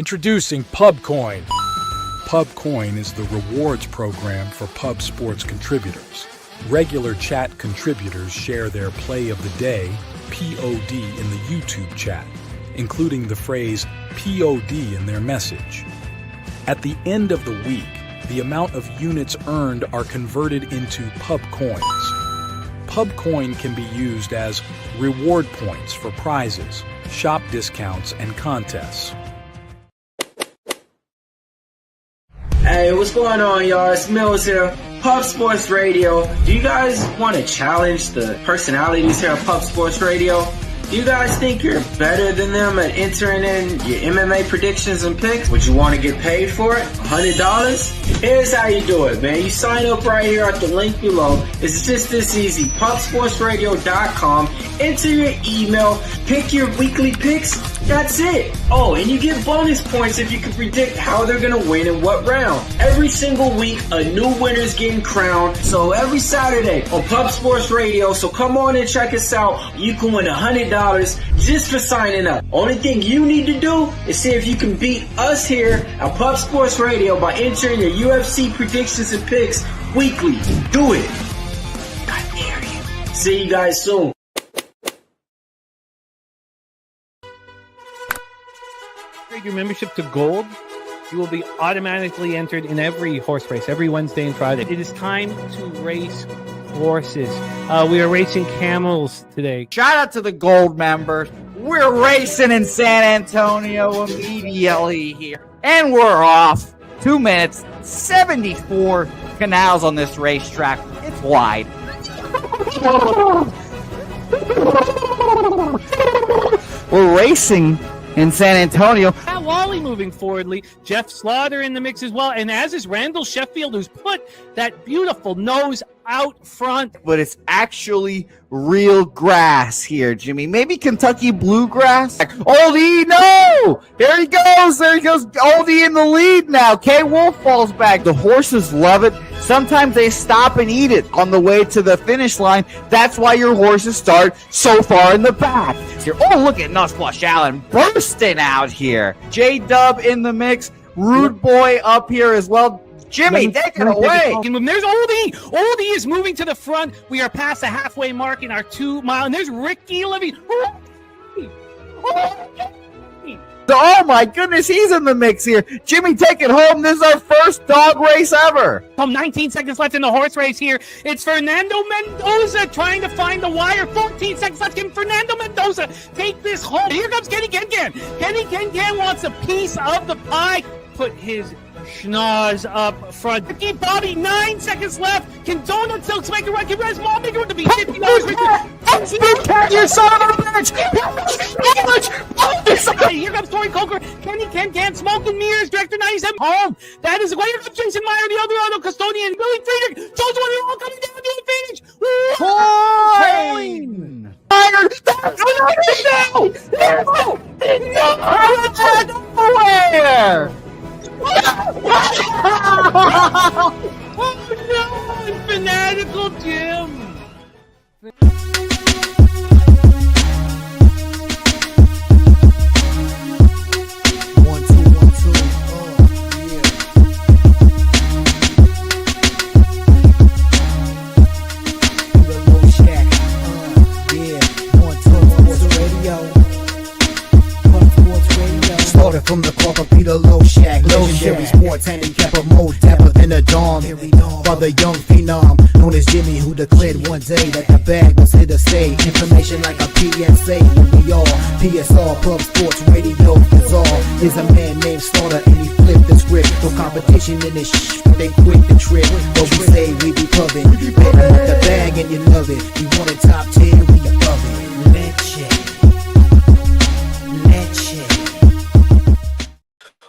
Introducing Pubcoin. Pubcoin is the rewards program for pub sports contributors. Regular chat contributors share their play of the day, POD, in the YouTube chat, including the phrase POD in their message. At the end of the week, the amount of units earned are converted into Pubcoins. Pubcoin can be used as reward points for prizes, shop discounts, and contests. Hey, what's going on, y'all? It's Mills here, Pub Sports Radio. Do you guys want to challenge the personalities here at Pub Sports Radio? Do you guys think you're better than them at entering in your MMA predictions and picks? Would you want to get paid for it? $100? Here's how you do it, man. You sign up right here at the link below. It's just this easy. PubSportsRadio.com. Enter your email. Pick your weekly picks. That's it. Oh, and you get bonus points if you can predict how they're going to win in what round. Every single week, a new winner's getting crowned. So every Saturday on Pub Sports Radio. So come on and check us out. You can win $100 just for signing up. Only thing you need to do is see if you can beat us here at Pub Sports Radio by entering your UFC predictions and picks weekly. Do it. I dare you. See you guys soon. Upgrade your membership to Gold. You will be automatically entered in every horse race, every Wednesday and Friday. It is time to race horses. We are racing camels today. Shout out to the Gold members. We're racing in San Antonio immediately here. And we're off. 2 minutes, 74 canals on this racetrack. It's wide. We're racing in San Antonio. Pat Wally moving forwardly. Jeff Slaughter in the mix as well. And as is Randall Sheffield, who's put that beautiful nose out front. But it's actually real grass here, Jimmy. Maybe Kentucky bluegrass. Oldie, no! There he goes. Oldie in the lead now. K. Wolf falls back. The horses love it. Sometimes they stop and eat it on the way to the finish line. That's why your horses start so far in the back. Here. Oh, look at Nutflush Allen bursting out here. J-Dub in the mix. Rude Boy up here as well. Jimmy, take it away. There's Oldie. Oldie is moving to the front. We are past the halfway mark in our 2 mile. And there's Ricky Levy. Oh my goodness, he's in the mix here. Jimmy, take it home. This is our first dog race ever. 19 seconds left in the horse race here. It's Fernando Mendoza trying to find the wire. 14 seconds left. Can Fernando Mendoza take this home? Here comes Kenny Can. Kenny Can wants a piece of the pie. Put his schnoz up front. Ricky Bobby, 9 seconds left. Can Donut Silks make a run? Can Res Mall make a run to be $50? You son of a bitch! Here comes Tori Coker. Kenny Can, Smoke and Mirrors, Director 97. Home. That is the way. Here comes Jason Meyer, the Eldorado Custodian, Billy Friedrich. Jones one all coming down the finish. Coin! Nowhere! Oh no! Fanatical Jim! From the Corker Peter Low Shack, legendary sports handicapper, more dapper than a dawn. Father young phenom, known as Jimmy, who declared one day that the bag was here to stay. Information like a PSA, when we all PSR Pub Sports Radio is all. There's a man named Slaughter and he flipped the script. No competition in this but they quit the trip. But we say we be pubbing, better with the bag and you love it. We want a top 10, we above it. Leche.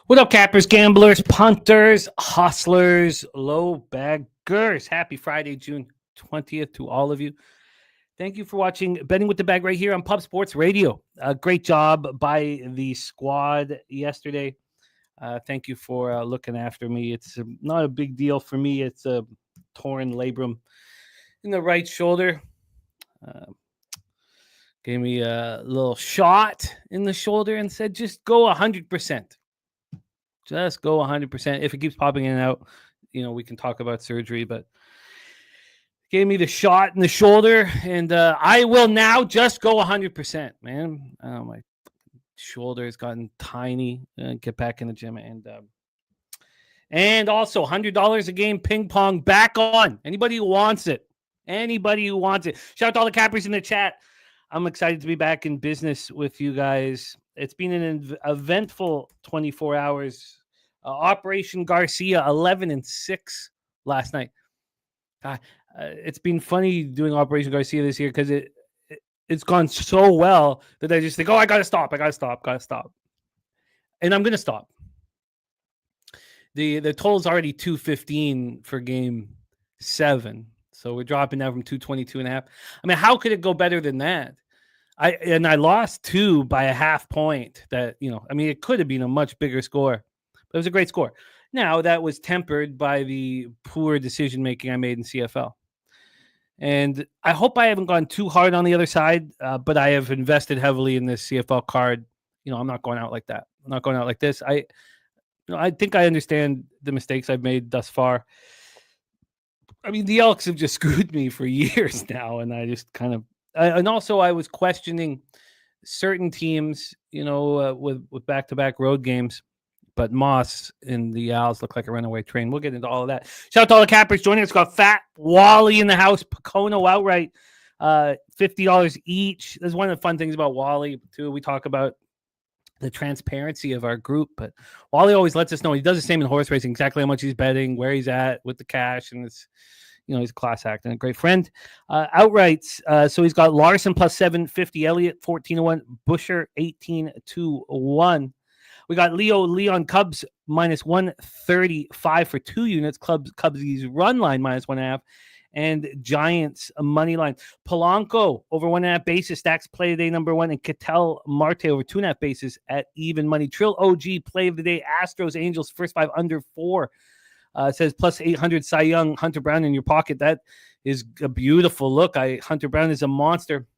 What up, cappers, gamblers, punters, hustlers, low baggers? Happy Friday, June 20th to all of you. Thank you for watching Betting with the Bag right here on Pub Sports Radio. Great job by the squad yesterday. Thank you for looking after me. It's not a big deal for me. It's a torn labrum in the right shoulder. Gave me a little shot in the shoulder and said, just go 100%. Just go 100%. If it keeps popping in and out, we can talk about surgery, but gave me the shot in the shoulder, and I will now just go 100%, man. My shoulder has gotten tiny. Get back in the gym, and also $100 a game ping pong back on. Anybody who wants it. Shout out to all the cappers in the chat. I'm excited to be back in business with you guys. It's been an eventful 24 hours. Operation Garcia, 11-6 last night. It's been funny doing Operation Garcia this year because it's gone so well that I just think, I gotta stop. And I'm gonna stop. The total's already 215 for game 7. So we're dropping down from 222.5. I mean, how could it go better than that? I lost 2 by a half point. It could have been a much bigger score, but it was a great score. Now that was tempered by the poor decision making I made in CFL. And I hope I haven't gone too hard on the other side, but I have invested heavily in this CFL card. I'm not going out like that. I'm not going out like this. I think I understand the mistakes I've made thus far. I mean, the Elks have just screwed me for years now, and I just kind of and also I was questioning certain teams, with back-to-back road games. But Moss and the Owls look like a runaway train. We'll get into all of that. Shout out to all the cappers joining us. Got Fat Wally in the house. Pocono outright, $50 each. That's one of the fun things about Wally, too. We talk about the transparency of our group, but Wally always lets us know. He does the same in horse racing, exactly how much he's betting, where he's at with the cash, and it's, he's a class act and a great friend. Outrights, so he's got Larson plus 750, Elliott 14-1, Busher 18-1. We got Leon Cubs minus 135 for 2 units. Cubsies run line minus 1.5, and Giants money line. Polanco over 1.5 bases. Stacks play of the day #1, and Ketel Marte over 2.5 bases at even money. Trill OG play of the day. Astros Angels first 5 under 4. Says plus 800 Cy Young. Hunter Brown in your pocket. That is a beautiful look. Hunter Brown is a monster.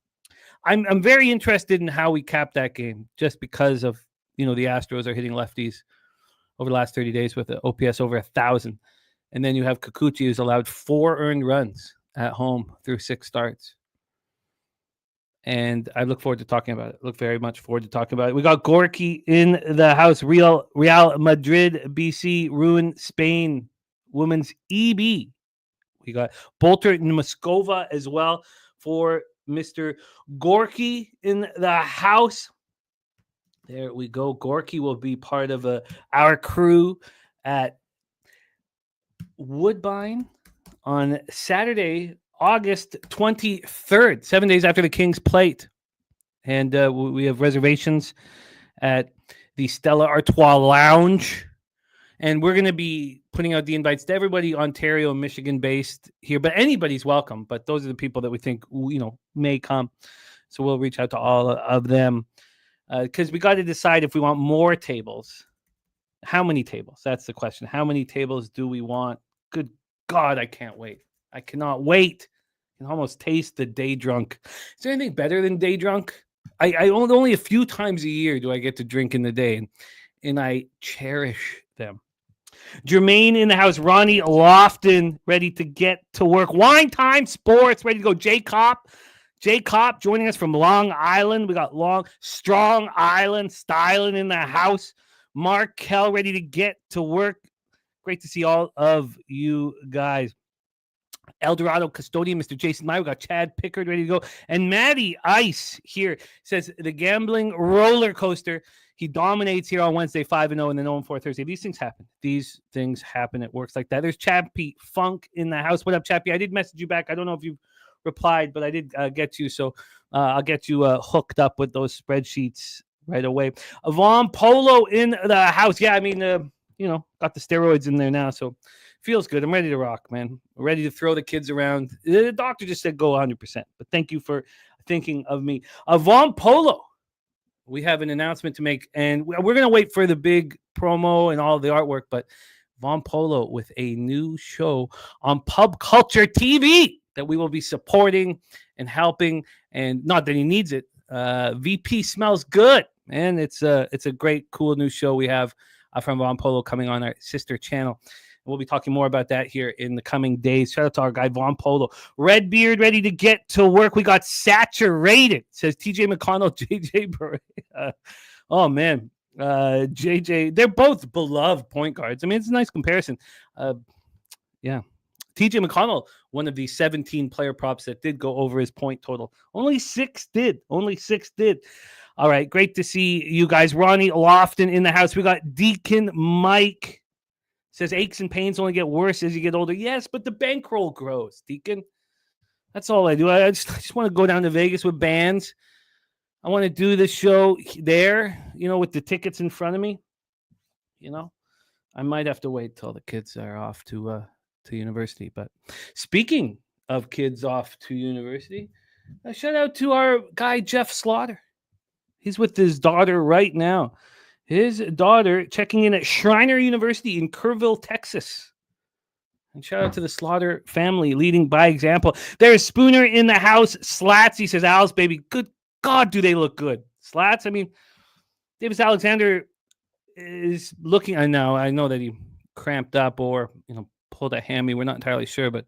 I'm very interested in how we cap that game, just because of the Astros are hitting lefties over the last 30 days with an OPS over 1,000. And then you have Kikuchi, who's allowed 4 earned runs at home through 6 starts. And I look forward to talking about it. Look very much forward to talking about it. We got Gorky in the house. Real Madrid, BC, Ruin, Spain, Women's EB. We got Bolter and Moscova as well for Mr. Gorky in the house. There we go. Gorky will be part of our crew at Woodbine on Saturday, August 23rd, 7 days after the King's Plate. And we have reservations at the Stella Artois Lounge. And we're going to be putting out the invites to everybody Ontario and Michigan based here, but anybody's welcome. But those are the people that we think, may come. So we'll reach out to all of them. Because we got to decide if we want more tables. How many tables? That's the question. How many tables do we want? Good God, I can't wait. I cannot wait. I can almost taste the day drunk. Is there anything better than day drunk? I only a few times a year do I get to drink in the day, and I cherish them. Jermaine in the house. Ronnie Lofton ready to get to work. Wine Time Sports ready to go. Jay Kopp joining us from Long Island. We got Strong Island styling in the house. Mark Kell ready to get to work. Great to see all of you guys. Eldorado custodian, Mr. Jason Meyer. We got Chad Pickard ready to go. And Maddie Ice here says the gambling roller coaster. He dominates here on Wednesday, 5-0, and then 0-4 Thursday. These things happen. It works like that. There's Chappie Funk in the house. What up, Chappie? I did message you back. I don't know if you replied, but I did get you. So I'll get you hooked up with those spreadsheets right away. Avon Polo in the house. Yeah, I mean, got the steroids in there now. So feels good. I'm ready to rock, man. I'm ready to throw the kids around. The doctor just said go 100%. But thank you for thinking of me. Avon Polo. We have an announcement to make, and we're going to wait for the big promo and all the artwork, but Von Polo with a new show on Pub Culture TV that we will be supporting and helping, and not that he needs it. VP smells good, man. It's a great, cool new show we have from Von Polo coming on our sister channel. We'll be talking more about that here in the coming days. Shout out to our guy, Von Polo. Redbeard ready to get to work. We got saturated, says TJ McConnell, JJ Barea. Oh, man. JJ, they're both beloved point guards. I mean, it's a nice comparison. Yeah. TJ McConnell, one of the 17 player props that did go over his point total. Only 6 did. All right. Great to see you guys. Ronnie Lofton in the house. We got Deacon Mike. Says aches and pains only get worse as you get older. Yes, but the bankroll grows, Deacon. That's all I do. I just want to go down to Vegas with bands. I want to do the show there, with the tickets in front of me. I might have to wait till the kids are off to university. But speaking of kids off to university, a shout out to our guy, Jeff Slaughter. He's with his daughter right now. His daughter checking in at Schreiner University in Kerrville, Texas. And shout out to the Slaughter family leading by example. There's Spooner in the house. Slats, he says, Al's baby. Good God, do they look good. Slats, I mean, Davis Alexander is looking, I know that he cramped up or, pulled a hammy. We're not entirely sure, but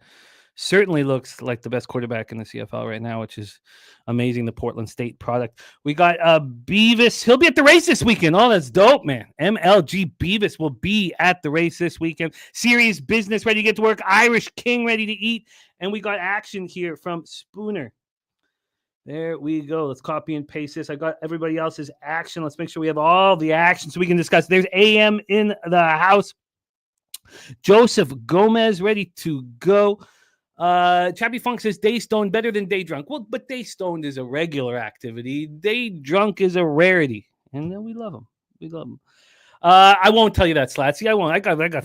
certainly looks like the best quarterback in the CFL right now, which is amazing. The Portland State product. We got Beavis. He'll be at the race this weekend. Oh, that's dope, man. MLG Beavis will be at the race this weekend. Serious business ready to get to work. Irish King ready to eat. And we got action here from Spooner. There we go. Let's copy and paste this. I got everybody else's action. Let's make sure we have all the action so we can discuss. There's AM in the house. Joseph Gomez ready to go. Chappie Funk says day stoned better than day drunk. Well, but day stoned is a regular activity. Day drunk is a rarity, and then we love them. I won't tell you that, Slatsy. I won't. I got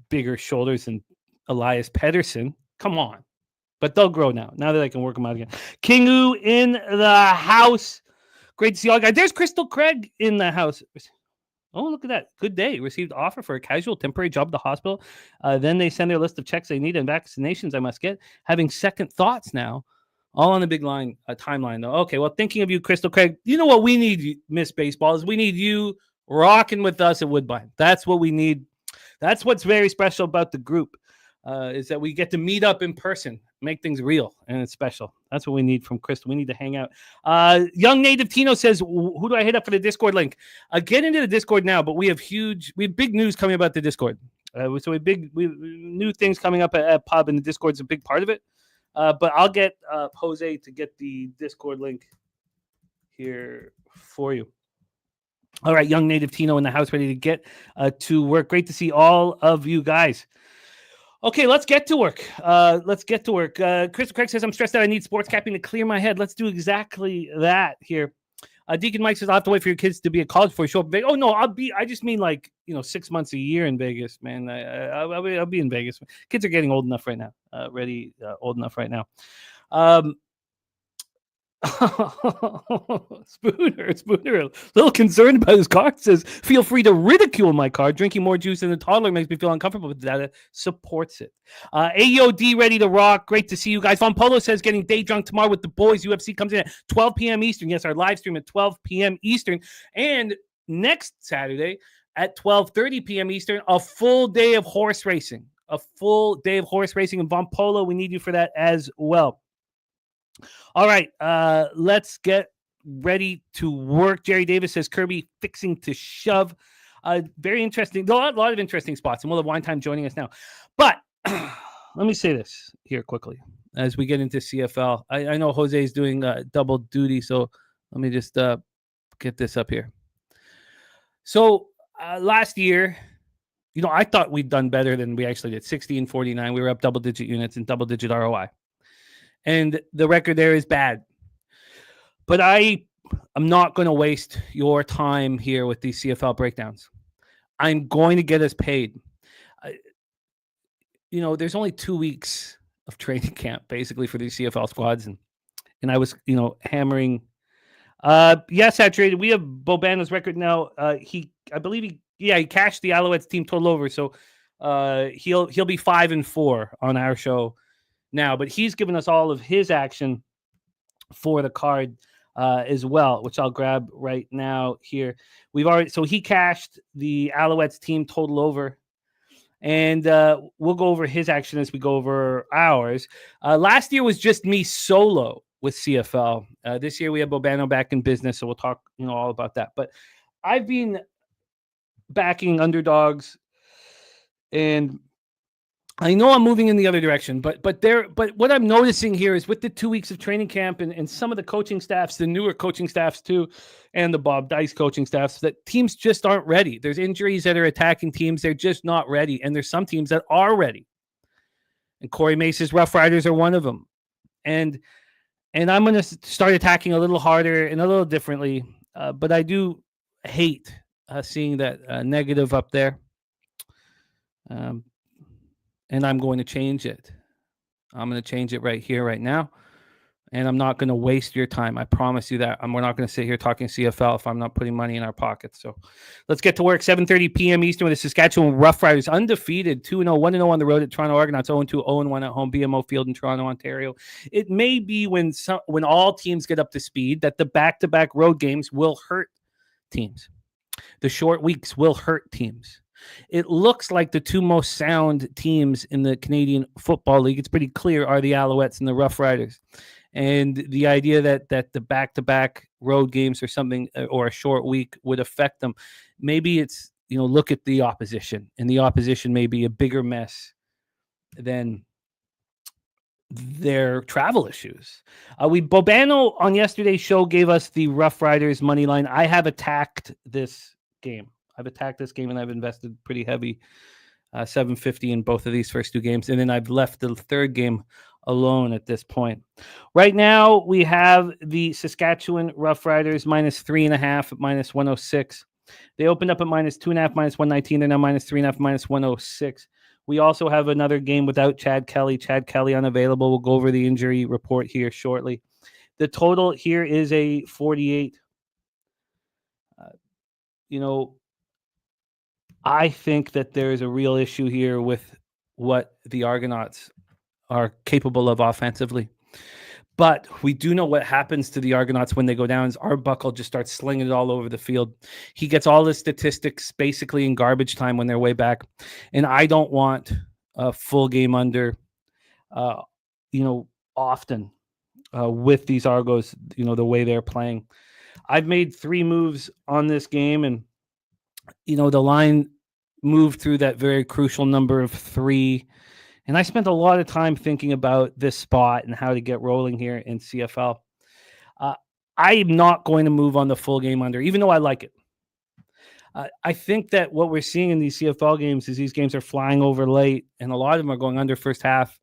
bigger shoulders than Elias Pettersson. Come on, but they'll grow now that I can work them out again. Kingu in the house. Great to see all guys. There's Crystal Craig in the house. Oh, look at that. Good day. Received offer for a casual temporary job at the hospital. Then they send their list of checks they need and vaccinations I must get. Having second thoughts now. All on the big line timeline, though. Okay, well, thinking of you, Crystal Craig, you know what we need, Miss Baseball, is we need you rocking with us at Woodbine. That's what we need. That's what's very special about the group, is that we get to meet up in person, make things real, and it's special. That's what we need from Crystal. We need to hang out. Young Native Tino says, who do I hit up for the Discord link? Get into the Discord now, but we have big news coming about the Discord. So we have new things coming up at Pub, and the Discord's a big part of it. But I'll get Jose to get the Discord link here for you. All right, Young Native Tino in the house, ready to get to work. Great to see all of you guys. Okay, let's get to work. Crystal Craig says, I'm stressed out. I need sports capping to clear my head. Let's do exactly that here. Deacon Mike says, I'll have to wait for your kids to be at college before you show up in Vegas. Oh, no, I just mean 6 months a year in Vegas, man. I'll be in Vegas. Kids are getting old enough right now. Old enough right now. Spooner, a little concerned about his car. Says, feel free to ridicule my car. Drinking more juice than a toddler makes me feel uncomfortable, but data supports it. AOD ready to rock. Great to see you guys. Von Polo says getting day drunk tomorrow with the boys. UFC comes in at 12 p.m. Eastern. Yes, our live stream at 12 p.m. Eastern. And next Saturday at 12:30 p.m. Eastern, a full day of horse racing. And Von Polo, we need you for that as well. All right, let's get ready to work. Jerry Davis says Kirby fixing to shove. Very interesting. A lot of interesting spots, and we'll have Wine Time joining us now. But let me say this here quickly as we get into CFL. I know Jose is doing double duty, so let me just get this up here. So last year, I thought we'd done better than we actually did. 60-49. We were up double-digit units and double-digit ROI. And the record there is bad. But I am not going to waste your time here with these CFL breakdowns. I'm going to get us paid. There's only 2 weeks of training camp, basically, for these CFL squads. And I was, hammering. Saturated. We have Bobana's record now. He cashed the Alouettes team total over. So he'll be 5-4 on our show now, but he's given us all of his action for the card. as well, which I'll grab right now here. So he cashed the Alouettes team total over. And we'll go over his action as we go over ours. Last year was just me solo with CFL. This year we have Bobano back in business, so we'll talk, all about that. But I've been backing underdogs, and I know I'm moving in the other direction. But what I'm noticing here is with the 2 weeks of training camp and some of the coaching staffs, the newer coaching staffs too, and the Bob Dice coaching staffs, that teams just aren't ready. There's injuries that are attacking teams. They're just not ready. And there's some teams that are ready. And Corey Mace's Rough Riders are one of them. And I'm going to start attacking a little harder and a little differently. But I do hate seeing that negative up there. And I'm going to change it. I'm going to change it right here, right now. And I'm not going to waste your time. I promise you that. We're not going to sit here talking CFL if I'm not putting money in our pockets. So let's get to work. 7:30 p.m. Eastern with the Saskatchewan Roughriders, undefeated, 2-0, 1-0 on the road at Toronto Argonauts, 0-2, 0-1 at home, BMO Field in Toronto, Ontario. It may be when all teams get up to speed that the back-to-back road games will hurt teams. The short weeks will hurt teams. It looks like the two most sound teams in the Canadian Football League, it's pretty clear, are the Alouettes and the Rough Riders. And the idea that the back-to-back road games or something, or a short week would affect them, maybe it's, look at the opposition. And the opposition may be a bigger mess than their travel issues. Bobano on yesterday's show gave us the Rough Riders money line. I have attacked this game. And I've invested pretty heavy, $750 in both of these first two games. And then I've left the third game alone at this point. Right now, we have the Saskatchewan Rough Riders minus 3.5 at minus 106. They opened up at minus 2.5, minus 119. They're now minus 3.5, minus 106. We also have another game without Chad Kelly. Chad Kelly unavailable. We'll go over the injury report here shortly. The total here is a 48. I think that there is a real issue here with what the Argonauts are capable of offensively. But we do know what happens to the Argonauts when they go down is Arbuckle just starts slinging it all over the field. He gets all the statistics basically in garbage time when they're way back. And I don't want a full game under, often with these Argos, the way they're playing. I've made 3 moves on this game, and the line moved through that very crucial number of 3. And I spent a lot of time thinking about this spot and how to get rolling here in CFL. I am not going to move on the full game under, even though I like it. I think that what we're seeing in these CFL games is these games are flying over late, and a lot of them are going under first half.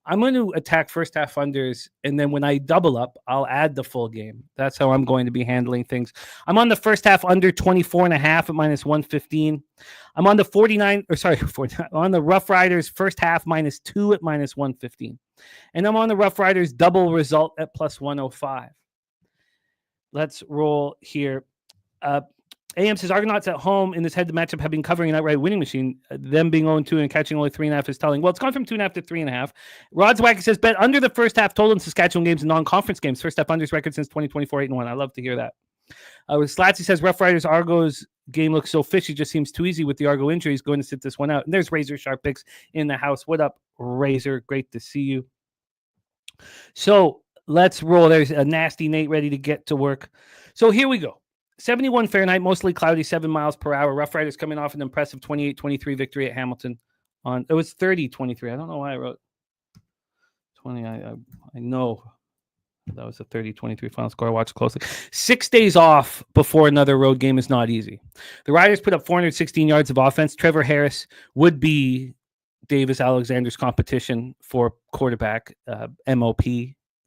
I'm going to attack first half unders, and then when I double up, I'll add the full game. That's how I'm going to be handling things. I'm on the first half under 24.5 at minus 115. I'm on the on the Rough Riders first half minus 2 at minus 115. And I'm on the Rough Riders double result at plus 105. Let's roll here. AM says Argonauts at home in this head-to matchup have been covering an outright winning machine. Them being 0-2 and catching only 3.5 is telling. Well, it's gone from 2.5 to 3.5. Rods Wacky says bet under the first half total in Saskatchewan games and non-conference games. First half unders record since 2024, 8-1. I love to hear that. Slatsy says Rough Riders Argos game looks so fishy, just seems too easy with the Argo injuries. Going to sit this one out. And there's Razor Sharp Picks in the house. What up, Razor? Great to see you. So let's roll. There's a nasty Nate ready to get to work. So here we go. 71 Fahrenheit, mostly cloudy, 7 miles per hour. Rough Riders coming off an impressive 28-23 victory at Hamilton. It was 30-23. I don't know why I wrote 20. I know that was a 30-23 final score. I watched closely. 6 days off before another road game is not easy. The Riders put up 416 yards of offense. Trevor Harris would be Davis Alexander's competition for quarterback, MOP,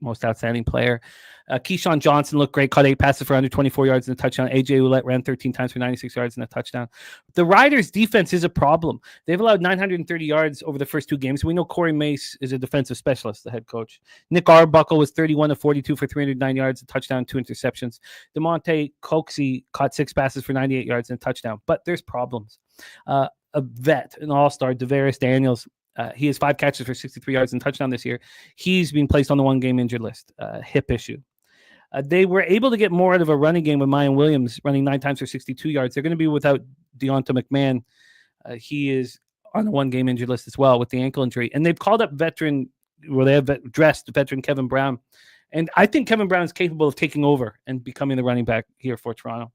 most outstanding player. Keyshawn Johnson looked great, caught 8 passes for under 24 yards and a touchdown. AJ Ouellette ran 13 times for 96 yards and a touchdown. The Riders' defense is a problem. They've allowed 930 yards over the first 2 games. We know Corey Mace is a defensive specialist, the head coach. Nick Arbuckle was 31 of 42 for 309 yards, a touchdown, 2 interceptions. DeMonte Coxey caught 6 passes for 98 yards and a touchdown. But there's problems. A vet, an all-star, Devaris Daniels, he has 5 catches for 63 yards and touchdown this year. He's been placed on the 1-game injured list, hip issue. They were able to get more out of a running game with Mayan Williams running 9 times for 62 yards. They're going to be without Deonta McMahon. He is on a one-game injured list as well with the ankle injury. And they've called up they have dressed veteran Kevin Brown. And I think Kevin Brown is capable of taking over and becoming the running back here for Toronto.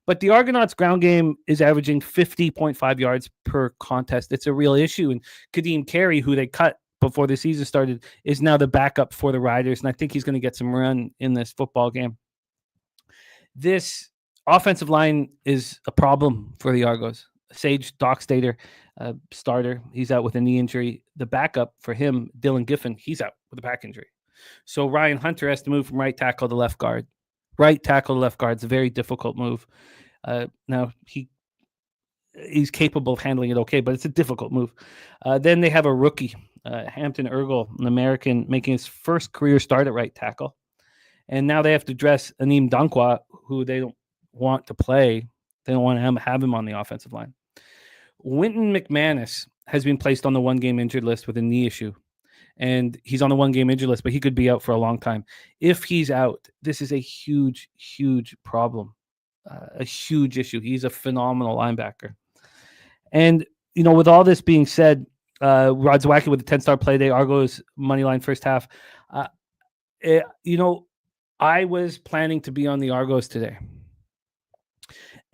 But the Argonauts' ground game is averaging 50.5 yards per contest. It's a real issue. And Kadeem Carey, who they cut before the season started, is now the backup for the Riders. And I think he's going to get some run in this football game. This offensive line is a problem for the Argos. Sage Dockstader, starter, he's out with a knee injury. The backup for him, Dylan Giffen, he's out with a back injury. So Ryan Hunter has to move from right tackle to left guard. Right tackle to left guard is a very difficult move. Now, he's capable of handling it okay, but it's a difficult move. Then they have a rookie, Hampton Ergel, an American, making his first career start at right tackle. And now they have to dress Aneem Dankwa, who they don't want to play. They don't want to have him on the offensive line. Wynton McManus has been placed on the one-game injured list with a knee issue. And he's on the one-game injured list, but he could be out for a long time. If he's out, this is a huge, huge problem, a huge issue. He's a phenomenal linebacker. And, with all this being said, Rod Zawacki with the 10-star play day, Argos money line first half. I was planning to be on the Argos today.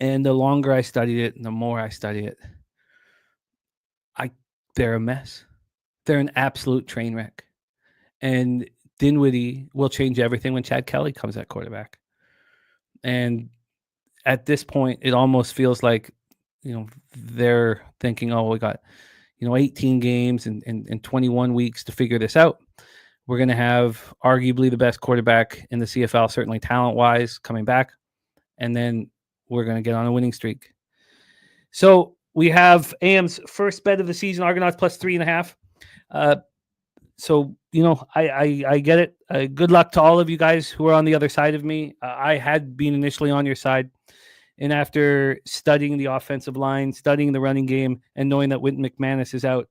And the longer I studied it, and the more I study it, they're a mess. They're an absolute train wreck. And Dinwiddie will change everything when Chad Kelly comes at quarterback. And at this point, it almost feels like, they're thinking, we got, 18 games and 21 weeks to figure this out. We're going to have arguably the best quarterback in the CFL, certainly talent-wise, coming back. And then we're going to get on a winning streak. So we have AM's first bet of the season, Argonauts plus 3.5. So, I get it. Good luck to all of you guys who are on the other side of me. I had been initially on your side. And after studying the offensive line, studying the running game, and knowing that Wynton McManus is out,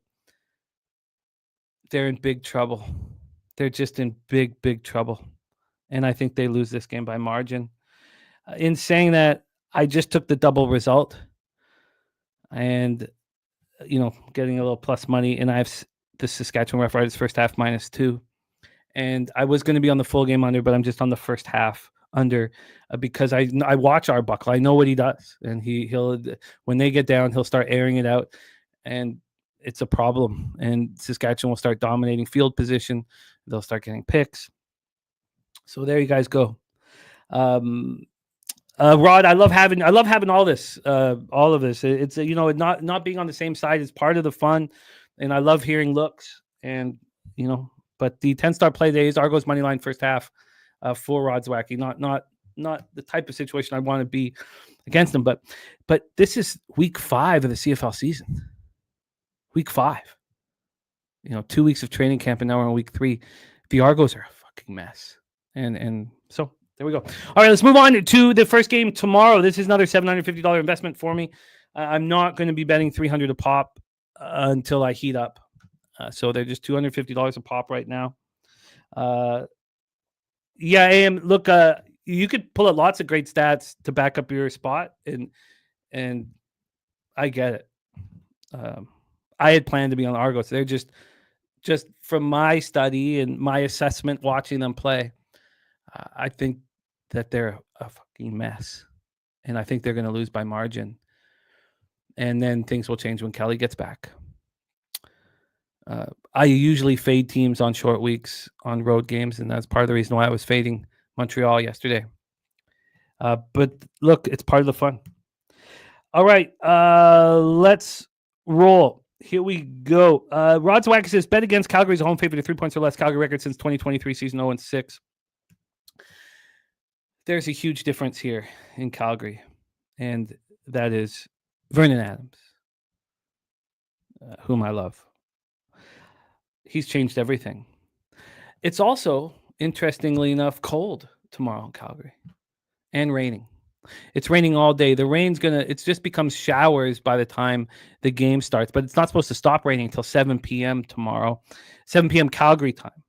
they're in big trouble. They're just in big, big trouble. And I think they lose this game by margin. In saying that, I just took the double result and, getting a little plus money. And I have the Saskatchewan Roughriders first half -2. And I was going to be on the full game under, but I'm just on the first half under because I watch Arbuckle. I know what he does. And he'll when they get down, he'll start airing it out. And it's a problem. And Saskatchewan will start dominating field position. They'll start getting picks. So there you guys go. Rod, I love having all this, all of this. It's not being on the same side is part of the fun, and I love hearing looks. And but the 10-star play day is Argos money line first half for Rod Zawacki. Not the type of situation I want to be against them, but this is week 5 of the CFL season. Week 5. 2 weeks of training camp, and now we're on week 3. The Argos are a fucking mess, and so. There we go. All right, let's move on to the first game tomorrow. This is another $750 investment for me. I'm not going to be betting $300 a pop until I heat up. So they're just $250 a pop right now. AM. Look, you could pull out lots of great stats to back up your spot, and I get it. I had planned to be on the Argos. They're just from my study and my assessment, watching them play. I think that they're a fucking mess, and I think they're going to lose by margin. And then things will change when Kelly gets back. I usually fade teams on short weeks on road games, and that's part of the reason why I was fading Montreal yesterday. But look, it's part of the fun. All right, let's roll. Here we go. Rod Zawacki says, bet against Calgary's home favorite to 3 points or less. Calgary record since 2023 season 0-6. There's a huge difference here in Calgary, and that is Vernon Adams, whom I love. He's changed everything. It's also, interestingly enough, cold tomorrow in Calgary and raining. It's raining all day. The rain's it just becomes showers by the time the game starts, but it's not supposed to stop raining until 7 p.m. tomorrow, 7 p.m. Calgary time.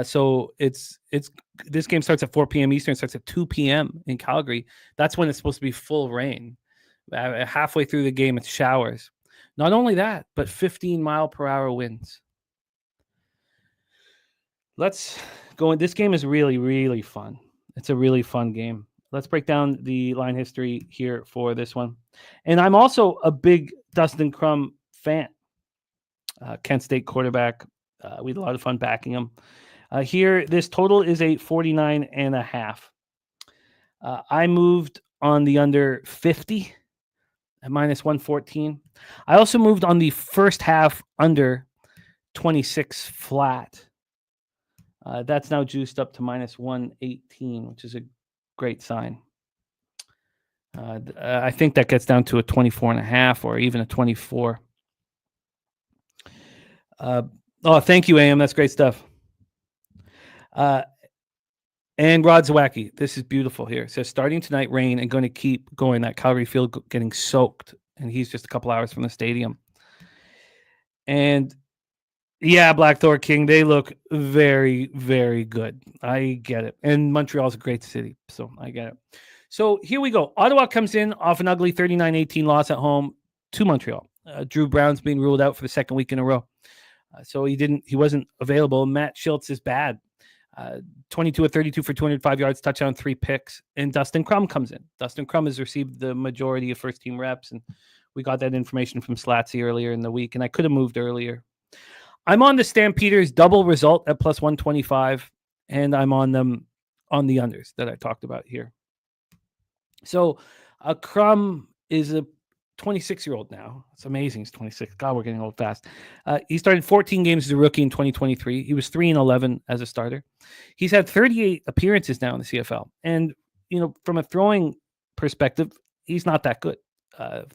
So it's this game starts at 4 p.m. Eastern, starts at 2 p.m. in Calgary. That's when it's supposed to be full rain. Halfway through the game, it's showers. Not only that, but 15-mile-per-hour winds. Let's go in. This game is really, really fun. It's a really fun game. Let's break down the line history here for this one. And I'm also a big Dustin Crum fan. Kent State quarterback. We had a lot of fun backing him. Here, this total is a 49.5. I moved on the under 50 at minus 114. I also moved on the first half under 26 flat. That's now juiced up to minus 118, which is a great sign. I think that gets down to a 24.5 or even a 24. Thank you, AM. That's great stuff. And Rod Zawacki, this is beautiful here. It says, starting tonight, rain and going to keep going. That Calgary field getting soaked. And he's just a couple hours from the stadium. And yeah, Black Thor King, they look very, very good. I get it. And Montreal's a great city, so I get it. So here we go. Ottawa comes in off an ugly 39-18 loss at home to Montreal. Drew Brown's being ruled out for the second week in a row. So he wasn't available. Matt Schultz is bad. 22 of 32 for 205 yards, touchdown, 3 picks. And Dustin Crum comes in. Dustin Crum has received the majority of first-team reps, and we got that information from Slatsy earlier in the week, and I could have moved earlier. I'm on the Stampeders double result at plus 125, and I'm on them on the unders that I talked about here. So Crum is a 26-year-old now. It's amazing. He's 26. God, we're getting old fast. He started 14 games as a rookie in 2023. He was 3-11 as a starter. He's had 38 appearances now in the CFL. And, from a throwing perspective, he's not that good.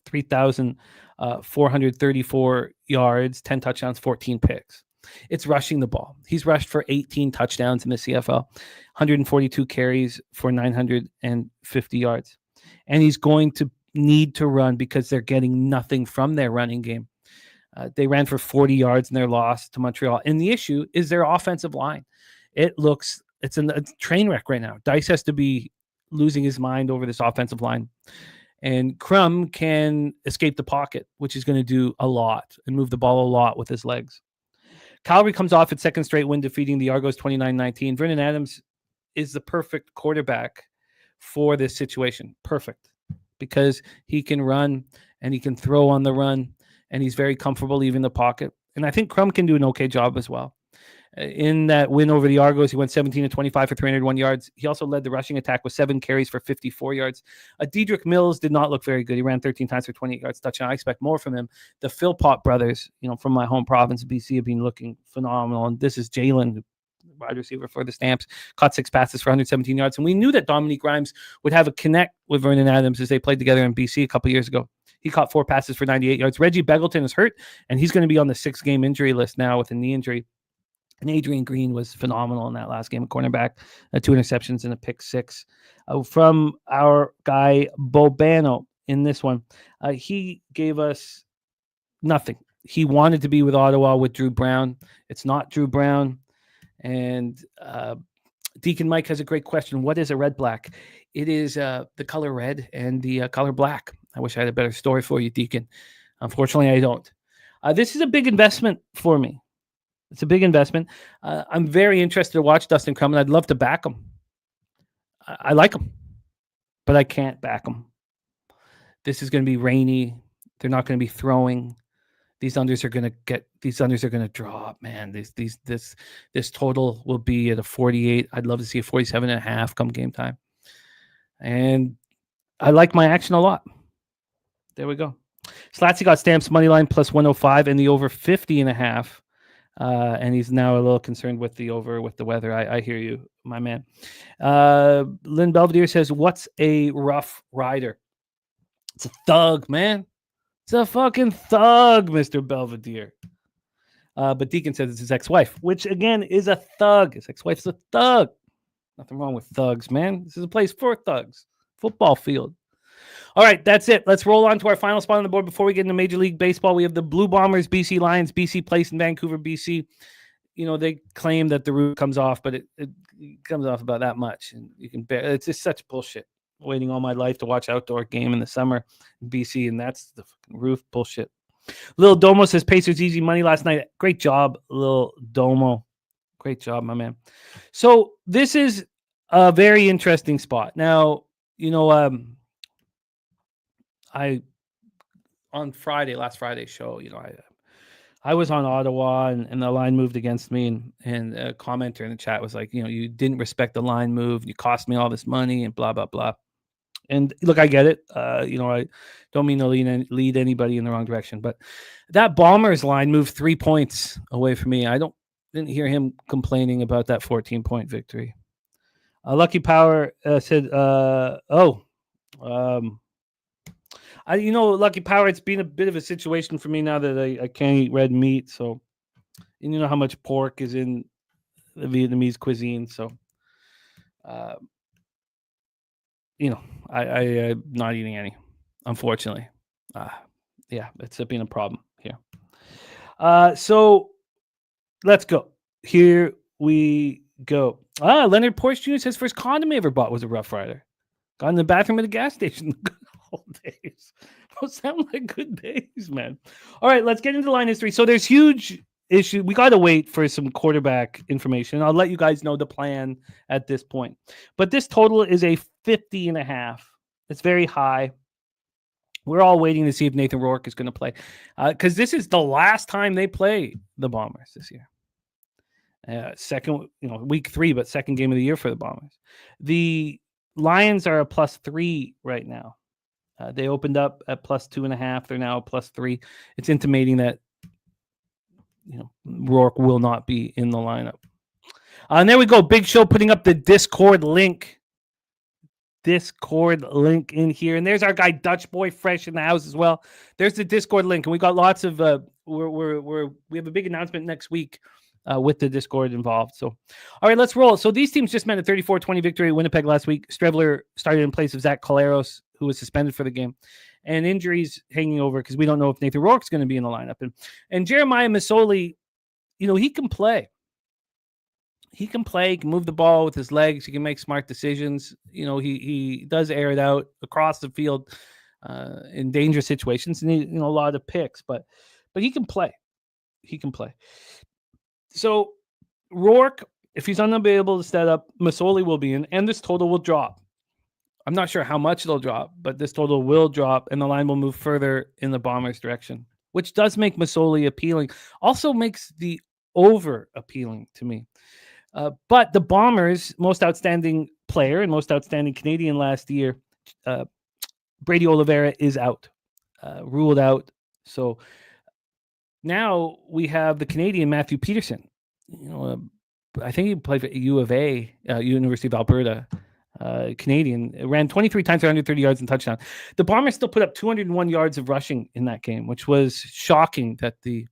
3,434 yards, 10 touchdowns, 14 picks. It's rushing the ball. He's rushed for 18 touchdowns in the CFL, 142 carries for 950 yards. And he's going to need to run because they're getting nothing from their running game. They ran for 40 yards in their loss to Montreal. And the issue is their offensive line. It's a train wreck right now. Dice has to be losing his mind over this offensive line. And Crum can escape the pocket, which is going to do a lot and move the ball a lot with his legs. Calgary comes off its second straight win, defeating the Argos 29-19. Vernon Adams is the perfect quarterback for this situation. Perfect. Because he can run and he can throw on the run and he's very comfortable leaving the pocket. And I think Crum can do an okay job as well. In that win over the Argos, he went 17-25 for 301 yards. He also led the rushing attack with 7 carries for 54 yards. Dedrick Mills did not look very good. He ran 13 times for 28 yards touchdown. I expect more from him. The Philpott brothers, from my home province of BC, have been looking phenomenal. And this is Jalen, wide receiver for the Stamps, caught 6 passes for 117 yards. And we knew that Dominique Grimes would have a connect with Vernon Adams as they played together in BC a couple years ago. He caught 4 passes for 98 yards. Reggie Beggleton is hurt, and he's going to be on the 6-game injury list now with a knee injury. And Adrian Green was phenomenal in that last game, cornerback, 2 interceptions and a pick 6 from our guy Bobano in this one. He gave us nothing. He wanted to be with Ottawa with Drew Brown. It's not Drew Brown. And Deacon Mike has a great question. What is a red black? It is the color red and the color black. I wish I had a better story for you, Deacon. Unfortunately, I don't. This is a big investment for me. It's a big investment. I'm very interested to watch Dustin Crum, and I'd love to back him. I like him, but I can't back him. This is going to be rainy. They're not going to be throwing. These unders are going to drop, man. This total will be at a 48. I'd love to see a 47.5 come game time. And I like my action a lot. There we go. Slatsy got Stamps money line plus 105 and the over 50.5. And he's now a little concerned with the over with the weather. I hear you, my man. Lynn Belvedere says, what's a Rough Rider? It's a thug, man. It's a fucking thug, Mr. Belvedere. But Deacon says it's his ex-wife, which, again, is a thug. His ex-wife's a thug. Nothing wrong with thugs, man. This is a place for thugs. Football field. All right, that's it. Let's roll on to our final spot on the board before we get into Major League Baseball. We have the Blue Bombers, BC Lions, BC Place in Vancouver, BC. they claim that the roof comes off, but it comes off about that much, and you can bear. It's just such bullshit. Waiting all my life to watch outdoor game in the summer in BC, and that's the fucking roof bullshit. Lil Domo says Pacers easy money last night. Great job, Lil Domo. Great job, my man. So this is a very interesting spot. Now, I on last Friday's show, I was on Ottawa and the line moved against me, and a commenter in the chat was like, you didn't respect the line move, you cost me all this money and blah blah blah. And look, I get it. I don't mean to lead anybody in the wrong direction, but that Bombers line moved 3 points away from me. Didn't hear him complaining about that 14-point victory. Lucky Power said, Lucky Power, it's been a bit of a situation for me now that I can't eat red meat. So, and you know how much pork is in the Vietnamese cuisine. So, I'm not eating any, unfortunately. Yeah, it's been a problem here. So let's go. Here we go. Leonard Porsche Jr. says first condom he ever bought was a Rough Rider. Got in the bathroom at a gas station. Good old days. Those sound like good days, man. All right, let's get into line history. So there's huge issue. We got to wait for some quarterback information. I'll let you guys know the plan at this point. But this total is a 50.5. It's very high. We're all waiting to see if Nathan Rourke is going to play, because this is the last time they play the Bombers this year. Second, week 3, but second game of the year for the Bombers. The Lions are a +3 right now. They opened up at +2.5. They're now a +3. It's intimating that Rourke will not be in the lineup. And there we go. Big Show putting up the Discord link. In here, and there's our guy Dutch Boy fresh in the house as well. There's the Discord link, and we got lots of we have a big announcement next week with the Discord involved. So all right, let's roll. So these teams just met a 34-20 victory at Winnipeg last week. Strevler started in place of Zach Collaros, who was suspended for the game, and injuries hanging over because we don't know if Nathan Rourke's going to be in the lineup. And Jeremiah Masoli, he can play. He can play, he can move the ball with his legs, he can make smart decisions. He does air it out across the field in dangerous situations, and he, a lot of picks, but he can play. He can play. So Rourke, if he's unavailable to set up, Masoli will be in, and this total will drop. I'm not sure how much it'll drop, but this total will drop, and the line will move further in the Bombers' direction, which does make Masoli appealing. Also makes the over appealing to me. But the Bombers' most outstanding player and most outstanding Canadian last year, Brady Oliveira, is out, ruled out. So now we have the Canadian Matthew Peterson. I think he played for U of A, University of Alberta, Canadian. Ran 23 times for 130 yards and touchdown. The Bombers still put up 201 yards of rushing in that game, which was shocking that the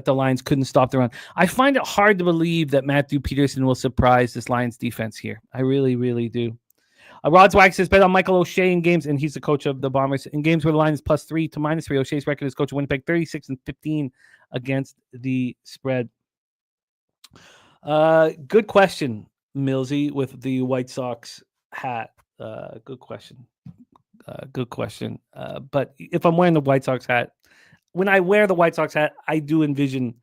Lions couldn't stop the run. I find it hard to believe that Matthew Peterson will surprise this Lions defense here. I really, really do. Rod's Wax says bet on Michael O'Shea in games, and he's the coach of the Bombers. In games where the line is +3 to -3, O'Shea's record as coach of Winnipeg, 36-15 against the spread. Good question, Millsy, with the White Sox hat. Good question. But if I'm wearing the White Sox hat, when I wear the White Sox hat, I do envision,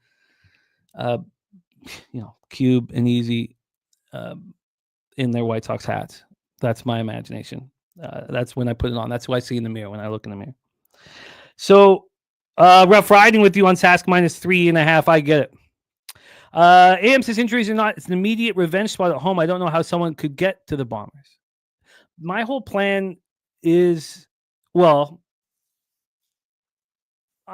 Cube and Easy in their White Sox hats. That's my imagination. That's when I put it on. That's who I see in the mirror when I look in the mirror. So, rough riding with you on Sask -3.5. I get it. AM says injuries are not. It's an immediate revenge spot at home. I don't know how someone could get to the Bombers. My whole plan is, I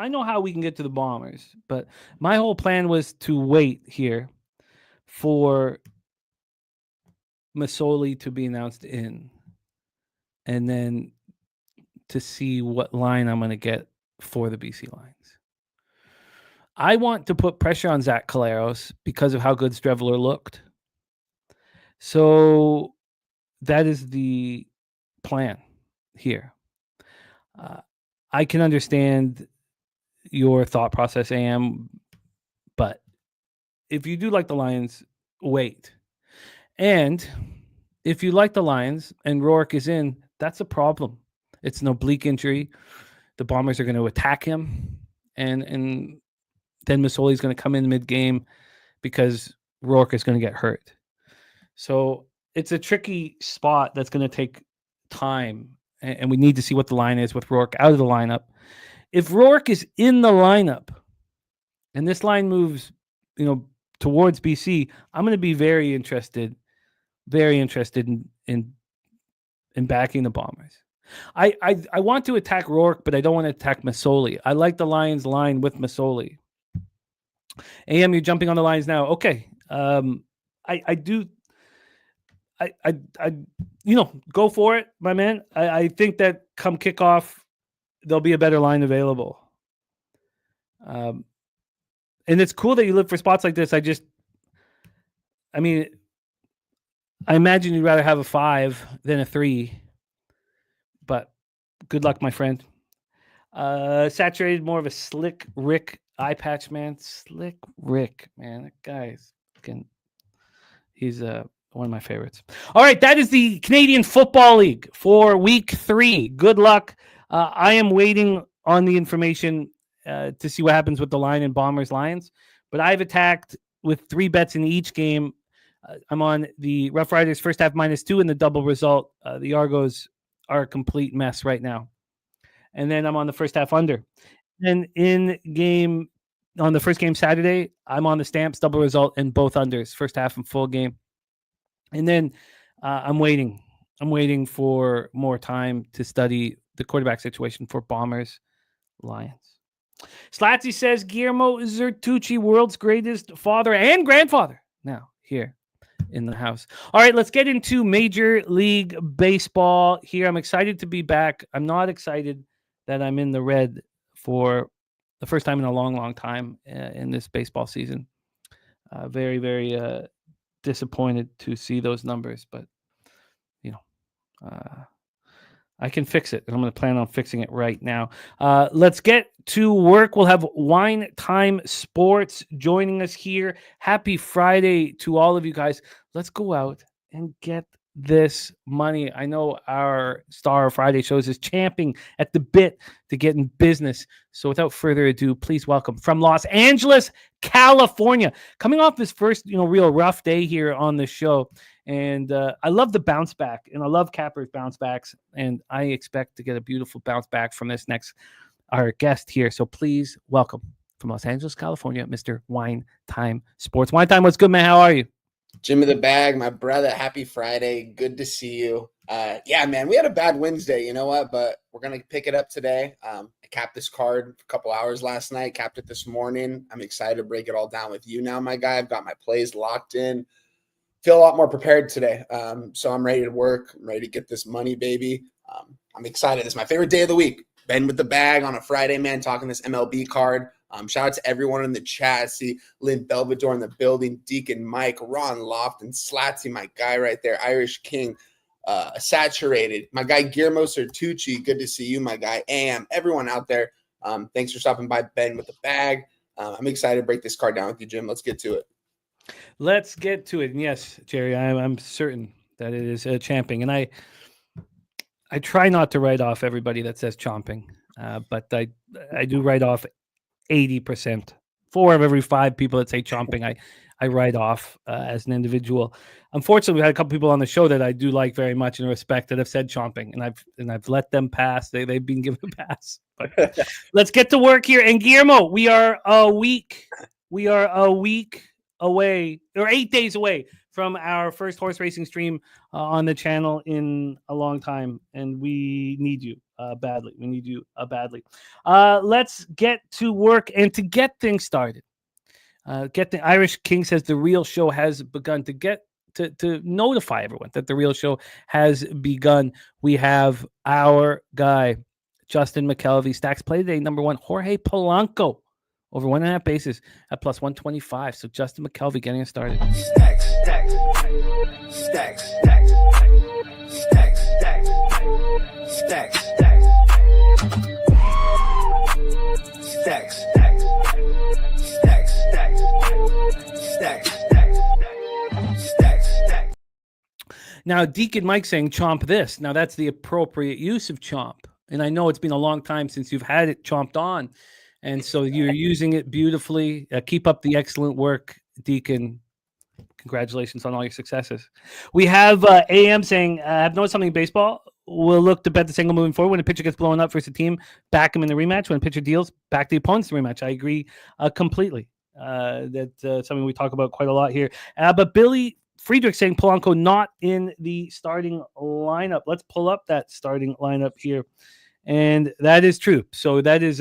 know how we can get to the Bombers, but my whole plan was to wait here for Masoli to be announced in, and then to see what line I'm going to get for the BC Lions. I want to put pressure on Zach Collaros because of how good Strevler looked. So that is the plan here. I can understand your thought process, AM, but if you do like the Lions, wait. And if you like the Lions and Rourke is in, that's a problem. It's an oblique injury. The Bombers are going to attack him, and then Masoli's going to come in mid-game because Rourke is going to get hurt. So it's a tricky spot that's going to take time, and we need to see what the line is with Rourke out of the lineup. If Rourke is in the lineup and this line moves, towards BC, I'm going to be very interested in backing the Bombers. I want to attack Rourke, but I don't want to attack Masoli. I like the Lions line with Masoli. AM, you're jumping on the lines now. Okay. I do. Go for it, my man. I think that come kickoff, there'll be a better line available. And it's cool that you look for spots like this. I imagine you'd rather have a 5 than a 3, but good luck, my friend. Saturated, more of a Slick Rick eye patch, man. Slick Rick, man. That guy's fucking, he's one of my favorites. All right, that is the Canadian Football League for week 3. Good luck. I am waiting on the information to see what happens with the line in Bombers Lions, but I've attacked with 3 bets in each game. I'm on the Rough Riders first half -2 in the double result. The Argos are a complete mess right now. And then I'm on the first half under. And on the first game Saturday, I'm on the Stamps double result and both unders, first half and full game. And then I'm waiting for more time to study the quarterback situation for Bombers Lions. Slatsy says Guillermo Zertucci, world's greatest father and grandfather, now here in the house. All right, let's get into Major League Baseball here. I'm excited to be back. I'm not excited that I'm in the red for the first time in a long, long time in this baseball season. Very, very disappointed to see those numbers, but I can fix it, and I'm going to plan on fixing it right now. Let's get to work. We'll have Wine Time Sports joining us here. Happy Friday to all of you guys. Let's go out and get this money. I know our Star Friday shows is champing at the bit to get in business. So without further ado, please welcome from Los Angeles, California, coming off his first, real rough day here on the show. And I love the bounce back, and I love Capper's bounce backs, and I expect to get a beautiful bounce back from our guest here. So please welcome from Los Angeles, California, Mr. Wine Time Sports. Wine Time, what's good, man? How are you? Jimmy the Bag, my brother, happy Friday. Good to see you. Yeah, man, we had a bad Wednesday, you know what? But we're going to pick it up today. I capped this card a couple hours last night, capped it this morning. I'm excited to break it all down with you now, my guy. I've got my plays locked in. Feel a lot more prepared today. So I'm ready to work. I'm ready to get this money, baby. I'm excited. It's my favorite day of the week. Ben with the Bag on a Friday, man, talking this MLB card. Shout out to everyone in the chat. I see Lynn Belvedere in the building, Deacon Mike, Ron Loft, and Slatsy, my guy right there, Irish King, Saturated. My guy Guillermo Zertucci, good to see you, my guy. AM, everyone out there. Thanks for stopping by, Ben with the Bag. I'm excited to break this card down with you, Jim. Let's get to it. Let's get to it. And yes, Jerry, I'm certain that it is champing. And I try not to write off everybody that says chomping, but I do write off 80%. 4 of every 5 people that say chomping, I write off as an individual. Unfortunately, we had a couple people on the show that I do like very much and respect that have said chomping, and I've let them pass. They've been given a pass. But let's get to work here. And Guillermo, we are a week away, or 8 days away from our first horse racing stream on the channel in a long time, and we need you badly. We need you badly. Let's get to work, and to get things started, the Irish King says the real show has begun. To notify everyone that the real show has begun, we have our guy Justin McKelvey. Stacks play today. Number 1, Jorge Polanco, over 1.5 bases at plus 125. So Justin McKelvey getting us started. Stacks. Now, Deacon Mike saying chomp this. Now, that's the appropriate use of chomp. And I know it's been a long time since you've had it chomped on. And so you're using it beautifully. Keep up the excellent work, Deacon. Congratulations on all your successes. We have AM saying, I've noticed something in baseball. We'll look to bet the single moving forward. When a pitcher gets blown up versus a team, back him in the rematch. When a pitcher deals, back the opponent's rematch. I agree completely. That's something we talk about quite a lot here. But Billy Friedrich saying Polanco not in the starting lineup. Let's pull up that starting lineup here. And that is true. So that is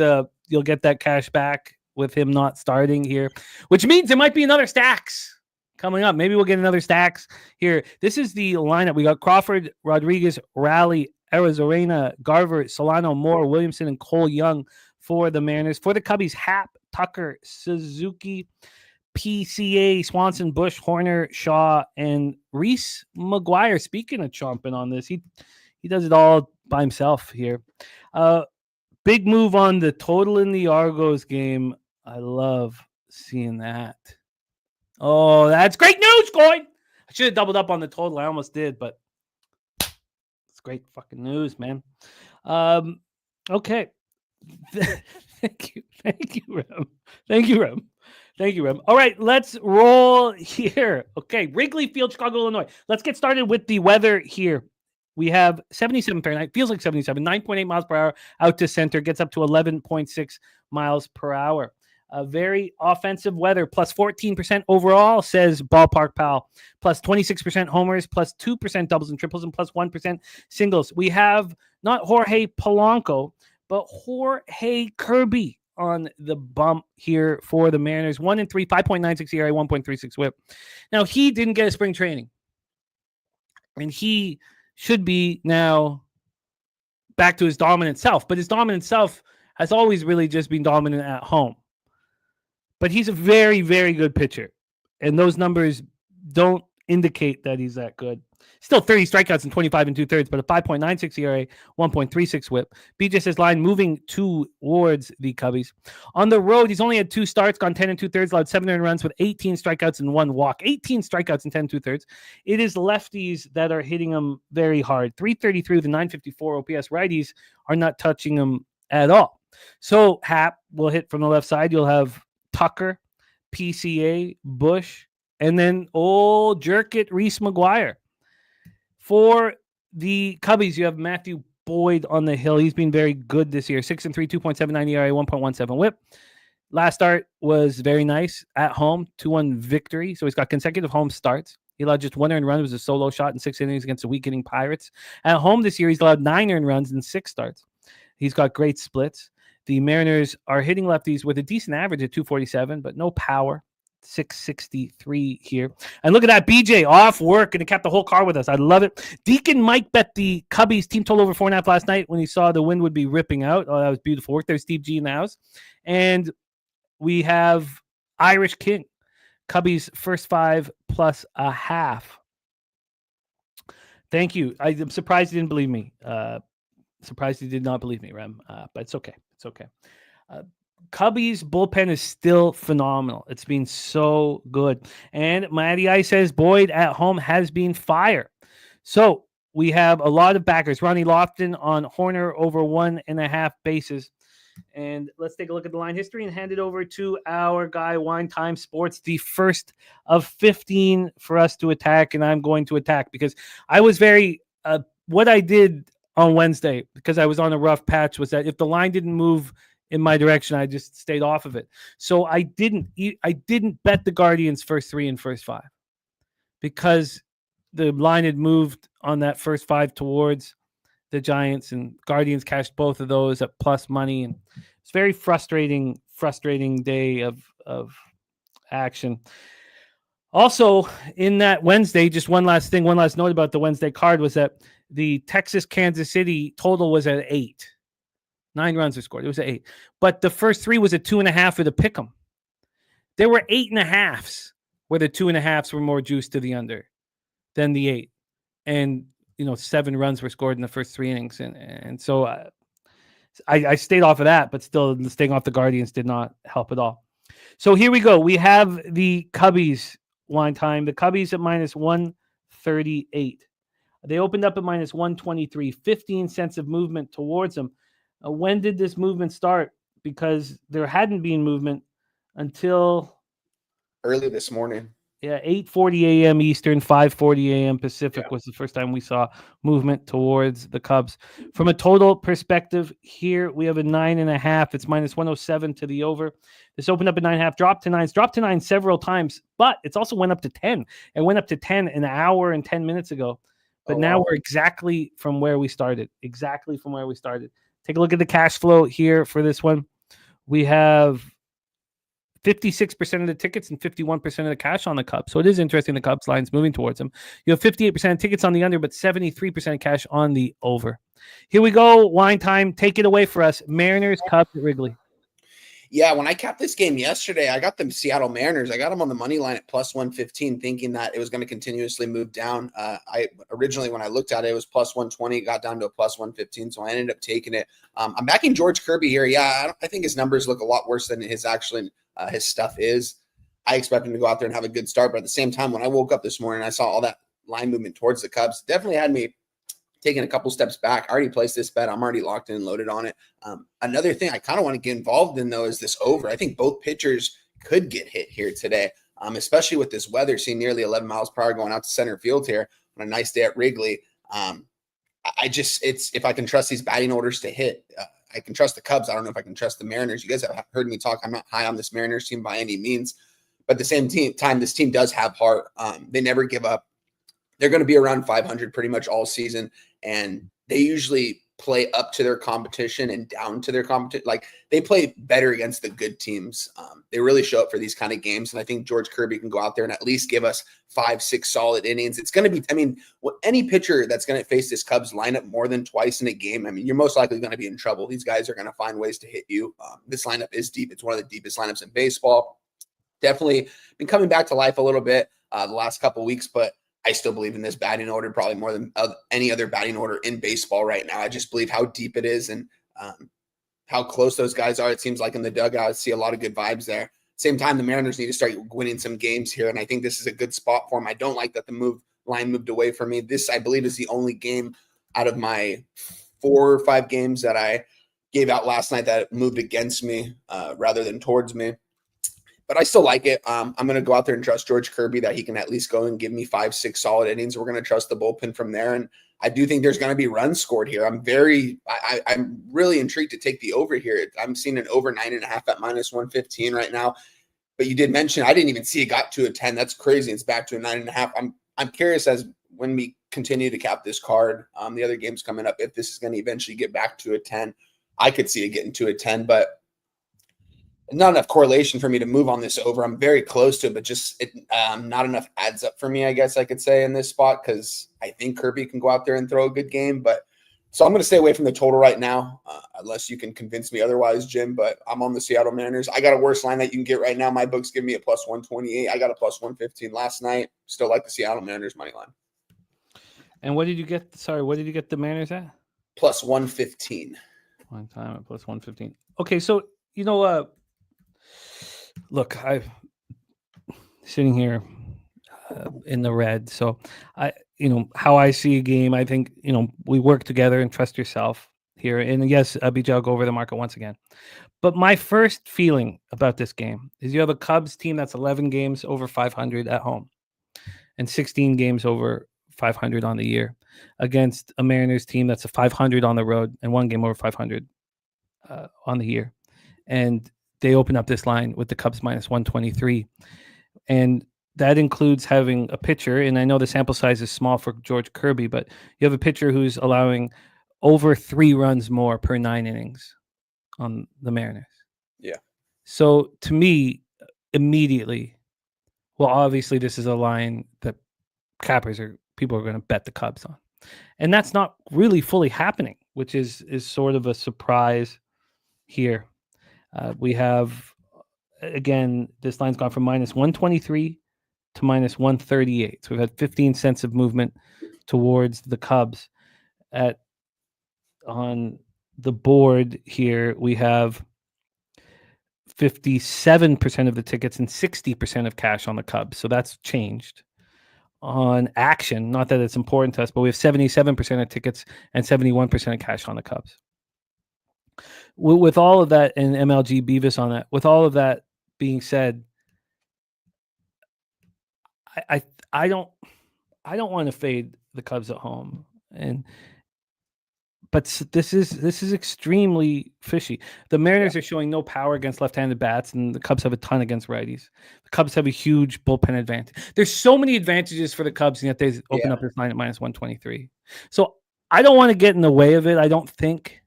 you'll get that cash back with him not starting here, which means there might be another stacks coming up. Maybe we'll get another stacks here. This is the lineup. We got Crawford, Rodriguez, Raleigh, Arizarena, Garver, Solano, Moore, Williamson, and Cole Young for the Mariners. For the Cubbies, Happ, Tucker, Suzuki, PCA, Swanson, Bush, Horner, Shaw, and Reese McGuire. Speaking of chomping on this, he does it all by himself here. Big move on the total in the Argos game. I love seeing that. Oh, that's great news, Coin. I should have doubled up on the total. I almost did, but it's great fucking news, man. Okay. Thank you, Rem. Thank you, Rem. All right, let's roll here. Okay, Wrigley Field, Chicago, Illinois. Let's get started with the weather here. We have 77 Fahrenheit, feels like 77, 9.8 miles per hour out to center, gets up to 11.6 miles per hour. Very offensive weather, plus 14% overall, says Ballpark Pal, plus 26% homers, plus 2% doubles and triples, and plus 1% singles. We have not Jorge Polanco, but Jorge Kirby on the bump here for the Mariners. 1-3, 5.96 ERA, 1.36 whip. Now, he didn't get a spring training, and he should be now back to his dominant self, but his dominant self has always really just been dominant at home. But he's a very, very good pitcher, and those numbers don't indicate that he's that good. Still 30 strikeouts and 25 2/3, but a 5.96 ERA, 1.36 whip. BJ says line moving towards the Cubbies. On the road, he's only had 2 starts, gone 10 2/3, allowed 7 earned runs with 18 strikeouts and 1 walk. 18 strikeouts and 10 2/3. It is lefties that are hitting him very hard. 333 with a 954 OPS. Righties are not touching him at all. So Hap will hit from the left side. You'll have Tucker, PCA, Bush, and then old jerk it, Reese McGuire. For the Cubbies, you have Matthew Boyd on the hill. He's been very good this year. 6-3, 2.79 ERA, 1.17 whip. Last start was very nice at home, 2-1 victory. So he's got consecutive home starts. He allowed just 1 earned run. It was a solo shot in 6 innings against the weak-hitting Pirates. At home this year, he's allowed 9 earned runs in 6 starts. He's got great splits. The Mariners are hitting lefties with a decent average at 247, but no power. 663 here. And look at that, BJ off work, and it kept the whole car with us. I love it. Deacon Mike bet the Cubbies team total over 4.5 last night when he saw the wind would be ripping out. Oh, that was beautiful work. There's Steve G in the house. And we have Irish King. Cubbies first 5 plus a half. Thank you. I'm surprised he didn't believe me. Surprised he did not believe me, Rem. But it's okay. It's okay. Cubbies bullpen is still phenomenal. It's been so good. And Matty I says Boyd at home has been fire. So we have a lot of backers. Ronnie Lofton on Horner over 1.5 bases. And let's take a look at the line history and hand it over to our guy, Wine Time Sports, the first of 15 for us to attack. And I'm going to attack because I was very, what I did on Wednesday, because I was on a rough patch, was that if the line didn't move in my direction, I just stayed off of it. So I didn't bet the Guardians first 3 and first 5 because the line had moved on that first 5 towards the Giants, and Guardians cashed both of those at plus money. And it's very frustrating day of action. Also, in that Wednesday, just one last note about the Wednesday card was that the Texas-Kansas City total was at 8. 9 runs were scored. It was at 8. But the first 3 was at 2.5 for the pick'em. There were 8.5s where the 2.5s were more juice to the under than the 8. And, 7 runs were scored in the first 3 innings. And so I stayed off of that, but still staying off the Guardians did not help at all. So here we go. We have the Cubbies Wine Time. The Cubbies at minus 138. They opened up at minus 123, 15 cents of movement towards them. When did this movement start? Because there hadn't been movement until early this morning. 8:40 a.m. Eastern, 5:40 a.m. Pacific was the first time we saw movement towards the Cubs. From a total perspective, here we have a 9.5. It's minus 107 to the over. This opened up at 9.5, dropped to 9. It's dropped to 9 several times, but it's also went up to 10. It went up to 10 an hour and 10 minutes ago. But now we're exactly from where we started. Exactly from where we started. Take a look at the cash flow here for this one. We have 56% of the tickets and 51% of the cash on the Cubs. So it is interesting the Cubs line's moving towards them. You have 58% of tickets on the under, but 73% cash on the over. Here we go. Wine time. Take it away for us. Mariners, Cubs at Wrigley. Yeah, when I capped this game yesterday, I got them Seattle Mariners. I got them on the money line at plus 115, thinking that it was going to continuously move down. I originally, when I looked at it, it was plus 120, got down to a plus 115, so I ended up taking it. I'm backing George Kirby here. Yeah, I think his numbers look a lot worse than his stuff is. I expect him to go out there and have a good start, but at the same time, when I woke up this morning, I saw all that line movement towards the Cubs. Definitely had me taking a couple steps back. I already placed this bet. I'm already locked in and loaded on it. Another thing I kind of want to get involved in, though, is this over. I think both pitchers could get hit here today, especially with this weather, seeing nearly 11 miles per hour going out to center field here on a nice day at Wrigley. It's if I can trust these batting orders to hit, I can trust the Cubs. I don't know if I can trust the Mariners. You guys have heard me talk. I'm not high on this Mariners team by any means, but at the same time, this team does have heart. They never give up. They're going to be around 500 pretty much all season, and they usually play up to their competition and down to their competition. Like, they play better against the good teams. They really show up for these kind of games, and I think George Kirby can go out there and at least give us 5-6 solid innings. It's going to be, any pitcher that's going to face this Cubs lineup more than twice in a game, you're most likely going to be in trouble. These guys are going to find ways to hit you. This lineup is deep. It's one of the deepest lineups in baseball. Definitely been coming back to life a little bit the last couple of weeks, but I still believe in this batting order probably more than any other batting order in baseball right now. I just believe how deep it is and how close those guys are. It seems like in the dugout, I see a lot of good vibes there. Same time, the Mariners need to start winning some games here, and I think this is a good spot for them. I don't like that the line moved away from me. This, I believe, is the only game out of my 4 or 5 games that I gave out last night that moved against me rather than towards me. But I still like it. I'm going to go out there and trust George Kirby that he can at least go and give me 5-6 solid innings. We're going to trust the bullpen from there. And I do think there's going to be runs scored here. I'm really intrigued to take the over here. I'm seeing an over 9.5 at minus 115 right now. But you did mention, I didn't even see it got to a 10. That's crazy. It's back to a 9.5. I'm curious as when we continue to cap this card, the other games coming up, if this is going to eventually get back to a 10. I could see it getting to a 10, but not enough correlation for me to move on this over. I'm very close to it, but just not enough adds up for me, I guess I could say, in this spot, because I think Kirby can go out there and throw a good game. But so I'm going to stay away from the total right now, unless you can convince me otherwise, Jim. But I'm on the Seattle Mariners. I got a worse line that you can get right now. My books give me a plus 128. I got a plus 115 last night. Still like the Seattle Mariners money line. And what did you get? Sorry, what did you get the Mariners at? Plus 115. One time at plus 115. Okay, so look, I'm sitting here in the red. So how I see a game, I think, we work together and trust yourself here. And yes, BJ, I'll go over the market once again. But my first feeling about this game is you have a Cubs team that's 11 games over 500 at home and 16 games over 500 on the year against a Mariners team that's a 500 on the road and 1 game over 500 on the year. And they open up this line with the Cubs minus 123. And that includes having a pitcher, and I know the sample size is small for George Kirby, but you have a pitcher who's allowing over 3 runs more per 9 innings on the Mariners. Yeah. So to me, immediately, well, obviously this is a line that people are going to bet the Cubs on. And that's not really fully happening, which is sort of a surprise here. We have, again, this line's gone from minus 123 to minus 138. So we've had 15 cents of movement towards the Cubs. On the board here, we have 57% of the tickets and 60% of cash on the Cubs. So that's changed. on action. Not that it's important to us, but we have 77% of tickets and 71% of cash on the Cubs. With all of that, and MLG Beavis on that, with all of that being said, I don't want to fade the Cubs at home, but this is extremely fishy. The Mariners are showing no power against left-handed bats, and the Cubs have a ton against righties. The Cubs have a huge bullpen advantage. There's so many advantages for the Cubs, and yet they open up this line at -123. So I don't want to get in the way of it. I don't think,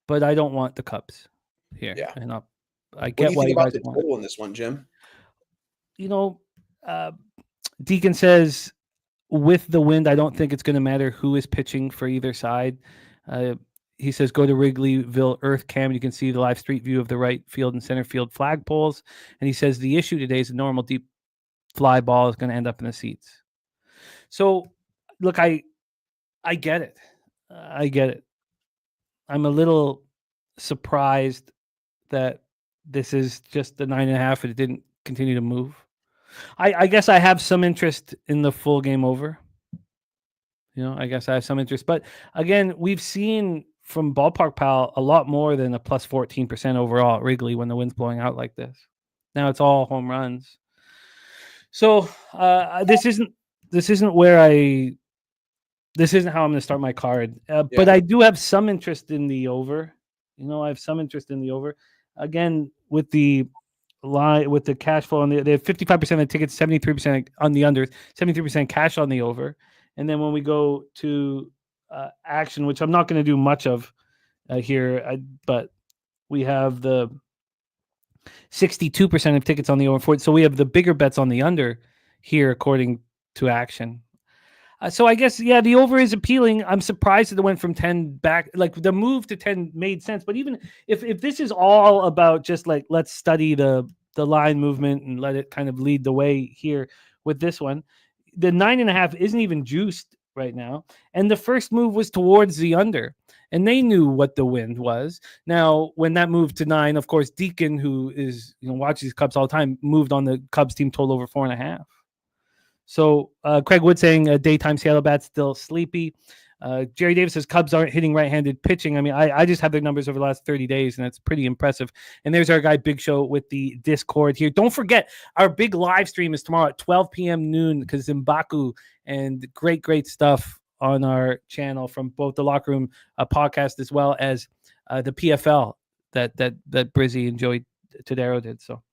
but I don't want the Cubs here. Yeah, and I What get do you why think you about guys the want it. total in this one, Jim? Deacon says, with the wind, I don't think it's going to matter who is pitching for either side. He says, go to Wrigleyville Earth Cam. You can see the live street view of the right field and center field flagpoles. And he says the issue today is a normal deep fly ball is going to end up in the seats. So, look, I get it. I get it. I'm a little surprised that this is just the 9.5 and it didn't continue to move. I guess I have some interest in the full game over. I guess I have some interest. But again, we've seen from Ballpark Pal a lot more than a plus 14% overall at Wrigley when the wind's blowing out like this. Now it's all home runs. So this isn't how I'm going to start my card. But I do have some interest in the over. I have some interest in the over. Again, with the line, with the cash flow, they have 55% of the tickets, 73% on the under, 73% cash on the over. And then when we go to action, which I'm not going to do much of here, but we have the 62% of tickets on the over. So we have the bigger bets on the under here, according to action. So I guess, the over is appealing. I'm surprised that it went from 10 back. Like the move to 10 made sense. But even if this is all about just like, let's study the line movement and let it kind of lead the way here with this one, the 9.5 isn't even juiced right now. And the first move was towards the under. And they knew what the wind was. Now, when that moved to 9, of course, Deacon, who is watches Cubs all the time, moved on the Cubs team total over 4.5. So Craig Wood saying daytime Seattle bats still sleepy. Jerry Davis says Cubs aren't hitting right-handed pitching. I mean, I just have their numbers over the last 30 days, and that's pretty impressive. And there's our guy Big Show with the Discord here. Don't forget, our big live stream is tomorrow at 12 p.m. noon because M'Baku and great stuff on our channel from both the Locker Room podcast as well as the PFL that Brizzy and Joey Tadero did. So.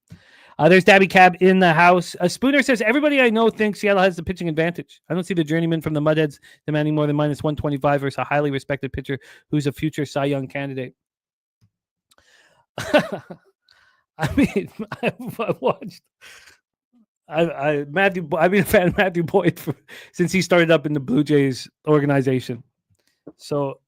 There's Dabby Cab in the house. Spooner says, everybody I know thinks Seattle has the pitching advantage. I don't see the journeyman from the Mudheads demanding more than -125 versus a highly respected pitcher who's a future Cy Young candidate. I mean, I've watched. I've been a fan of Matthew Boyd since he started up in the Blue Jays organization. So,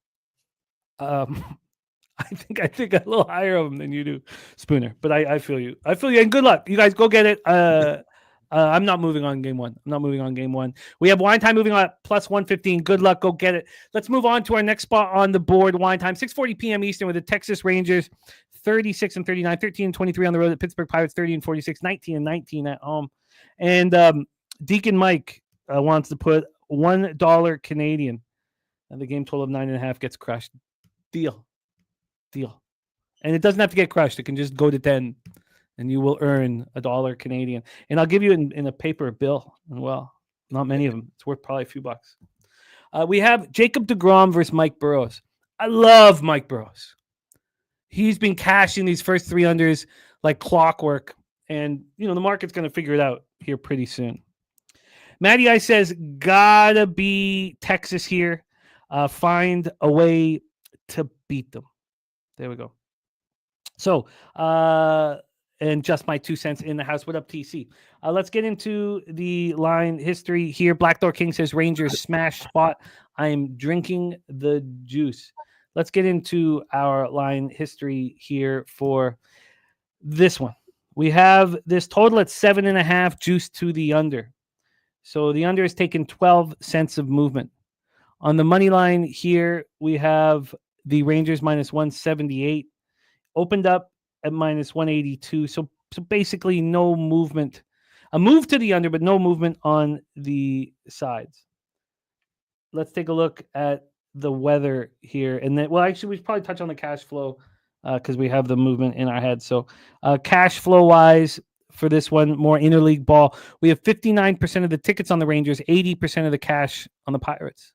I think a little higher of him than you do, Spooner. But I feel you. And good luck. You guys go get it. I'm not moving on game one. We have Wine Time moving on at +115. Good luck. Go get it. Let's move on to our next spot on the board. Wine Time, 6:40 p.m. Eastern with the Texas Rangers, 36-39, 13-23 on the road. The Pittsburgh Pirates, 30-46, 19-19 at home. And Deacon Mike wants to put $1 Canadian. And the game total of 9.5 gets crushed. Deal. And it doesn't have to get crushed. It can just go to 10 and you will earn $1 Canadian. And I'll give you in a paper bill. Well, not many of them. It's worth probably a few bucks. We have Jacob deGrom versus Mike Burrows. I love Mike Burrows. He's been cashing these first 3 unders like clockwork. And, the market's going to figure it out here pretty soon. Matty I says, gotta be Texas here. Find a way to beat them. There we go. So, and just my 2 cents in the house. What up, TC? Let's get into the line history here. Blackdoor King says Rangers smash spot. I am drinking the juice. Let's get into our line history here for this one. We have this total at 7.5 juice to the under. So the under is taken 12 cents of movement. On the money line here, we have the Rangers -178, opened up at -182. So basically no movement. A move to the under, but no movement on the sides. Let's take a look at the weather here. And then, well, actually, we should probably touch on the cash flow because we have the movement in our head. So cash flow wise for this one, more interleague ball, we have 59% of the tickets on the Rangers, 80% of the cash on the Pirates,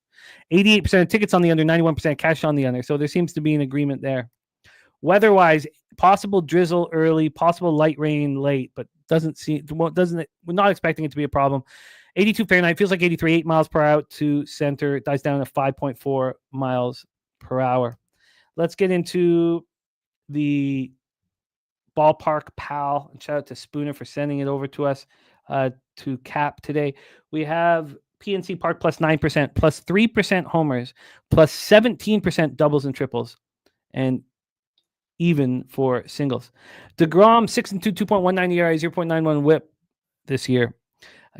88% of tickets on the under, 91% cash on the under. So there seems to be an agreement there. Weather-wise, possible drizzle early, possible light rain late, but we're not expecting it to be a problem. 82 Fahrenheit, feels like 83, 8 miles per hour to center. It dies down to 5.4 miles per hour. Let's get into the ballpark pal. And shout out to Spooner for sending it over to us to cap today. We have PNC Park plus 9%, plus 3% homers, plus 17% doubles and triples, and even for singles. DeGrom, 6-2, 2.19 ERA, 0.91 whip this year.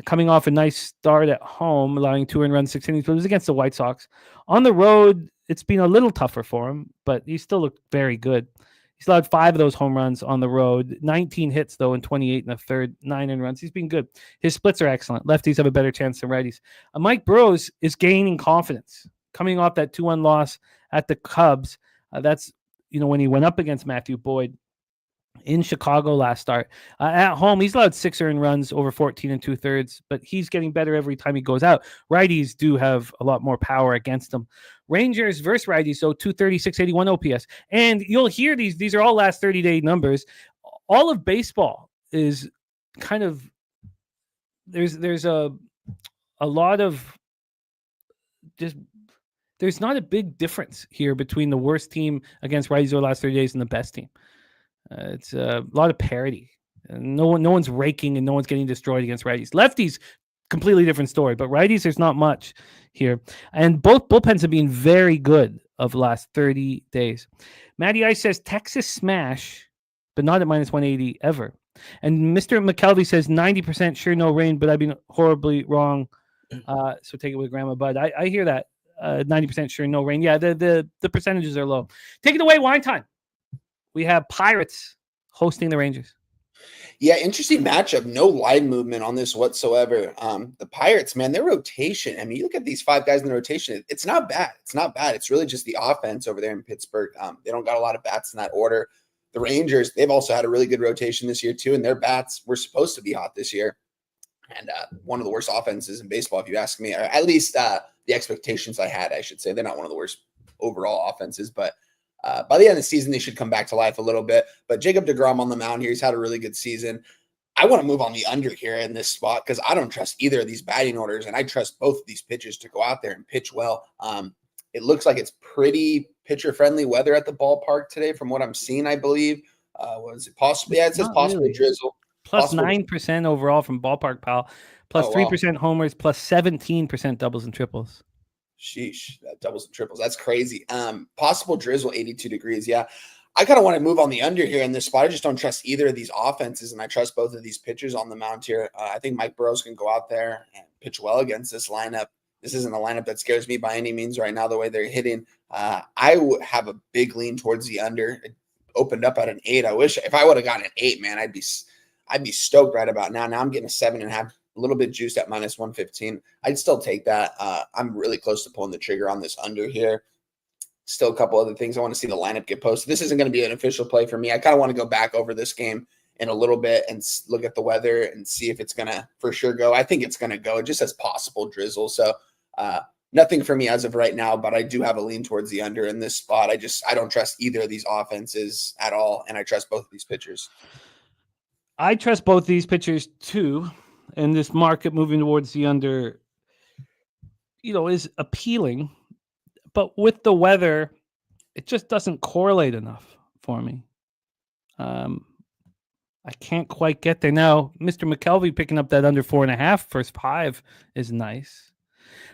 Coming off a nice start at home, allowing 2 earned runs, 6 innings, but it was against the White Sox. On the road, it's been a little tougher for him, but he still looked very good. He's allowed 5 of those home runs on the road, 19 hits, though, in 28 and a third, 9 earned runs. He's been good. His splits are excellent. Lefties have a better chance than righties. Mike Burrows is gaining confidence. Coming off that 2-1 loss at the Cubs, that's when he went up against Matthew Boyd in Chicago last start. At home, he's allowed 6 earned runs over 14 and 2/3, but he's getting better every time he goes out. Righties do have a lot more power against him. Rangers versus righties, so 230, 681 OPS. And you'll hear these are all last 30-day numbers. All of baseball is kind of, there's a lot of just, there's not a big difference here between the worst team against righties over the last 30 days and the best team. It's a lot of parity. No one's raking and no one's getting destroyed against righties. Lefties, completely different story. But righties, there's not much here. And both bullpens have been very good of the last 30 days. Matty Ice says Texas smash, but not at minus 180 ever. And Mr. McKelvey says 90% sure no rain, but I've been horribly wrong. So take it with Grandma Bud. I hear that. 90% sure no rain. Yeah, the percentages are low. Take it away, wine time. We have Pirates hosting the Rangers. Yeah, interesting matchup. No line movement on this whatsoever. The Pirates, man, their rotation. I mean, you look at these 5 guys in the rotation. It's not bad. It's not bad. It's really just the offense over there in Pittsburgh. They don't got a lot of bats in that order. The Rangers, they've also had a really good rotation this year too, and their bats were supposed to be hot this year. And one of the worst offenses in baseball, if you ask me, or at least the expectations I had, I should say. They're not one of the worst overall offenses, but by the end of the season, they should come back to life a little bit. But Jacob deGrom on the mound here, he's had a really good season. I want to move on the under here in this spot because I don't trust either of these batting orders, and I trust both of these pitchers to go out there and pitch well. It looks like it's pretty pitcher-friendly weather at the ballpark today from what I'm seeing, I believe. Was it possibly? Yeah, it says possibly really. Drizzle. Plus 9% overall from Ballpark Pal, plus 3% homers, plus 17% doubles and triples. Sheesh, doubles and triples. That's crazy. Possible drizzle, 82 degrees. Yeah. I kind of want to move on the under here in this spot. I just don't trust either of these offenses, and I trust both of these pitchers on the mound here. I think Mike Burrows can go out there and pitch well against this lineup. This isn't a lineup that scares me by any means right now, the way they're hitting. I would have a big lean towards the under. It opened up at an 8. I wish if I would have gotten an 8, man, I'd be stoked right about now. Now I'm getting a 7.5. A little bit juiced at minus 115. I'd still take that. I'm really close to pulling the trigger on this under here. Still a couple other things. I want to see the lineup get posted. This isn't going to be an official play for me. I kind of want to go back over this game in a little bit and look at the weather and see if it's going to for sure go. I think it's going to go. It just says possible drizzle. So nothing for me as of right now, but I do have a lean towards the under in this spot. I don't trust either of these offenses at all, and I trust both of these pitchers. I trust both these pitchers too. And this market moving towards the under, is appealing. But with the weather, it just doesn't correlate enough for me. I can't quite get there. Now, Mr. McKelvey picking up that under 4.5 first 5 is nice.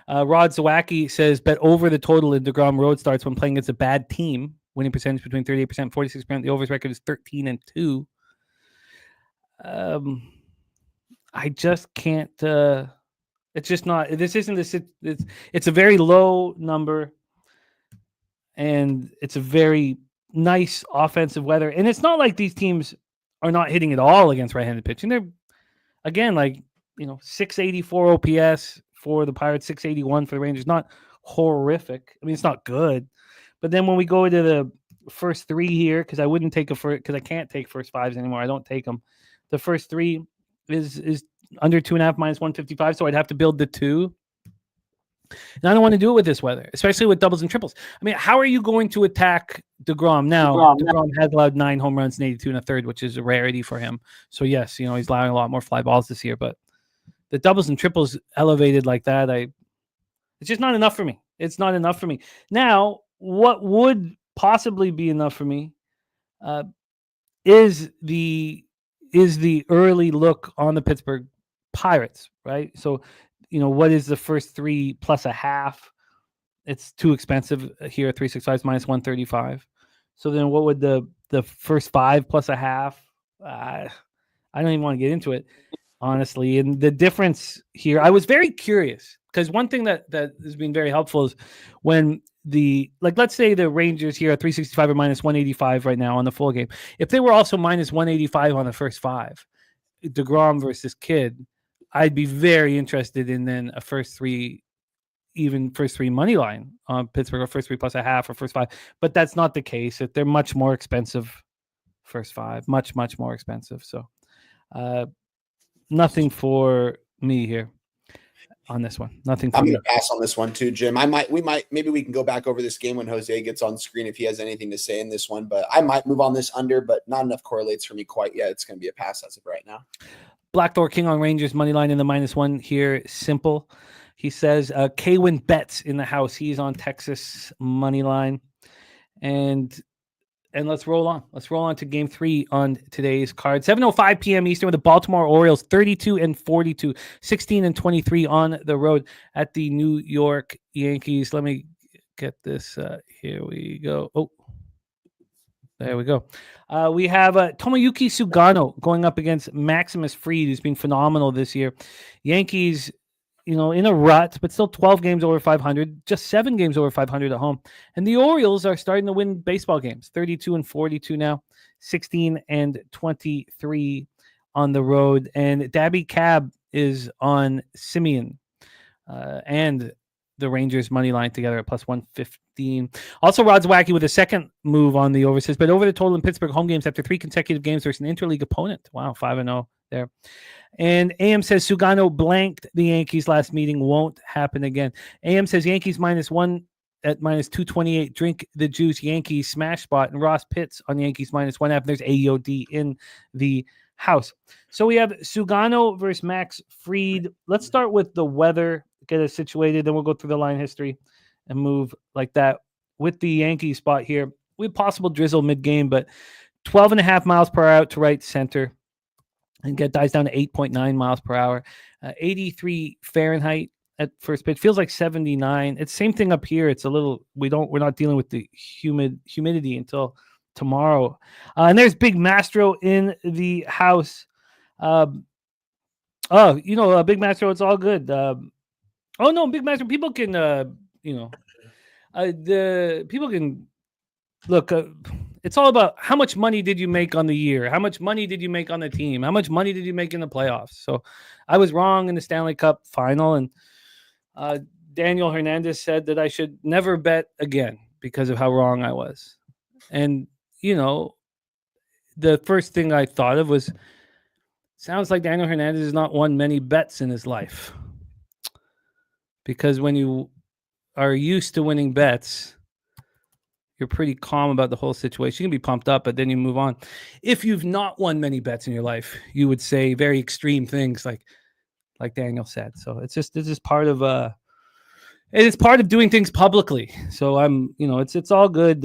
Rod Zawacki says, bet over the total in DeGrom road starts when playing against a bad team. Winning percentage between 38% and 46%. The overs record is 13-2. I just can't. It's just not. This isn't this. It's a very low number, and it's a very nice offensive weather. And it's not like these teams are not hitting at all against right-handed pitching. They're Again, 684 OPS for the Pirates, 681 for the Rangers. Not horrific. I mean, it's not good. But then when we go to the first three here, because I wouldn't take because I can't take first fives anymore. I don't take them. The first three is under 2.5 minus 155, so I'd have to build the 2. And I don't want to do it with this weather, especially with doubles and triples. I mean, how are you going to attack DeGrom now? DeGrom has allowed 9 home runs and 82 1/3, which is a rarity for him. So yes, he's allowing a lot more fly balls this year, but the doubles and triples elevated like that, it's just not enough for me. It's not enough for me. Now, what would possibly be enough for me is the early look on the Pittsburgh Pirates, right? So, what is the first 3 plus a half? It's too expensive here. 365 minus 135. So then, what would the first 5 plus a half? I don't even want to get into it, honestly. And the difference here, I was very curious because one thing that has been very helpful is when let's say the Rangers here are 365 or minus 185 right now on the full game. If they were also minus 185 on the first 5, DeGrom versus Kidd, I'd be very interested in then a first 3 money line on Pittsburgh, or first 3 plus a half, or first 5. But that's not the case. They're much more expensive first 5, much more expensive. So nothing for me here on this one. Nothing for I'm me. going to pass on this one too, Jim. Maybe we can go back over this game when Jose gets on screen if he has anything to say in this one, but I might move on this under, but not enough correlates for me quite yet. It's going to be a pass as of right now. Blackdoor King on Rangers money line in the -1 here. Simple. He says K-Win bets in the house. He's on Texas money line. And let's roll on. Let's roll on to game 3 on today's card. 7:05 p.m. Eastern with the Baltimore Orioles 32-42, 16-23 on the road at the New York Yankees. Let me get this. Here we go. Oh, there we go. We have Tomoyuki Sugano going up against Maximus Fried, who's been phenomenal this year. Yankees, in a rut, but still 12 games over 500, just 7 games over 500 at home. And the Orioles are starting to win baseball games, 32-42 now, 16-23 on the road. And Dabby Cab is on Simeon and the Rangers money line together at plus 115. Also, Rod's wacky with a second move on the overseas, but over the total in Pittsburgh home games after 3 consecutive games versus an interleague opponent. Wow, 5-0 there. And AM says Sugano blanked the Yankees last meeting. Won't happen again. AM says Yankees -1 at minus 228. Drink the juice. Yankees smash spot. And Ross Pitts on Yankees -1.5. There's AOD in the house. So we have Sugano versus Max Fried. Let's start with the weather. Get us situated. Then we'll go through the line history and move like that. With the Yankee spot here, we have possible drizzle mid-game, but 12.5 miles per hour to right center. And dies down to 8.9 miles per hour. 83 Fahrenheit at first pitch. Feels like 79. It's same thing up here. It's a little, we're not dealing with the humidity until tomorrow. And there's Big Mastro in the house. Big Mastro, it's all good. Big Mastro, people can, the people can look, it's all about how much money did you make on the year? How much money did you make on the team? How much money did you make in the playoffs? So I was wrong in the Stanley Cup final, and Daniel Hernandez said that I should never bet again because of how wrong I was. And, the first thing I thought of was, sounds like Daniel Hernandez has not won many bets in his life. Because when you are used to winning bets, you're pretty calm about the whole situation. You can be pumped up, but then you move on. If you've not won many bets in your life, you would say very extreme things like Daniel said. So it's just part of it's part of doing things publicly. So it's all good.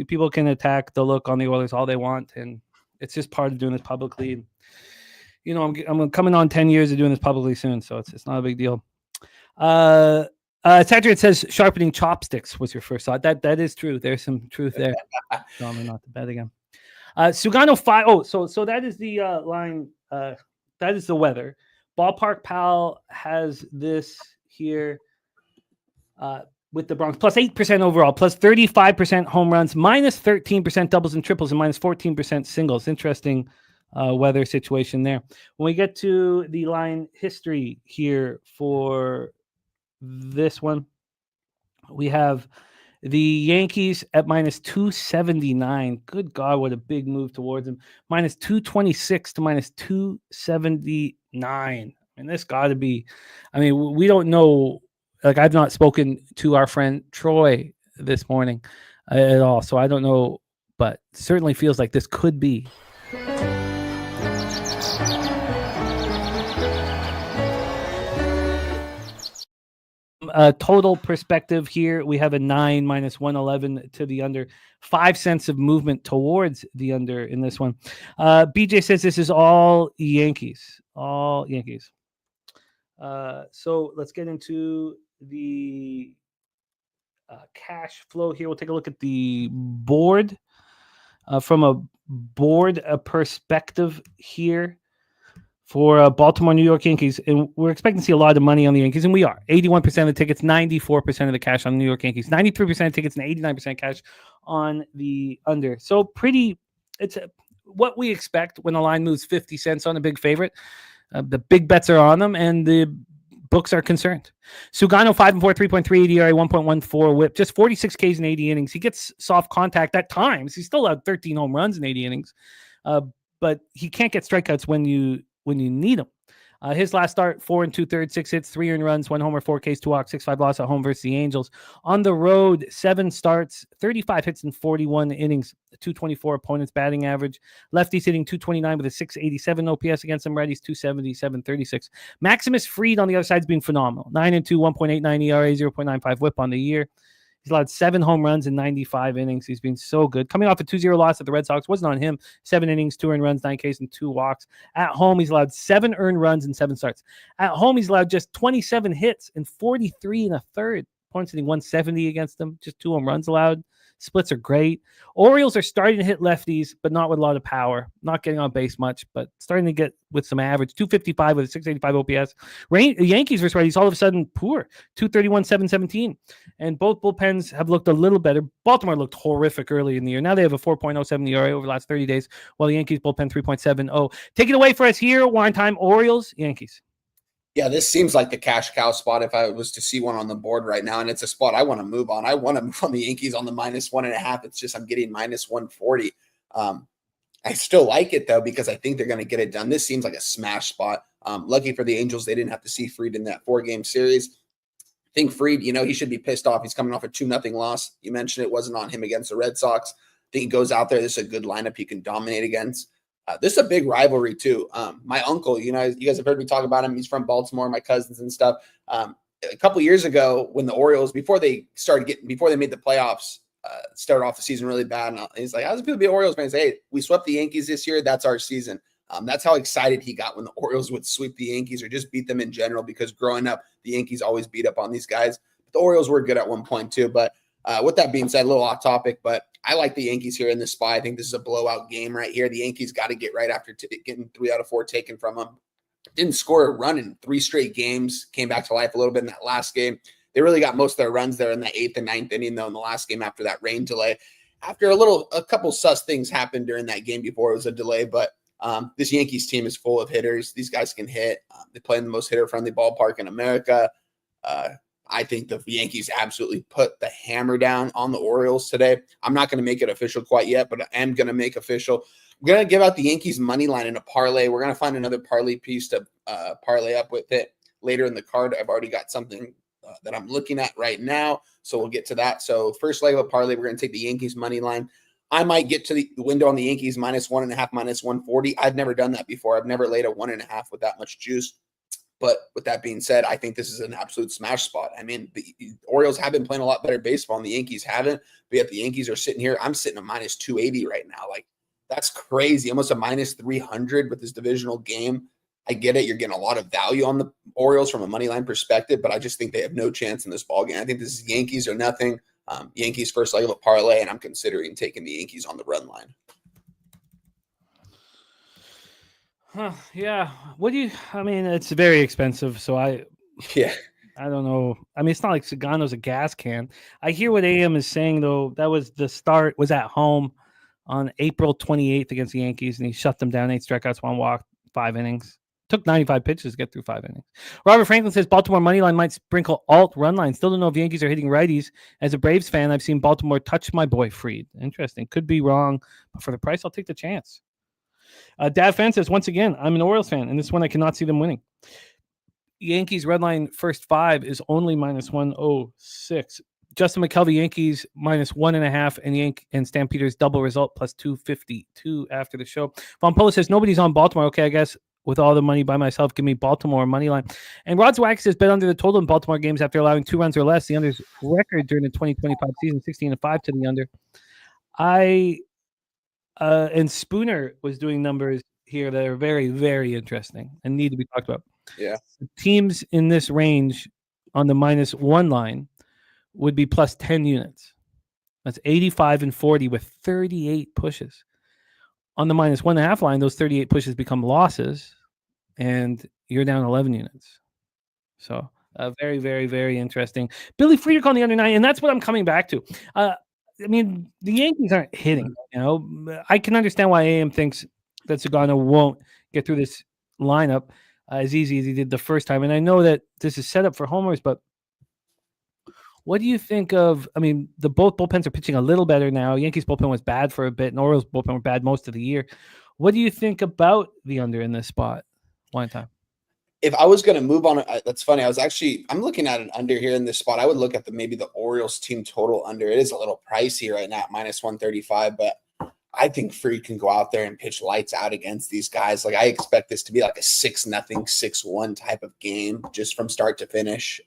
People can attack the look on the Oilers all they want, and it's just part of doing this publicly. I'm coming on 10 years of doing this publicly soon, so it's not a big deal. Saturate says sharpening chopsticks was your first thought. That is true. There's some truth there. So I'm not to bet again. Sugano 5. Oh, so that is the line. That is the weather. Ballpark Pal has this here with the Bronx plus 8% overall, plus 35% home runs, minus 13% doubles and triples, and minus 14% singles. Interesting weather situation there. When we get to the line history here for this one, we have the Yankees at minus 279. Good God, what a big move towards them. Minus 226 to minus 279. And this got to be, I mean, we don't know. Like, I've not spoken to our friend Troy this morning at all. So I don't know, but certainly feels like this could be. Total perspective here, we have a 9 minus 111 to the under, 5 cents of movement towards the under in this one. BJ says this is all Yankees. So let's get into the cash flow here. We'll take a look at the board from a board perspective here for Baltimore, New York Yankees. And we're expecting to see a lot of money on the Yankees, and we are. 81% of the tickets, 94% of the cash on the New York Yankees, 93% of tickets, and 89% cash on the under. So it's what we expect when the line moves 50 cents on a big favorite. The big bets are on them, and the books are concerned. Sugano 5-4, 3.3 ERA, 1.14 WHIP, just 46 Ks in 80 innings. He gets soft contact at times. He still had 13 home runs in 80 innings, but he can't get strikeouts when you need him. His last start, 4 2/3, 6 hits, 3 earned runs, 1 homer, 4 Ks, 2 walks, 6-5 loss at home versus the Angels. On the road, 7 starts, 35 hits in 41 innings, 224 opponent's batting average. Lefties hitting 229 with a 687 OPS against them. Righties 270, 736. Maximus Fried on the other side's been phenomenal. 9-2, 1.89 ERA, 0.95 WHIP on the year. He's allowed 7 home runs in 95 innings. He's been so good. Coming off a 2-0 loss at the Red Sox, wasn't on him. 7 innings, 2 earned runs, 9 Ks, and 2 walks. At home, he's allowed 7 earned runs in 7 starts. At home, he's allowed just 27 hits and 43 1/3. Opponents hitting 170 against them. Just 2 home runs allowed. Splits are great. Orioles are starting to hit lefties, but not with a lot of power. Not getting on base much, but starting to get with some average. 255 with a 685 OPS. Yankees versus righties all of a sudden poor. 231, 717. And both bullpens have looked a little better. Baltimore looked horrific early in the year. Now they have a 4.07 ERA over the last 30 days, while the Yankees bullpen 3.70. Take it away for us here. Wine time. Orioles, Yankees. Yeah, this seems like the cash cow spot if I was to see one on the board right now, and it's a spot I want to move on. I want to move on the Yankees on the -1.5. It's just I'm getting -140. I still like it, though, because I think they're going to get it done. This seems like a smash spot. Lucky for the Angels, they didn't have to see Fried in that 4-game series. I think Fried, he should be pissed off. He's coming off a 2-0 loss. You mentioned it wasn't on him against the Red Sox. I think he goes out there. This is a good lineup he can dominate against. This is a big rivalry too. My uncle, you guys have heard me talk about him. He's from Baltimore, my cousins and stuff. A couple years ago when the Orioles, before they made the playoffs, started off the season really bad. And he's like, how's it feel to be Orioles fans? Hey, we swept the Yankees this year. That's our season. That's how excited he got when the Orioles would sweep the Yankees or just beat them in general, because growing up, the Yankees always beat up on these guys. But the Orioles were good at one point too. But with that being said, a little off topic, but I like the Yankees here in this spot. I think this is a blowout game right here. The Yankees got to get right after getting 3 out of 4 taken from them. Didn't score a run in 3 straight games. Came back to life a little bit in that last game. They really got most of their runs there in the 8th and 9th inning, though, in the last game after that rain delay. After a couple sus things happened during that game before it was a delay, but this Yankees team is full of hitters. These guys can hit. They play in the most hitter-friendly ballpark in America. I think the Yankees absolutely put the hammer down on the Orioles today. I'm not going to make it official quite yet, but I am going to make official. We're going to give out the Yankees money line in a parlay. We're going to find another parlay piece to parlay up with it later in the card. I've already got something that I'm looking at right now, so we'll get to that. So first leg of a parlay, we're going to take the Yankees money line. I might get to the window on the Yankees -1.5, -140. I've never done that before. I've never laid a 1.5 with that much juice. But with that being said, I think this is an absolute smash spot. I mean, the Orioles have been playing a lot better baseball, and the Yankees haven't. But yet the Yankees are sitting here. I'm sitting at -280 right now. Like, that's crazy. Almost a -300 with this divisional game. I get it. You're getting a lot of value on the Orioles from a money line perspective, but I just think they have no chance in this ball game. I think this is Yankees or nothing. Yankees first leg of a parlay, and I'm considering taking the Yankees on the run line. Yeah. It's very expensive. So I don't know. I mean, it's not like Sagano's a gas can. I hear what AM is saying, though. That was the start, was at home. on April 28th against the Yankees, and he shut them down 8 strikeouts, 1 walk, 5 innings. Took 95 pitches to get through 5 innings. Robert Franklin says Baltimore money line might sprinkle alt run line. Still don't know if Yankees are hitting righties. As a Braves fan, I've seen Baltimore touch my boy Fried. Interesting. Could be wrong, but for the price, I'll take the chance. Dad fan says, once again, I'm an Orioles fan, and this one I cannot see them winning. Yankees red line first 5 is only minus 106. Justin McKelvey, Yankees minus 1.5, and Stan Peters double result plus 252 after the show. Von Polo says nobody's on Baltimore. Okay, I guess with all the money by myself, give me Baltimore money line. And Rod's Wax says bet under the total in Baltimore games after allowing 2 runs or less. The under's record during the 2025 season, 16-5 to the under. And Spooner was doing numbers here that are very, very interesting and need to be talked about. Yeah. The teams in this range on the minus 1 line would be plus 10 units. That's 85 and 40 with 38 pushes. On the minus 1.5 line, those 38 pushes become losses, and you're down 11 units. So very, very, very interesting. Billy Friedrich on the under 9, and that's what I'm coming back to. I mean, the Yankees aren't hitting. I can understand why AM thinks that Zagano won't get through this lineup as easy as he did the first time. And I know that this is set up for homers, but what do you think of? I mean, both bullpens are pitching a little better now. Yankees bullpen was bad for a bit, and Orioles bullpen were bad most of the year. What do you think about the under in this spot? One time. If I was going to move on, that's funny. I'm looking at an under here in this spot. I would look at maybe the Orioles team total under. It is a little pricey right now at minus 135, but I think Fried can go out there and pitch lights out against these guys. Like I expect this to be like a 6-0, 6-1 type of game just from start to finish.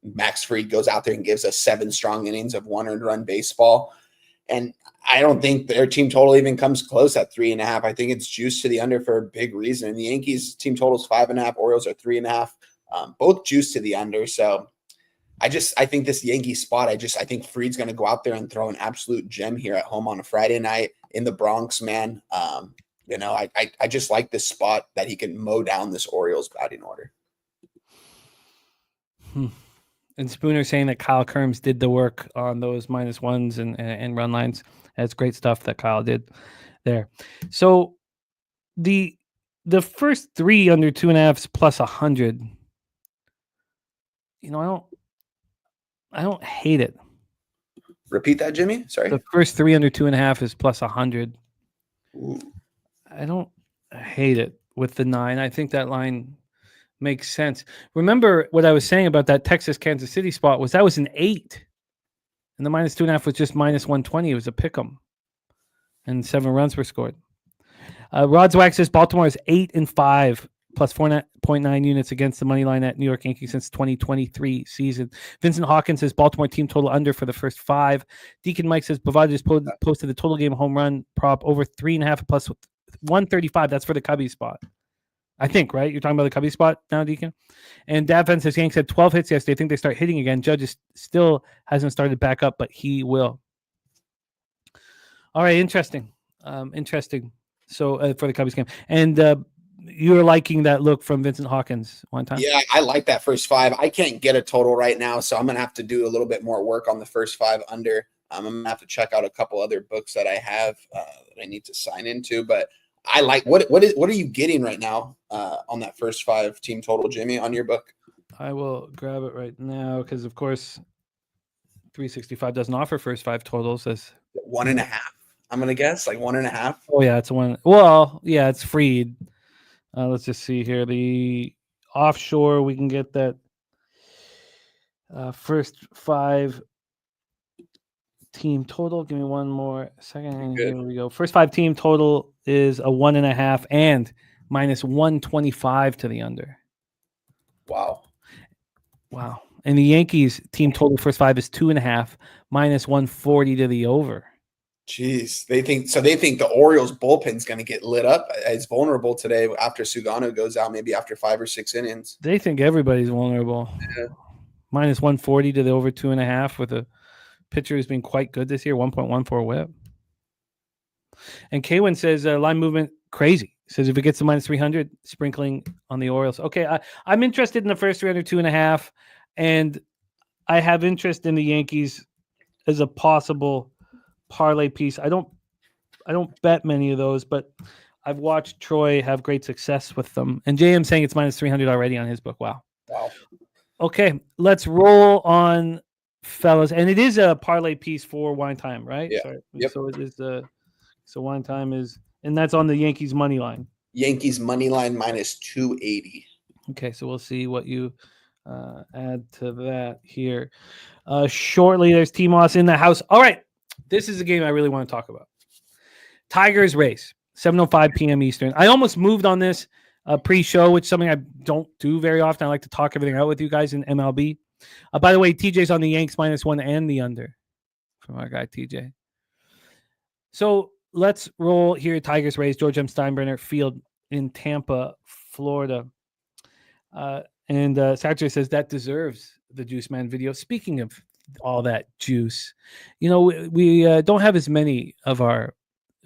Max Fried goes out there and gives us 7 strong innings of 1 earned run baseball. And I don't think their team total even comes close at 3.5. I think it's juiced to the under for a big reason. The Yankees team total is 5.5. Orioles are 3.5. Both juiced to the under. So I think this Yankee spot, I think Fried's going to go out there and throw an absolute gem here at home on a Friday night in the Bronx, man. I just like this spot that he can mow down this Orioles batting order. And Spooner saying that Kyle Kerms did the work on those minus ones and run lines. That's great stuff that Kyle did there. So the first 3 under 2.5s plus 100. I don't hate it. Repeat that, Jimmy. Sorry. The first 3 under 2.5 is plus 100. Ooh. I don't hate it with the 9. I think that line makes sense. Remember what I was saying about that Texas-Kansas City spot was that was an 8. And the minus 2.5 was just minus 120. It was a pick 'em. And 7 runs were scored. Rod's Wax says Baltimore is 8-5 plus 4.9 units against the money line at New York Yankees since 2023 season. Vincent Hawkins says Baltimore team total under for the first 5. Deacon Mike says Bavard just posted the total game home run prop over 3.5 plus 135. That's for the Cubbies spot. I think, right? You're talking about the Cubby spot now, Deacon? And Davin says Yanks had 12 hits yesterday. I think they start hitting again. Judge still hasn't started back up, but he will. All right, interesting. So for the Cubbies game. And you're liking that look from Vincent Hawkins one time? Yeah, I like that first 5. I can't get a total right now, so I'm going to have to do a little bit more work on the first 5 under. I'm going to have to check out a couple other books that I have that I need to sign into, but I like what are you getting right now on that first 5 team total, Jimmy, on your book? I will grab it right now because, of course, 365 doesn't offer first 5 totals as 1.5. I'm gonna guess like 1.5. Oh yeah, it's 1. Well, yeah, it's Fried. Let's just see here. The offshore, we can get that first 5 team total. Give me one more second. Here we go. First 5 team total is a 1.5 and minus 125 to the under. Wow. And the Yankees team total first 5 is 2.5 minus 140 to the over. Jeez, they think the Orioles bullpen's going to get lit up. It's vulnerable today after Sugano goes out, maybe after 5 or 6 innings. They think everybody's vulnerable. Yeah. Minus 140 to the over 2.5 with a pitcher who's been quite good this year, 1.14 whip. And Kwin says line movement crazy. Says if it gets to minus 300, sprinkling on the Orioles. Okay, I'm interested in the first 3 under 2.5, and I have interest in the Yankees as a possible parlay piece. I don't I don't bet many of those, but I've watched Troy have great success with them. And JM saying it's minus 300 already on his book. Wow. Okay, let's roll on, fellas. And it is a parlay piece for Wine Time, right? Yeah. Sorry. Yep. So it is so Wine Time is, and that's on the Yankees money line. Yankees money line minus 280. Okay, so we'll see what you add to that here. Shortly, there's T-Moss in the house. All right, this is a game I really want to talk about. Tigers race, 7:05 p.m. Eastern. I almost moved on this pre-show, which is something I don't do very often. I like to talk everything out with you guys in MLB. By the way, TJ's on the Yanks -1 and the under from our guy TJ. So let's roll here. Tigers race, George M. Steinbrenner Field in Tampa, Florida. And Satcher says that deserves the Juice Man video. Speaking of all that juice, you know, we don't have as many of our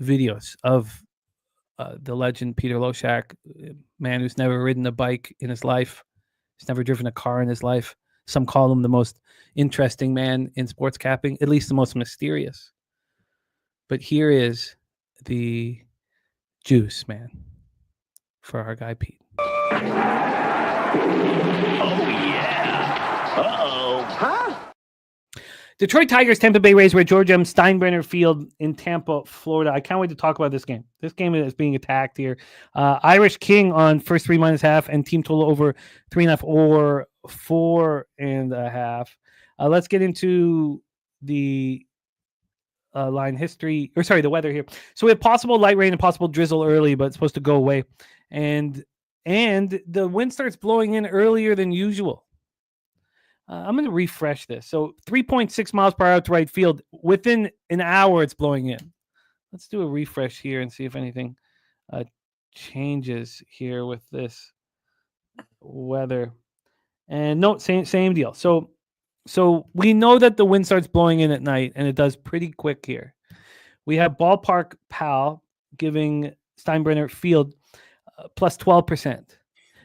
videos of the legend Peter Loshak, man who's never ridden a bike in his life. He's never driven a car in his life. Some call him the most interesting man in sports capping, at least the most mysterious. But here is the Juice Man for our guy Pete. Oh, yeah. Uh-oh. Huh? Detroit Tigers, Tampa Bay Rays, where George M. Steinbrenner Field in Tampa, Florida. I can't wait to talk about this game. This game is being attacked here. Irish King on first 3 minus half and team total over 3.5 or 4.5. Let's get into the line history, or sorry, the weather here. So we have possible light rain and possible drizzle early, but it's supposed to go away. And the wind starts blowing in earlier than usual. I'm going to refresh this. So 3.6 miles per hour to right field. Within an hour, it's blowing in. Let's do a refresh here and see if anything changes here with this weather. And no, same deal. So we know that the wind starts blowing in at night, and it does pretty quick here. We have Ballpark Pal giving Steinbrenner Field plus 12%.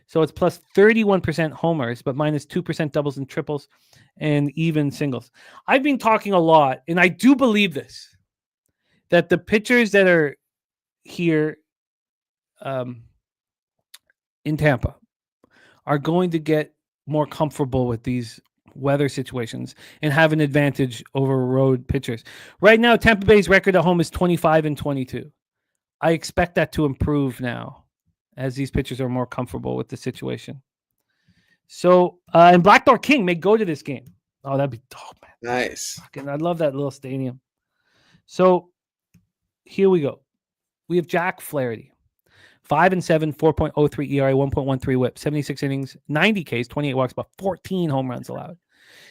So it's plus 31% homers, but minus 2% doubles and triples and even singles. I've been talking a lot, and I do believe this, that the pitchers that are here in Tampa are going to get more comfortable with these weather situations and have an advantage over road pitchers. Right now, Tampa Bay's record at home is 25-22. I expect that to improve now, as these pitchers are more comfortable with the situation. So, and Blackdoor King may go to this game. Oh, that'd be dope, man. Nice. I love that little stadium. So, here we go. We have Jack Flaherty. 5-7, 4.03 ERA, 1.13 whip, 76 innings, 90 Ks, 28 walks, but 14 home runs allowed.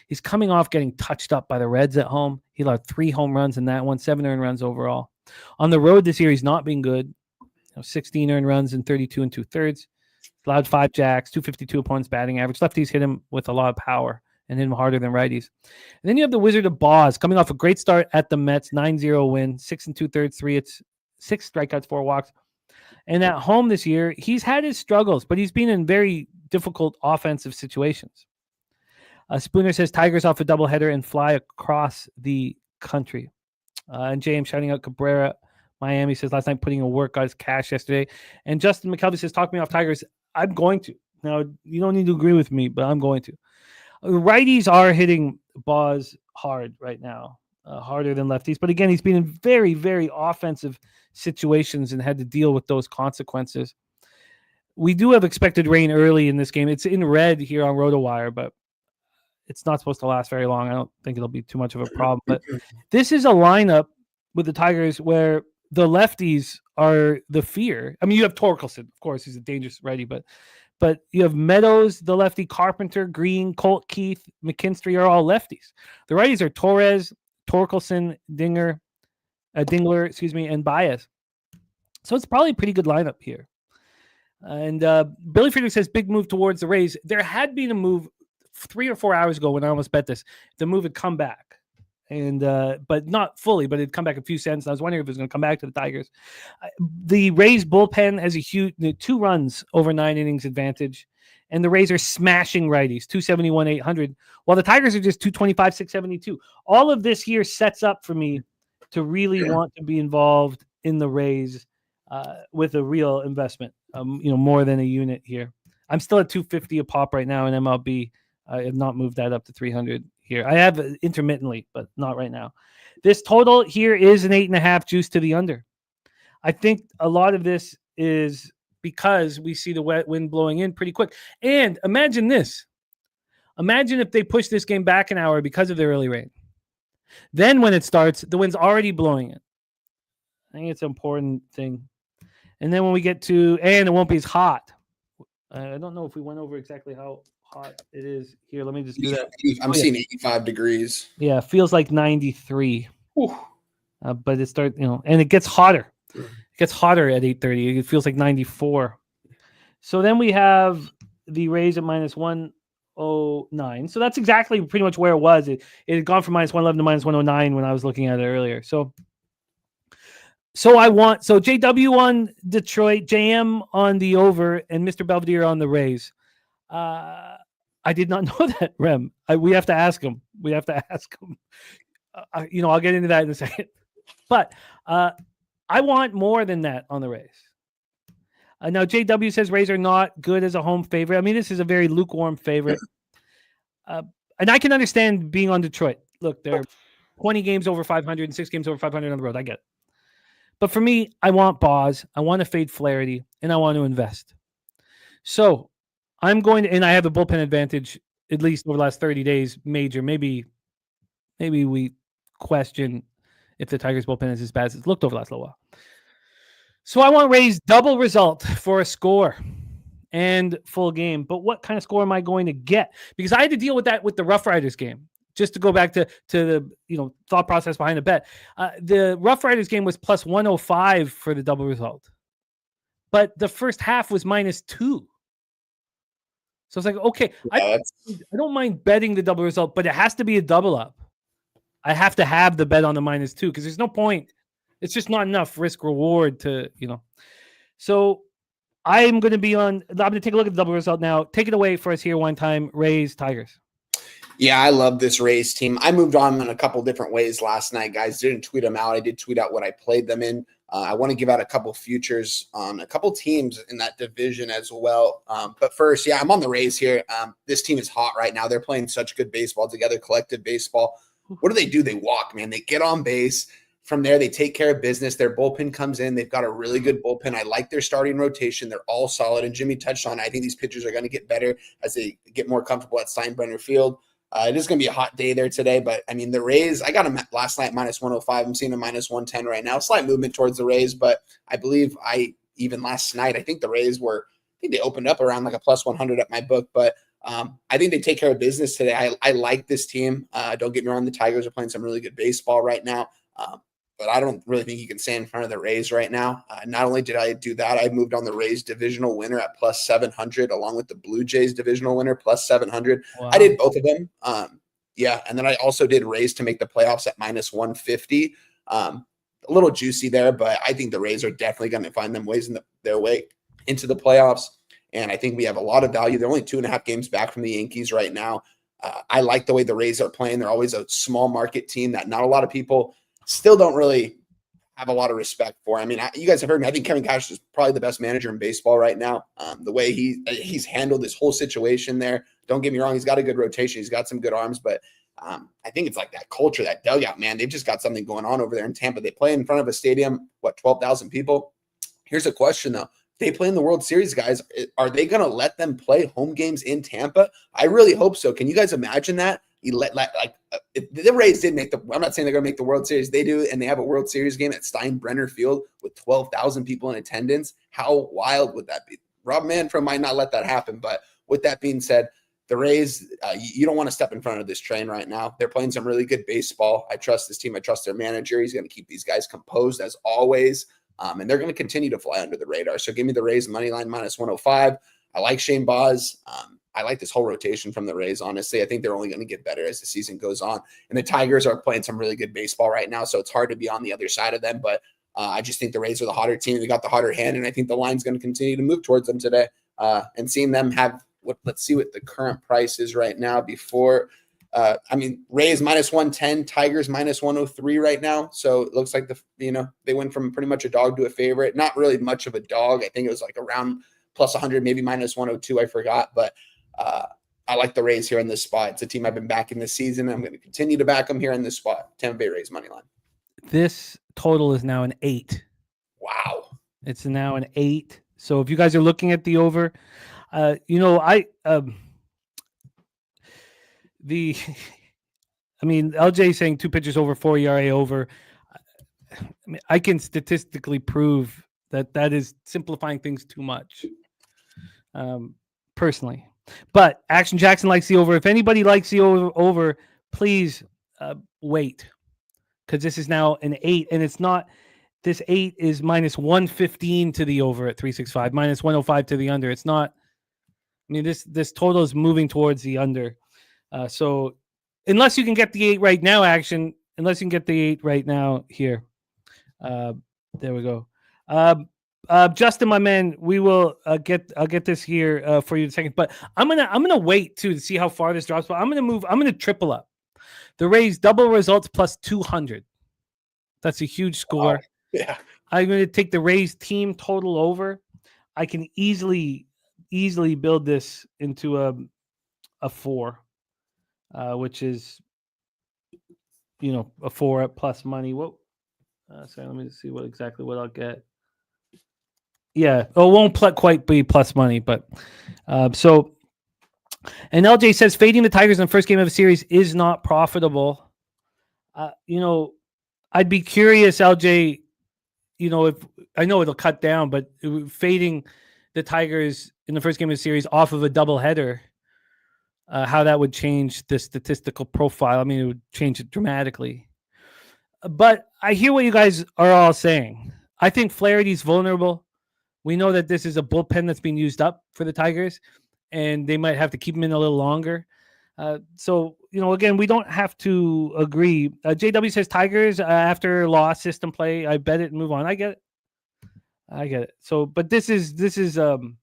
He's coming off getting touched up by the Reds at home. He allowed 3 home runs in that one, 7 earned runs overall. On the road this year, he's not been good. 16 earned runs in 32 2/3. Allowed 5 jacks, 252 opponents batting average. Lefties hit him with a lot of power and hit him harder than righties. And then you have the Wizard of Boz coming off a great start at the Mets, 9-0 win, 6 2/3, 6 strikeouts, 4 walks. And at home this year, he's had his struggles, but he's been in very difficult offensive situations. Spooner says Tigers off a doubleheader and fly across the country. And James shouting out Cabrera. Miami says last night putting in work, got his cash yesterday. And Justin McKelvey says, talk me off Tigers. I'm going to. Now, you don't need to agree with me, but I'm going to. Righties are hitting Boz hard right now, harder than lefties. But again, he's been in very, very offensive situations and had to deal with those consequences. We do have expected rain early in this game. It's in red here on RotoWire, but it's not supposed to last very long. I don't think it'll be too much of a problem. But this is a lineup with the Tigers where the lefties are the fear. I mean, you have Torkelson, of course, he's a dangerous righty, but you have Meadows, the lefty, Carpenter, Green, Colt, Keith, McKinstry are all lefties. The righties are Torres, Torkelson, Dingler, and Baez. So it's probably a pretty good lineup here. And Billy Friedrich says big move towards the Rays. There had been a move 3 or 4 hours ago when I almost bet this. The move had come back. And but not fully, but it'd come back a few cents. I was wondering if it was going to come back to the Tigers. The Rays bullpen has a huge 2 runs over 9 innings advantage, and the Rays are smashing righties, 271, 800, while the Tigers are just 225, 672. All of this here sets up for me to really want to be involved in the Rays with a real investment, more than a unit here. I'm still at 250 a pop right now in MLB. I have not moved that up to 300 here. I have intermittently, but not right now. This total here is an 8.5 juice to the under. I think a lot of this is because we see the wet wind blowing in pretty quick. And imagine this. Imagine if they push this game back an hour because of the early rain. Then when it starts, the wind's already blowing it. I think it's an important thing. And then when we get to, and it won't be as hot. I don't know if we went over exactly how hot it is here. Let me just do that. I'm seeing 85 degrees. Yeah, it feels like 93. But it starts, and it gets hotter. It gets hotter at 8:30. It feels like 94. So then we have the Rays at -109. So that's exactly pretty much where it was. It had gone from -111 to -109 when I was looking at it earlier. So JW on Detroit, JM on the over, and Mr. Belvedere on the Rays. I did not know that, Rem. We have to ask him. I'll get into that in a second. But I want more than that on the Rays. Now, JW says Rays are not good as a home favorite. I mean, this is a very lukewarm favorite. And I can understand being on Detroit. Look, they're 20 games over 500 and 6 games over 500 on the road. I get it. But for me, I want Boz, I want to fade Flaherty, and I want to invest. So I'm going to, and I have a bullpen advantage, at least over the last 30 days, major. Maybe we question if the Tigers bullpen is as bad as it's looked over the last little while. So I want Rays double result for a score and full game. But what kind of score am I going to get? Because I had to deal with that with the Rough Riders game. Just to go back to the thought process behind the bet. The Rough Riders game was +105 for the double result. But the first half was -2. So it's like, okay, I don't mind betting the double result, but it has to be a double up. I have to have the bet on the -2 because there's no point. It's just not enough risk reward to, So I'm going to take a look at the double result now. Take it away for us here one time. Rays, Tigers. Yeah, I love this Rays team. I moved on in a couple different ways last night, guys. Didn't tweet them out. I did tweet out what I played them in. I want to give out a couple futures on a couple teams in that division as well. But first, I'm on the Rays here. This team is hot right now. They're playing such good baseball together, collective baseball. What do? They walk, man. They get on base. From there, they take care of business. Their bullpen comes in. They've got a really good bullpen. I like their starting rotation. They're all solid. And Jimmy touched on it. I think these pitchers are going to get better as they get more comfortable at Steinbrenner Field. It is going to be a hot day there today, but I mean, the Rays, I got them last night -105. I'm seeing a -110 right now. Slight movement towards the Rays, but I believe even last night, I think the Rays they opened up around like a +100 at my book, but I think they take care of business today. I like this team. Don't get me wrong. The Tigers are playing some really good baseball right now. But I don't really think you can stand in front of the Rays right now. Not only did I do that, I moved on the Rays divisional winner at +700, along with the Blue Jays divisional winner +700. Wow. I did both of them. And then I also did Rays to make the playoffs at -150. A little juicy there, but I think the Rays are definitely going to find them ways their way into the playoffs. And I think we have a lot of value. They're only 2.5 games back from the Yankees right now. I like the way the Rays are playing. They're always a small market team that not a lot of people still don't really have a lot of respect for. I mean, you guys have heard me. I think Kevin Cash is probably the best manager in baseball right now. The way he's handled this whole situation there. Don't get me wrong. He's got a good rotation. He's got some good arms, but I think it's like that culture, that dugout, man. They've just got something going on over there in Tampa. They play in front of a stadium, 12,000 people. Here's a question, though. If they play in the World Series, guys, are they going to let them play home games in Tampa? I really hope so. Can you guys imagine that? If the Rays did make I'm not saying they're going to make the World Series. They do, and they have a World Series game at Steinbrenner Field with 12,000 people in attendance. How wild would that be? Rob Manfred might not let that happen, but with that being said, the Rays, you don't want to step in front of this train right now. They're playing some really good baseball. I trust this team. I trust their manager. He's going to keep these guys composed as always, and they're going to continue to fly under the radar. So give me the Rays money line -105. I like Shane Baz. I like this whole rotation from the Rays, honestly. I think they're only going to get better as the season goes on. And the Tigers are playing some really good baseball right now, so it's hard to be on the other side of them. But I just think the Rays are the hotter team. They got the hotter hand, and I think the line's going to continue to move towards them today. And seeing them have let's see what the current price is right now before I mean, Rays -110, Tigers -103 right now. So it looks like they went from pretty much a dog to a favorite. Not really much of a dog. I think it was like around +100, maybe -102. I forgot, but I like the Rays here in this spot. It's a team I've been backing this season. I'm going to continue to back them here in this spot. Tampa Bay Rays money line. This total is now an 8. Wow. It's now an 8. So if you guys are looking at the over, LJ saying 2 pitchers over, 4 ERA over. I can statistically prove that is simplifying things too much, personally. But Action Jackson likes the over. If anybody likes the over, please wait, because this is now an 8, and it's not. This 8 is -115 to the over at 365, -105 to the under. It's not. I mean, this total is moving towards the under. So unless you can get the 8 right now, Action. Unless you can get the 8 right now here. There we go. Justin, my man, we will I'll get this here for you in a second. But I'm gonna wait too to see how far this drops. But I'm gonna triple up. The Rays double results +200. That's a huge score. Wow. Yeah. I'm gonna take the Rays team total over. I can easily build this into a 4, which is a 4 at plus money. What? Sorry, let me just see what I'll get. Yeah, it won't quite be plus money, but so. And LJ says fading the Tigers in the first game of a series is not profitable. I'd be curious, LJ. If I know it'll cut down, but fading the Tigers in the first game of the series off of a doubleheader, how that would change the statistical profile. I mean, it would change it dramatically. But I hear what you guys are all saying. I think Flaherty's vulnerable. We know that this is a bullpen that's being used up for the Tigers, and they might have to keep him in a little longer. So, again, we don't have to agree. JW says Tigers after loss system play. I bet it and move on. I get it. So, but this is the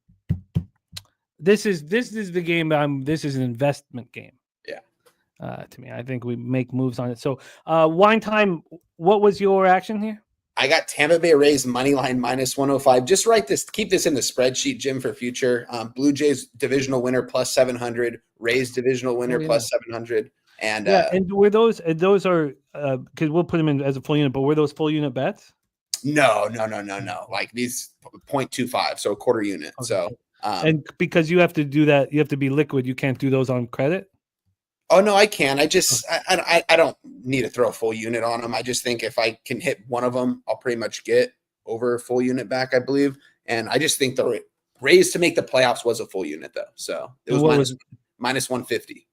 game. This is an investment game. Yeah. To me, I think we make moves on it. So, Wine Time, what was your action here? I got Tampa Bay Rays money line -105. Just keep this in the spreadsheet, Jim, for future. Blue Jays divisional winner +700, Rays divisional winner +700, and and were those are because we'll put them in as a full unit, but were those full unit bets? No. Like these 0.25, so a quarter unit. Okay. So and because you have to do that, you have to be liquid. You can't do those on credit. Oh no, I can. I don't need to throw a full unit on them. I just think if I can hit one of them, I'll pretty much get over a full unit back, I believe. And I just think the Rays to make the playoffs was a full unit though. So it was -150.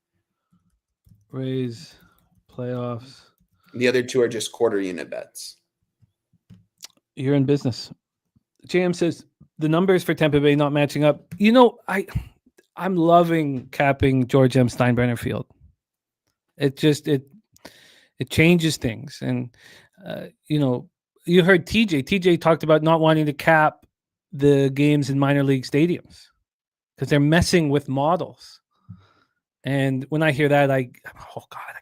Rays playoffs. And the other two are just quarter unit bets. You're in business. JM says the numbers for Tampa Bay not matching up. I'm loving capping George M. Steinbrenner Field. It changes things. And, you heard TJ talked about not wanting to cap the games in minor league stadiums because they're messing with models. And when I hear that, I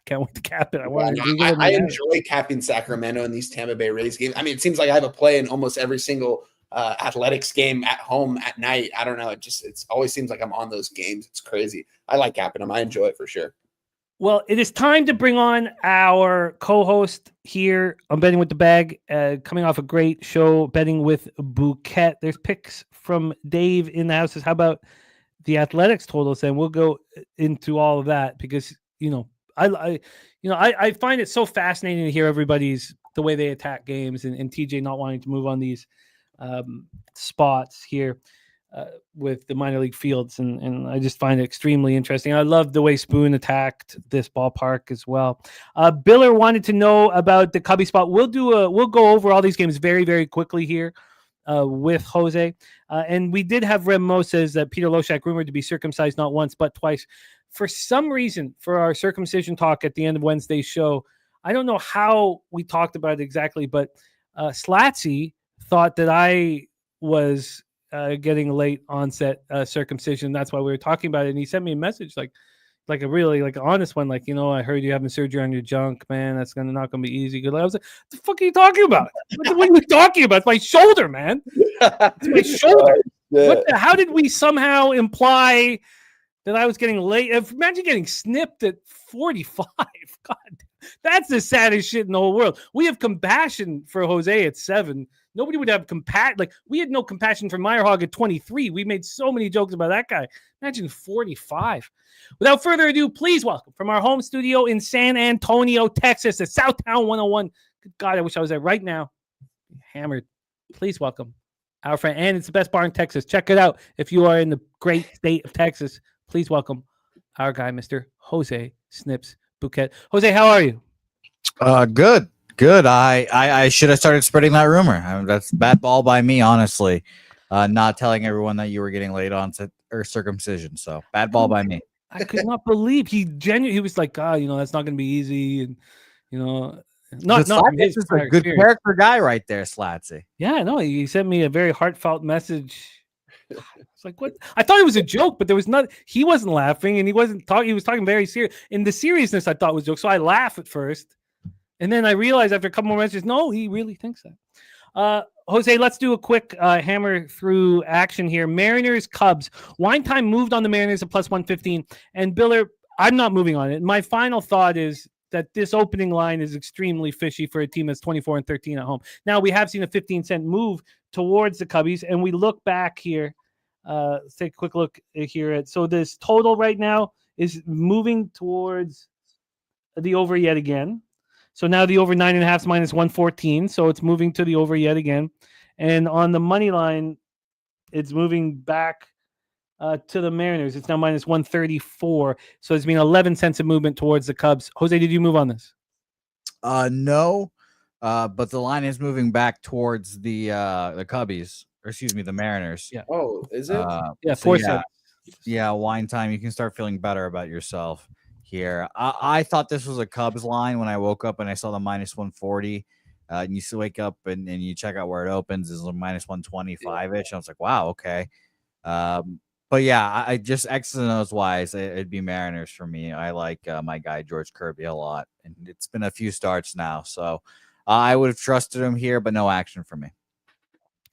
can't wait to cap it. I enjoy capping Sacramento in these Tampa Bay Rays games. I mean, it seems like I have a play in almost every single athletics game at home at night. I don't know. It always seems like I'm on those games. It's crazy. I like capping them. I enjoy it for sure. Well, it is time to bring on our co-host here on Betting with the Bag, coming off a great show, Betting with Bouquet. There's picks from Dave in the house. How about the athletics totals? And we'll go into all of that because, I find it so fascinating to hear the way they attack games and TJ not wanting to move on these spots here with the minor league fields, and I just find it extremely interesting. I love the way Spoon attacked this ballpark as well. Biller wanted to know about the Cubby spot. We'll go over all these games very, very quickly here with Jose, and we did have Remo says that Peter Loshak rumored to be circumcised not once but twice. For some reason, for our circumcision talk at the end of Wednesday's show, I don't know how we talked about it exactly, but Slatsy thought that I was getting a late onset circumcision. That's why we were talking about it. And he sent me a message like, like a really like honest one. Like, I heard you having surgery on your junk, man. That's not gonna be easy. Good luck. I was like, what the fuck are you talking about? What are you talking about? It's my shoulder, man. It's my shoulder. How did we somehow imply that I was getting late? Imagine getting snipped at 45. God, that's the saddest shit in the whole world. We have compassion for Jose at 7. Nobody would have compassion. Like, we had no compassion for Meyerhog at 23. We made so many jokes about that guy. Imagine 45. Without further ado, please welcome from our home studio in San Antonio, Texas, at Southtown 101. Good God, I wish I was there right now. Hammered. Please welcome our friend. And it's the best bar in Texas. Check it out. If you are in the great state of Texas, please welcome our guy, Mr. Jose Snips Bouquet. Jose, how are you? Good. I should have started spreading that rumor. That's bad ball by me, honestly. Not telling everyone that you were getting laid on or circumcision. So bad ball by me. I could not believe he was like, that's not going to be easy. And, not from his is a good character guy right there, Slatsy. Yeah, no, he sent me a very heartfelt message. It's like, what? I thought it was a joke, but there was not. He wasn't laughing, and he wasn't talking. He was talking very serious. In the seriousness, I thought was a joke. So I laugh at first, and then I realized after a couple more messages, no, he really thinks that. Jose, let's do a quick hammer through action here. Mariners, Cubs. Wine Time moved on the Mariners at plus 115, and Biller, I'm not moving on it. My final thought is that this opening line is extremely fishy for a team that's 24-13 at home. Now, we have seen a 15-cent move towards the Cubbies, and we look back here. Let's take a quick look here. So this total right now is moving towards the over yet again. So now the over 9.5 is minus 114. So it's moving to the over yet again. And on the money line, it's moving back to the Mariners. It's now minus 134. So it's been 11 cents of movement towards the Cubs. Jose, did you move on this? No, but the line is moving back towards the Cubbies, or excuse me, the Mariners. Yeah. Oh, is it? Yeah, 4 cents. Yeah, Wine Time. You can start feeling better about yourself here. I thought this was a Cubs line when I woke up and I saw the minus 140. And you still wake up and you check out where it opens is like minus 125-ish. I was like, wow, okay. But yeah, I just X's and O's wise, it'd be Mariners for me. I like my guy George Kirby a lot, and it's been a few starts now, so I would have trusted him here, but no action for me.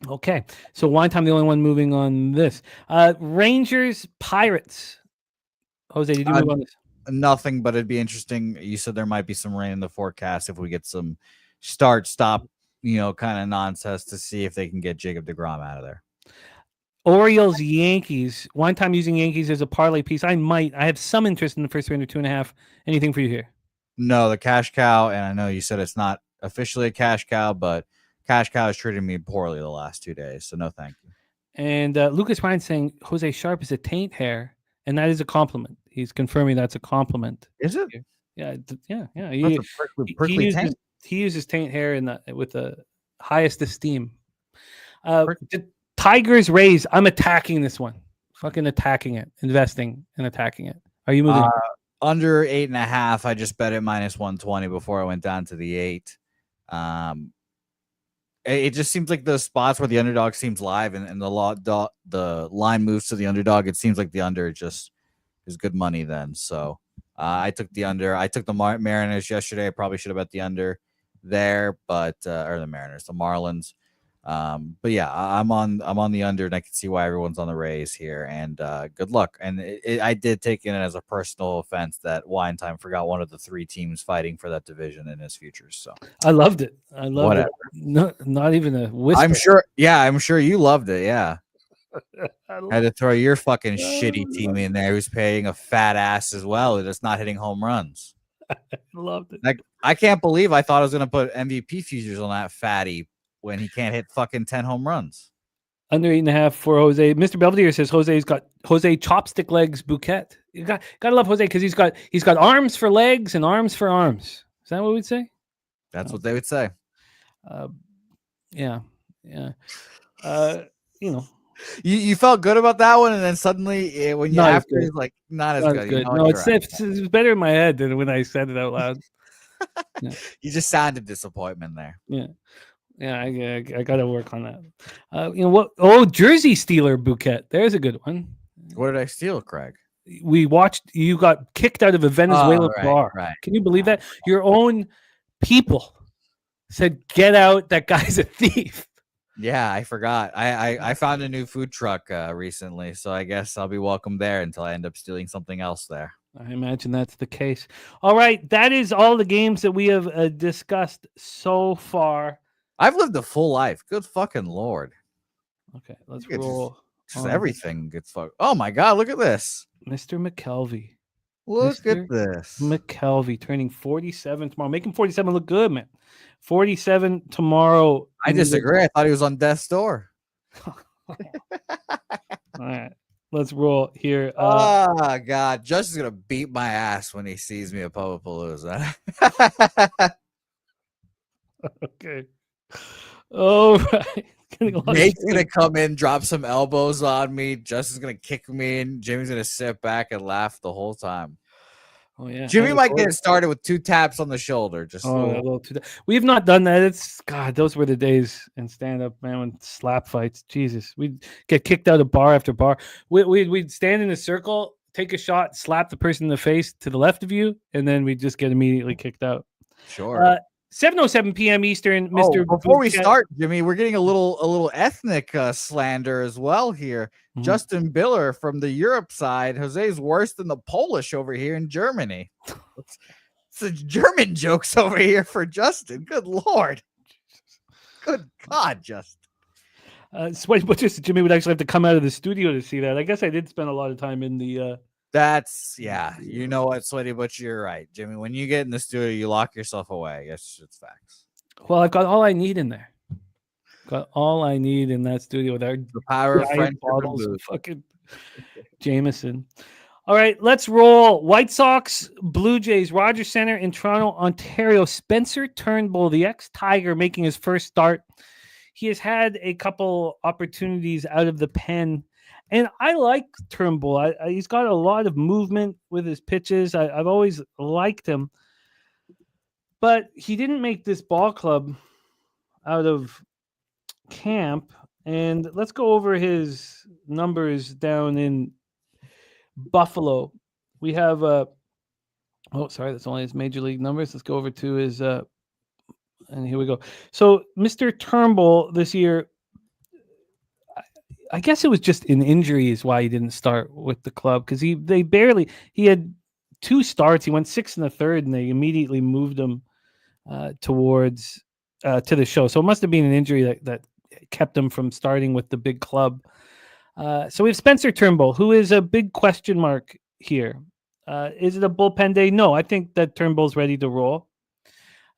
Okay, so Wine Time, the only one moving on this. Rangers, Pirates. Jose, did you move on this? Nothing, but it'd be interesting. You said there might be some rain in the forecast if we get some start-stop, kind of nonsense to see if they can get Jacob deGrom out of there. Orioles, Yankees. Wine Time using Yankees as a parlay piece. I have some interest in the first 2.5. Anything for you here? No, the cash cow, and I know you said it's not officially a cash cow, but cash cow has treated me poorly the last 2 days, so no thank you. And Lucas Ryan saying Jose Sharp is a taint hair, and that is a compliment. He's confirming that's a compliment. Is it? Yeah. That's a prickly taint. He uses taint hair with the highest esteem. The Tigers, Rays. I'm attacking this one. Fucking attacking it. Investing and attacking it. Are you moving? Under 8.5. I just bet it minus 120 before I went down to the 8. It just seems like the spots where the underdog seems live and the line moves to the underdog. It seems like the under just is good money then. So I took the under. I took the Mariners yesterday. I probably should have bet the under there, but or the Mariners, the Marlins. But yeah, I'm on the under, and I can see why everyone's on the Rays here. And good luck. And I did take it as a personal offense that Wine Time forgot one of the 3 teams fighting for that division in his futures. So I loved it. It. Not even a whisper. I'm sure. Yeah, I'm sure you loved it. Yeah. Had to throw your fucking shitty team in there who's paying a fat ass as well. That's not hitting home runs. Loved it. Like, I can't believe I thought I was going to put MVP futures on that fatty when he can't hit fucking 10 home runs. Under 8.5 for Jose. Mr. Belvedere says Jose's got Jose chopstick legs bouquet. You gotta love Jose because he's got arms for legs and arms for arms. Is that what we'd say? That's what they would say. Yeah. You felt good about that one, and then suddenly when you after it's like not as good. You know, no, it's better in my head than when I said it out loud. Yeah. You just sounded disappointment there. Yeah, I got to work on that. What? Oh, Jersey Steeler bouquet. There's a good one. What did I steal, Craig? we watched you got kicked out of a Venezuelan bar. Right. Can you believe that? Your own people said, "Get out! That guy's a thief." Yeah, I forgot. I found a new food truck recently, so I guess I'll be welcome there until I end up stealing something else there. I imagine that's the case. All right, that is all the games that we have discussed so far. I've lived a full life. Good fucking Lord. Okay, let's It's roll. Just everything gets fucked. Oh my God, look at this. Mr. McKelvey. Look Mr. at this. McKelvey turning 47 tomorrow. Making 47 look good, man. 47 tomorrow. I disagree. I thought he was on death's door. All right, let's roll here. Oh God, Justin's gonna beat my ass when he sees me at Pubapalooza. Okay. All right. Nate's gonna come in, drop some elbows on me. Justin's gonna kick me, and Jimmy's gonna sit back and laugh the whole time. Oh yeah, Jimmy might get it started with 2 taps on the shoulder. Just we have not done that. It's God, those were the days in stand up, man, when slap fights. Jesus, we'd get kicked out of bar after bar. We'd stand in a circle, take a shot, slap the person in the face to the left of you, and then we'd just get immediately kicked out. Sure. 7:07 p.m. Eastern, Mr. Before we start, Jimmy, we're getting a little ethnic slander as well here. Mhm. Justin Biller from the Europe side. Jose's worse than the Polish over here in Germany. It's the German jokes over here for Justin. Good Lord. Good God, Justin. Sweaty Butchers, Jimmy would actually have to come out of the studio to see that. I guess I did spend a lot of time in the. You know what, Sweaty Butcher, you're right, Jimmy. When you get in the studio, you lock yourself away. It's facts. Well, I've got all I need in there. Got all I need in that studio with our the power of French bottles of fucking Jameson. All right, let's roll. White Sox, Blue Jays, Rogers Center in Toronto, Ontario. Spencer Turnbull, the ex-Tiger, making his first start. He has had a couple opportunities out of the pen. And I like Turnbull. He's got a lot of movement with his pitches. I've always liked him. But he didn't make this ball club out of camp. And let's go over his numbers down in Buffalo. We have that's only his major league numbers. Let's go over to his and here we go. So Mr. Turnbull this year, I guess it was just an injury is why he didn't start with the club, because he had 2 starts. He went 6 1/3, and they immediately moved him towards to the show. So it must have been an injury that kept him from starting with the big club. So we have Spencer Turnbull, who is a big question mark here. Is it a bullpen day? No, I think that Turnbull's ready to roll.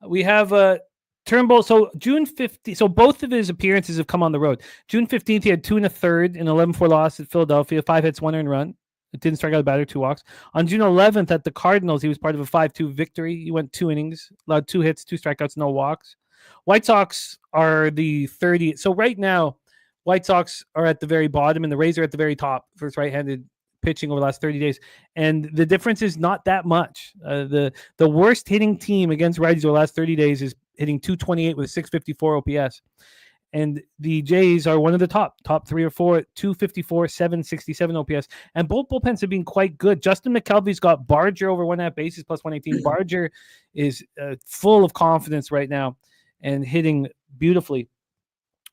We have Turnbull, so June 15th, so both of his appearances have come on the road. June 15th, he had 2 1/3 in 11-4 loss at Philadelphia, 5 hits, 1 earned run. It didn't strike out a batter, 2 walks. On June 11th at the Cardinals, he was part of a 5-2 victory. He went 2 innings, allowed 2 hits, 2 strikeouts, no walks. White Sox are the 30th. So right now, White Sox are at the very bottom, and the Rays are at the very top for its right-handed pitching over the last 30 days. And the difference is not that much. The worst hitting team against righties over the last 30 days is hitting 228 with a 654 OPS. And the Jays are one of the top 3 or 4, 254, 767 OPS. And both bullpens have been quite good. Justin McKelvey's got Barger over 1.5 bases plus 118. Barger is full of confidence right now and hitting beautifully.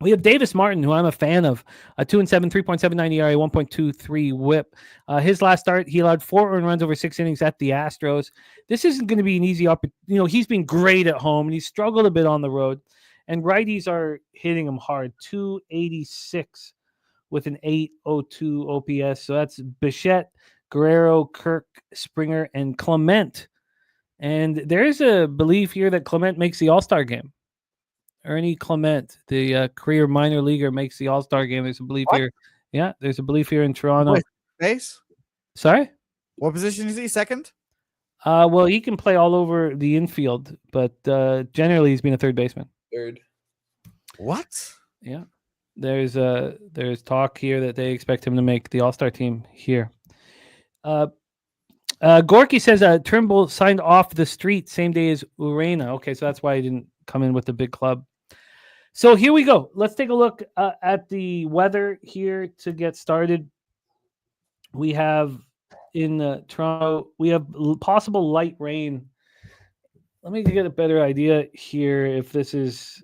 We have Davis Martin, who I'm a fan of, a 2-7, 3.79 ERA, 1.23 WHIP. His last start, he allowed 4 earned runs over 6 innings at the Astros. This isn't going to be an easy opportunity. He's been great at home, and he's struggled a bit on the road. And righties are hitting him hard, 286 with an 802 OPS. So that's Bichette, Guerrero, Kirk, Springer, and Clement. And there's a belief here that Clement makes the All-Star game. Ernie Clement, the career minor leaguer, makes the All-Star game. There's a belief here. Yeah, there's a belief here in Toronto. Base? Sorry? What position is he? Second? Well, he can play all over the infield, but generally he's been a third baseman. Third. What? Yeah. There's talk here that they expect him to make the All-Star team here. Gorky says Turnbull signed off the street same day as Urena. Okay, so that's why he didn't come in with the big club. So here we go. Let's take a look at the weather here to get started. We have in Toronto. We have possible light rain. Let me get a better idea here if this is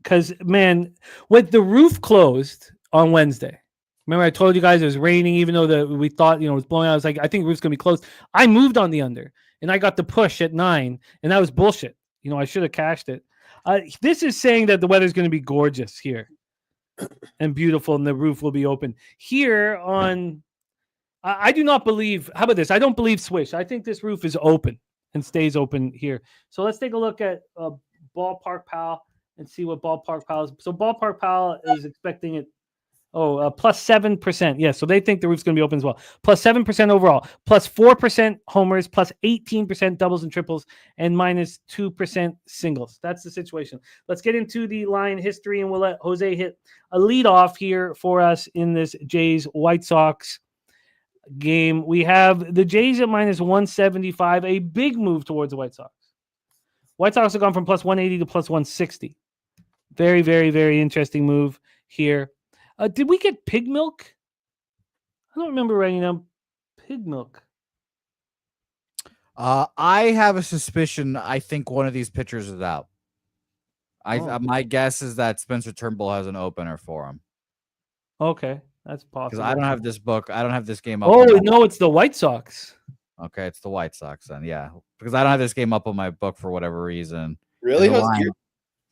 because, man, with the roof closed on Wednesday, remember I told you guys it was raining, even though we thought, it was blowing out. I was like, I think the roof's going to be closed. I moved on the under, and I got the push at 9, and that was bullshit. I should have cashed it. This is saying that the weather's going to be gorgeous here and beautiful, and the roof will be open. Here I do not believe, how about this? I don't believe Swish. I think this roof is open and stays open here. So let's take a look at Ballpark Pal and see what Ballpark Pal is. So Ballpark Pal is expecting it, plus 7%. Yeah, so they think the roof's going to be open as well. Plus 7% overall, plus 4% homers, plus 18% doubles and triples, and minus 2% singles. That's the situation. Let's get into the line history, and we'll let Jose hit a leadoff here for us in this Jays-White Sox game. We have the Jays at minus 175, a big move towards the White Sox. White Sox have gone from plus 180 to plus 160. Very, very, very interesting move here. Did we get pig milk? I don't remember writing down pig milk. I have a suspicion. I think one of these pitchers is out. My guess is that Spencer Turnbull has an opener for him. Okay, that's possible. Because I don't have this book. I don't have this game up. Oh, no, it's the White Sox. Okay, it's the White Sox then. Yeah, because I don't have this game up on my book for whatever reason. Really?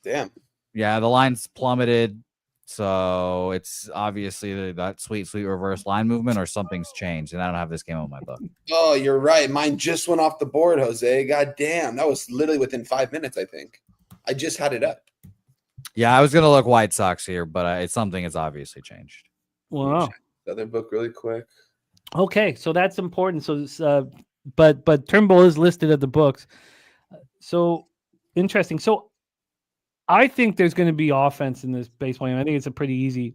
Damn. Yeah, the line's plummeted. So it's obviously that sweet reverse line movement or something's changed, and I don't have this game on my book. Oh, you're right. Mine just went off the board, Jose. God damn. That was literally within 5 minutes, I think. I just had it up. Yeah, I was going to look White Sox here, but it's something that's obviously changed. Wow. The other book really quick. Okay, so that's important. So, but Turnbull is listed at the books. So interesting. So I think there's going to be offense in this baseball game. I think it's a pretty easy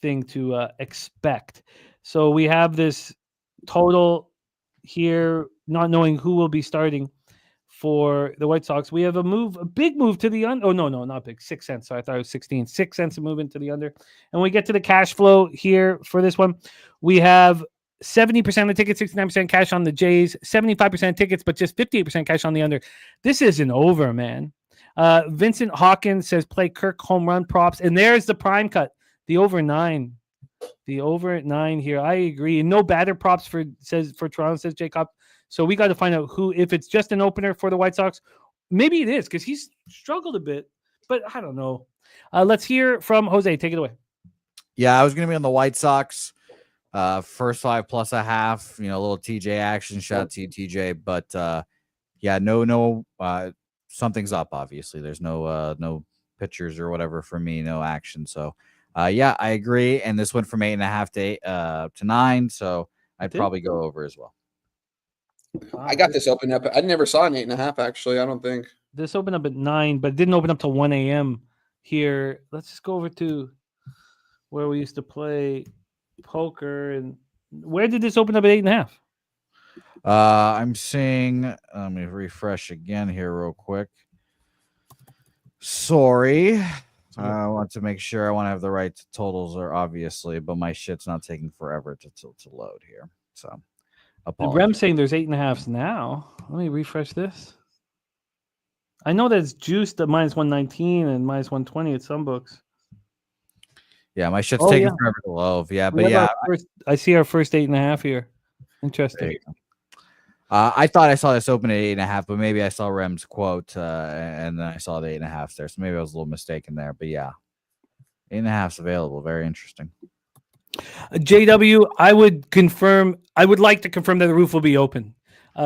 thing to expect. So we have this total here, not knowing who will be starting for the White Sox. We have a big move to the under. Oh, no, not big. 6 cents. So I thought it was 16. 6 cents a move into the under. And we get to the cash flow here for this one. We have 70% of the tickets, 69% cash on the Jays, 75% tickets, but just 58% cash on the under. This isn't over, man. Vincent Hawkins says play Kirk home run props. And there's the prime cut. The over 9. The over at 9 here. I agree. And no batter props for Toronto, says Jacob. So we got to find out if it's just an opener for the White Sox. Maybe it is because he's struggled a bit, but I don't know. Let's hear from Jose. Take it away. Yeah, I was going to be on the White Sox. First 5 plus a half, a little TJ action. Shout out to you, TJ. But no, something's up. Obviously, there's no pitchers or whatever for me, no action. So, I agree. And this went from 8.5 to 9. So I'd probably go over as well. I got this open up. I never saw an 8.5. Actually, I don't think this opened up at 9, but it didn't open up till 1 a.m. here. Let's just go over to where we used to play poker. And where did this open up at 8.5? I'm seeing. Let me refresh again here real quick. Sorry, I want to make sure I want to have the right totals, or obviously, but my shit's not taking forever to load here. So, Rem's saying there's 8.5s now. Let me refresh this. I know that's juiced at minus 119 and minus 120 at some books. Yeah, my shit's taking forever to load. Yeah, but I see our first 8.5 here. Interesting. I thought I saw this open at 8.5, but maybe I saw Rem's quote and then I saw the 8.5 there. So maybe I was a little mistaken there. But yeah, 8.5 is available. Very interesting. JW, I would like to confirm that the roof will be open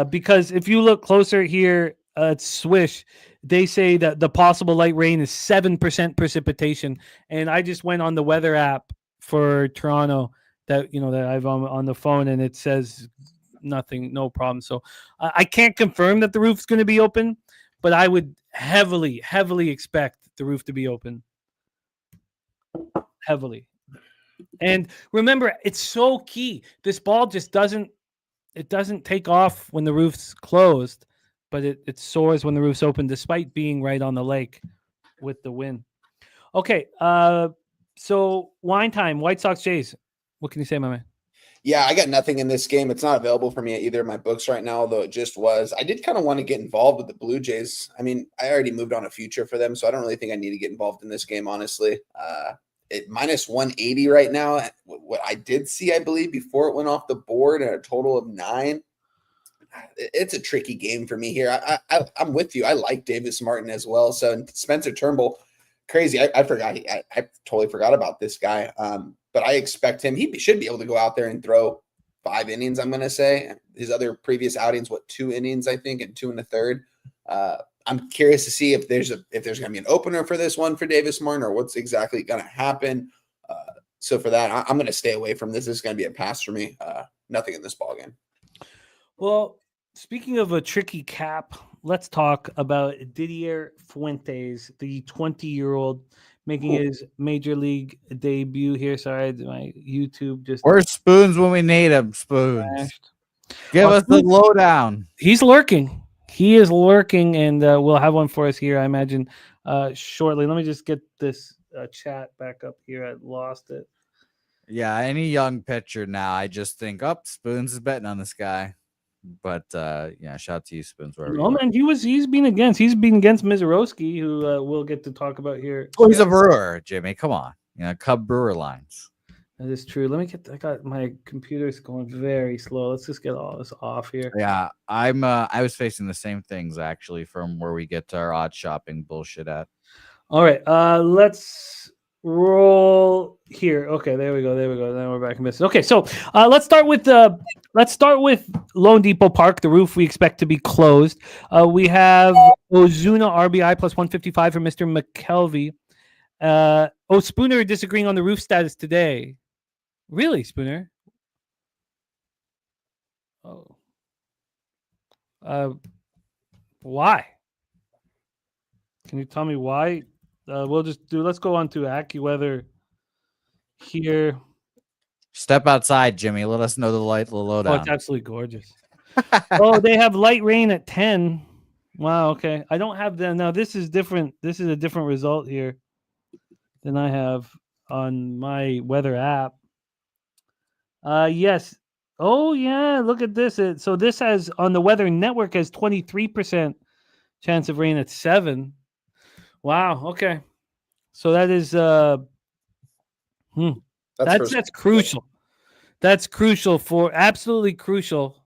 because if you look closer here at Swish, they say that the possible light rain is 7% precipitation. And I just went on the weather app for Toronto that I've on the phone, and it says nothing, no problem. So I can't confirm that the roof's going to be open, but I would heavily expect the roof to be open. Heavily. And remember, it's so key. This ball just doesn't take off when the roof's closed, but it soars when the roof's open, despite being right on the lake with the wind. Okay, so wine time, White Sox Jays. What can you say, my man? Yeah, I got nothing in this game. It's not available for me at either of my books right now, although it just was. I did kind of want to get involved with the Blue Jays. I mean, I already moved on a future for them, so I don't really think I need to get involved in this game, honestly. It minus 180 right now. What I did see, I believe, before it went off the board at a total of 9. It's a tricky game for me here. I'm with you. I like Davis Martin as well. So and Spencer Turnbull, crazy. I forgot. I totally forgot about this guy. But I expect him. He should be able to go out there and throw 5 innings. I'm going to say his other previous outings, 2 innings, I think, and 2 1/3. I'm curious to see if there's going to be an opener for this one for Davis Martin or what's exactly going to happen. So for that, I'm going to stay away from this. This is going to be a pass for me. Nothing in this ballgame. Well, speaking of a tricky cap, let's talk about Didier Fuentes, the 20-year-old making his major league debut here. Sorry, my YouTube just Where's Spoons when we need him? Spoons. crashed. Give us the Spoons, lowdown. he's lurking. He is lurking, and we'll have one for us here, I imagine, shortly. Let me just get this chat back up here. I lost it. Yeah, any young pitcher now, I just think, Spoons is betting on this guy. But yeah, shout out to you, Spoons. No, man, he's been against Mizorowski, who we'll get to talk about here. Oh, he's a Brewer, Jimmy. Come on, Cub Brewer lines. That is true. I got my computer's going very slow. Let's just get all this off here. Yeah, I was facing the same things actually from where we get our odd shopping bullshit at. All right, let's roll here. Okay, there we go. Then we're back in business. Okay, so let's start with Lone Depot Park. The roof we expect to be closed. We have Ozuna RBI plus 155 for Mr. McKelvey. Spooner disagreeing on the roof status today. Really, Spooner? Oh. Why? Can you tell me why? Let's go on to AccuWeather here. Step outside, Jimmy. Let us know the lowdown. Oh, it's absolutely gorgeous. They have light rain at 10. Wow, okay. I don't have that. Now, this is different. This is a different result here than I have on my weather app. Yes. Oh, yeah. Look at this. So this has, on the Weather Network, has 23% chance of rain at 7. Wow. Okay. So that is that's crucial. That's crucial absolutely crucial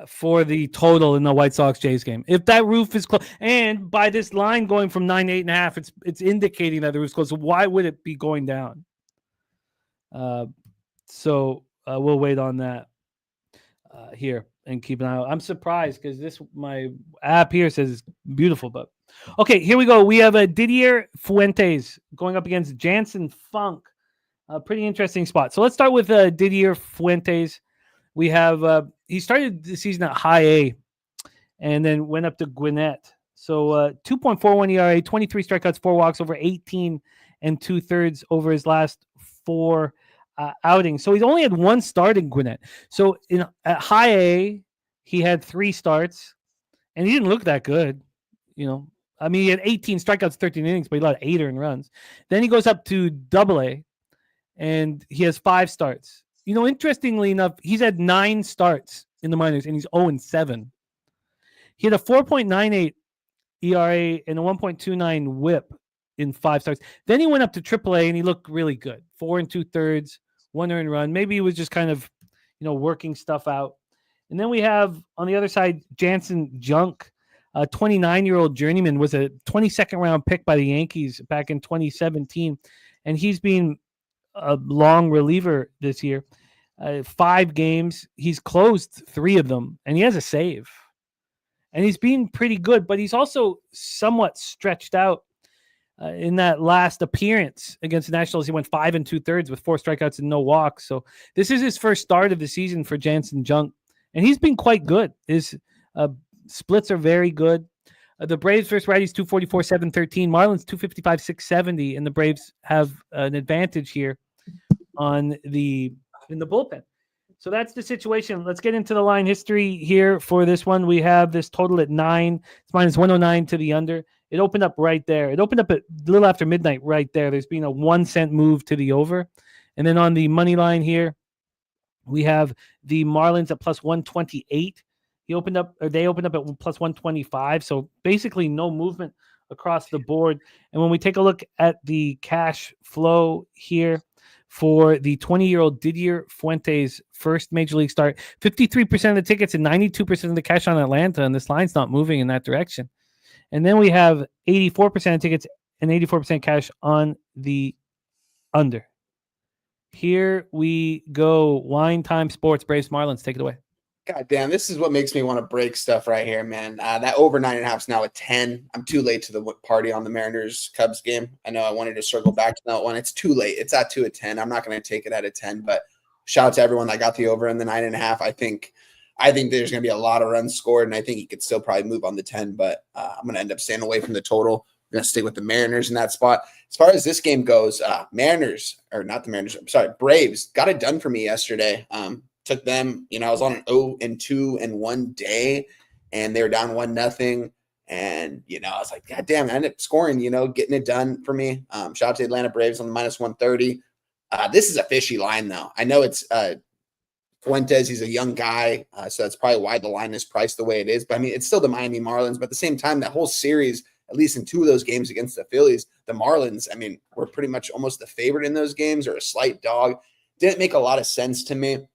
for the total in the White Sox Jays game. If that roof is closed, and by this line going from 9 to 8.5, it's indicating that the roof's closed. So why would it be going down? So we'll wait on that here and keep an eye out. I'm surprised because my app here says beautiful, but okay, here we go. We have a Didier Fuentes going up against Jansen Funk. A pretty interesting spot. So let's start with Didier Fuentes. We have he started the season at high A and then went up to Gwinnett. So 2.41 ERA, 23 strikeouts, 4 walks over 18 2/3 over his last 4 outings. So he's only had 1 start in Gwinnett. So at high A, he had 3 starts, and he didn't look that good. I mean, he had 18 strikeouts, 13 innings, but he allowed 8 earned runs. Then he goes up to Double A, and he has 5 starts. Interestingly enough, he's had 9 starts in the minors, and he's 0-7. He had a 4.98 ERA and a 1.29 WHIP in 5 starts. Then he went up to AAA, and he looked really good. 4 2/3, 1 earned run. Maybe he was just kind of, working stuff out. And then we have on the other side Jansen Junk, a 29-year-old journeyman, was a 22nd round pick by the Yankees back in 2017, and he's been a long reliever this year. 5 games, he's closed 3 of them, and he has a save. And he's been pretty good, but he's also somewhat stretched out. In that last appearance against the Nationals, he went 5 2/3 with 4 strikeouts and no walks. So this is his first start of the season for Jansen Junk, and he's been quite good. His splits are very good. The Braves versus righties 244, 713. Marlins 255, 670, and the Braves have an advantage here in the bullpen. So that's the situation. Let's get into the line history here for this one. We have this total at 9. It's minus 109 to the under. It opened up right there. It opened up at a little after midnight right there. There's been a 1 cent move to the over. And then on the money line here, We have the Marlins at plus 128. They opened up at plus 125. So basically no movement across the board. And when we take a look at the cash flow here for the 20-year-old Didier Fuentes' first major league start, 53% of the tickets and 92% of the cash on Atlanta, and this line's not moving in that direction. And then we have 84% of tickets and 84% cash on the under. Here we go. Wine Time Sports, Braves Marlins. Take it away. God damn, this is what makes me want to break stuff right here, man. That over 9.5 is now a 10. I'm too late to the party on the Mariners Cubs game. I know I wanted to circle back to that one. It's too late. It's at 2 at 10. I'm not going to take it at a 10, but shout out to everyone that got the over in the 9.5. I think there's going to be a lot of runs scored, and I think he could still probably move on the 10, but I'm going to end up staying away from the total. I'm going to stick with the Mariners in that spot. As far as this game goes, Braves got it done for me yesterday. Took them, I was on an 0-2 in one day, and they were down 1-0. And, I was like, God damn, I ended up scoring, getting it done for me. Shout out to the Atlanta Braves on the minus 130. This is a fishy line, though. I know it's Fuentes. He's a young guy, so that's probably why the line is priced the way it is. But, I mean, it's still the Miami Marlins. But at the same time, that whole series, at least in 2 of those games against the Phillies, the Marlins, I mean, were pretty much almost the favorite in those games or a slight dog. Didn't make a lot of sense to me.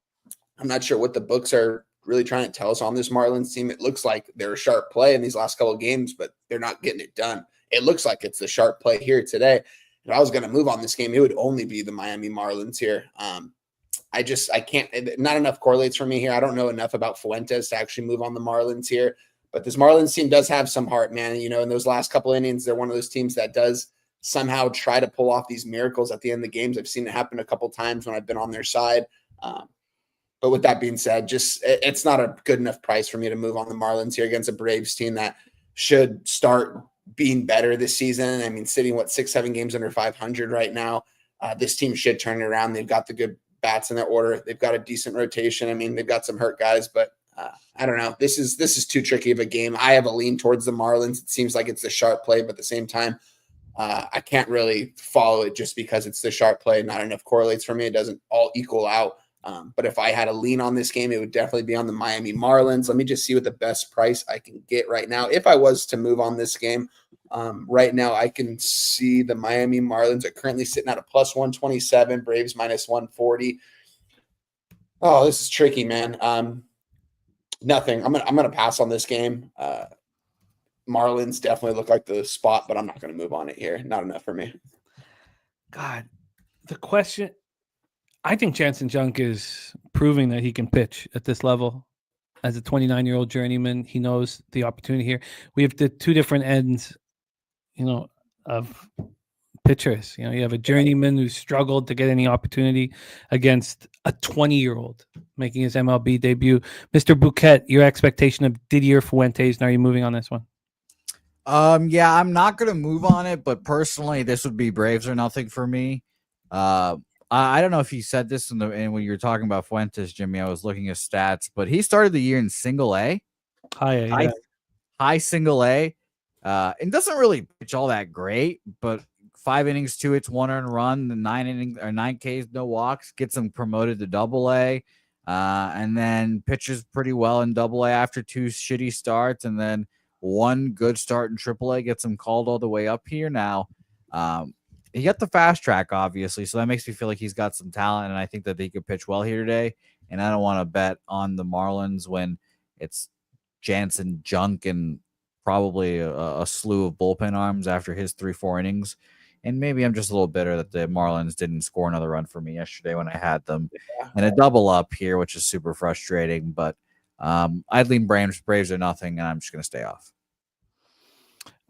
I'm not sure what the books are really trying to tell us on this Marlins team. It looks like they're a sharp play in these last couple of games, but they're not getting it done. It looks like it's the sharp play here today. If I was going to move on this game, it would only be the Miami Marlins here. I can't, not enough correlates for me here. I don't know enough about Fuentes to actually move on the Marlins here, but this Marlins team does have some heart, man. In those last couple innings, they're one of those teams that does somehow try to pull off these miracles at the end of the games. I've seen it happen a couple times when I've been on their side. But with that being said, it's not a good enough price for me to move on the Marlins here against a Braves team that should start being better this season. I mean, sitting 6-7 games under 500 right now. This team should turn it around. They've got the good bats in their order. They've got a decent rotation. I mean, they've got some hurt guys, but I don't know. This is too tricky of a game. I have a lean towards the Marlins. It seems like it's the sharp play, but at the same time, I can't really follow it just because it's the sharp play. Not enough correlates for me. It doesn't all equal out. But if I had a lean on this game, it would definitely be on the Miami Marlins. Let me just see what the best price I can get right now. If I was to move on this game, right now I can see the Miami Marlins are currently sitting at a plus 127, Braves minus 140. Oh, this is tricky, man. Nothing. I'm gonna pass on this game. Marlins definitely look like the spot, but I'm not gonna move on it here. Not enough for me. God, the question. I think Jansen Junk is proving that he can pitch at this level. As a 29-year-old journeyman, he knows the opportunity here. We have the 2 different ends, of pitchers. You have a journeyman who struggled to get any opportunity against a 20-year-old making his MLB debut. Mr. Bouquet, your expectation of Didier Fuentes, and are you moving on this one? Yeah, I'm not going to move on it, but personally, this would be Braves or nothing for me. I don't know if you said this and when you were talking about Fuentes, Jimmy, I was looking at stats, but he started the year in single A. High single A. And doesn't really pitch all that great, but 5 innings, 2 hits, 1 earned run, the 9 Ks, no walks, gets him promoted to double A. And then pitches pretty well in double A after 2 shitty starts, and then 1 good start in triple A gets him called all the way up here now. He got the fast track, obviously, so that makes me feel like he's got some talent, and I think that he could pitch well here today. And I don't want to bet on the Marlins when it's Jansen Junk and probably a slew of bullpen arms after his 3-4 innings. And maybe I'm just a little bitter that the Marlins didn't score another run for me yesterday when I had them. And a double up here, which is super frustrating. But I'd lean Braves or nothing, and I'm just going to stay off.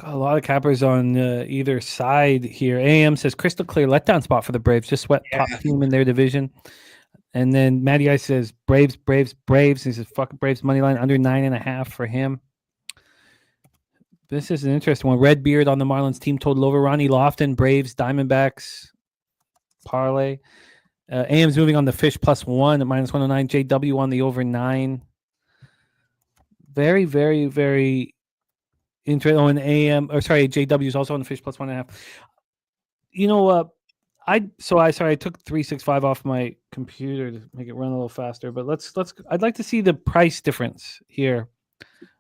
Got a lot of cappers on either side here. AM says crystal clear letdown spot for the Braves. Just swept top team in their division. And then Matty Ice says Braves. He says fucking Braves money line under 9.5 for him. This is an interesting one. Redbeard on the Marlins team total over. Ronnie Lofton, Braves, Diamondbacks, parlay. AM's moving on the Fish +1 at -109. JW on the over 9. Very, very, very interesting. Oh, and JW is also on the Fish +1.5. I took 365 off my computer to make it run a little faster, but I'd like to see the price difference here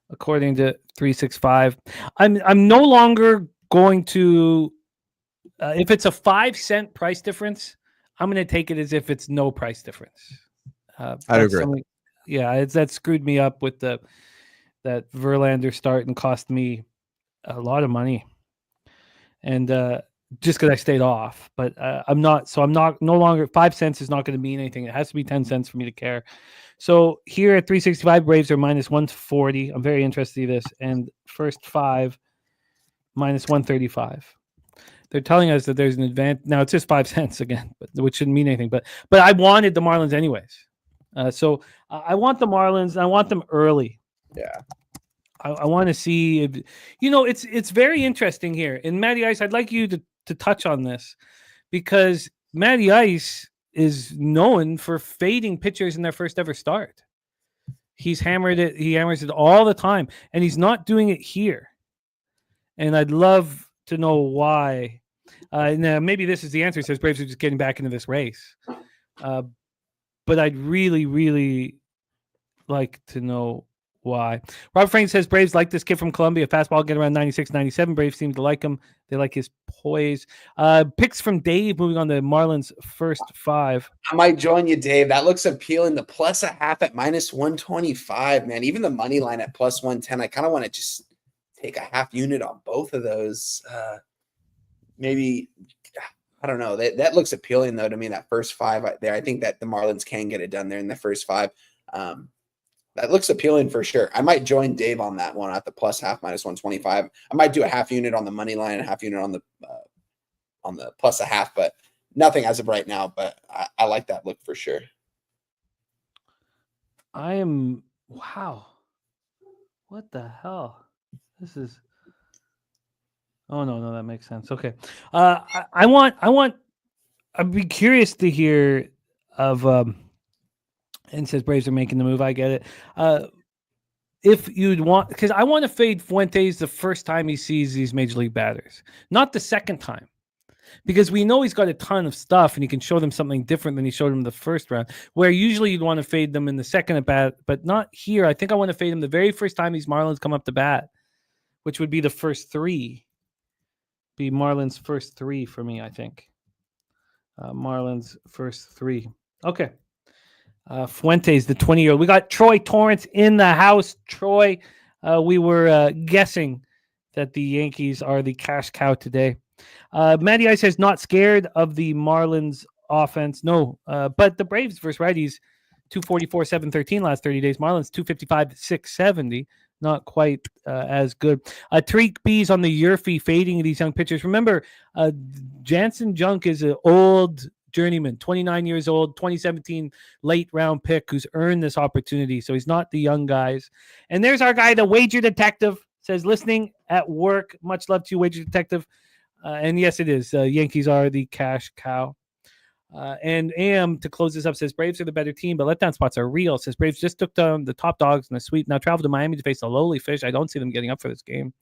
according to 365. I'm no longer going to if it's a 5-cent price difference, I'm going to take it as if it's no price difference. I'd agree. Yeah, that screwed me up with that Verlander start and cost me a lot of money, and just because I stayed off. But I'm no longer 5 cents is not going to mean anything. It has to be 10 cents for me to care. So here at 365, Braves are minus 140. I'm very interested in this, and first 5 minus 135. They're telling us that there's an advantage. Now it's just 5 cents again, which shouldn't mean anything. But I wanted the Marlins anyways. So I want the Marlins. I want them early. Yeah. I want to see if, it's very interesting here. And Matty Ice, I'd like you to touch on this because Matty Ice is known for fading pitchers in their first ever start. He hammers it all the time, and he's not doing it here. And I'd love to know why. Now maybe this is the answer. Says Braves are just getting back into this race. But I'd really, really like to know why. Rob Frank says Braves like this kid from Columbia. Fastball get around 96, 97. Braves seem to like him. They like his poise. Picks from Dave moving on to Marlins first 5. I might join you, Dave. That looks appealing. The plus a half at minus 125, man. Even the money line at plus 110. I kind of want to just take a half unit on both of those. Maybe, I don't know. That looks appealing, though, to me, that first 5 there. I think that the Marlins can get it done there in the first 5. That looks appealing for sure. I might join Dave on that one at the plus half minus 125. I might do a half unit on the money line and a half unit on the plus a half, but nothing as of right now. But I like that look for sure. Wow. What the hell? This is. Oh no, that makes sense. Okay. I'd be curious to hear of and says Braves are making the move. I get it. If you'd want, because I want to fade Fuentes the first time he sees these major league batters, not the second time, because we know he's got a ton of stuff and he can show them something different than he showed them the first round, where usually you'd want to fade them in the second at bat, but not here. I think I want to fade him the very first time these Marlins come up to bat, which would be the first 3. Be Marlins first 3 for me, I think. Marlins first 3. Okay. Fuentes, the 20-year-old. We got Troy Torrance in the house. Troy, we were guessing that the Yankees are the cash cow today. Matty Ice says not scared of the Marlins offense. No, but the Braves versus righties, 244, 713 last 30 days. Marlins, 255, 670. Not quite as good. Tariq B's on the Yurfie fading these young pitchers. Remember, Jansen Junk is an old journeyman, 29 years old, 2017 late round pick who's earned this opportunity. So he's not the young guys. And there's our guy, the wager detective, says listening at work. Much love to you, wager detective. And yes, it is. Yankees are the cash cow. And AM to close this up says Braves are the better team, but letdown spots are real. Says Braves just took down the top dogs in the sweep. Now travel to Miami to face the lowly fish. I don't see them getting up for this game.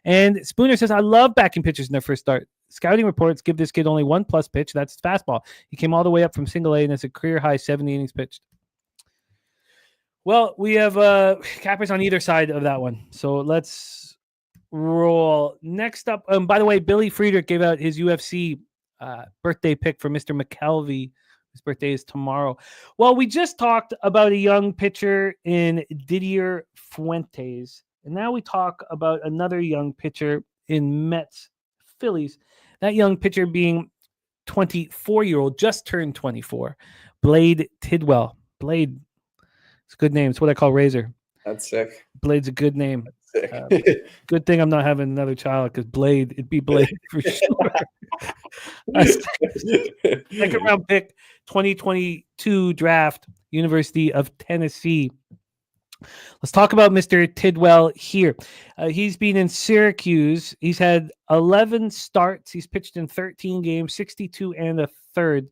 And Spooner says I love backing pitchers in their first start. Scouting reports give this kid only 1+ pitch. That's fastball. He came all the way up from single A and it's a career high 70 innings pitched. Well, we have cappers on either side of that one. So let's roll. Next up, by the way, Billy Friedrich gave out his UFC birthday pick for Mr. McKelvey. His birthday is tomorrow. Well, we just talked about a young pitcher in Didier Fuentes. And now we talk about another young pitcher in Mets Phillies. That young pitcher being 24-year-old, just turned 24, Blade Tidwell. Blade, it's a good name. It's what I call Razor. That's sick. Blade's a good name. Sick. Good thing I'm not having another child because Blade, it'd be Blade for sure. Second round pick, 2022 draft, University of Tennessee. Let's talk about Mr. Tidwell here. He's been in Syracuse. He's had 11 starts. He's pitched in 13 games, 62 and a third.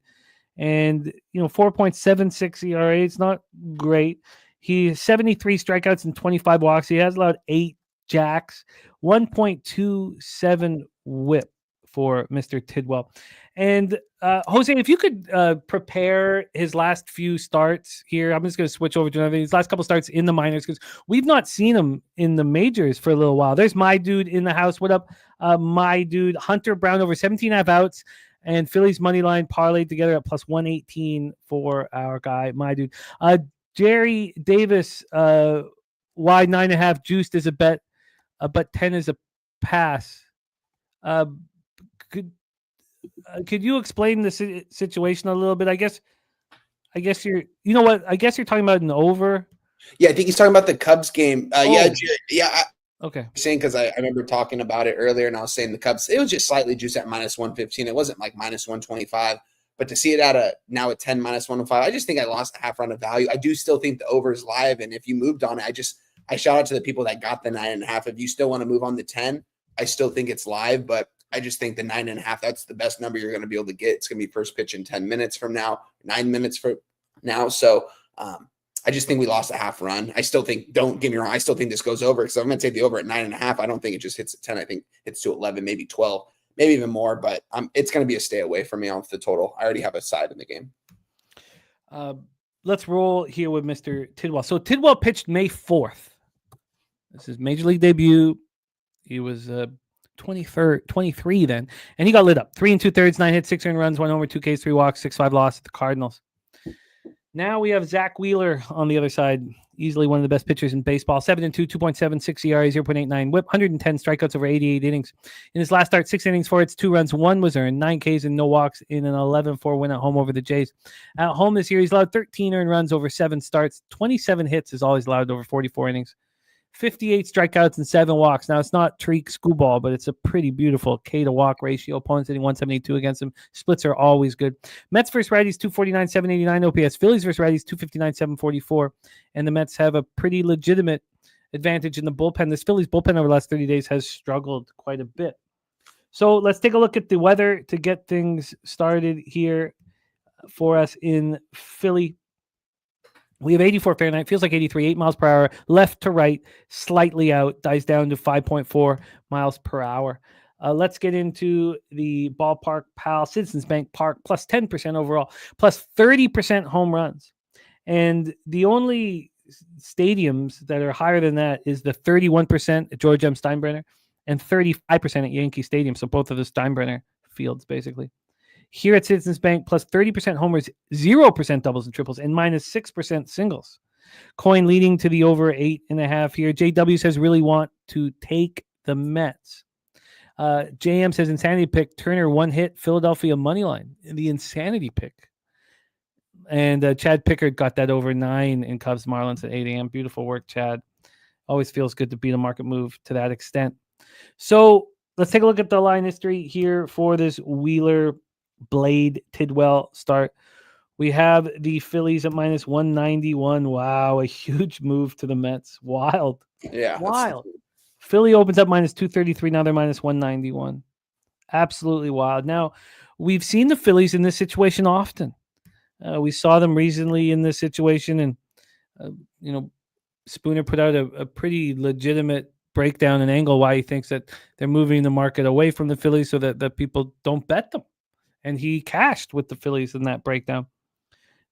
And, 4.76 ERA. It's not great. He has 73 strikeouts and 25 walks. He has allowed 8 jacks, 1.27 whip for Mr. Tidwell. And Jose, if you could prepare his last few starts here, I'm just going to switch over to another. His last couple starts in the minors, because we've not seen him in the majors for a little while. There's my dude in the house. What up, my dude? Hunter Brown over 17.5 outs, and Phillies money line parlayed together at plus 118 for our guy, my dude. Jerry Davis, wide 9.5 juiced is a bet, but 10 is a pass. Could you explain the situation a little bit? I guess you're, you know what? I guess you're talking about an over. Yeah, I think he's talking about the Cubs game. Yeah. Okay. Saying, because I remember talking about it earlier, and I was saying the Cubs, it was just slightly juiced at minus 115. It wasn't like minus 125, but to see it at now at 10 minus 105, I just think I lost a half run of value. I do still think the over is live, and if you moved on it, I shout out to the people that got the 9.5. If you still want to move on the 10, I still think it's live, but I just think the 9.5, that's the best number you're going to be able to get. It's going to be first pitch in 10 minutes from now, 9 minutes from now. So I just think we lost a half run. I still think, don't get me wrong, I still think this goes over, because I'm going to take the over at 9.5. I don't think it just hits at 10. I think it's to 11, maybe 12, maybe even more, but it's going to be a stay away for me off the total. I already have a side in the game. Let's roll here with Mr. Tidwell. So Tidwell pitched May 4th. This is major league debut. He was 23 then, and he got lit up. 3 2/3, 9 hits, 6 earned runs, 1 homer, 2 Ks, 3 walks, 6-5 loss at the Cardinals. Now we have Zach Wheeler on the other side, easily one of the best pitchers in baseball. 7-2, 2.76 ERA, 0.89 WHIP, 110 strikeouts over 88 innings. In his last start, 6 innings, 4 hits, 2 runs, 1 was earned, 9 Ks and no walks in an 11-4 win at home over the Jays. At home this year, he's allowed 13 earned runs over 7 starts. 27 hits is all he's allowed over 44 innings. 58 strikeouts and 7 walks. Now, it's not Treek Screwball, but it's a pretty beautiful K to walk ratio. Opponents hitting 172 against him. Splits are always good. Mets versus righties, 249, 789 OPS. Phillies versus righties, 259, 744. And the Mets have a pretty legitimate advantage in the bullpen. This Phillies bullpen over the last 30 days has struggled quite a bit. So let's take a look at the weather to get things started here for us in Philly. We have 84 Fahrenheit, feels like 83, 8 miles per hour, left to right, slightly out, dies down to 5.4 miles per hour. Let's get into the ballpark, pal. Citizens Bank Park, plus 10% overall, plus 30% home runs. And the only stadiums that are higher than that is the 31% at George M. Steinbrenner and 35% at Yankee Stadium. So both of the Steinbrenner fields, basically. Here at Citizens Bank, plus 30% homers, 0% doubles and triples, and minus 6% singles. Coin leading to the over 8.5 here. JW says really want to take the Mets. JM says insanity pick, Turner 1 hit, Philadelphia money line. The insanity pick. And Chad Pickard got that over 9 in Cubs Marlins at 8 a.m. Beautiful work, Chad. Always feels good to beat a market move to that extent. So let's take a look at the line history here for this Wheeler Blade Tidwell start. We have the Phillies at minus 191. Wow, a huge move to the Mets. Wild. Yeah. Wild. Philly opens up minus 233. Now they're minus 191. Absolutely wild. Now, we've seen the Phillies in this situation often. We saw them recently in this situation, and Spooner put out a pretty legitimate breakdown and angle why he thinks that they're moving the market away from the Phillies so that people don't bet them. And he cashed with the Phillies in that breakdown.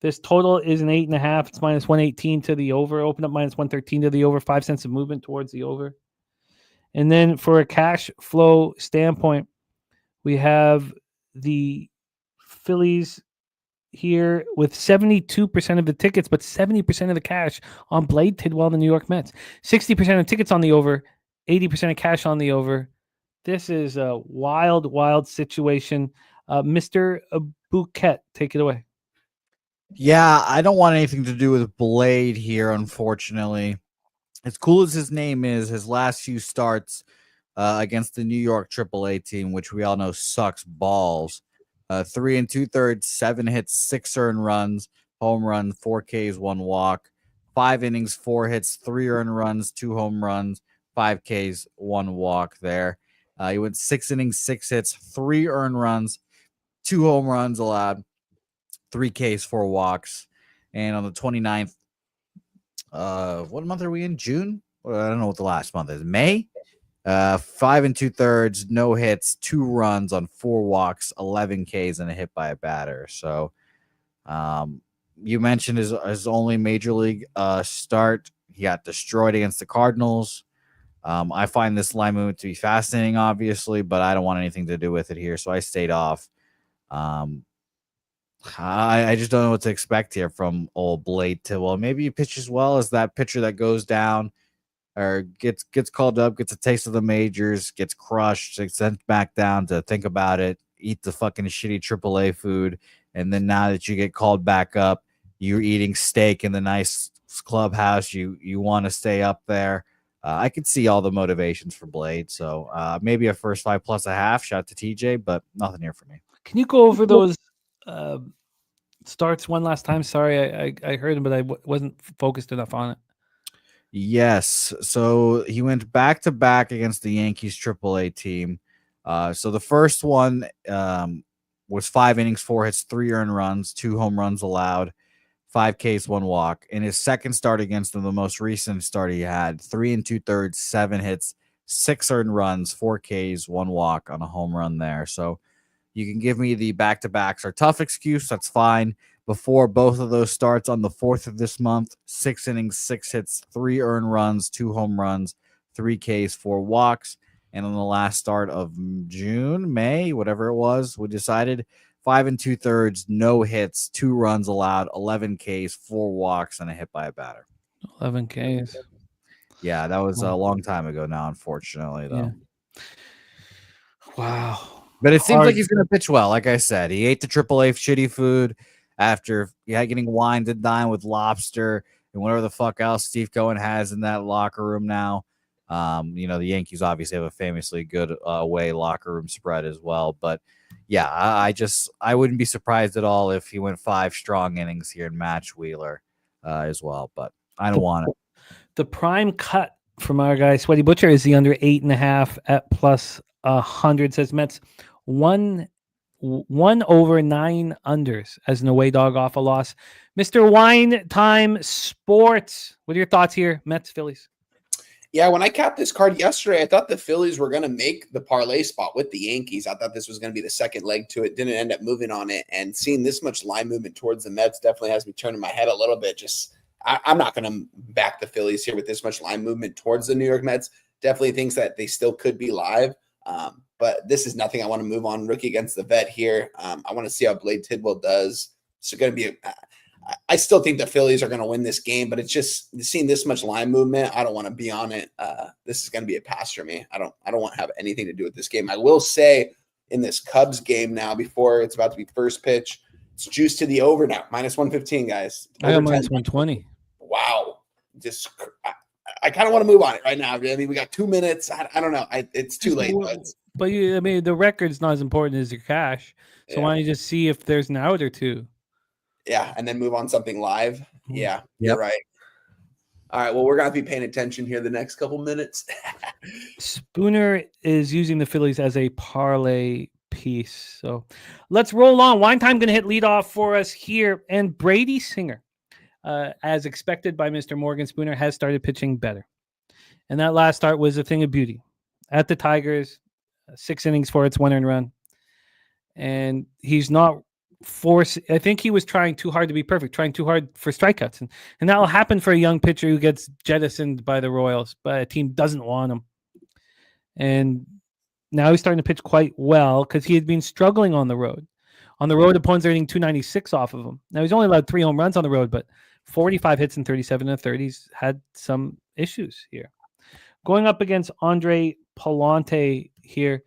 This total is an 8.5. It's minus 118 to the over. Open up minus 113 to the over. 5 cents of movement towards the over. And then for a cash flow standpoint, we have the Phillies here with 72% of the tickets, but 70% of the cash on Blade Tidwell, the New York Mets. 60% of tickets on the over, 80% of cash on the over. This is a wild, wild situation. Mr. Bouquet, take it away. Yeah, I don't want anything to do with Blade here, unfortunately. As cool as his name is, his last few starts against the New York AAA team, which we all know sucks balls. 3 2/3, 7 hits, 6 earned runs, home run, 4 Ks, 1 walk, 5 innings, 4 hits, 3 earned runs, 2 home runs, 5 Ks, 1 walk there. He went 6 innings, 6 hits, 3 earned runs, 2 home runs allowed, 3 Ks, 4 walks. And on the 29th, what month are we in? June? Well, I don't know what the last month is. May? 5 2/3, no hits, 2 runs on 4 walks, 11 Ks, and a hit by a batter. So, you mentioned his only major league start. He got destroyed against the Cardinals. I find this line movement to be fascinating, obviously, but I don't want anything to do with it here, so I stayed off. I just don't know what to expect here from old Blade Tidwell. Maybe he pitches well as that pitcher that goes down or gets called up, gets a taste of the majors, gets crushed, gets sent back down to think about it, eat the fucking shitty AAA food, and then now that you get called back up, you're eating steak in the nice clubhouse. You want to stay up there. I could see all the motivations for Blade, so maybe a first 5+ a half. Shout out to TJ, but nothing here for me. Can you go over those starts one last time? Sorry, I heard him, but I wasn't focused enough on it. Yes. So he went back to back against the Yankees AAA team. So the first one was 5 innings, 4 hits, 3 earned runs, 2 home runs allowed, 5 Ks, 1 walk. In his second start against them, the most recent start he had, 3 2/3, 7 hits, 6 earned runs, 4 Ks, 1 walk on a home run there. So you can give me the back-to-backs are tough excuse. That's fine. Before both of those starts on the 4th of this month, 6 innings, 6 hits, 3 earned runs, 2 home runs, 3 Ks, 4 walks. And on the last start of May, whatever it was, we decided 5 2/3, no hits, 2 runs allowed, 11 Ks, 4 walks, and a hit by a batter. 11 Ks. Yeah, that was a long time ago now, unfortunately, though. Yeah. Wow. But it seems like he's going to pitch well. Like I said, he ate the AAA shitty food after getting wined and dined with lobster and whatever the fuck else Steve Cohen has in that locker room now. The Yankees obviously have a famously good away locker room spread as well. But yeah, I wouldn't be surprised at all if he went 5 strong innings here and match Wheeler as well. But I don't want it. The prime cut from our guy Sweaty Butcher is the under 8.5 at plus 100. Says Mets 1 over 9 unders as an away dog off a loss. Mr. Wine Time Sports. What are your thoughts here? Mets, Phillies. Yeah, when I capped this card yesterday, I thought the Phillies were going to make the parlay spot with the Yankees. I thought this was going to be the second leg to it. Didn't end up moving on it. And seeing this much line movement towards the Mets definitely has me turning my head a little bit. I'm not going to back the Phillies here with this much line movement towards the New York Mets. Definitely thinks that they still could be live. But this is nothing I want to move on. Rookie against the vet here. I want to see how Blade Tidwell does. It's going to be I still think the Phillies are going to win this game, but it's just seeing this much line movement. I don't want to be on it. This is going to be a pass for me. I don't want to have anything to do with this game. I will say in this Cubs game now, before it's about to be first pitch, it's juiced to the over now, -115, guys. I got -120. Wow. I kind of want to move on it right now. I mean, we got 2 minutes. I don't know. It's too late. But the record's not as important as your cash. So why don't you just see if there's an out or two? Yeah, and then move on something live. Yeah, you're right. All right, well, we're going to be paying attention here the next couple minutes. Spooner is using the Phillies as a parlay piece. So let's roll on. Wine Time going to hit leadoff for us here. And Brady Singer, as expected by Mr. Morgan Spooner, has started pitching better. And that last start was a thing of beauty. At the Tigers, 6 innings, 4 hits, 1 earned run. And he's not I think he was trying too hard to be perfect, trying too hard for strikeouts. And that will happen for a young pitcher who gets jettisoned by the Royals, but a team doesn't want him. And now he's starting to pitch quite well because he had been struggling on the road. On the road, opponents are hitting 296 off of him. Now, he's only allowed 3 home runs on the road, but 45 hits in 37 1/3. He's had some issues here. Going up against Andre Palante here.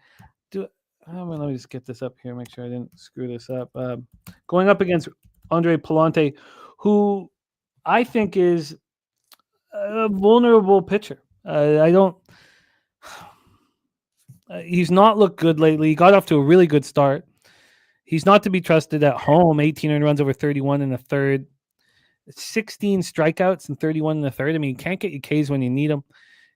Let me just get this up here, make sure I didn't screw this up. Going up against Andre Palante, who I think is a vulnerable pitcher. He's not looked good lately. He got off to a really good start. He's not to be trusted at home. 18 earned runs over 31 1/3. 16 strikeouts and 31 1/3. I mean, you can't get your Ks when you need them.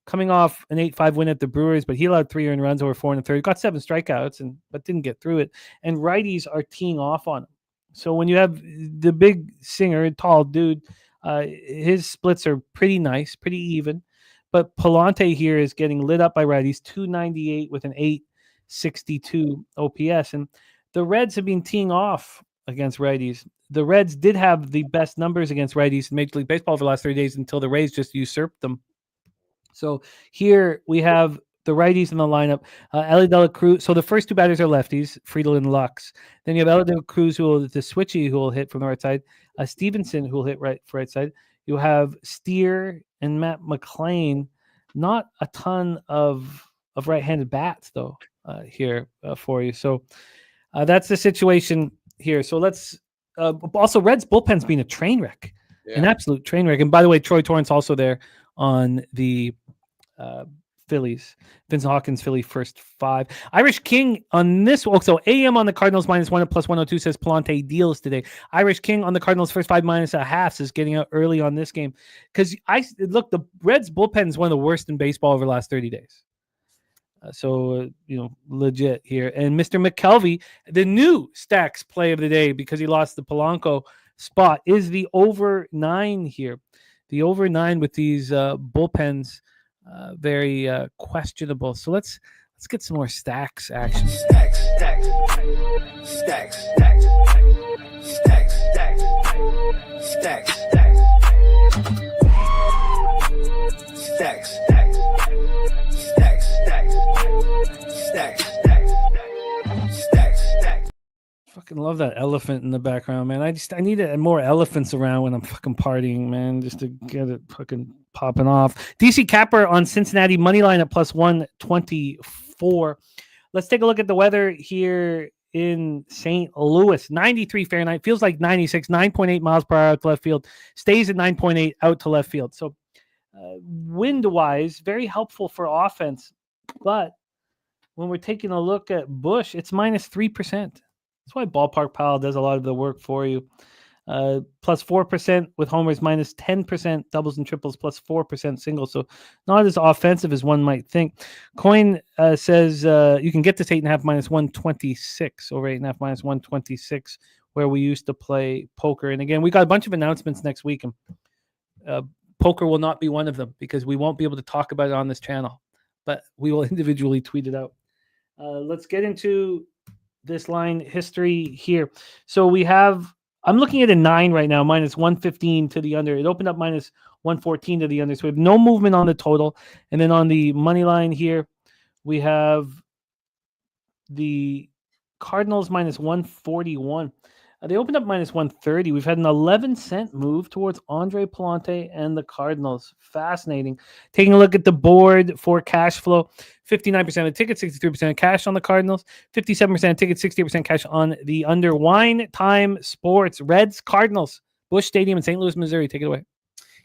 Coming off an 8-5 win at the Brewers, but he allowed 3 earned runs over 4 1/3. Got 7 strikeouts, but didn't get through it. And righties are teeing off on him. So when you have the big Singer, tall dude, his splits are pretty nice, pretty even. But Palante here is getting lit up by righties, 298 with an 862 OPS. And the Reds have been teeing off against righties. The Reds did have the best numbers against righties in Major League Baseball over the last 3 days until the Rays just usurped them. So here we have the righties in the lineup. Ellie De La Cruz. So the first two batters are lefties, Friedel and Lux. Then you have Ellie De La Cruz, the switchy, who will hit from the right side. Stevenson, who will hit right side. You have Steer and Matt McLean. Not a ton of right-handed bats, though, here for you. So that's the situation here. So let's also Reds bullpen's been a train wreck, an absolute train wreck. And by the way, Troy Torrance also there on the Phillies. Vincent Hawkins, Philly first 5. Irish King on this. So AM on the Cardinals -1 at +102 says Palante deals today. Irish King on the Cardinals first 5 -1/2 is getting out early on this game. Because the Reds bullpen is one of the worst in baseball over the last 30 days. Legit here. And Mr. McKelvey, the new Stacks play of the day because he lost the Polanco spot, is the over 9 here. The over 9 with these bullpens, very questionable. So let's get some more Stacks action. Stacks. Fucking love that elephant in the background, man. I need more elephants around when I'm fucking partying, man, just to get it fucking popping off. DC Capper on Cincinnati money line at +124. Let's take a look at the weather here in St. Louis. 93 Fahrenheit, feels like 96, 9.8 miles per hour out to left field, stays at 9.8 out to left field. So wind-wise, very helpful for offense. But when we're taking a look at Busch, it's -3%. That's why Ballpark Pal does a lot of the work for you. +4% with homers, -10% doubles and triples, +4% singles. So not as offensive as one might think. Coin says you can get this 8.5 -126, over 8.5 -126, where we used to play poker. And again, we got a bunch of announcements next week, and poker will not be one of them because we won't be able to talk about it on this channel, but we will individually tweet it out. Let's get into this line history here. So we have, I'm looking at a 9 right now, -115 to the under. It opened up -114 to the under. So we have no movement on the total. And then on the money line here, we have the Cardinals -141. They opened up -130. We've had an 11-cent move towards Andre Palante and the Cardinals. Fascinating. Taking a look at the board for cash flow, 59% of tickets, 63% of cash on the Cardinals, 57% of tickets, 68% cash on the under. Wine Time Sports, Reds, Cardinals, Busch Stadium in St. Louis, Missouri. Take it away.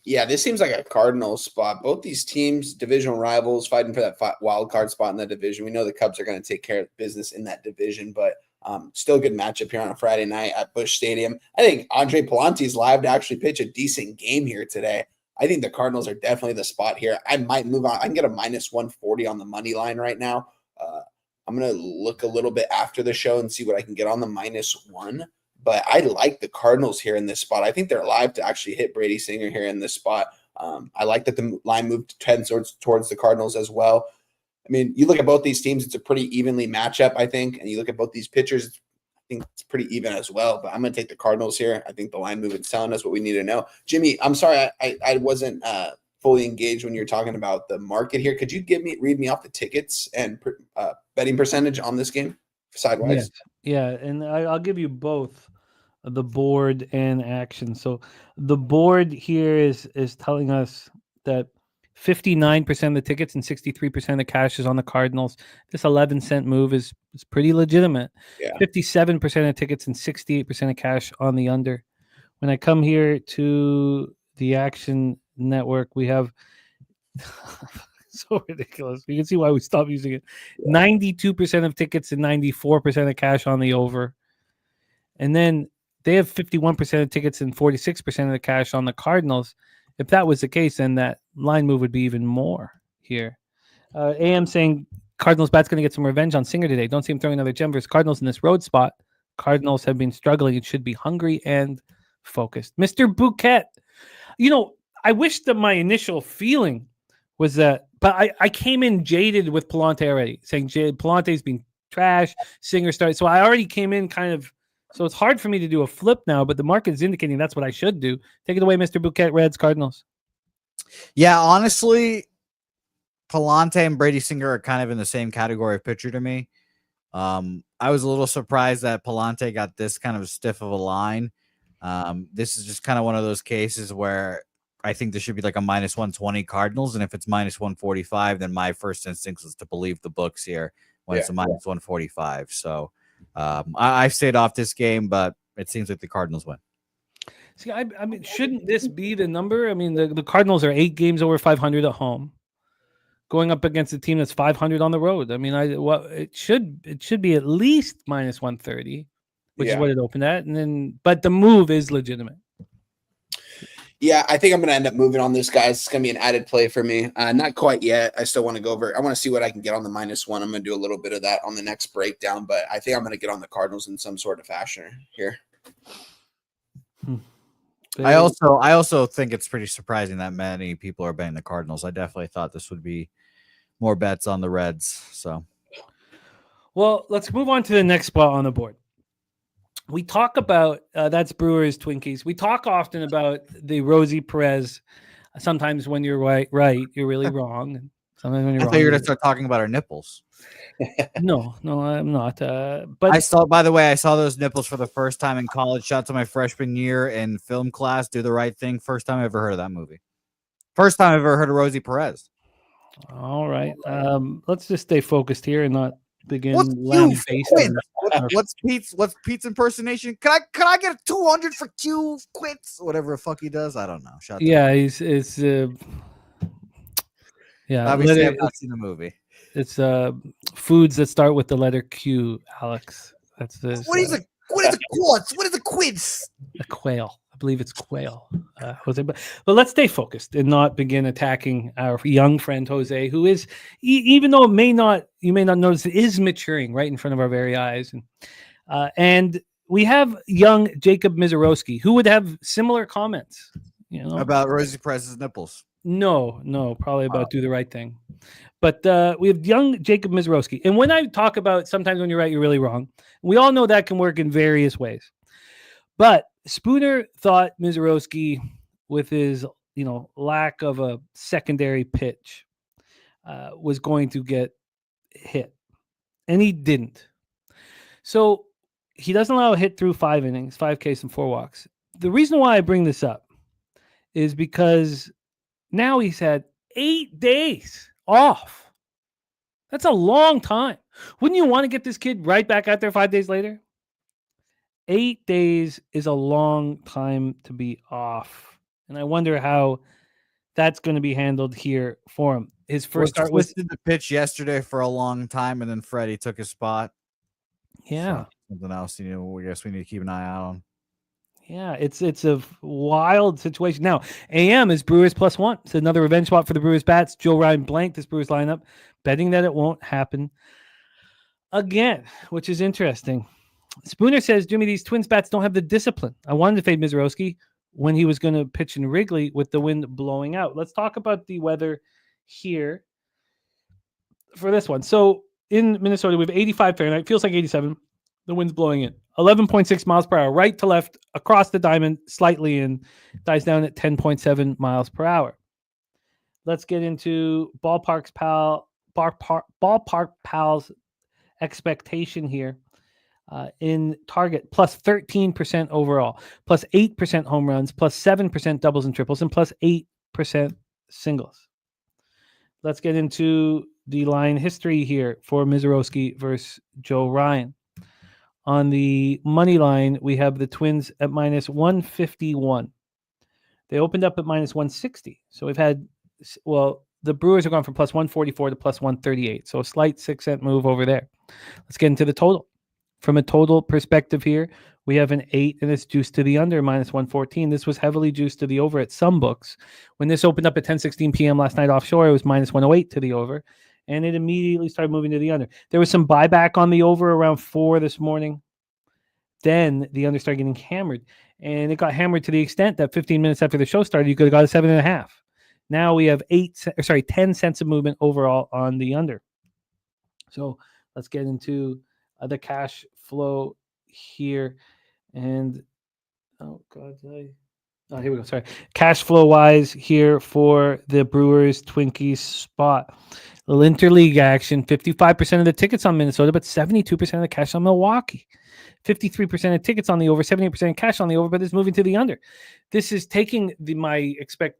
Yeah, this seems like a Cardinals spot. Both these teams, divisional rivals, fighting for that wild card spot in the division. We know the Cubs are going to take care of business in that division, but still a good matchup here on a Friday night at Busch Stadium. I think Andre Palante is live to actually pitch a decent game here today. I think the Cardinals are definitely the spot here. I might move on. I can get a -140 on the money line right now. I'm going to look a little bit after the show and see what I can get on the -1. But I like the Cardinals here in this spot. I think they're live to actually hit Brady Singer here in this spot. I like that the line moved 10 towards the Cardinals as well. I mean, you look at both these teams, it's a pretty evenly matchup, I think. And you look at both these pitchers, I think it's pretty even as well. But I'm going to take the Cardinals here. I think the line movement's telling us what we need to know. Jimmy, I'm sorry, I wasn't fully engaged when you were talking about the market here. Could you read me off the tickets and betting percentage on this game sidewise? Yeah, and I'll give you both the board and action. So the board here is telling us that 59% of the tickets and 63% of the cash is on the Cardinals. This 11-cent move is pretty legitimate. Yeah. 57% of tickets and 68% of cash on the under. When I come here to the Action Network, we have so ridiculous. You can see why we stopped using it. 92% of tickets and 94% of cash on the over. And then they have 51% of tickets and 46% of the cash on the Cardinals. If that was the case, then that line move would be even more here. AM saying Cardinals bat's going to get some revenge on Singer today. Don't see him throwing another gem versus Cardinals in this road spot. Cardinals have been struggling. It should be hungry and focused. Mr. Bouquet, I wish that my initial feeling was that. But I came in jaded with Palante already, saying Palante's been trash. Singer started, so I already came in kind of. So it's hard for me to do a flip now, but the market is indicating that's what I should do. Take it away, Mr. Bouquet. Reds, Cardinals. Yeah, honestly, Palante and Brady Singer are kind of in the same category of pitcher to me. I was a little surprised that Palante got this kind of stiff of a line. This is just kind of one of those cases where I think there should be like a minus 120 Cardinals. And if it's minus 145, then my first instinct is to believe the books here when it's a minus 145. So I've stayed off this game, but it seems like the Cardinals win. See, I mean, shouldn't this be the number? I mean, the Cardinals are 8 games over 500 at home, going up against a team that's 500 on the road. I mean, it should be at least minus 130, which is what it opened at, and then but the move is legitimate. Yeah, I think I'm going to end up moving on this, guys. It's going to be an added play for me. Not quite yet. I still want to go over. I want to see what I can get on the -1. I'm going to do a little bit of that on the next breakdown, but I think I'm going to get on the Cardinals in some sort of fashion here. I also think it's pretty surprising that many people are betting the Cardinals. I definitely thought this would be more bets on the Reds. So, well, let's move on to the next spot on the board. We talk about that's Brewers Twinkies. We talk often about the Rosie Perez. Sometimes when you're right, you're really wrong. Sometimes when you're wrong, I thought you were going to start talking about our nipples. No, I'm not. But I saw those nipples for the first time in college. Shout out to my freshman year in film class. Do the Right Thing. First time I ever heard of that movie. First time I ever heard of Rosie Perez. All right. Let's just stay focused here and not begin. What's Pete's impersonation? Can I get a 200 for Q quits? Whatever the fuck he does, I don't know. Obviously, I've not seen the movie. It's foods that start with the letter Q, Alex. That's this. What is a quartz? What is a quids? A quail. I believe it's quail. Jose, but let's stay focused and not begin attacking our young friend Jose, who is, even though you may not notice, it is maturing right in front of our very eyes. And we have young Jacob Mizorowski, who would have similar comments, about Rosie Perez's nipples. No, probably about Do the Right Thing. But we have young Jacob Mizorowski. And when I talk about sometimes when you're right, you're really wrong, we all know that can work in various ways. But Spooner thought Mizorowski, with his lack of a secondary pitch, was going to get hit. And he didn't. So he doesn't allow a hit through 5 innings, 5 Ks and 4 walks. The reason why I bring this up is because now he's had 8 days off. That's a long time. Wouldn't you want to get this kid right back out there 5 days later? 8 days is a long time to be off. And I wonder how that's going to be handled here for him. His first start was the pitch yesterday for a long time, and then Freddie took his spot. Yeah. So something else, I guess we need to keep an eye out on. Yeah, it's a wild situation. Now, AM is Brewers +1. It's another revenge spot for the Brewers bats. Joe Ryan blanked this Brewers lineup, betting that it won't happen again, which is interesting. Spooner says, Jimmy, these Twins bats don't have the discipline. I wanted to fade Mizorowski when he was going to pitch in Wrigley with the wind blowing out. Let's talk about the weather here for this one. So in Minnesota, we have 85 Fahrenheit. Feels like 87. The wind's blowing in. 11.6 miles per hour, right to left, across the diamond, slightly in, dies down at 10.7 miles per hour. Let's get into Ballpark Pal's expectation here. In target, plus 13% overall, plus 8% home runs, plus 7% doubles and triples, and plus 8% singles. Let's get into the line history here for Mizorowski versus Joe Ryan. On the money line, we have the Twins at minus 151. They opened up at minus 160. So we've had, the Brewers have gone from plus 144 to plus 138. So a slight 6-cent move over there. Let's get into the total. From a total perspective here, we have an 8, and it's juiced to the under, minus 114. This was heavily juiced to the over at some books. When this opened up at 10:16 p.m. last night offshore, it was minus 108 to the over, and it immediately started moving to the under. There was some buyback on the over around 4 this morning. Then the under started getting hammered, and it got hammered to the extent that 15 minutes after the show started, you could have got a 7.5. Now we have 10 cents of movement overall on the under. So let's get into the cash flow here. And oh God, here we go. Sorry. Cash flow wise here for the Brewers Twinkies spot. Little interleague action. 55% of the tickets on Minnesota, but 72% of the cash on Milwaukee. 53% of tickets on the over, 78% cash on the over, but it's moving to the under. This is taking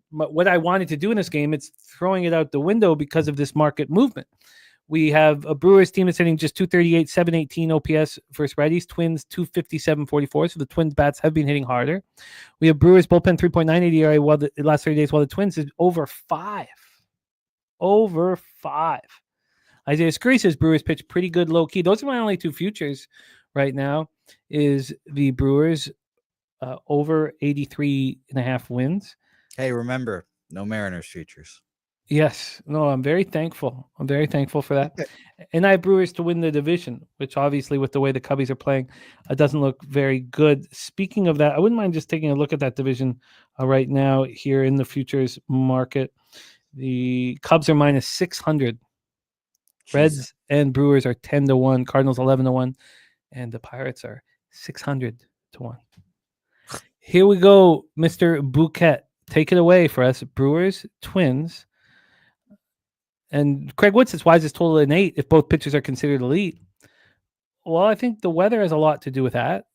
what I wanted to do in this game. It's throwing it out the window because of this market movement. We have a Brewers team that's hitting just 238, 718 OPS versus righties. Twins 257, 44. So the Twins bats have been hitting harder. We have Brewers bullpen 3.98 ERA while the last 30 days, while the Twins is over 5. Over 5. Isaiah Scurry says Brewers pitch pretty good low key. Those are my only two futures right now. Is the Brewers over 83.5 wins. Hey, remember, no Mariners futures. Yes. No, I'm very thankful. I'm very thankful for that. And I have Brewers to win the division, which obviously with the way the Cubbies are playing, doesn't look very good. Speaking of that, I wouldn't mind just taking a look at that division right now here in the futures market. The Cubs are minus 600. Reds and Brewers are 10-1. Cardinals 11-1. And the Pirates are 600-1. Here we go, Mr. Bouquet. Take it away for us. Brewers, Twins. And Craig Woods says, why is this total an 8 if both pitchers are considered elite? Well, I think the weather has a lot to do with that.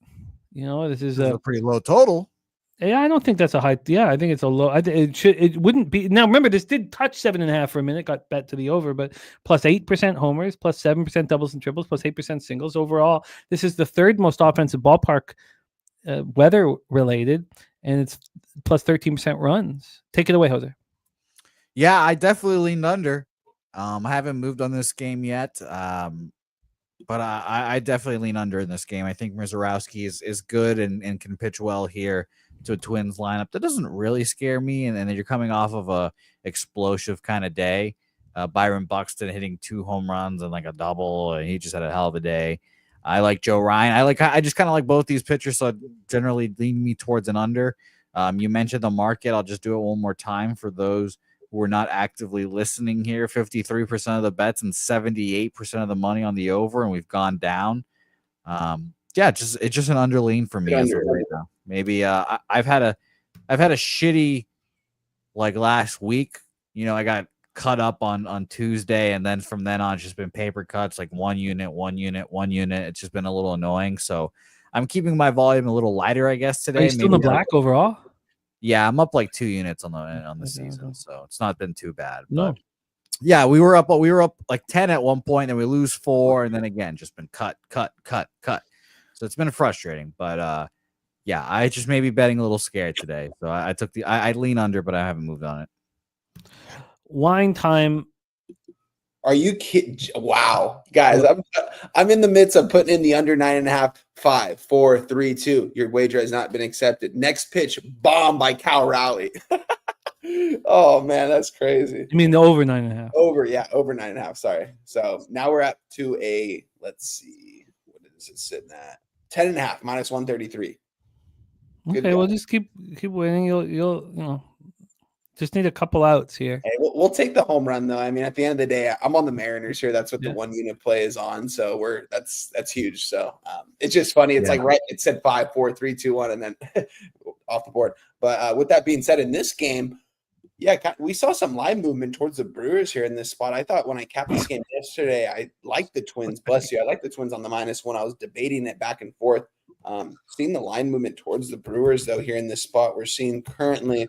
This is a pretty low total. Yeah, I don't think that's a high. Yeah, I think it's a low. It wouldn't be. Now, remember, this did touch 7.5 for a minute, got bet to the over, but plus 8% homers, plus 7% doubles and triples, plus 8% singles. Overall, this is the third most offensive ballpark weather related, and it's plus 13% runs. Take it away, Jose. Yeah, I definitely leaned under. I haven't moved on this game yet, but I definitely lean under in this game. I think Mrazowski is good and can pitch well here to a Twins lineup. That doesn't really scare me, and then you're coming off of a explosive kind of day. Byron Buxton hitting 2 home runs and like a double, and he just had a hell of a day. I like Joe Ryan. I just kind of like both these pitchers, so I generally lean me towards an under. You mentioned the market. I'll just do it one more time for those who are not actively listening here. 53% of the bets and 78% of the money on the over, and we've gone down. It's just an under lean for me as of right now. Maybe I've had a shitty last week. I got cut up on Tuesday, and then from then on it's just been paper cuts, like one unit. It's just been a little annoying. So I'm keeping my volume a little lighter, I guess, today. Are you still in the black overall? Yeah, I'm up 2 units on the season, so it's not been too bad. No. But yeah, we were up 10 at one point, and we lose 4, and then again just been cut. So it's been frustrating, but yeah, I just may be betting a little scared today. So I lean under, but I haven't moved on it. Wine time. Are you kidding? Wow, guys, I'm in the midst of putting in the under 9.5. 5, 4, 3, 2. Your wager has not been accepted. Next pitch, bomb by Cal Rowley. Oh man, that's crazy. You mean the over 9.5? Over 9.5. Sorry. So now we're up to let's see, what is it sitting at? 10.5 minus 133. Okay, well, just keep winning. You'll just need a couple outs here. Hey, we'll take the home run though. I mean, at the end of the day, I'm on the Mariners here. That's what the 1 unit play is on. So that's huge. So it's just funny. It's right. It said 5, 4, 3, 2, 1, and then off the board. But with that being said, in this game, we saw some line movement towards the Brewers here in this spot. I thought when I capped this game yesterday, I liked the Twins. Bless you. I like the Twins on the -1. I was debating it back and forth. Seeing the line movement towards the Brewers though here in this spot, we're seeing currently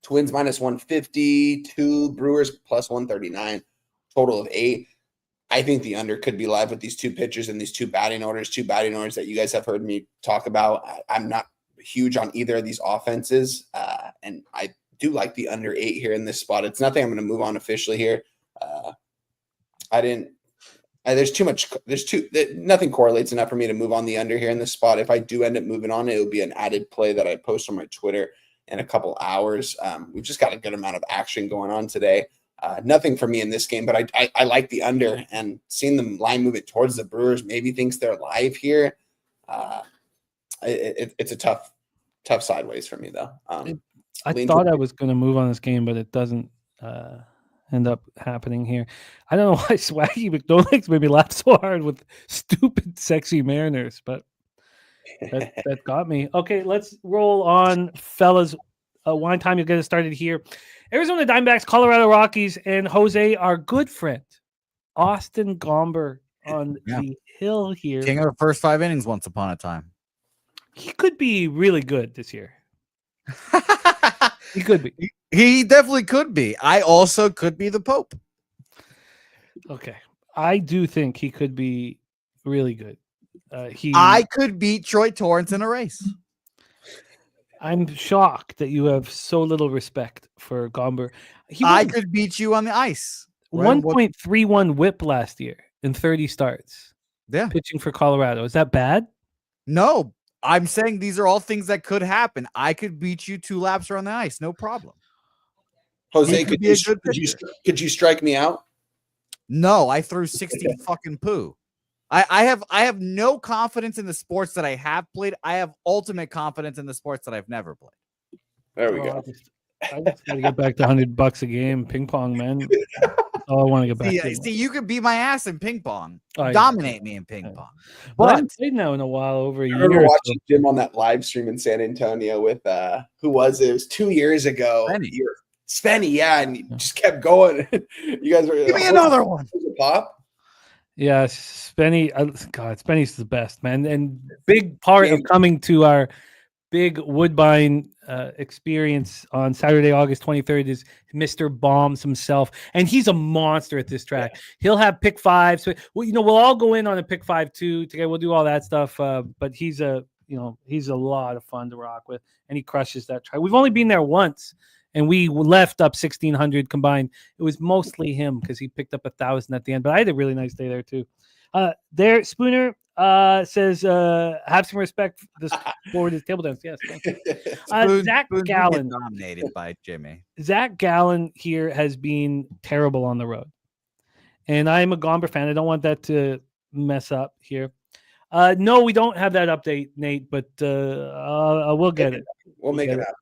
Twins -152, Brewers +139, total of 8. I think the under could be live with these two pitchers and these two batting orders that you guys have heard me talk about. I'm not huge on either of these offenses, and I do like the under 8 here in this spot. It's nothing I'm going to move on officially here. Nothing correlates enough for me to move on the under here in this spot. If I do end up moving on, it will be an added play that I post on my Twitter in a couple hours. We've just got a good amount of action going on today. Nothing for me in this game, but I like the under, and seeing them line move it towards the Brewers maybe thinks they're live here. It's a tough sideways for me though. I Lincoln. thought I was going to move on this game, but it doesn't end up happening here. I don't know why Swaggy McDonald's made me laugh so hard with stupid, sexy Mariners, but that got me. Okay, let's roll on, fellas. Wine time, you'll get it started here. Arizona Diamondbacks, Colorado Rockies, and Jose, our good friend, Austin Gomber on the hill here. King of the first 5 innings once upon a time. He could be really good this year. He could be. He definitely could be. I also could be the Pope. Okay. I do think he could be really good. I could beat Troy Torrance in a race. I'm shocked that you have so little respect for Gomber. I could beat you on the ice. 1.31 whip last year in 30 starts. Yeah. Pitching for Colorado. Is that bad? No. I'm saying these are all things that could happen. I could beat you 2 laps around the ice. No problem. Jose, could you strike me out? No, I threw 60 fucking poo. I have no confidence in the sports that I have played. I have ultimate confidence in the sports that I've never played. There we go. I just got to get back to $100 a game. Ping pong, man. Oh, I want to get back to See, you could beat my ass in ping pong. Oh, Dominate me in ping pong. But I But haven't played now in a while, over a I year. remember watching Jim on that live stream in San Antonio with who was it? It was 2 years ago. Spenny, yeah, and you just kept going. You guys were give me another one. Pop. Yeah, Spenny. God, Spenny's the best, man. And big part of coming to our big Woodbine experience on Saturday, August 23rd is Mr. Bombs himself. And he's a monster at this track. Yeah. He'll have pick 5. So, we'll all go in on a pick 5 too. Together, we'll do all that stuff. But he's a lot of fun to rock with, and he crushes that track. We've only been there once, and we left up 1,600 combined. It was mostly him because he picked up 1,000 at the end. But I had a really nice day there too. There, Spooner says, have some respect for his table dance. Yes, thank you. Zach Gallen, dominated by Jimmy. Zach Gallen here has been terrible on the road, and I'm a Gomber fan. I don't want that to mess up here. No, we don't have that update, Nate, but we'll get it. We'll make it up.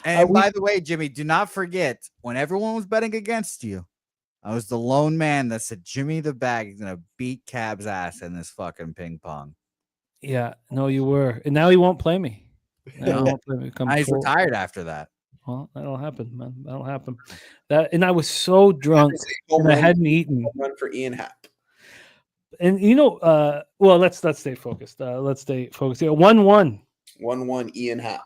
And by the way, Jimmy, do not forget, when everyone was betting against you, I was the lone man that said Jimmy the Bag is going to beat Cab's ass in this fucking ping pong. Yeah, no, you were. And now he won't play me. He's retired after that. Well, that'll happen, man. That'll happen. And I was so drunk and I hadn't eaten. Run for Ian Happ. And well, let's stay focused. Let's stay focused here. 1-1. 1-1 Ian Happ.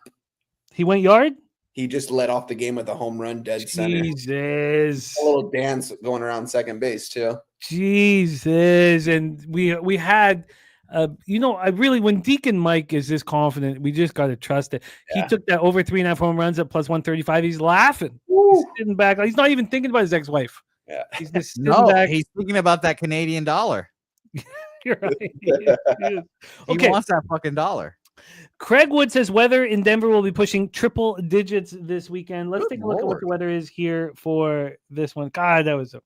He went yard? He just led off the game with a home run dead center. Jesus. A little dance going around second base too. Jesus. And we had I really, when Deacon Mike is this confident, we just got to trust it. Yeah. He took that over 3.5 home runs at plus 135. He's laughing. He's sitting back. He's not even thinking about his ex-wife. Yeah. He's just sitting back. He's thinking about that Canadian dollar. You're right. He wants that fucking dollar. Craig Wood says weather in Denver will be pushing triple digits this weekend. Let's take a look at what the weather is here for this one. God, that was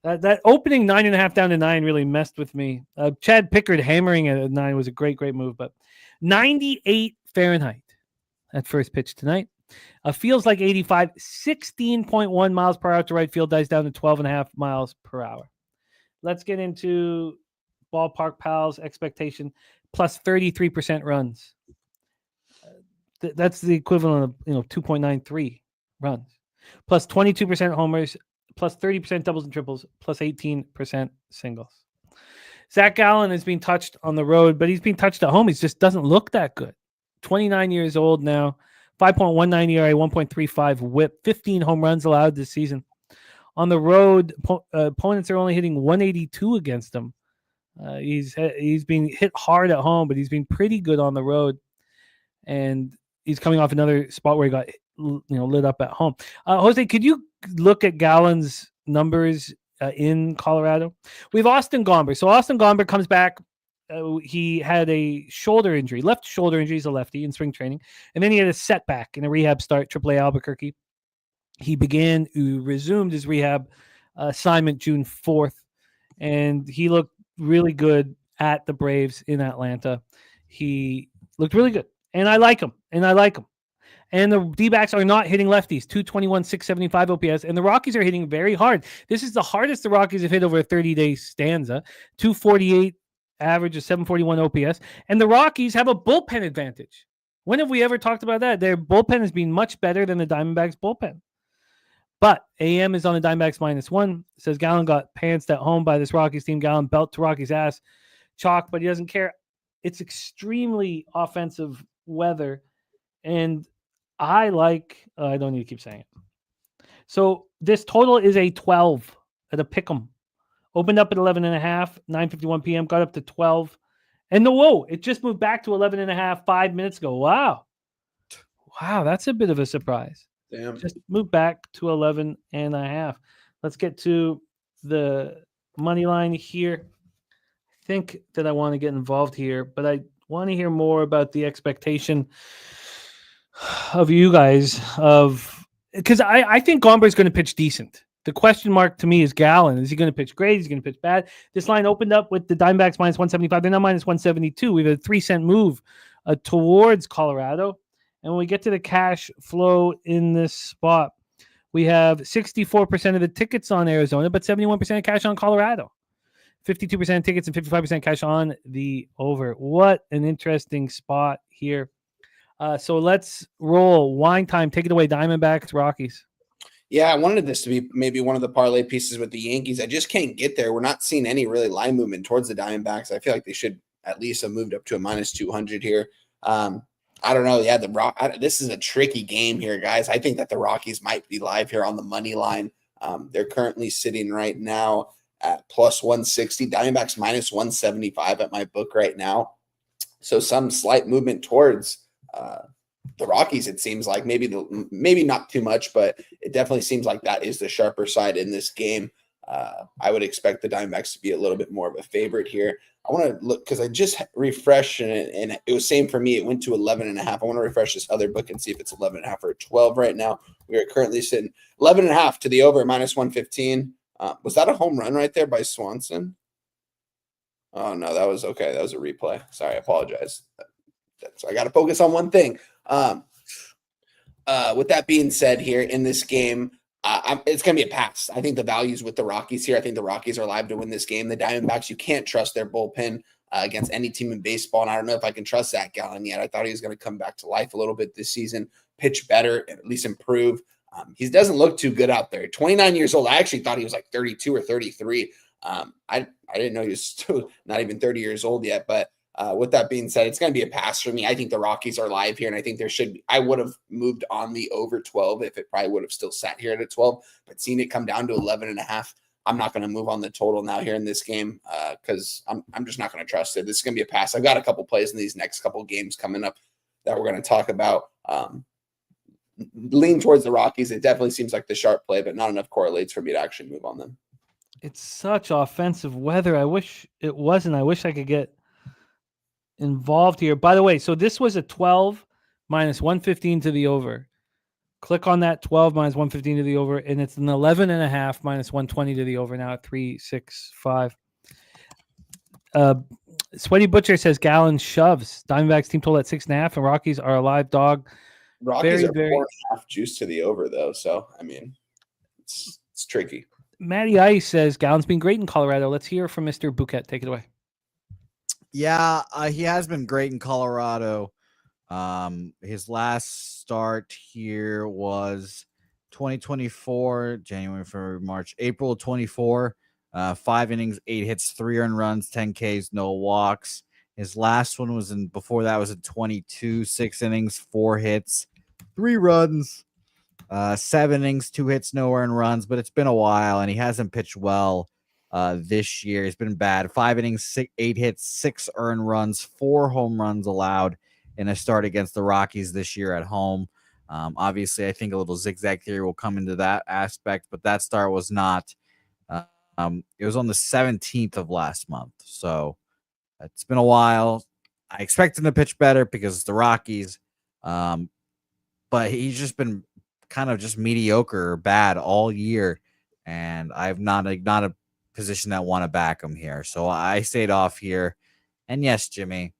that opening 9.5 down to 9 really messed with me. Chad Pickard hammering at 9 was a great move, but 98 Fahrenheit at first pitch tonight. Feels like 85, 16.1 miles per hour to right field, dies down to 12.5 miles per hour. Let's get into Ballpark Pals expectation. Plus 33% runs. That's the equivalent of 2.93 runs. Plus 22% homers, plus 30% doubles and triples, plus 18% singles. Zach Gallen is being touched on the road, but he's being touched at home. He just doesn't look that good. 29 years old now, 5.19 ERA, 1.35 WHIP, 15 home runs allowed this season. On the road, opponents are only hitting 182 against him. He's being hit hard at home, but he's been pretty good on the road, and he's coming off another spot where he got lit up at home. Jose, could you look at Gallen's numbers in Colorado? We have Austin Gomber. So Austin Gomber comes back. He had a shoulder injury, left shoulder injury. He's a lefty in spring training, and then he had a setback in a rehab start, AAA Albuquerque. He resumed his rehab assignment June 4th, and he looked really good at the Braves in Atlanta. He looked really good, and I like him. And the D-backs are not hitting lefties, 221, 675 OPS. And the Rockies are hitting very hard. This is the hardest the Rockies have hit over a 30-day stanza, 248 average of 741 OPS. And the Rockies have a bullpen advantage. When have we ever talked about that? Their bullpen has been much better than the Diamondbacks bullpen. But AM is on the Diamondbacks -1. It says Gallen got pantsed at home by this Rockies team. Gallen belt to Rockies' ass. Chalk, but he doesn't care. It's extremely offensive weather. And I like, I don't need to keep saying it. So this total is a 12 at a pick'em. Opened up at 11.5, 9:51 p.m., got up to 12. And whoa, it just moved back to 11.5 5 minutes ago. Wow, that's a bit of a surprise. Damn. Just moved back to 11.5. Let's get to the money line here. I think that I want to get involved here, but I want to hear more about the expectation of you guys because I think Gomber is going to pitch decent. The question mark to me is Gallen. Is he going to pitch great? Is he going to pitch bad? This line opened up with the Diamondbacks -175. They're now -172. We have a 3-cent move towards Colorado. And when we get to the cash flow in this spot, we have 64% of the tickets on Arizona, but 71% of cash on Colorado. 52% of tickets and 55% cash on the over. What an interesting spot here. So let's roll. Wine time. Take it away. Diamondbacks, Rockies. Yeah, I wanted this to be maybe one of the parlay pieces with the Yankees. I just can't get there. We're not seeing any really line movement towards the Diamondbacks. I feel like they should at least have moved up to a -200 here. I don't know. Yeah, this is a tricky game here, guys. I think that the Rockies might be live here on the money line. They're currently sitting right now at +160. Diamondbacks -175 at my book right now. So some slight movement towards the Rockies, it seems like. Maybe not too much, but it definitely seems like that is the sharper side in this game. I would expect the Diamondbacks to be a little bit more of a favorite here. I want to look because I just refreshed and it was same for me. It went to 11.5. I want to refresh this other book and see if it's 11.5 or 12 right now. We are currently sitting 11.5 to the over -115. Was that a home run right there by Swanson? Oh, no, that was okay. That was a replay. Sorry, I apologize. So I got to focus on one thing. With that being said here in this game, it's going to be a pass. I think the value's with the Rockies here. I think the Rockies are live to win this game. The Diamondbacks, you can't trust their bullpen against any team in baseball, and I don't know if I can trust Zach Gallen yet. I thought he was going to come back to life a little bit this season, pitch better, and at least improve. He doesn't look too good out there. 29 years old. I actually thought he was like 32 or 33. I didn't know he was still not even 30 years old yet, but with that being said, it's going to be a pass for me. I think the Rockies are live here, and I think I would have moved on the over 12 if it probably would have still sat here at 12, but seeing it come down to 11.5, I'm not going to move on the total now here in this game because I'm just not going to trust it. This is going to be a pass. I've got a couple plays in these next couple games coming up that we're going to talk about. Lean towards the Rockies. It definitely seems like the sharp play, but not enough correlates for me to actually move on them. It's such offensive weather. I wish it wasn't. I wish I could get involved here. By the way, so this was a 12 -115 to the over. Click on that 12 -115 to the over, and it's an 11.5 -120 to the over now at 365. Sweaty Butcher says Gallen shoves. Diamondbacks team total at 6.5, and Rockies are a live dog. Rockies are 4.5 juice to the over though, so I mean, it's tricky. Matty Ice says Gallen's been great in Colorado. Let's hear from Mr. Bouquet. Take it away. Yeah, he has been great in Colorado. His last start here was 2024, January, February, March, April 24. 5 innings, 8 hits, 3 earned runs, 10 Ks, no walks. His last one was before that was in 22, 6 innings, 4 hits, 3 runs, 7 innings, 2 hits, no earned runs. But it's been a while, and he hasn't pitched well this year. He's been bad. 5 innings, 8 hits, 6 earned runs, 4 home runs allowed in a start against the Rockies this year at home. Obviously, I think a little zigzag theory will come into that aspect, but that start was not. It was on the 17th of last month, so it's been a while. I expect him to pitch better because it's the Rockies, but he's just been kind of just mediocre or bad all year, and I've not a position that want to back him here, so I stayed off here. And yes, Jimmy,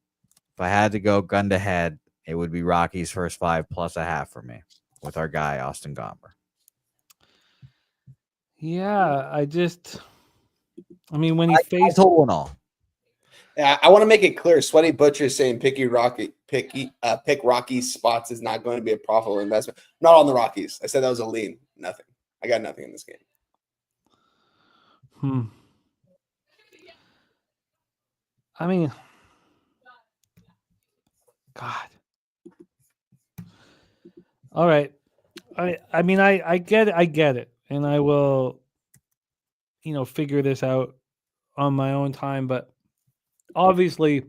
if I had to go gun to head, it would be Rockies first 5 plus a half for me with our guy, Austin Gomber. Yeah, I mean, when he I faced total and all. Yeah, I want to make it clear. Sweaty Butcher is saying pick Rockies spots is not going to be a profitable investment. Not on the Rockies. I said that was a lean. Nothing. I got nothing in this game. I mean, God. All right. I mean, I get it. And I will, figure this out on my own time. But obviously,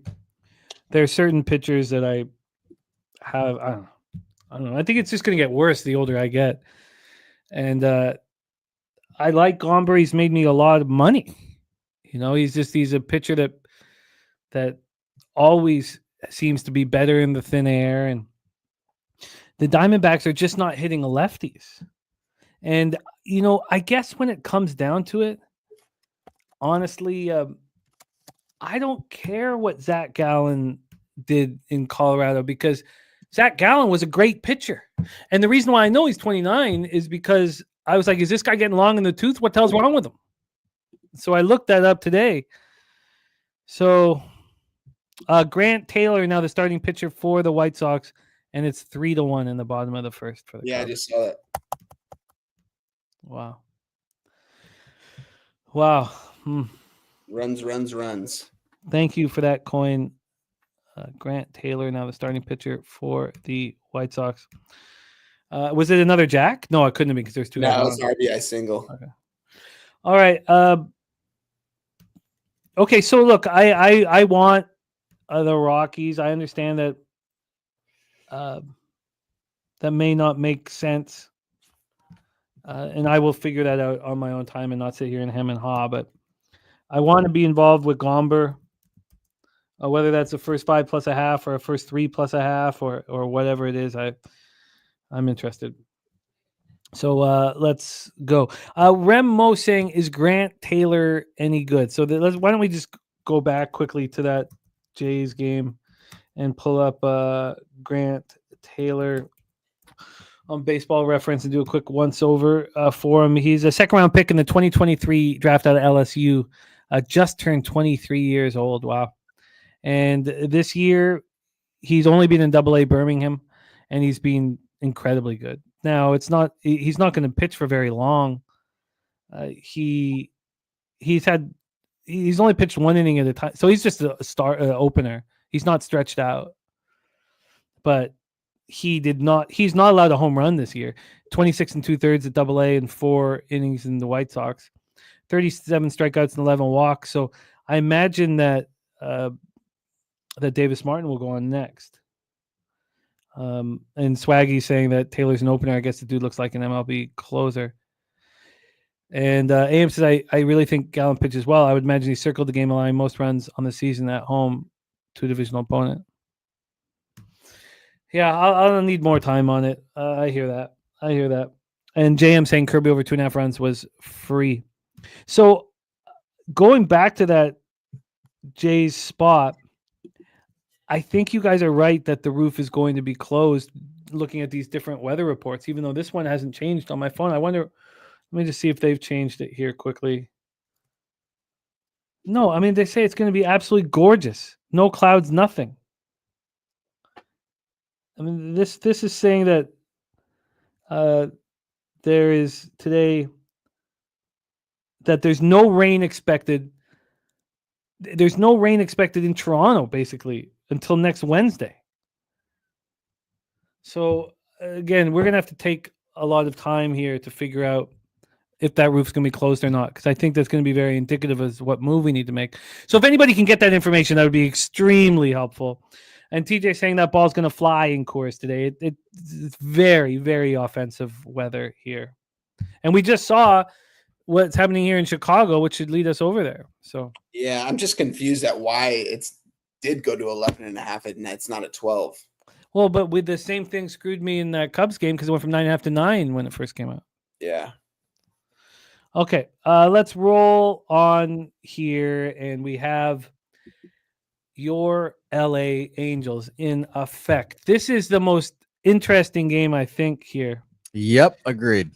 there are certain pitchers that I have. I don't know. I think it's just going to get worse the older I get. And I like Gomber. He's made me a lot of money. He's a pitcher that always seems to be better in the thin air. And the Diamondbacks are just not hitting lefties. And, I guess when it comes down to it, honestly, I don't care what Zach Gallen did in Colorado because Zach Gallen was a great pitcher. And the reason why I know he's 29 is because I was like, is this guy getting long in the tooth? What the hell's wrong with him? So I looked that up today. So Grant Taylor, now the starting pitcher for the White Sox, and it's 3-1 in the bottom of the first for the Yeah, Cubs. I just saw that. Wow. Runs. Thank you for that coin. Grant Taylor, now the starting pitcher for the White Sox. Was it another jack? No, it couldn't have been because there's two. No, it's RBI single. Okay. All right. Okay, so look, I want the Rockies. I understand that that may not make sense. And I will figure that out on my own time and not sit here and hem and haw. But I want to be involved with Gomber, whether that's a first 5 plus a half or a first 3 plus a half or whatever it is. I'm interested. So let's go. Rem Mo saying, is Grant Taylor any good? So why don't we just go back quickly to that Jays game and pull up Grant Taylor on Baseball Reference and do a quick once-over for him. He's a second-round pick in the 2023 draft out of LSU. Just turned 23 years old. Wow. And this year, he's only been in Double-A Birmingham, and he's been incredibly good. Now, he's not going to pitch for very long. He's only pitched one inning at a time, so he's just a opener. He's not stretched out. But he's not allowed a home run this year. 26 2/3 at Double-A and 4 innings in the White Sox. 37 strikeouts and 11 walks. So I imagine that Davis Martin will go on next. And Swaggy's saying that Taylor's an opener. I guess the dude looks like an MLB closer. And AM says, I really think Gallen pitches well. I would imagine he circled the game, allowing most runs on the season at home to a divisional opponent. Yeah, I'll need more time on it. I hear that. And JM saying Kirby over 2.5 runs was free. So going back to that Jays spot, I think you guys are right that the roof is going to be closed looking at these different weather reports, even though this one hasn't changed on my phone. I wonder, let me just see if they've changed it here quickly. No, I mean, they say it's going to be absolutely gorgeous. No clouds, nothing. I mean, this is saying that there is today that there's no rain expected. There's no rain expected in Toronto, basically, until next Wednesday. So, again, we're going to have to take a lot of time here to figure out if that roof's going to be closed or not, because I think that's going to be very indicative of what move we need to make. So if anybody can get that information, that would be extremely helpful. And TJ saying that ball's going to fly in course today. It's very, very offensive weather here. And we just saw what's happening here in Chicago, which should lead us over there. So yeah, I'm just confused at why it did go to 11.5 and it's not at 12. Well, but with the same thing screwed me in that Cubs game because it went from 9.5 to 9 when it first came out. Yeah. Okay, let's roll on here, and we have your LA Angels in effect. This is the most interesting game, I think, here. Yep, agreed.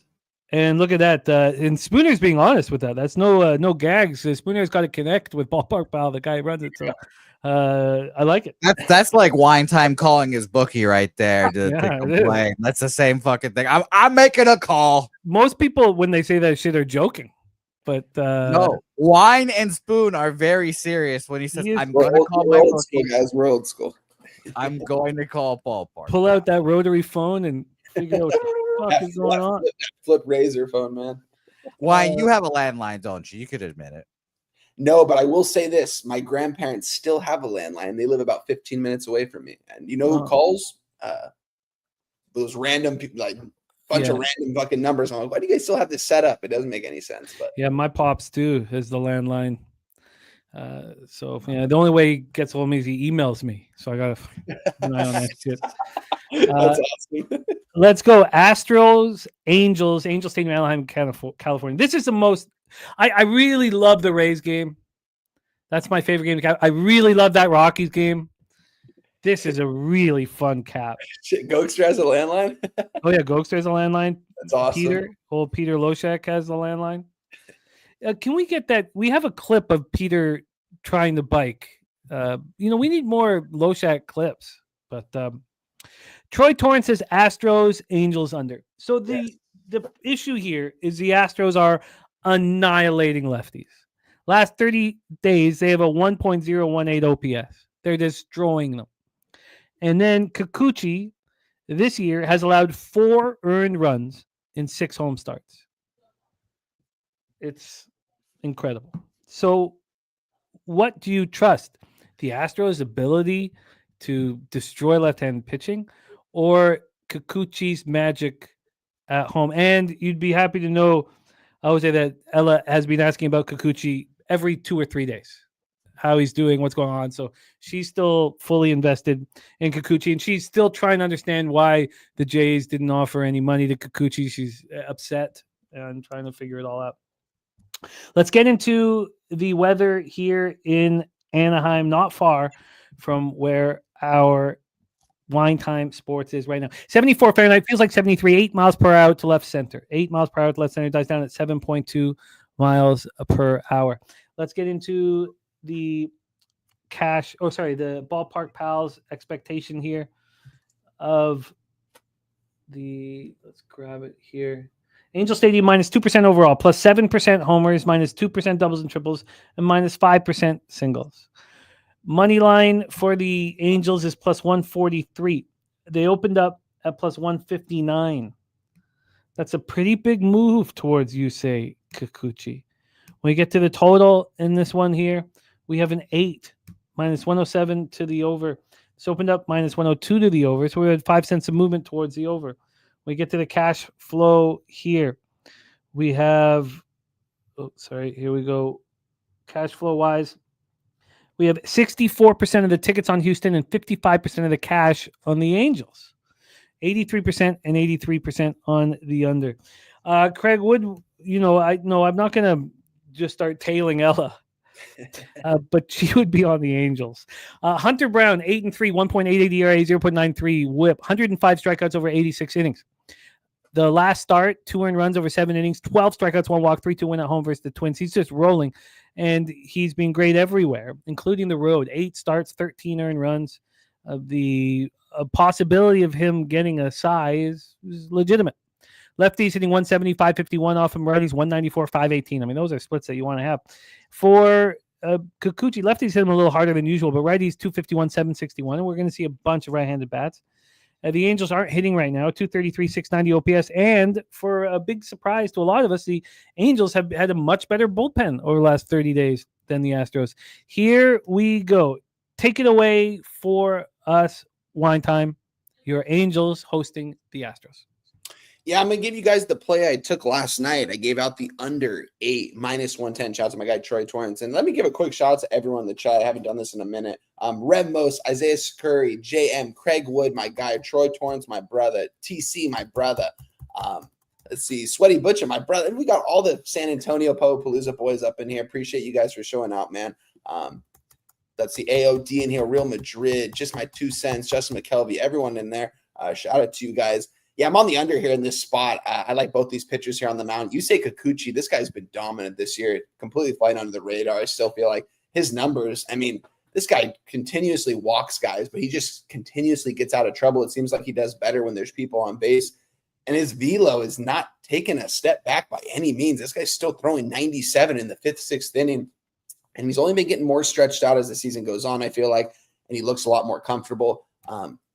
And look at that. And Spooner's being honest with that. That's no gags. Spooner's got to connect with Ballpark Pal, the guy who runs it. So I like it. That's like Wine Time calling his bookie right there to Yeah, it is. complain. That's the same fucking thing. I'm making a call. Most people, when they say that shit, are joking. But No, Wine and Spoon are very serious when he says, "I'm going to call my old school, bookie. guys. We're old school. I'm going to call Ballpark." pull out that rotary phone and figure out what the fuck is going on. Flip razor phone, man. Wine, you have a landline, don't you? You could admit it. No, but I will say this. My grandparents still have a landline. They live about 15 minutes away from me. And you know who calls? Those random people, like bunch of random fucking numbers. I'm like, why do you guys still have this set up? It doesn't make any sense. But yeah, my pops too is the landline. So the only way he gets hold of me is he emails me. So I got to keep an eye on that shit. That's awesome. Let's go. Astros, Angels Stadium, Anaheim, California. This is the most. I really love the Rays game. That's my favorite game. I really love that Rockies game. This is a really fun cap. Shit, Gokster has a landline. Oh yeah, Gokster has a landline. That's awesome. Peter Loshak has the landline. Can we get that? We have a clip of Peter trying to bike. We need more Loshak clips. But Troy Torrance says Astros, Angels under. So the issue here is the Astros are annihilating lefties. Last 30 days, they have a 1.018 OPS. They're destroying them. And then Kikuchi this year has allowed 4 earned runs in 6 home starts. It's incredible. So what do you trust? The Astros' ability to destroy left-handed pitching or Kikuchi's magic at home? And you'd be happy to know, I would say that Ella has been asking about Kikuchi every 2 or 3 days, how he's doing, what's going on. So she's still fully invested in Kikuchi, and she's still trying to understand why the Jays didn't offer any money to Kikuchi. She's upset and trying to figure it all out. Let's get into the weather here in Anaheim, not far from where our Wine Time Sports is right now. 74 Fahrenheit, feels like 73, 8 miles per hour to left center. 8 miles per hour to left center, dies down at 7.2 miles per hour. Let's get into the the Ballpark Pals expectation here of let's grab it here. Angel Stadium minus 2% overall, plus 7% homers, minus 2% doubles and triples, and minus 5% singles. Money line for the Angels is plus 143. They opened up at plus 159. That's a pretty big move towards Yusei Kikuchi. When we get to the total in this one here, we have an 8, minus 107 to the over. It's opened up minus 102 to the over, so we had 5 cents of movement towards the over. We get to the cash flow here. We have, here we go. Cash flow wise, we have 64% of the tickets on Houston and 55% of the cash on the Angels. 83% and 83% on the under. Craig Wood, I'm not going to just start tailing Ella, but she would be on the Angels. Hunter Brown, 8-3, 1.88 ERA, 0.93 WHIP, 105 strikeouts over 86 innings. The last start, 2 earned runs over 7 innings, 12 strikeouts, 1 walk, 3-2 win at home versus the Twins. He's just rolling, and he's been great everywhere, including the road. 8 starts, 13 earned runs. The possibility of him getting a cy is legitimate. Lefties hitting 170, 551 off him. Righties 194, 518. I mean, those are splits that you want to have. For Kikuchi, lefties hit him a little harder than usual, but righties 251, 761, and we're going to see a bunch of right-handed bats. The Angels aren't hitting right now, 233, 690 OPS, and for a big surprise to a lot of us, the Angels have had a much better bullpen over the last 30 days than the Astros. Here we go. Take it away for us, Wine Time. Your Angels hosting the Astros. Yeah, I'm going to give you guys the play I took last night. I gave out the under 8, minus 110. Shout out to my guy, Troy Torrance. And let me give a quick shout out to everyone in the chat. I haven't done this in a minute. Rev Most, Isaiah Curry, JM, Craig Wood, my guy, Troy Torrance, my brother, TC, my brother. Let's see, Sweaty Butcher, my brother. And we got all the San Antonio Palooza boys up in here. Appreciate you guys for showing out, man. let's see, AOD in here, Real Madrid, just my 2 cents, Justin McKelvey, everyone in there. Shout out to you guys. Yeah, I'm on the under here in this spot. I like both these pitchers here on the mound. You say Kikuchi, this guy's been dominant this year, completely flying under the radar. I still feel like his numbers, I mean, this guy continuously walks guys, but he just continuously gets out of trouble. It seems like he does better when there's people on base. And his velo is not taking a step back by any means. This guy's still throwing 97 in the 5th, 6th inning. And he's only been getting more stretched out as the season goes on, I feel like. And he looks a lot more comfortable.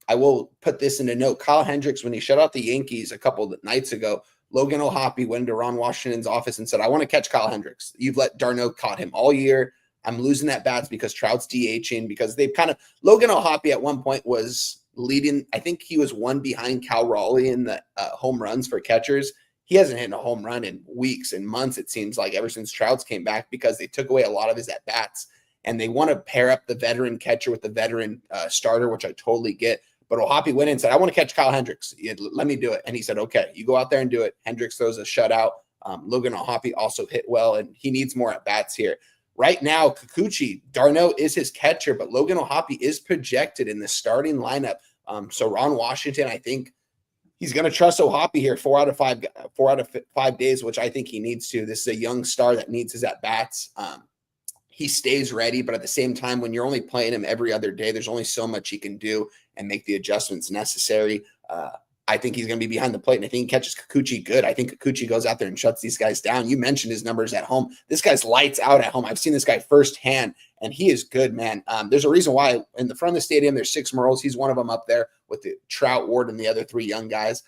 I will put this in a note. Kyle Hendricks, when he shut out the Yankees a couple of nights ago, Logan O'Hoppe went into Ron Washington's office and said, I want to catch Kyle Hendricks. You've let d'Arnaud caught him all year. I'm losing that bats because Trout's DHing, because they've kind of – Logan O'Hoppe at one point was leading – I think he was one behind Cal Raleigh in the home runs for catchers. He hasn't hit a home run in weeks and months, it seems like, ever since Trout's came back, because they took away a lot of his at-bats. And they want to pair up the veteran catcher with the veteran starter, which I totally get. But O'Hoppe went in and said, I want to catch Kyle Hendricks. Let me do it. And he said, okay, you go out there and do it. Hendricks throws a shutout. Logan O'Hoppe also hit well, and he needs more at-bats here. Right now, Kikuchi, d'Arnaud is his catcher, but Logan O'Hoppe is projected in the starting lineup. So Ron Washington, I think he's going to trust O'Hoppe here 4 out of 5 days, which I think he needs to. This is a young star that needs his at-bats. He stays ready, but at the same time, when you're only playing him every other day, there's only so much he can do and make the adjustments necessary. I think he's going to be behind the plate, and I think he catches Kikuchi good. I think Kikuchi goes out there and shuts these guys down. You mentioned his numbers at home. This guy's lights out at home. I've seen this guy firsthand, and he is good, man. There's a reason why in the front of the stadium there's 6 Merles. He's one of them up there with the Trout, Ward, and the other 3 young guys.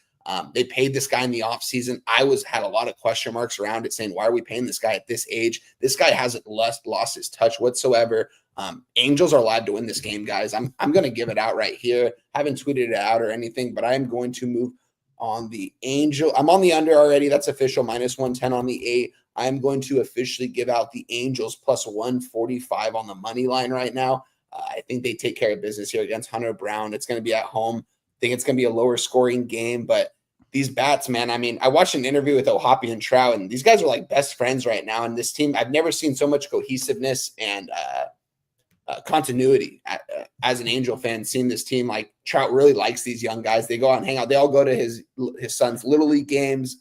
They paid this guy in the offseason. Had a lot of question marks around it, saying, why are we paying this guy at this age? This guy hasn't lost his touch whatsoever. Angels are allowed to win this game, guys. I'm going to give it out right here. Haven't tweeted it out or anything, but I am going to move on the Angel. I'm on the under already. That's official, -110 on the 8. I am going to officially give out the Angels +145 on the money line right now. I think they take care of business here against Hunter Brown. It's going to be at home. I think it's going to be a lower scoring game, but these bats, man, I mean, I watched an interview with O'Hoppe and Trout, and these guys are like best friends right now. And this team, I've never seen so much cohesiveness and continuity as an Angel fan, seeing this team. Like, Trout really likes these young guys. They go out and hang out. They all go to his son's Little League games.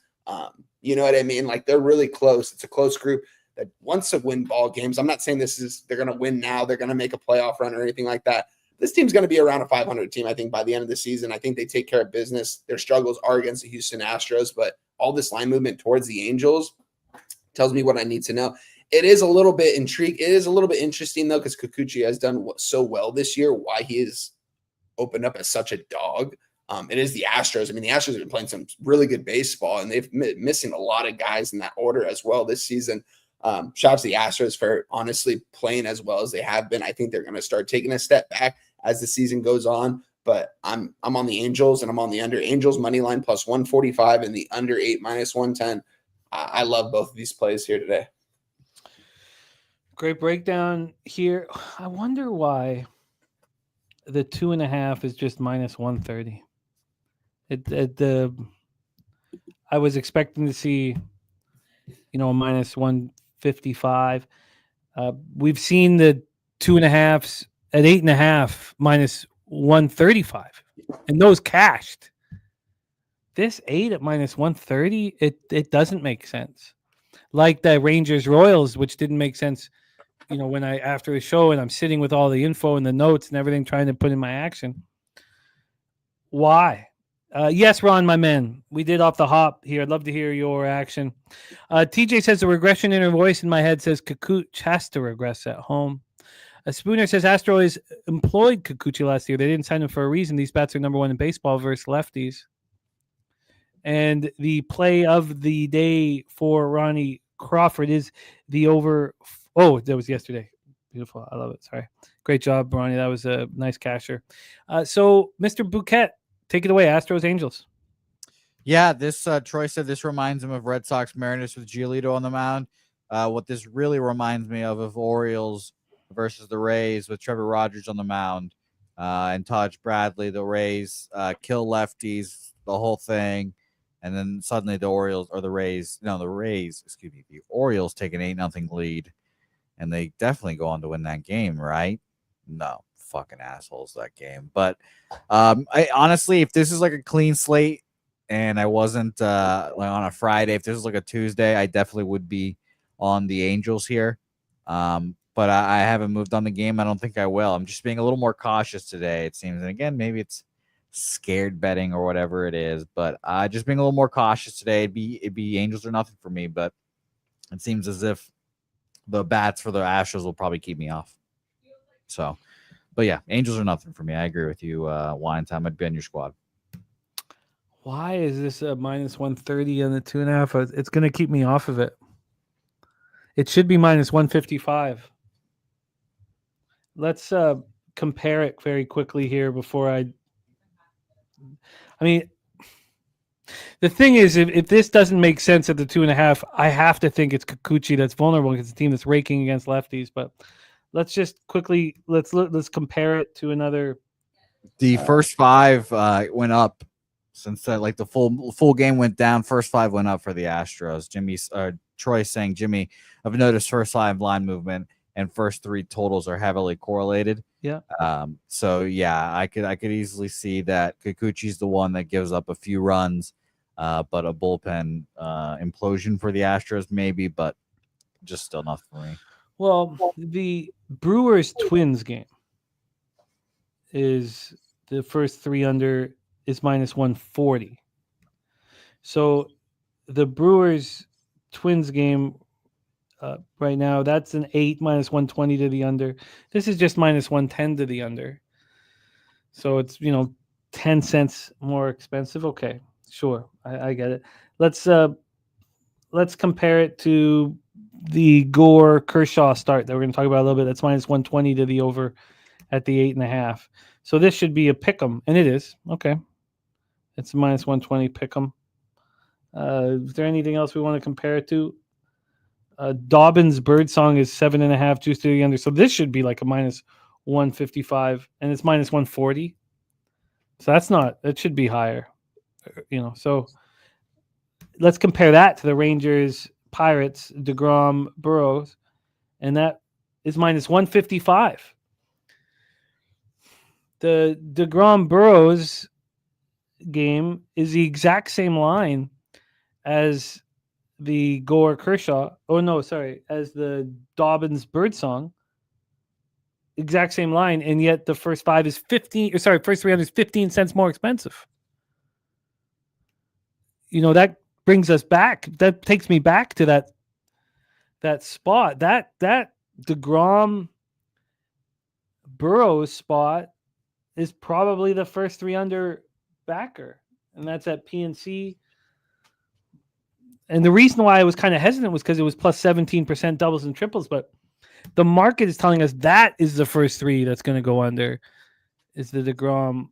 You know what I mean? Like, they're really close. It's a close group that wants to win ball games. I'm not saying they're going to win now. They're going to make a playoff run or anything like that. This team's going to be around a 500 team, I think, by the end of the season. I think they take care of business. Their struggles are against the Houston Astros, but all this line movement towards the Angels tells me what I need to know. It is a little bit intrigued. It is a little bit interesting, though, because Kikuchi has done so well this year, why he is opened up as such a dog. It is the Astros. I mean, the Astros have been playing some really good baseball, and they've missing a lot of guys in that order as well this season. Shout out to the Astros for honestly playing as well as they have been. I think they're going to start taking a step back as the season goes on, but I'm on the Angels, and I'm on the under. Angels money line +145 and the under 8 -110. I love both of these plays here today. Great breakdown here. I wonder why the 2.5 is just -130. I was expecting to see, a -155. We've seen the 2.5s at 8.5 -135, and those cashed. This 8 at -130, it doesn't make sense. Like the Rangers Royals, which didn't make sense, when after the show and I'm sitting with all the info and the notes and everything trying to put in my action. Why? Yes, Ron, my man. We did off the hop here. I'd love to hear your action. TJ says the regression inner voice in my head says Kikuchi has to regress at home. Spooner says Astros employed Kikuchi last year. They didn't sign him for a reason. These bats are number 1 in baseball versus lefties. And the play of the day for Ronnie Crawford is the over. Oh, that was yesterday. Beautiful. I love it. Sorry. Great job, Ronnie. That was a nice casher. So, Mr. Bouquet, take it away. Astros, Angels. Yeah, this Troy said this reminds him of Red Sox Mariners with Giolito on the mound. What this really reminds me of Orioles versus the Rays with Trevor Rogers on the mound and Taj Bradley. The Rays kill lefties, the whole thing. And then suddenly the Orioles take an 8-0 lead, and they definitely go on to win that game, right? No, fucking assholes that game. But I honestly, if this is like a clean slate and I wasn't like on a Friday, if this was like a Tuesday, I definitely would be on the Angels here. But I haven't moved on the game. I don't think I will. I'm just being a little more cautious today, it seems. And again, maybe it's scared betting or whatever it is, but just being a little more cautious today. It'd be Angels or nothing for me, but it seems as if the bats for the Astros will probably keep me off. So, but yeah, Angels are nothing for me. I agree with you. Wine time, I'd be on your squad. Why is this a minus 130 on the 2.5? It's going to keep me off of it. It should be minus 155. Let's compare it very quickly here before I mean, the thing is, if this doesn't make sense at the 2.5, I have to think it's Kikuchi that's vulnerable because it's a team that's raking against lefties. But let's just quickly let's compare it to another. The first 5 went up since like the full game went down. First 5 went up for the Astros. Troy saying, Jimmy, I've noticed first 5 line movement and first 3 totals are heavily correlated. Yeah. So yeah, I could easily see that Kikuchi's the one that gives up a few runs, but a bullpen implosion for the Astros maybe, but just still not for me. Well, the Brewers Twins game is the first 3 under is minus 140. So the Brewers Twins game right now, that's an 8 minus 120 to the under. This is just minus 110 to the under. So it's 10 cents more expensive. Okay, sure, I get it. Let's compare it to the Gore Kershaw start that we're going to talk about a little bit. That's minus 120 to the over at the 8.5. So this should be a pick'em, and it is. Okay, it's a minus 120 pick'em. Is there anything else we want to compare it to? Dobbins Birdsong is 7.5 juice to the under. So this should be like a minus 155, and it's minus 140. So it should be higher. So let's compare that to the Rangers Pirates DeGrom Burrows, and that is minus 155. The DeGrom Burrows game is the exact same line as the Gore Kershaw. Oh no, sorry, as the Dobbins Birdsong. Exact same line, and yet the first 5 is first 300 is 15 cents more expensive. That brings us back. That takes me back to that spot. That DeGrom Burrows spot is probably the first 3 under backer, and that's at PNC. And the reason why I was kind of hesitant was because it was plus 17% doubles and triples, but the market is telling us that is the first 3 that's going to go under, is the DeGrom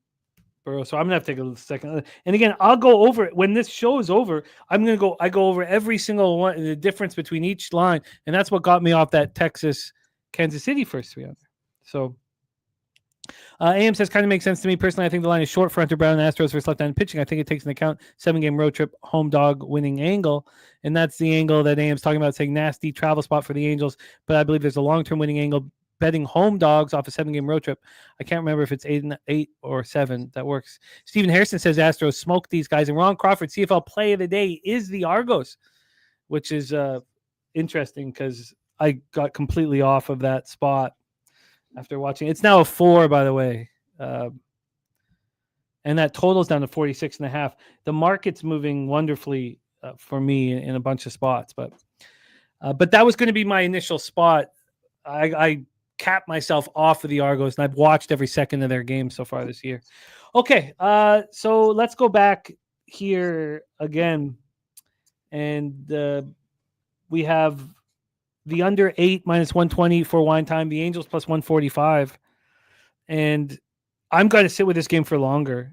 Burrow. So I'm going to have to take a second. And again, I'll go over it. When this show is over, I go over every single one and the difference between each line. And that's what got me off that Texas-Kansas City first 3 under. So AM says, kind of makes sense to me personally. I think the line is short for Hunter Brown and Astros versus left-handed pitching. I think it takes into account 7-game road trip home dog winning angle, and that's the angle that AM's talking about, saying nasty travel spot for the Angels. But I believe there's a long-term winning angle betting home dogs off a 7-game road trip. I can't remember if it's 8 or 7 that works. Stephen Harrison says Astros smoke these guys, and Ron Crawford, CFL play of the day is the Argos, which is interesting because I got completely off of that spot after watching. It's now a 4, by the way. And that totals down to 46.5. The market's moving wonderfully for me in a bunch of spots. But that was going to be my initial spot. I capped myself off of the Argos, and I've watched every second of their game so far this year. Okay, so let's go back here again. And we have the under 8 minus 120 for wine time. The Angels plus 145. And I'm going to sit with this game for longer.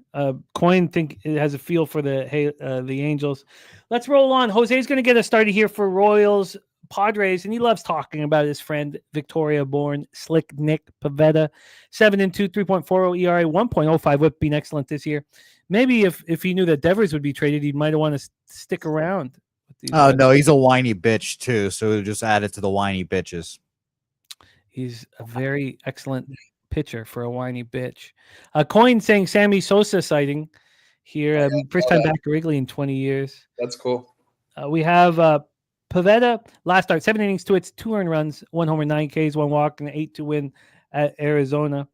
Coin think it has a feel for the Angels. Let's roll on. Jose's going to get us started here for Royals Padres, and he loves talking about his friend Victoria-born Slick Nick Pavetta. 7-2, 3.40 ERA, 1.05 whip, being excellent this year. Maybe if he knew that Devers would be traded, he might have wanted to stick around. Oh, no, he's a whiny bitch, too, so just add it to the whiny bitches. He's a very excellent pitcher for a whiny bitch. Coin saying Sammy Sosa sighting here. First time back to Wrigley in 20 years. That's cool. We have Pavetta, last start, 7 innings, 2 hits, 2 earned runs, 1 homer, 9 Ks, 1 walk, and 8 to win at Arizona.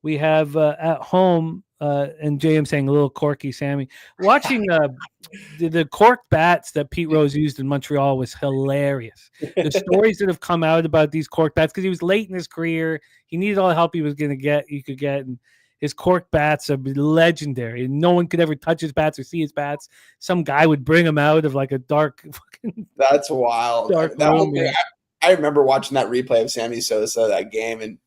We have at home, and JM saying a little corky, Sammy. Watching the cork bats that Pete Rose used in Montreal was hilarious. The stories that have come out about these cork bats, because he was late in his career, he needed all the help he could get, and his cork bats are legendary. No one could ever touch his bats or see his bats. Some guy would bring them out of like a dark fucking. That's wild. Dark That whole room, thing, yeah. I remember watching that replay of Sammy Sosa, that game, and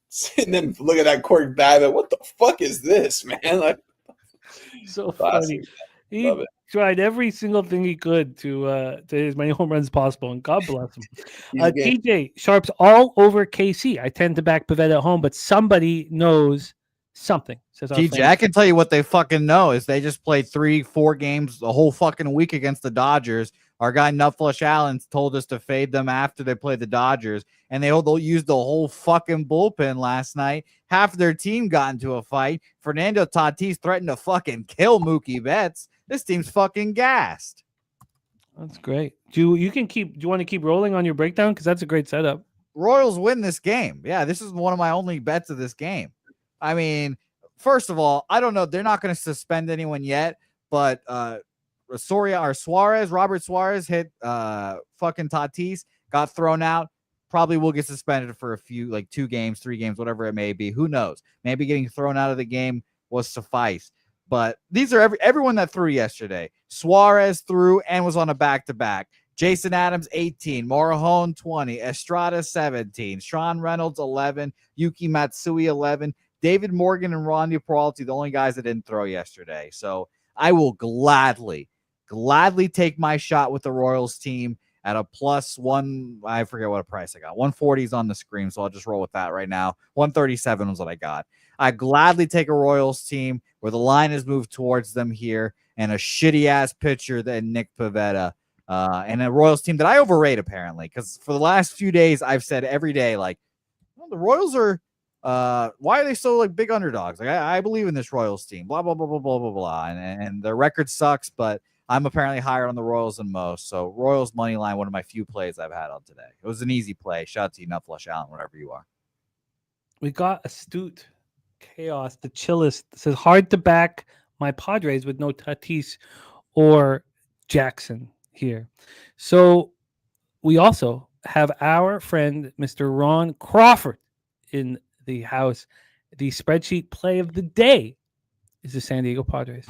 then look at that cork bat. Like, what the fuck is this, man? Like, So classic. funny. He Love it. tried every single thing he could to hit as many home runs as possible, and God bless him. He's game. TJ Sharp's all over KC. I tend to back Pavetta at home, but somebody knows something. Says our TJ, friend. I can tell you what they fucking know is they just played 3-4 games the whole fucking week against the Dodgers. Our guy Nutflush Allen told us to fade them after they played the Dodgers, and they'll use the whole fucking bullpen last night. Half of their team got into a fight. Fernando Tatis threatened to fucking kill Mookie Betts. This team's fucking gassed. That's great. Do you want to keep rolling on your breakdown? Because that's a great setup. Royals win this game. Yeah, this is one of my only bets of this game. I mean, first of all, I don't know. They're not going to suspend anyone yet, but Robert Suarez hit fucking Tatis, got thrown out. Probably will get suspended for a few, like 2 games, 3 games, whatever it may be. Who knows? Maybe getting thrown out of the game was suffice. But these are everyone that threw yesterday. Suarez threw and was on a back-to-back. Jason Adams, 18. Morejon, 20. Estrada, 17. Sean Reynolds, 11. Yuki Matsui, 11. David Morgan and Rondy Peralta, the only guys that didn't throw yesterday. So I will gladly take my shot with the Royals team at a +1. I forget what price I got. 140 is on the screen, so I'll just roll with that right now. 137 was what I got. I gladly take a Royals team where the line has moved towards them here, and a shitty-ass pitcher than Nick Pivetta, and a Royals team that I overrate, apparently, because for the last few days, I've said every day, like, well, the Royals are why are they so like big underdogs? Like, I believe in this Royals team, blah, blah, blah, blah, blah, blah, blah. And their record sucks, but I'm apparently higher on the Royals than most. So Royals money line, one of my few plays I've had on today. It was an easy play. Shout out to you, Nutflush Allen, whatever you are. We got Astute Chaos, the chillest. Says hard to back my Padres with no Tatis or Jackson here. So we also have our friend, Mr. Ron Crawford, in the house. The spreadsheet play of the day is the San Diego Padres.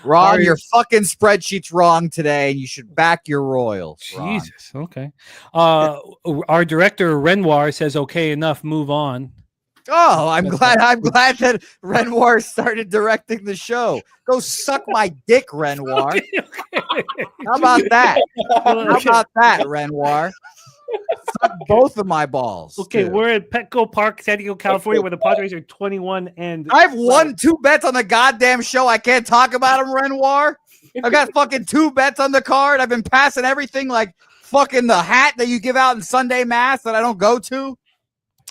Ron, your fucking spreadsheet's wrong today, and you should back your Royals. Ron. Jesus. Okay. Our director Renoir says, "Okay, enough. Move on." Oh, I'm glad that Renoir started directing the show. Go suck my dick, Renoir. How about that? How about that, Renoir? Suck both of my balls. Okay, dude. we're at Petco Park, San Diego, California, where the Padres are 21 and I've won 2 bets on the goddamn show. I can't talk about them, Renoir. I've got fucking 2 bets on the card. I've been passing everything like fucking the hat that you give out in Sunday Mass that I don't go to.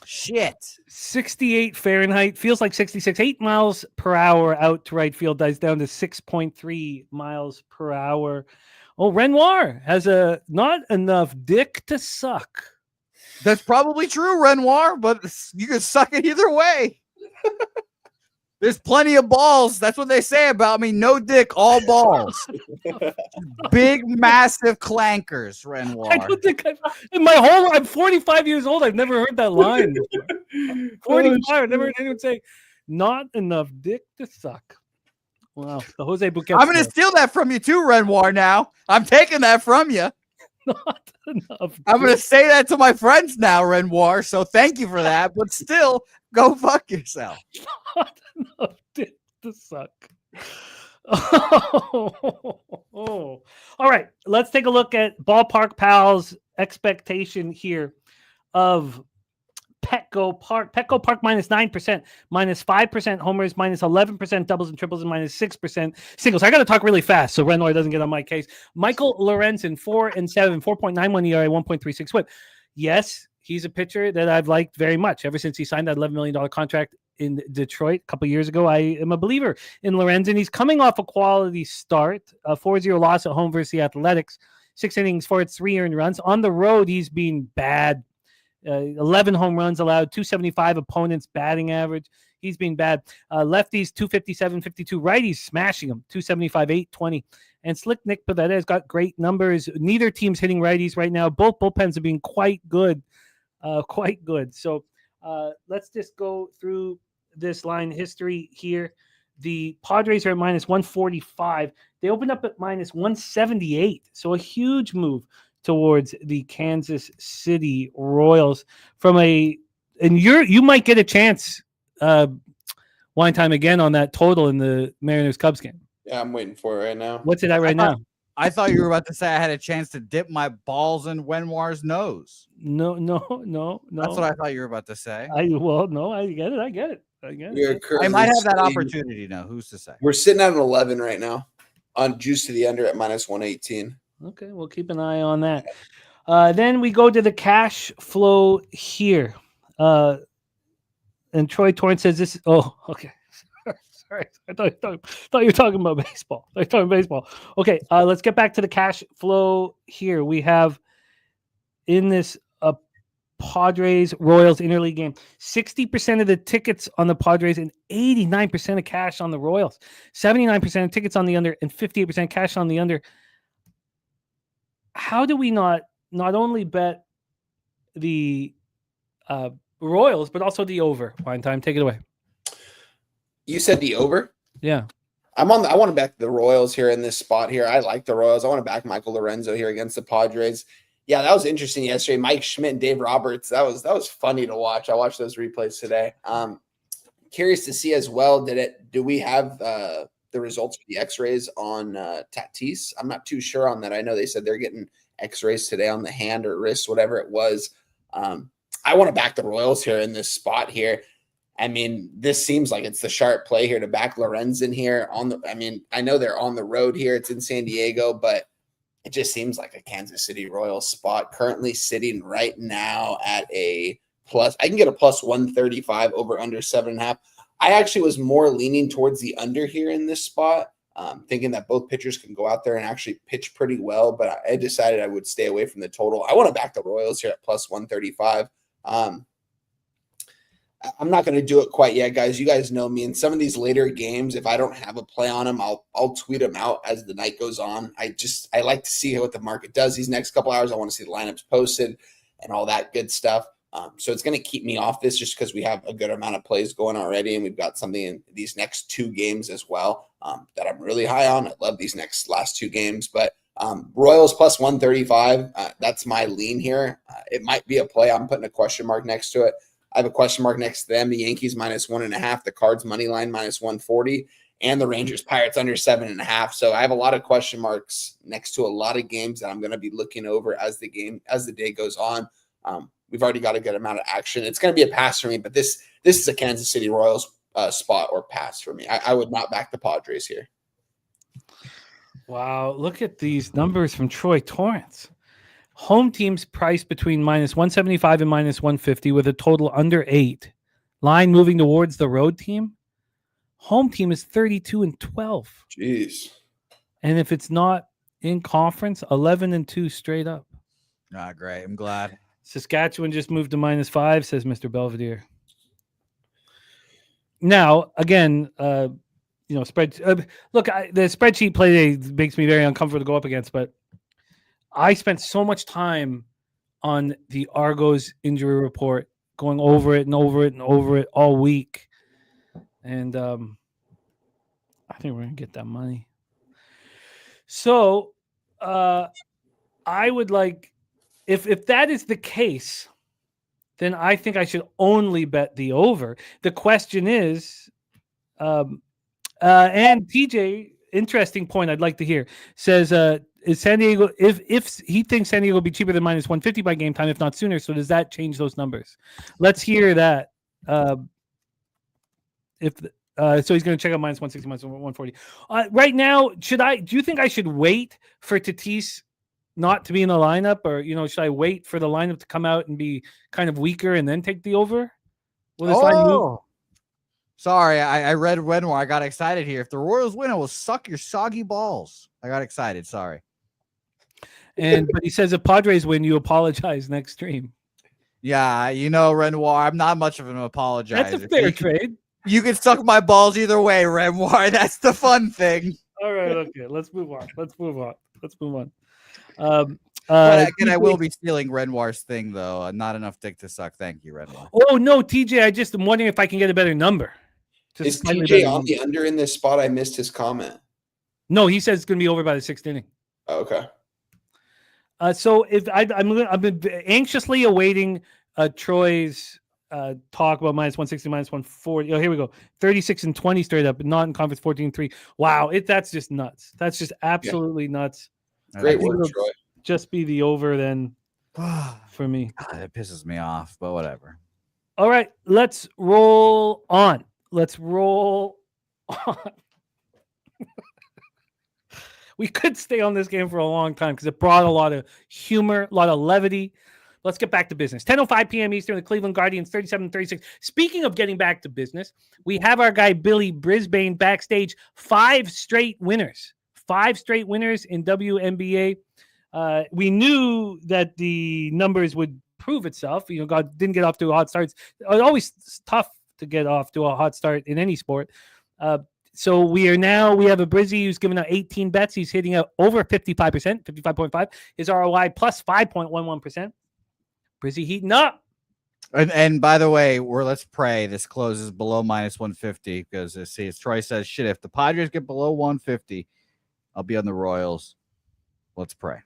Shit. 68 Fahrenheit, feels like 66. 8 miles per hour out to right field, dies down to 6.3 miles per hour. Oh, Renoir has a not enough dick to suck. That's probably true, Renoir, but you can suck it either way. There's plenty of balls. That's what they say about me. No dick, all balls. Big, massive clankers, Renoir. I don't think I'm 45 years old. I've never heard that line before. 45. I've never heard anyone say, not enough dick to suck. Wow. The Jose Bouquet. I'm going to steal that from you too, Renoir, now. I'm taking that from you. Not enough. I'm going to say that to my friends now, Renoir, so thank you for that. But still, go fuck yourself. Not enough dick to suck. Oh. All right. Let's take a look at Ballpark Pals' expectation here of Petco Park. Petco Park minus 9%, minus 5% homers, minus 11% doubles and triples, and minus 6% singles. I got to talk really fast so Renoir doesn't get on my case. Michael Lorenzen, 4-7, 4.91 ERA, 1.36 WHIP. Yes, he's a pitcher that I've liked very much ever since he signed that $11 million contract in Detroit a couple years ago. I am a believer in Lorenzen. He's coming off a quality start, a 4-0 loss at home versus the Athletics, 6 innings for its 3 earned runs. On the road, he's been bad. 11 home runs allowed, 275 opponents batting average. He's been bad. Lefties, 257, 52. Righties smashing him, 275, 820. And Slick Nick Pavetta has got great numbers. Neither team's hitting righties right now. Both bullpens have been quite good. So let's just go through this line history here. The Padres are at minus 145. They opened up at minus 178. So a huge move towards the Kansas City Royals and you might get a chance one time again on that total in the Mariners Cubs game. Yeah, I'm waiting for it right now. What's it at right now? I thought you were about to say I had a chance to dip my balls in Wenoir's nose. No. That's what I thought you were about to say. I get it. I might have that opportunity now. Who's to say? We're sitting at an 11 right now on juice to the under at minus 118. Okay, we'll keep an eye on that. Then we go to the cash flow here. And Troy Torrance says this. Oh, okay. Sorry. I thought you were talking about baseball. I talking baseball. Okay, let's get back to the cash flow here. We have in this Padres Royals interleague game, 60% of the tickets on the Padres and 89% of cash on the Royals, 79% of tickets on the under and 58% cash on the under. How do we not only bet the Royals but also the over? Wine time, take it away. You said the over? Yeah. I want to back the Royals here in this spot here. I like the Royals. I want to back Michael Lorenzo here against the Padres. Yeah, that was interesting yesterday. Mike Schmidt and Dave Roberts. That was funny to watch. I watched those replays today. Curious to see as well. Do we have the results of the X-rays on Tatis? I'm not too sure on that. I know they said they're getting X-rays today on the hand or wrist, whatever it was. I want to back the Royals here in this spot here. I mean, this seems like it's the sharp play here to back Lorenzen here I know they're on the road here. It's in San Diego, but it just seems like a Kansas City Royals spot currently sitting right now at a plus. I can get a plus 135 over under 7.5. I actually was more leaning towards the under here in this spot, thinking that both pitchers can go out there and actually pitch pretty well, but I decided I would stay away from the total. I want to back the Royals here at plus 135. I'm not going to do it quite yet, guys. You guys know me. In some of these later games, if I don't have a play on them, I'll tweet them out as the night goes on. I like to see what the market does these next couple hours. I want to see the lineups posted and all that good stuff. So it's going to keep me off this just because we have a good amount of plays going already, and we've got something in these next 2 games as well that I'm really high on. I love these last 2 games, but Royals plus 135. That's my lean here. It might be a play. I'm putting a question mark next to it. I have a question mark next to them. The Yankees minus 1.5, the Cards money line minus 140, and the Rangers Pirates under 7.5. So I have a lot of question marks next to a lot of games that I'm going to be looking over as the day goes on. We've already got a good amount of action. It's going to be a pass for me, but this is a Kansas City Royals spot or pass for me. I would not back the Padres here. Wow, look at these numbers from Troy Torrance. Home teams priced between minus 175 and minus 150 with a total under 8. Line moving towards the road team. Home team is 32-12. Jeez. And if it's not in conference, 11-2 straight up. Ah, great. I'm glad. Saskatchewan just moved to minus 5, says Mr. Belvedere. Now, again, the spreadsheet play makes me very uncomfortable to go up against, but I spent so much time on the Argos injury report, going over it and over it and over it all week. And I think we're going to get that money. So I would like, if that is the case, then I think I should only bet the over. The question is, and TJ, interesting point I'd like to hear, says, is San Diego, if he thinks San Diego will be cheaper than minus 150 by game time, if not sooner. So does that change those numbers? Let's hear that. So he's going to check out minus 160, minus 140. Right now, do you think I should wait for Tatis not to be in the lineup, or should I wait for the lineup to come out and be kind of weaker and then take the over? Will this line move? Sorry, I read Renoir. I got excited here. If the Royals win, I will suck your soggy balls. I got excited. Sorry. But he says if Padres win, you apologize next stream. Yeah, Renoir, I'm not much of an apologizer. That's a fair trade. You can suck my balls either way, Renoir. That's the fun thing. All right, okay. Let's move on. Again, I will be stealing Renoir's thing, though. Not enough dick to suck. Thank you, Renoir. Oh, no, TJ, I just am wondering if I can get a better number. Is TJ on the under in this spot? I missed his comment. No, he says it's going to be over by the 6th inning. Oh, okay. So if I've been anxiously awaiting Troy's talk about minus 160, minus 140. Oh, here we go. 36-20 straight up, not in conference 14-3. Wow, that's just nuts. That's just absolutely nuts. Great work, Troy. Just be the over then for me. God, it pisses me off, but whatever. All right, let's roll on. We could stay on this game for a long time because it brought a lot of humor, a lot of levity. Let's get back to business. 10:05 p.m. Eastern, the Cleveland Guardians 37-36. Speaking of getting back to business, we have our guy Billy Brisbane backstage. 5 straight winners in WNBA. We knew that the numbers would prove itself. God didn't get off to a hot start. It's always tough to get off to a hot start in any sport. So we have a Brizzy who's given out 18 bets. He's hitting out over 55%, 55.5. His ROI plus 5.11%. Brizzy heating up. And by the way, let's pray this closes below minus 150 because as Troy says, shit, if the Padres get below 150, I'll be on the Royals. Let's pray.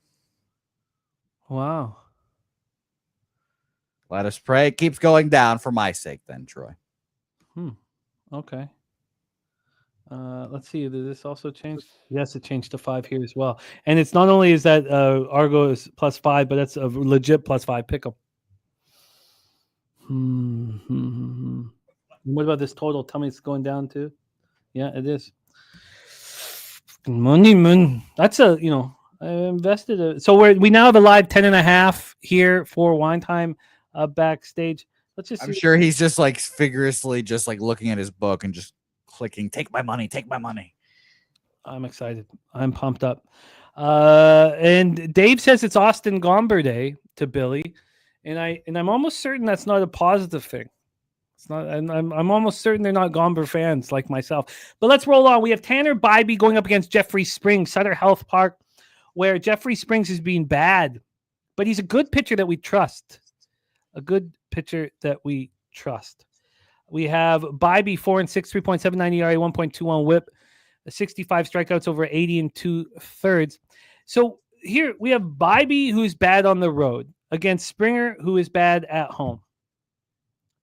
Wow. Let us pray. It keeps going down for my sake then, Troy. Okay. Let's see. Did this also change? Yes, it changed to 5 here as well. And it's not only is that Argo is plus 5, but that's a legit plus 5 pick'em. What about this total? Tell me it's going down too. Yeah, it is. Money, man. That's I invested. So we now have a live 10.5 here for wine time backstage. Let's just. I'm sure he's just like vigorously just like looking at his book and just clicking. Take my money. Take my money. I'm excited. I'm pumped up. And Dave says it's Austin Gomber Day to Billy, and I'm almost certain that's not a positive thing. It's not, and I'm almost certain they're not Gomber fans like myself. But let's roll on. We have Tanner Bybee going up against Jeffrey Springs, Sutter Health Park, where Jeffrey Springs has been bad, but he's a good pitcher that we trust. We have Bybee 4-6, 3.79 ERA, 1.21 WHIP, 65 strikeouts over 80 2/3. So here we have Bybee, who's bad on the road, against Springer, who is bad at home.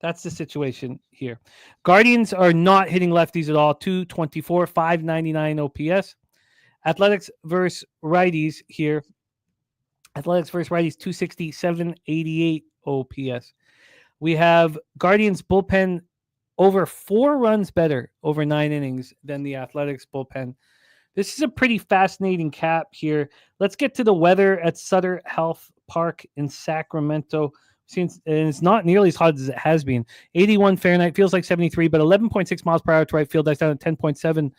That's the situation here. Guardians are not hitting lefties at all. 224, 599 OPS. Athletics versus righties here. Athletics versus righties, 260, 788 OPS. We have Guardians bullpen over 4 runs better over 9 innings than the Athletics bullpen. This is a pretty fascinating cap here. Let's get to the weather at Sutter Health Park in Sacramento. And it's not nearly as hot as it has been. 81 Fahrenheit, feels like 73, but 11.6 miles per hour to right field. That's down at 10.7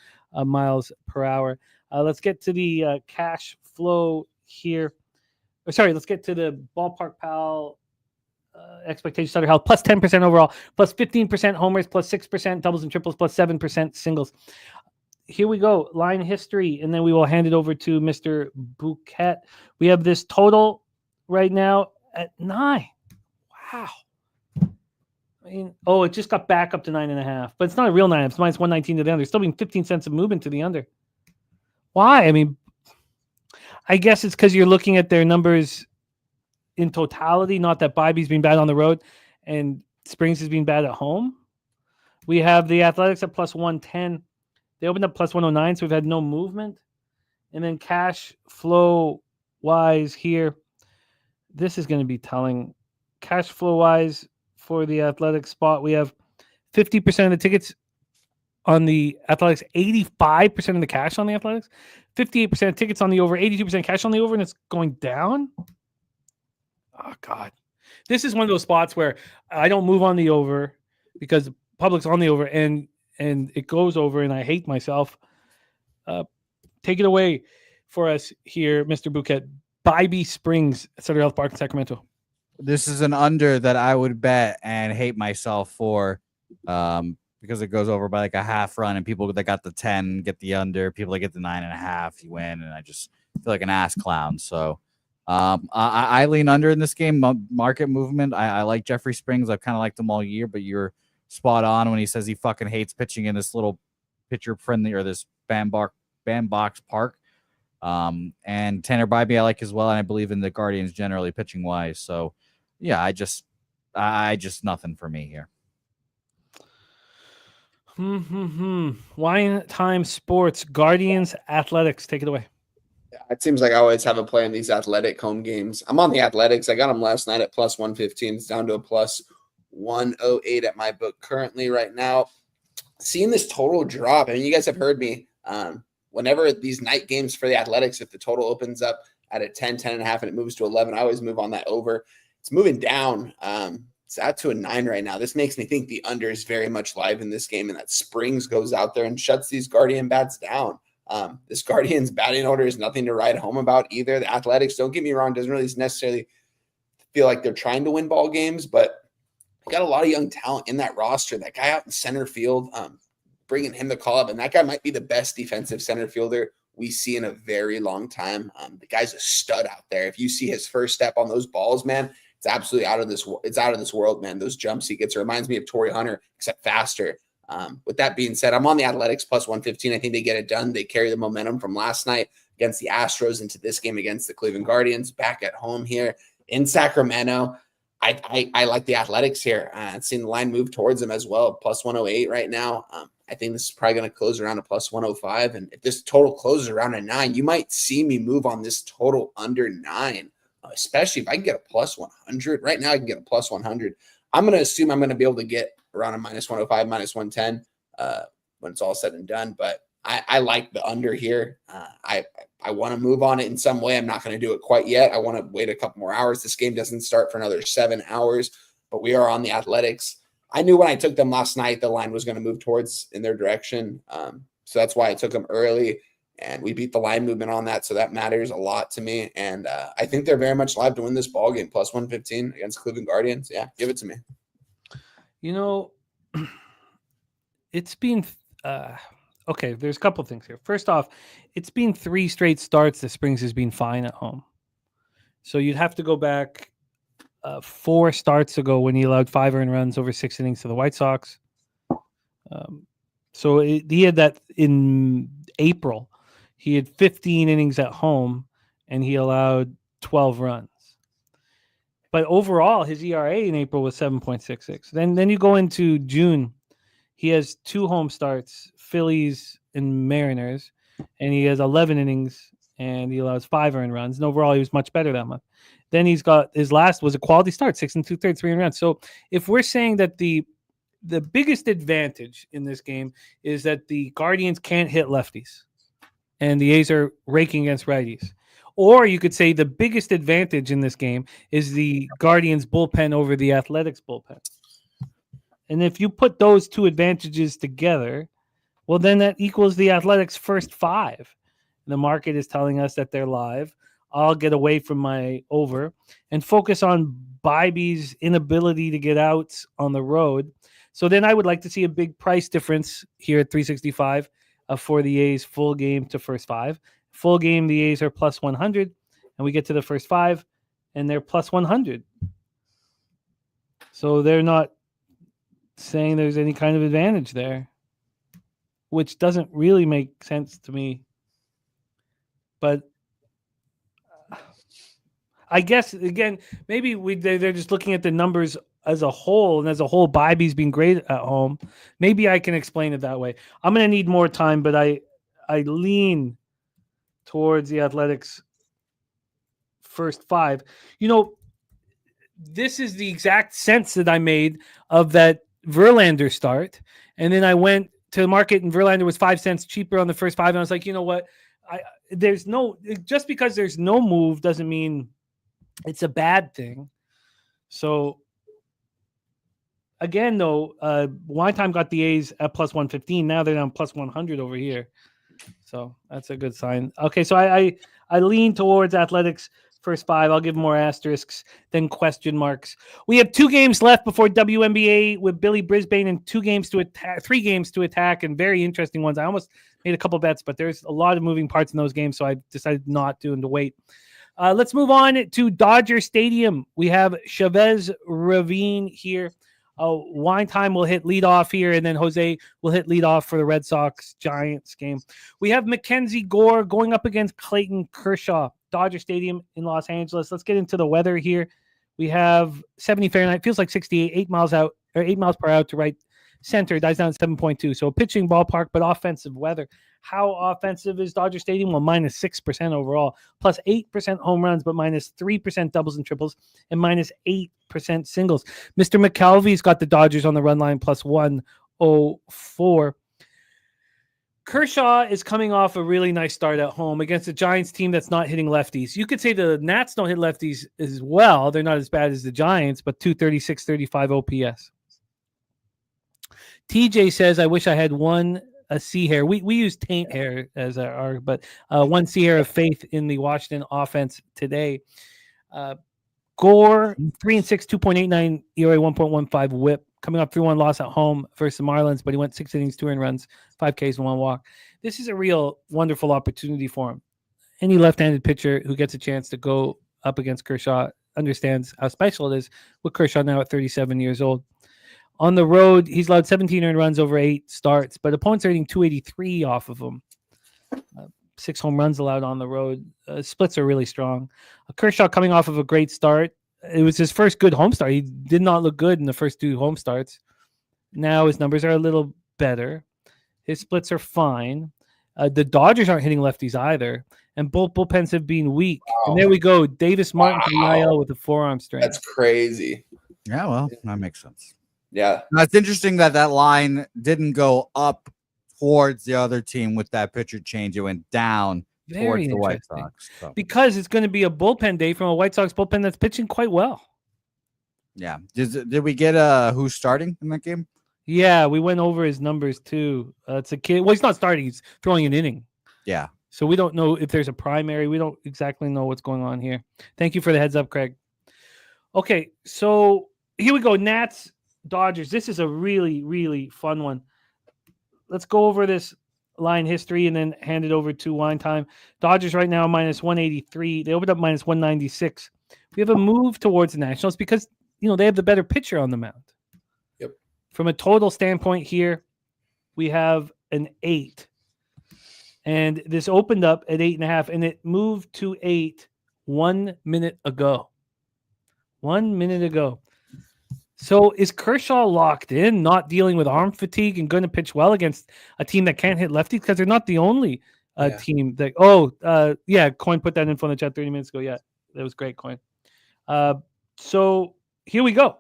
miles per hour. Let's get to the cash flow here. Let's get to the Ballpark Pal expectation. Sutter Health plus 10% overall, plus 15% homers, plus 6% doubles and triples, plus 7% singles. Here we go, line history, and then we will hand it over to Mr. Bouquet. We have this total right now at 9. Wow. It just got back up to 9.5, but it's not a real 9. It's minus 119 to the under. Still being 15 cents of movement to the under. Why? I guess it's because you're looking at their numbers in totality, not that Bybee's been bad on the road and Springs has been bad at home. We have the Athletics at plus 110. They opened up plus 109, so we've had no movement. And then cash flow wise here, this is going to be telling. Cash flow wise for the Athletics spot, we have 50% of the tickets on the Athletics, 85% of the cash on the Athletics, 58% of tickets on the over, 82% cash on the over, and it's going down. Oh, God. This is one of those spots where I don't move on the over because the public's on the over and it goes over, and I hate myself. Take it away for us here, Mr. Bouquet. Bybee Springs, Sutter Health Park in Sacramento. This is an under that I would bet and hate myself for, because it goes over by like a half run, and people that got the 10 get the under. People that get the 9.5, you win, and I just feel like an ass clown. So I lean under in this game. Market movement. I like Jeffrey Springs. I've kind of liked him all year, but you're spot on when he says he fucking hates pitching in this little pitcher friendly or this bandbox park. And Tanner Bybee I like as well, and I believe in the Guardians generally pitching wise. So yeah, I just nothing for me here. Wine Time Sports, Guardians Athletics. Take it away. Yeah, it seems like I always have a play in these athletic home games. I'm on the Athletics. I got them last night at plus 115. It's down to a plus 108 at my book currently right now. Seeing this total drop, I mean, you guys have heard me. Whenever these night games for the Athletics, if the total opens up at a 10, 10.5, and it moves to 11, I always move on that over. It's moving down. It's out to a 9 right now. This makes me think the under is very much live in this game, and that Springs goes out there and shuts these Guardian bats down. This Guardians batting order is nothing to write home about either. The Athletics, don't get me wrong, doesn't really necessarily feel like they're trying to win ball games, but they got a lot of young talent in that roster. That guy out in center field, bringing him the call up, and that guy might be the best defensive center fielder we see in a very long time. The guy's a stud out there. If you see his first step on those balls, man, it's absolutely out of this. It's out of this world, man. Those jumps he gets, it reminds me of Torrey Hunter, except faster. With that being said, I'm on the Athletics plus 115. I think they get it done. They carry the momentum from last night against the Astros into this game against the Cleveland Guardians back at home here in Sacramento. I like the Athletics here. I've seen the line move towards them as well, plus 108 right now. I think this is probably going to close around a plus 105. And if this total closes around a 9, you might see me move on this total under 9, especially if I can get a plus 100. Right now, I can get a plus 100. I'm going to assume I'm going to be able to get around a minus 105, minus 110 when it's all said and done. But I like the under here. I want to move on it in some way. I'm not going to do it quite yet. I want to wait a couple more hours. This game doesn't start for another 7 hours, but we are on the Athletics. I knew when I took them last night, the line was going to move towards in their direction. So that's why I took them early, and we beat the line movement on that. So that matters a lot to me. And I think they're very much live to win this ball game, plus 115 against Cleveland Guardians. Yeah, give it to me. You know, it's been okay, there's a couple things here. First off, it's been 3 straight starts that Springs has been fine at home. So you'd have to go back 4 starts ago when he allowed 5 earned runs over 6 innings to the White Sox. So he had that in April. He had 15 innings at home, and he allowed 12 runs. But overall, his ERA in April was 7.66. Then you go into June. He has 2 home starts, Phillies and Mariners, and he has 11 innings, and he allows 5 earned runs. And overall, he was much better that month. Then he's got his last was a quality start, 6 2/3, 3 earned runs. So if we're saying that the biggest advantage in this game is that the Guardians can't hit lefties, and the A's are raking against righties. Or you could say the biggest advantage in this game is the Guardians bullpen over the Athletics bullpen. And if you put those 2 advantages together, well, then that equals the Athletics' first 5. The market is telling us that they're live. I'll get away from my over and focus on Bybee's inability to get out on the road. So then I would like to see a big price difference here at 365 for the A's full game to first 5. Full game, the A's are plus 100, and we get to the first 5, and they're plus 100. So they're not saying there's any kind of advantage there, which doesn't really make sense to me. But I guess, again, maybe they're just looking at the numbers as a whole, and as a whole, Bybee's been great at home. Maybe I can explain it that way. I'm going to need more time, but I lean towards the Athletics first 5. This is the exact sense that I made of that Verlander start. And then I went to the market and Verlander was 5 cents cheaper on the first 5. And I was like, you know what? Just because there's no move doesn't mean it's a bad thing. So again, though, Wine Time got the A's at plus 115. Now they're down plus 100 over here. So that's a good sign. Okay, so I lean towards Athletics first 5. I'll give more asterisks than question marks. We have 2 games left before WNBA with Billy Brisbane and 3 games to attack, and very interesting ones. I almost made a couple bets, but there's a lot of moving parts in those games, so I decided not to and to wait. Let's move on to Dodger Stadium. We have Chavez Ravine here. Wine Time will hit leadoff here, and then Jose will hit leadoff for the Red Sox Giants game. We have Mackenzie Gore going up against Clayton Kershaw. Dodger Stadium in Los Angeles. Let's get into the weather here. We have 70 Fahrenheit, feels like 68, 8 miles per hour to right center, dies down at 7.2. So a pitching ballpark, but offensive weather. How offensive is Dodger Stadium? Well, minus 6% overall, plus 8% home runs, but minus 3% doubles and triples, and minus 8% singles. Mr. McKelvey's got the Dodgers on the run line, plus 104. Kershaw is coming off a really nice start at home against a Giants team that's not hitting lefties. You could say the Nats don't hit lefties as well. They're not as bad as the Giants, but 236, 35 OPS. TJ says, I wish I had a C hair. We use taint hair as our, but one C hair of faith in the Washington offense today. Gore, 3-6, 2.89 ERA, 1.15 whip. Coming up 3-1 loss at home versus the Marlins, but he went 6 innings, 2 earned runs, 5 Ks, and 1 walk. This is a real wonderful opportunity for him. Any left-handed pitcher who gets a chance to go up against Kershaw understands how special it is with Kershaw now at 37 years old. On the road, he's allowed 17 earned runs over 8 starts, but opponents are hitting 283 off of him. 6 home runs allowed on the road. Splits are really strong. Kershaw coming off of a great start. It was his first good home start. He did not look good in the first 2 home starts. Now his numbers are a little better. His splits are fine. The Dodgers aren't hitting lefties either, and both bullpens have been weak. Wow. And there we go. Davis Martin from the IL with a forearm strain. That's crazy. Yeah, well, that makes sense. Yeah. Now, it's interesting that line didn't go up towards the other team with that pitcher change. It went down towards the White Sox. So. Because it's going to be a bullpen day from a White Sox bullpen that's pitching quite well. Yeah. Did we get who's starting in that game? Yeah, we went over his numbers too. It's a kid. Well, he's not starting. He's throwing an inning. Yeah. So we don't know if there's a primary. We don't exactly know what's going on here. Thank you for the heads up, Craig. Okay, so here we go. Nats, Dodgers. This is a really, really fun one. Let's go over this line history and then hand it over to Wine Time. Dodgers right now minus 183. They opened up minus 196. We have a move towards the Nationals because, they have the better pitcher on the mound. Yep. From a total standpoint here, we have an 8. And this opened up at 8.5, and it moved to 8 1 minute ago. 1 minute ago. So is Kershaw locked in, not dealing with arm fatigue and going to pitch well against a team that can't hit lefties? Because they're not the only team that. Coin put that info in the chat 30 minutes ago. Yeah, that was great, Coin. So here we go.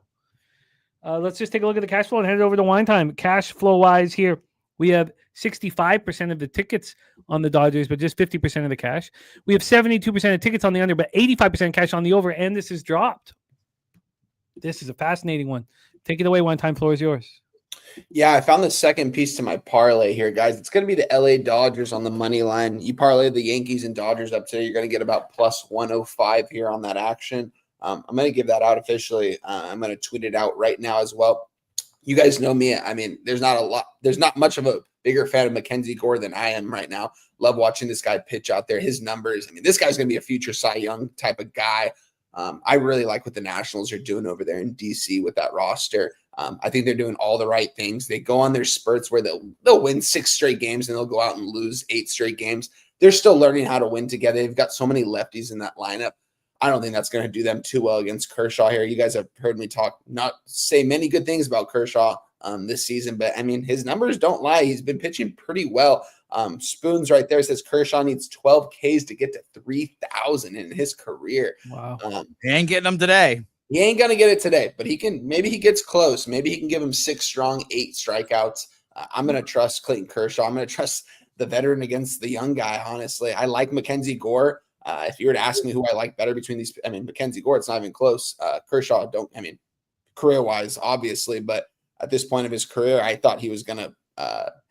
Let's just take a look at the cash flow and hand it over to Wine Time. Cash flow wise here, we have 65% of the tickets on the Dodgers, but just 50% of the cash. We have 72% of tickets on the under, but 85% cash on the over, and this is dropped. This is a fascinating one. Take it away. Wine Time, floor is yours. Yeah, I found the second piece to my parlay here, guys. It's going to be the LA Dodgers on the money line. You parlay the Yankees and Dodgers up today, you're going to get about plus 105 here on that action. I'm going to give that out officially. I'm going to tweet it out right now as well. You guys know me. I mean, there's not much of a bigger fan of Mackenzie Gore than I am right now. Love watching this guy pitch out there. His numbers. I mean, this guy's going to be a future Cy Young type of guy. I really like what the Nationals are doing over there in DC with that roster. I think they're doing all the right things. They go on their spurts where they'll win 6 straight games and they'll go out and lose 8 straight games. They're still learning how to win together. They've got so many lefties in that lineup. I don't think that's going to do them too well against Kershaw here. You guys have heard me not say many good things about Kershaw this season. But I mean, his numbers don't lie. He's been pitching pretty well. Spoons right there says Kershaw needs 12 Ks to get to 3,000 in his career. Wow. He ain't getting them today. He ain't going to get it today, but he can. Maybe he gets close. Maybe he can give him 6 strong, 8 strikeouts. I'm going to trust Clayton Kershaw. I'm going to trust the veteran against the young guy, honestly. I like Mackenzie Gore. If you were to ask me who I like better between these, I mean, Mackenzie Gore, it's not even close. Kershaw, career-wise, obviously, but at this point of his career, I thought he was going to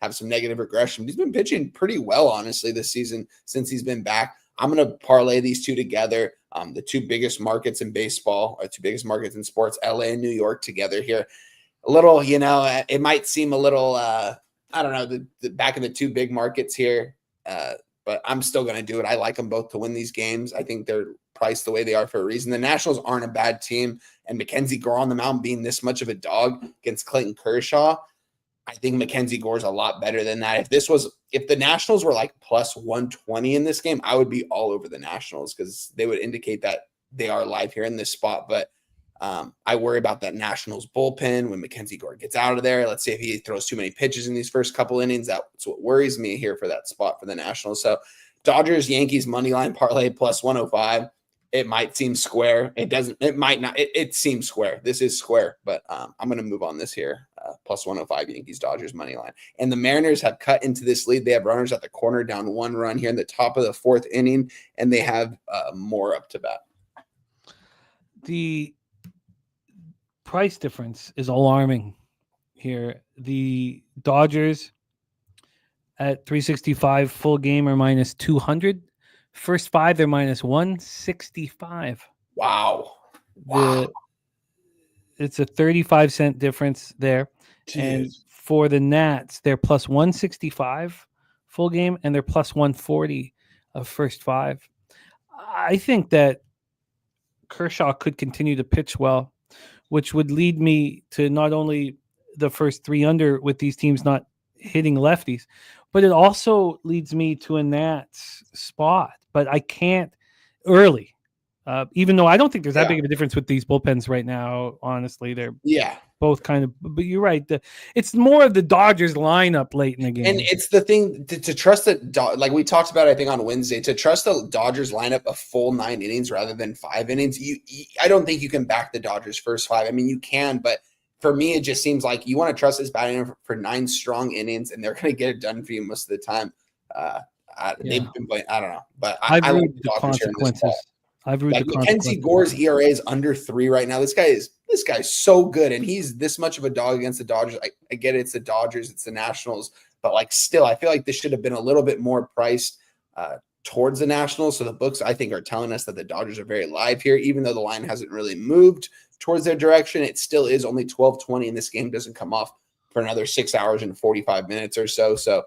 have some negative regression. He's been pitching pretty well, honestly, this season since he's been back. I'm going to parlay these two together. The 2 biggest markets in baseball, or 2 biggest markets in sports, LA and New York together here. A little, it might seem a little, I don't know, the back of the 2 big markets here, but I'm still going to do it. I like them both to win these games. I think they're priced the way they are for a reason. The Nationals aren't a bad team, and Mackenzie Gore on the mound being this much of a dog against Clayton Kershaw, I think Mackenzie Gore is a lot better than that. If the Nationals were like plus 120 in this game, I would be all over the Nationals because they would indicate that they are live here in this spot. But I worry about that Nationals bullpen when Mackenzie Gore gets out of there. Let's say if he throws too many pitches in these first couple innings, that's what worries me here for that spot for the Nationals. So Dodgers, Yankees, money line parlay plus 105. It might seem square. It might not. It seems square. This is square, but I'm going to move on this here. Plus 105 Yankees, Dodgers money line. And the Mariners have cut into this lead. They have runners at the corner down 1 run here in the top of the 4th inning, and they have more up to bat. The price difference is alarming here. The Dodgers at 365 full game are minus 200. First 5, they're minus 165. Wow. It's a 35-cent difference there. Jeez. And for the Nats, they're plus 165 full game, and they're plus 140 of first 5. I think that Kershaw could continue to pitch well, which would lead me to not only the first 3 under with these teams not hitting lefties, but it also leads me to a Nats spot. But I can't early, even though I don't think there's that big of a difference with these bullpens right now. Honestly, they're both kind of. But you're right. It's more of the Dodgers lineup late in the game, and it's the thing to trust that. Like we talked about, I think on Wednesday, to trust the Dodgers lineup a full 9 innings rather than 5 innings. I don't think you can back the Dodgers first 5. I mean, you can, but for me, it just seems like you want to trust this batting for 9 strong innings, and they're going to get it done for you most of the time. They've been playing. I don't know, but I like the consequences. I've rooted the Mackenzie Gore's ERA is under 3 right now. This guy's so good, and he's this much of a dog against the Dodgers. I get it, it's the Dodgers, it's the Nationals, but still, I feel like this should have been a little bit more priced towards the Nationals. So the books, I think, are telling us that the Dodgers are very live here, even though the line hasn't really moved towards their direction. It still is only 12:20, and this game doesn't come off for another 6 hours and 45 minutes or so. So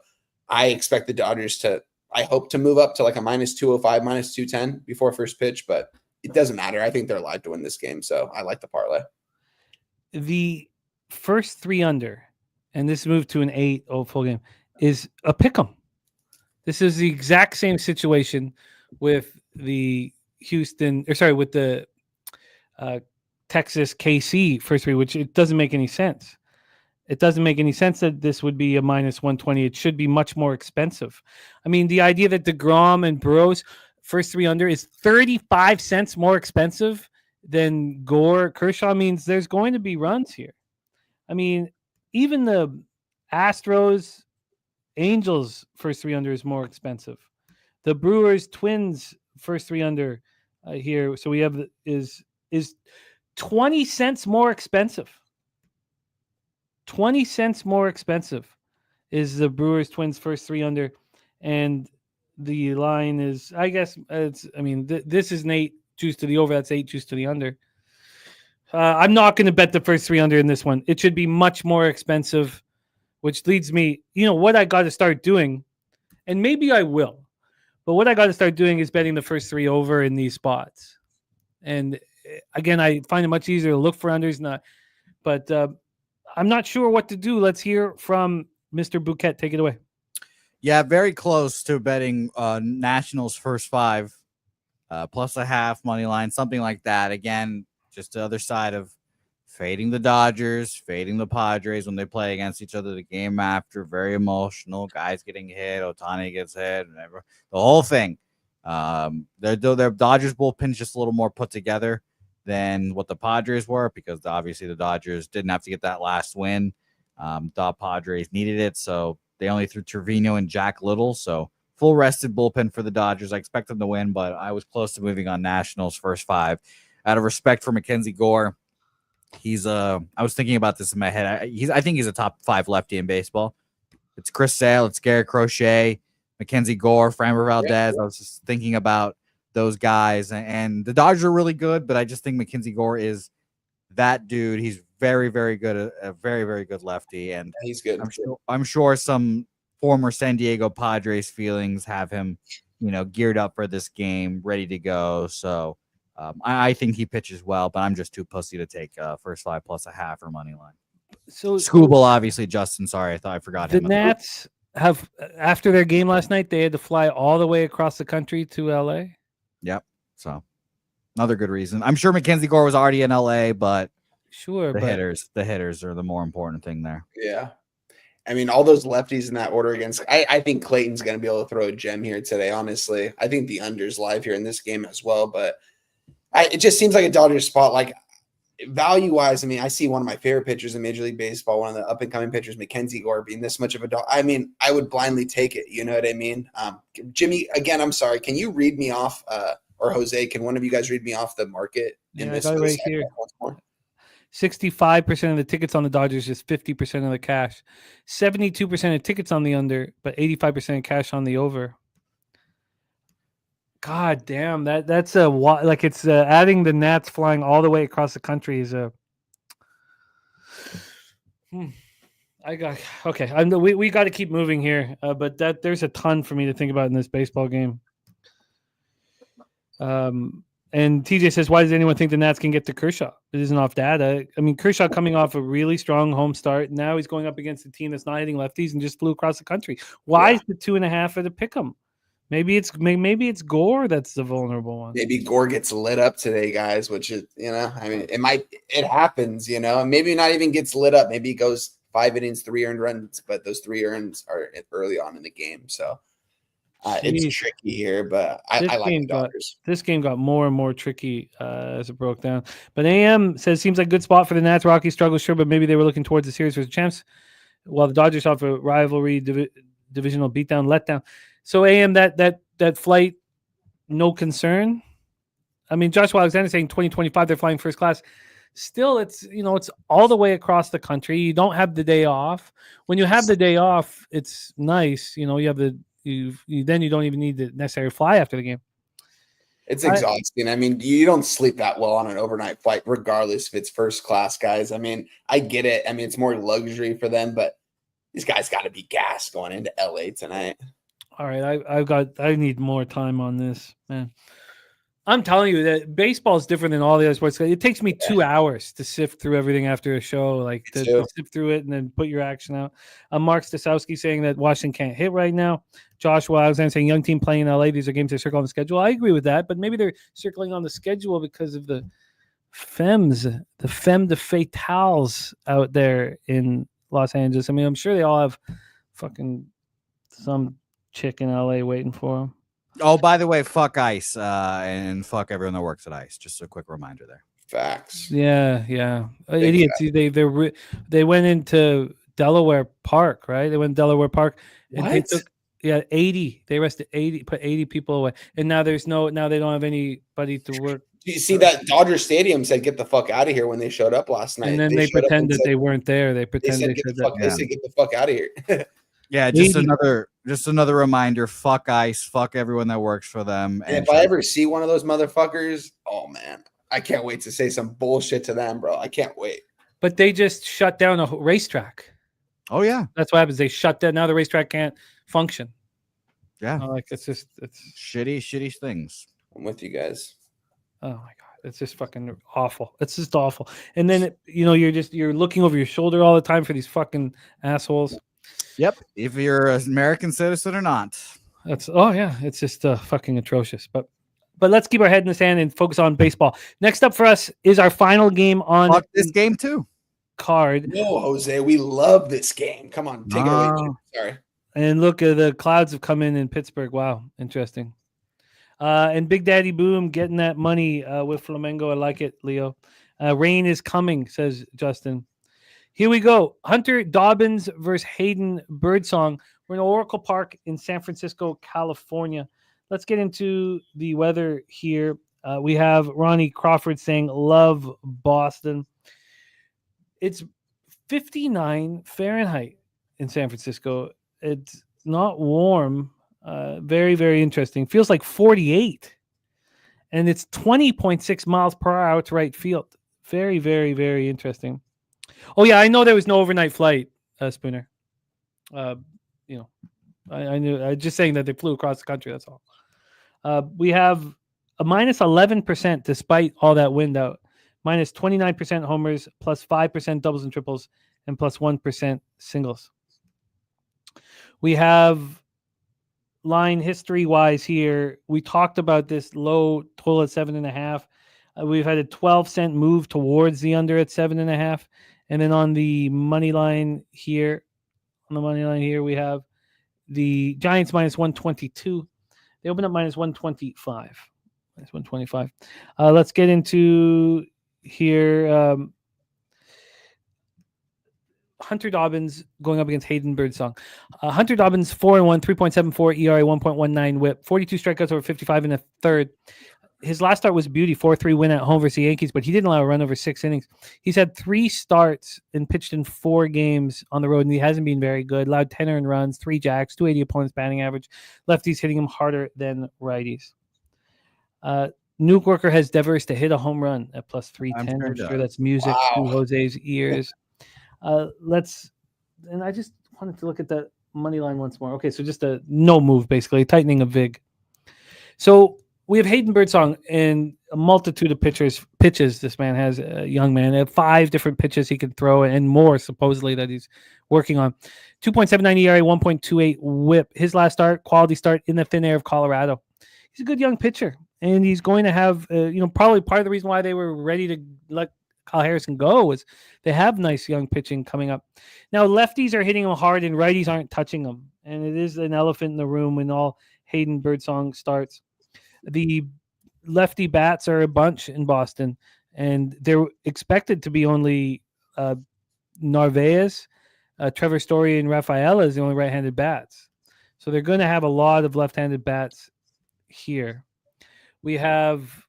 I expect the Dodgers I hope to move up to like a minus 205, minus 210 before first pitch, but it doesn't matter. I think they're live to win this game, so I like the parlay. The first 3 under, and this moved to an 8 full game, is a pick'em. This is the exact same situation with the Texas KC first 3, which it doesn't make any sense. It doesn't make any sense that this would be a minus 120. It should be much more expensive. I mean, the idea that DeGrom and Burrows first 3 under is 35 cents more expensive than Gore Kershaw means there's going to be runs here. I mean, even the Astros Angels first 3 under is more expensive. The Brewers Twins first 3 under here. So we have is 20 cents more expensive. 20 cents more expensive is the Brewers Twins first 3 under, and the line is, I guess this is an 8 juice to the over. That's 8 juice to the under. I'm not going to bet the first 3 under in this one. It should be much more expensive, which leads me, what I got to start doing, and maybe I will, but what I got to start doing is betting the first 3 over in these spots. And again, I find it much easier to look for unders, but I'm not sure what to do. Let's hear from Mr. Bouquet. Take it away. Yeah, very close to betting Nationals first 5, plus a half money line, something like that. Again, just the other side of fading the Dodgers, fading the Padres when they play against each other. The game after, very emotional. Guys getting hit, Ohtani gets hit, whatever. The whole thing. Their Dodgers bullpen's just a little more put together than what the Padres were, because obviously the Dodgers didn't have to get that last win. The Padres needed it, so they only threw Trevino and Jack Little. So full rested bullpen for the Dodgers. I expect them to win, but I was close to moving on Nationals first 5. Out of respect for Mackenzie Gore, he's I was thinking about this in my head. I think he's a top 5 lefty in baseball. It's Chris Sale, it's Garrett Crochet, Mackenzie Gore, Framber Valdez. I was just thinking about those guys, and the Dodgers are really good, but I just think Mackenzie Gore is that dude. He's very, very good, a very, very good lefty, and He's good. I'm sure some former San Diego Padres feelings have him, geared up for this game, ready to go. So I think he pitches well, but I'm just too pussy to take first 5 plus a half or money line. So Scooble, obviously, Justin. Sorry, I thought I forgot the him. Nats have, after their game last night, they had to fly all the way across the country to LA. Yep. So another good reason. I'm sure Mackenzie Gore was already in LA, but Sure, the but hitters are the more important thing there. Yeah. I mean, all those lefties in that order against, I think Clayton's going to be able to throw a gem here today, honestly. I think the under's live here in this game as well, but it just seems like a Dodgers spot. Like, value-wise, I mean, I see one of my favorite pitchers in Major League Baseball, one of the up-and-coming pitchers, Mackenzie Gore, being this much of a dog. I mean, I would blindly take it. You know what I mean? Jimmy, again, I'm sorry. Can you read me off, or Jose, can one of you guys read me off the market in Yeah, this? I got it right here. 65% of the tickets on the Dodgers is 50% of the cash. 72% of tickets on the under, but 85% of cash on the over. God damn, that's a like it's adding the Nats flying all the way across the country is a. I got okay. We got to keep moving here, but there's a ton for me to think about in this baseball game. And TJ says, why does anyone think the Nats can get to Kershaw? It isn't off data. I mean, Kershaw coming off a really strong home start. Now he's going up against a team that's not hitting lefties and just flew across the country. Why is the 2.5 for the pick 'em? Maybe it's Gore that's the vulnerable one. Maybe Gore gets lit up today, guys, which is, I mean, it happens, and maybe not even gets lit up. Maybe he goes 5 innings, 3 earned runs, but those 3 earns are early on in the game. So it's tricky here, but I like the Dodgers. This game got more and more tricky as it broke down. But AM says, seems like a good spot for the Nats. Rocky struggles, sure, but maybe they were looking towards the series for the champs, while the Dodgers off a rivalry divisional beatdown, letdown. So AM, that flight, no concern. I mean, Joshua Alexander saying 2025 they're flying first class. Still, it's it's all the way across the country. You don't have the day off. When you have the day off, it's nice. You have you then you don't even need the necessary fly after the game. It's exhausting. I mean, you don't sleep that well on an overnight flight, regardless if it's first class, guys. I mean, I get it. I mean, it's more luxury for them, but these guys got to be gassed going into LA tonight. All right, I need more time on this, man. I'm telling you that baseball is different than all the other sports. It takes me 2 hours to sift through everything after a show, like to sift through it and then put your action out. Mark Stosowski saying that Washington can't hit right now. Joshua Alexander saying young team playing in LA. These are games they circle on the schedule. I agree with that, but maybe they're circling on the schedule because of the femme de fatales out there in Los Angeles. I mean, I'm sure they all have fucking some chick in LA waiting for them. Oh, by the way, fuck ICE and fuck everyone that works at ICE. Just a quick reminder there. Facts. Yeah. Idiots. They went into Delaware Park, right? They went to Delaware Park. And what? they took 80. They arrested 80, put 80 people away. And now they don't have anybody to work. Do you see that Dodger Stadium said get the fuck out of here when they showed up last night? And then they pretend that they weren't there. They pretend they said get the fuck out of here. Yeah, just another reminder. Fuck ICE. Fuck everyone that works for them. And if I ever see one of those motherfuckers, oh man, I can't wait to say some bullshit to them, bro. I can't wait. But they just shut down a racetrack. Oh yeah, that's what happens. They shut down. Now the racetrack can't function. Yeah, it's shitty things. I'm with you guys. Oh my god, it's just fucking awful. It's just awful. And then you're looking over your shoulder all the time for these fucking assholes. Yep. If you're an American citizen or not. It's just fucking atrocious. But But let's keep our head in the sand and focus on baseball. Next up for us is our final game on Fuck this game too. card. No, Jose, we love this game. Come on, take it away. No. Sorry. And look, the clouds have come in Pittsburgh. Wow, interesting. And Big Daddy Boom getting that money with Flamengo. I like it, Leo. Rain is coming, says Justin. Here we go. Hunter Dobbins versus Hayden Birdsong. We're in Oracle Park in San Francisco, California. Let's get into the weather here. We have Ronnie Crawford saying, love Boston. It's 59 Fahrenheit in San Francisco. It's not warm. Very, very interesting. Feels like 48. And it's 20.6 miles per hour to right field. Very, very, very interesting. Oh, yeah, I know there was no overnight flight, Spooner. I knew. I just saying that they flew across the country. That's all. We have a minus 11% despite all that wind out. Minus 29% homers, plus 5% doubles and triples, and plus 1% singles. We have line history-wise here. We talked about this low total at 7.5. We've had a 12-cent move towards the under at 7.5. And then on the money line here, we have the Giants minus 122. They open up minus 125. Minus 125. Let's get into here. Hunter Dobbins going up against Hayden Birdsong. Hunter Dobbins 4-1, 3.74 ERA, 1.19 WHIP, 42 strikeouts over 55 in the third. His last start was beauty, 4-3 win at home versus the Yankees, but he didn't allow a run over 6 innings. He's had 3 starts and pitched in 4 games on the road, and he hasn't been very good. Allowed 10 earned runs, 3 jacks, 280 opponents batting average. Lefties hitting him harder than righties. Nuke Worker has Devers to hit a home run at plus 310. I'm sure that's music to Jose's ears. And I just wanted to look at that money line once more. Okay, so just a no move, basically, tightening a VIG. So we have Hayden Birdsong and a multitude of pitches this man has, a young man. 5 different pitches he can throw and more, supposedly, that he's working on. 2.79 ERA, 1.28 WHIP. His last start, quality start in the thin air of Colorado. He's a good young pitcher, and he's going to have, probably part of the reason why they were ready to let Kyle Harrison go was they have nice young pitching coming up. Now, lefties are hitting him hard, and righties aren't touching him. And it is an elephant in the room when all Hayden Birdsong starts. The lefty bats are a bunch in Boston, and they're expected to be only Narvaez, Trevor Story, and Rafaela is the only right-handed bats. So they're going to have a lot of left-handed bats here. We have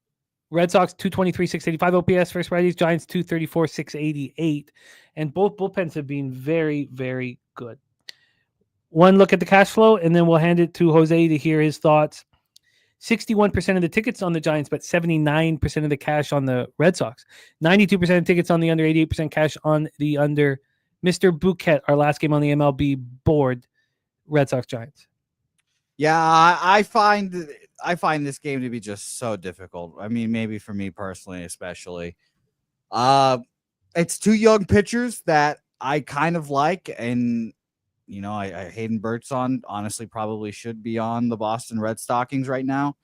Red Sox 223, 685 OPS versus righties, Giants 234, 688, and both bullpens have been very, very good. One look at the cash flow, and then we'll hand it to Jose to hear his thoughts. 61% of the tickets on the Giants, but 79% of the cash on the Red Sox. 92% of tickets on the under, 88% cash on the under. Mr. Bouquet, our last game on the MLB board, Red Sox Giants. Yeah, I find this game to be just so difficult. I mean, maybe for me personally, especially. It's 2 young pitchers that I kind of like, and Hayden Birdsong honestly probably should be on the Boston Red Stockings right now.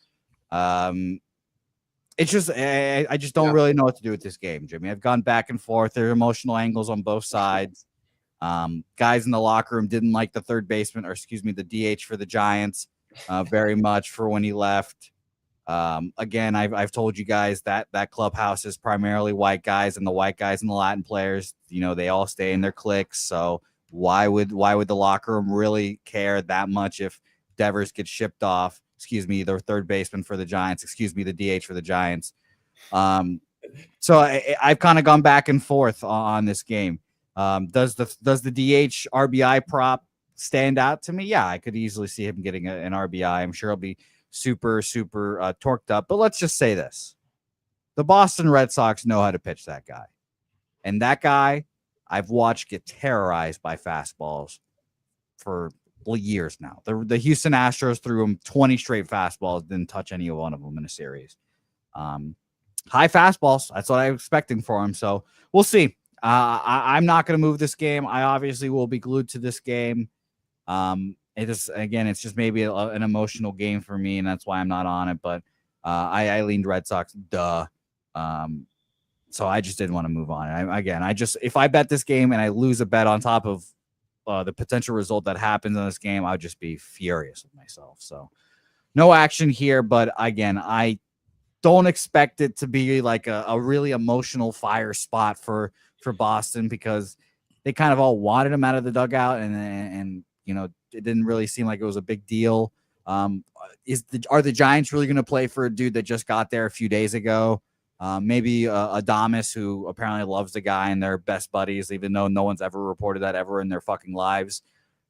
It's just I just don't really know what to do with this game, Jimmy. I've gone back and forth. There are emotional angles on both sides. Guys in the locker room didn't like the the DH for the Giants very much for when he left. Again, I've told you guys that clubhouse is primarily white guys, and the white guys and the Latin players, they all stay in their cliques. So why would the locker room really care that much if Devers gets shipped off? The third baseman for the Giants. The DH for the Giants. So I've kind of gone back and forth on this game. Does the DH RBI prop stand out to me? Yeah, I could easily see him getting an RBI. I'm sure he'll be super torqued up. But let's just say this: the Boston Red Sox know how to pitch that guy, and that guy I've watched get terrorized by fastballs for years now. The Houston Astros threw him 20 straight fastballs, didn't touch any one of them in a series. High fastballs, that's what I'm expecting for him. So we'll see. I'm not going to move this game. I obviously will be glued to this game. It's just maybe an emotional game for me, and that's why I'm not on it. But I leaned Red Sox. Duh. So I just didn't want to move on. If I bet this game and I lose a bet on top of the potential result that happens in this game, I'll just be furious with myself. So no action here. But again, I don't expect it to be like a really emotional fire spot for Boston, because they kind of all wanted him out of the dugout, and it didn't really seem like it was a big deal. Are the Giants really going to play for a dude that just got there a few days ago? Maybe Adames, who apparently loves the guy and they're best buddies, even though no one's ever reported that ever in their fucking lives.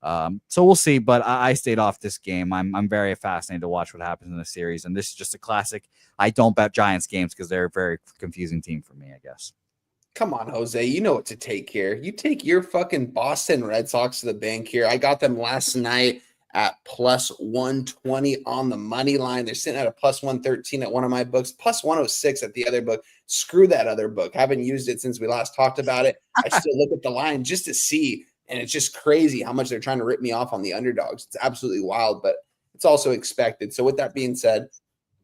So we'll see, but I stayed off this game. I'm very fascinated to watch what happens in the series, and this is just a classic. I don't bet Giants games because they're a very confusing team for me, I guess. Come on, Jose. You know what to take here. You take your fucking Boston Red Sox to the bank here. I got them last night at plus 120 on the money line. They're sitting at a plus 113 at one of my books, plus 106 at the other book. Screw that other book. Haven't used it since we last talked about it. I still look at the line just to see, and it's just crazy how much they're trying to rip me off on the underdogs. It's absolutely wild, but it's also expected. So with that being said,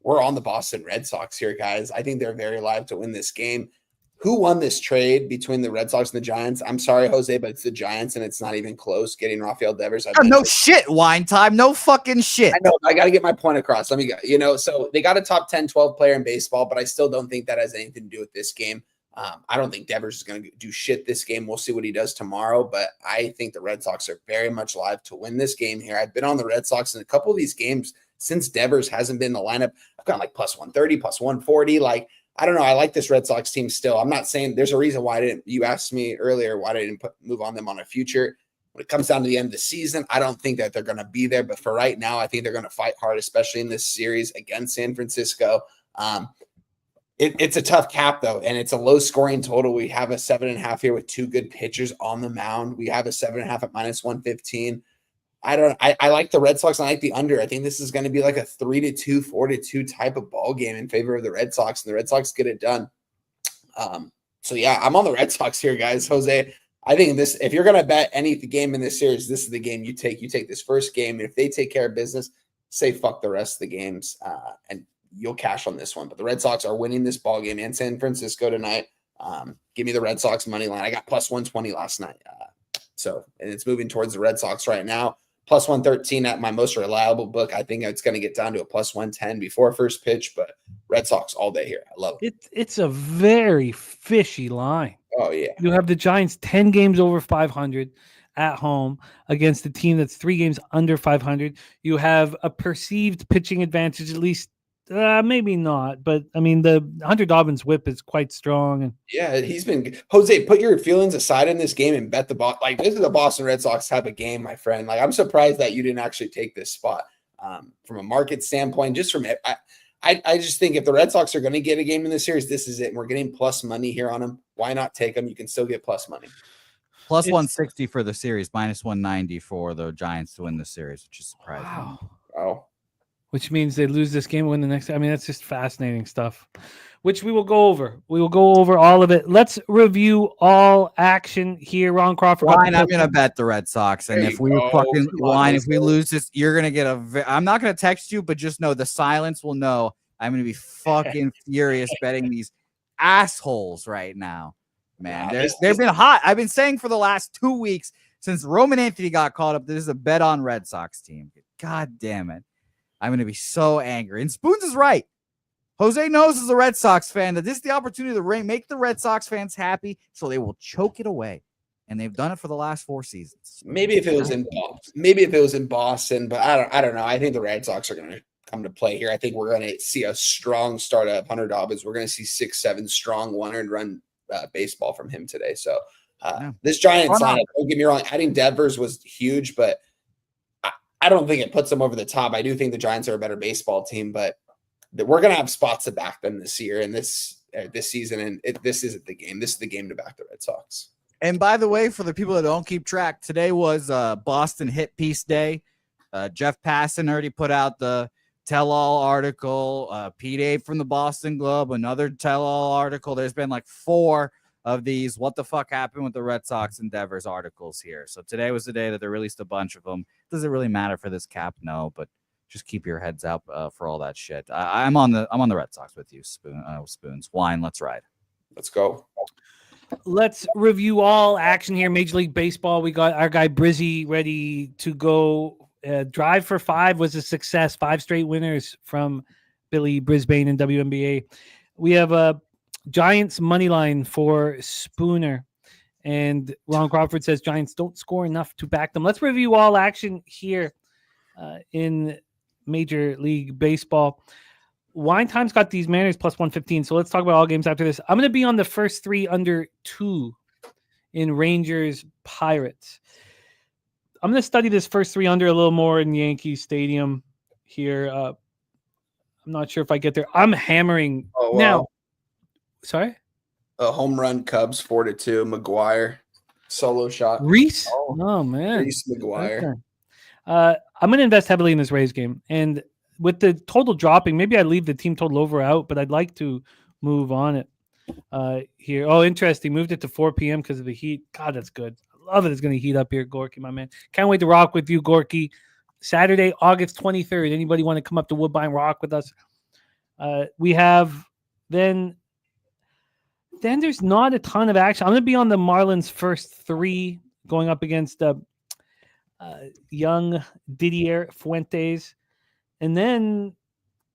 we're on the Boston Red Sox here, guys. I think they're very live to win this game. Who won this trade between the Red Sox and the Giants? I'm sorry, Jose, but it's the Giants, and it's not even close getting Rafael Devers. No shit, wine time. No fucking shit. I know. I got to get my point across. Let me go. So they got a top 10, 12 player in baseball, but I still don't think that has anything to do with this game. I don't think Devers is going to do shit this game. We'll see what he does tomorrow, but I think the Red Sox are very much live to win this game here. I've been on the Red Sox in a couple of these games since Devers hasn't been in the lineup. I've got like plus 130, plus 140. Like, I don't know. I like this Red Sox team still. I'm not saying there's a reason why I didn't. You asked me earlier why I didn't move on them on a future. When it comes down to the end of the season, I don't think that they're going to be there. But for right now, I think they're going to fight hard, especially in this series against San Francisco. It's a tough cap, though, and it's a low-scoring total. We have a 7.5 here with two good pitchers on the mound. We have a 7.5 at minus 115. I like the Red Sox. I like the under. I think this is going to be like a 3-2, 4-2 type of ball game in favor of the Red Sox, and the Red Sox get it done. So yeah, I'm on the Red Sox here, guys. Jose, I think if you're going to bet any game in this series, this is the game you take. You take this first game. If they take care of business, say fuck the rest of the games, and you'll cash on this one. But the Red Sox are winning this ball game in San Francisco tonight. Give me the Red Sox money line. I got plus 120 last night. And it's moving towards the Red Sox right now. Plus 113 at my most reliable book. I think it's going to get down to a plus 110 before first pitch, but Red Sox all day here. I love it. It's a very fishy line. Oh, yeah. You have the Giants 10 games over 500 at home against a team that's 3 games under 500. You have a perceived pitching advantage, at least. Maybe not, but I mean, the Hunter Dobbins whip is quite strong. And yeah, he's been Jose, put your feelings aside in this game and bet the ball. Like, this is a Boston Red Sox type of game, my friend. Like, I'm surprised that you didn't actually take this spot from a market standpoint. Just from it, I just think if the Red Sox are going to get a game in this series, this is it. And we're getting plus money here on them. Why not take them? You can still get plus money. Plus 160 for the series, minus 190 for the Giants to win the series, which is surprising. Wow. Which means they lose this game and win the next. I mean, that's just fascinating stuff, which we will go over. We will go over all of it. Let's review all action here. Ron Crawford. Fine, I'm going to bet the Red Sox. And if we lose this, you're going to get I'm not going to text you, but just know the silence will know I'm going to be fucking furious betting these assholes right now. Man, they've been hot. I've been saying for the last 2 weeks since Roman Anthony got caught up, this is a bet on Red Sox team. God damn it. I'm going to be so angry. And Spoons is right. Jose knows as a Red Sox fan that this is the opportunity to make the Red Sox fans happy, so they will choke it away. And they've done it for the last 4 seasons. Maybe if it was in Boston, but I don't know. I think the Red Sox are going to come to play here. I think we're going to see a strong start of Hunter Dobbins. We're going to see 6-7 strong 100-run baseball from him today. So this Giants lineup, don't get me wrong, adding Devers was huge, but I don't think it puts them over the top. I do think the Giants are a better baseball team, but we're going to have spots to back them this year and this season. And this isn't the game. This is the game to back the Red Sox. And by the way, for the people that don't keep track, today was Boston Hit Piece Day. Jeff Passan already put out the tell-all article. Pete Abe from the Boston Globe, another tell-all article. There's been like 4 of these what the fuck happened with the Red Sox endeavors articles here. So today was the day that they released a bunch of them. Does it really matter for this cap? No, but just keep your heads up for all that shit. I'm on the Red Sox with you, Spoons. Wine, let's ride. Let's go. Let's review all action here. Major League Baseball. We got our guy Brizzy ready to go. Drive for 5 was a success. 5 straight winners from Billy Brisbane in WNBA. We have a Giants money line for Spooner. And Ron Crawford says Giants don't score enough to back them. Let's review all action here in Major League Baseball. Wine Time's got these Mariners plus 115. So let's talk about all games after this. I'm going to be on the first 3 under 2 in Rangers Pirates. I'm going to study this first 3 under a little more in Yankee Stadium here. I'm not sure if I get there. I'm hammering now. Sorry? A home run Cubs 4-2. McGuire solo shot. Reese? Oh man. Reese McGuire. Okay. I'm going to invest heavily in this Rays game. And with the total dropping, maybe I leave the team total over out, but I'd like to move on it here. Oh, interesting. Moved it to 4 p.m. because of the heat. God, that's good. I love it. It's going to heat up here, Gorky, my man. Can't wait to rock with you, Gorky. Saturday, August 23rd. Anybody want to come up to Woodbine, rock with us? We have then there's not a ton of action. I'm going to be on the Marlins first 3 going up against young Didier Fuentes. And then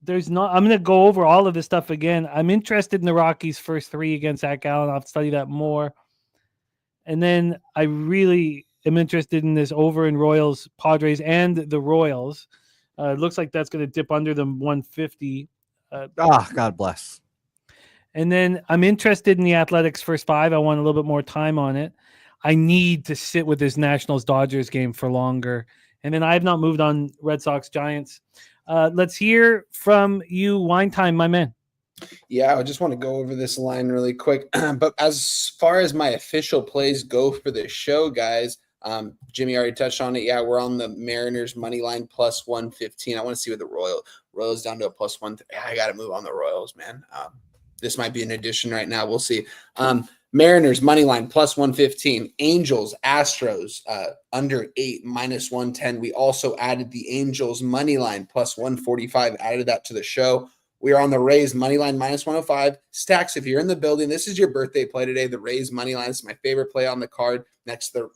I'm going to go over all of this stuff again. I'm interested in the Rockies first 3 against Zach Allen. I'll study that more. And then I really am interested in this over in Royals, Padres, and the Royals. It looks like that's going to dip under them 150. God bless. And then I'm interested in the Athletics first 5. I want a little bit more time on it. I need to sit with this Nationals-Dodgers game for longer. And then I have not moved on Red Sox-Giants. Let's hear from you, Wine Time, my man. Yeah, I just want to go over this line really quick. But as far as my official plays go for the show, guys, Jimmy already touched on it. Yeah, we're on the Mariners money line plus 115. I want to see what the Royals down to a plus 1. I got to move on the Royals, man. This might be an addition right now. We'll see. Mariners money line plus 115. Angels, Astros under 8 minus 110. We also added the Angels money line plus 145. Added that to the show. We are on the Rays money line minus 105. Stacks, if you're in the building, this is your birthday play today. The Rays money line is my favorite play on the card. Next to the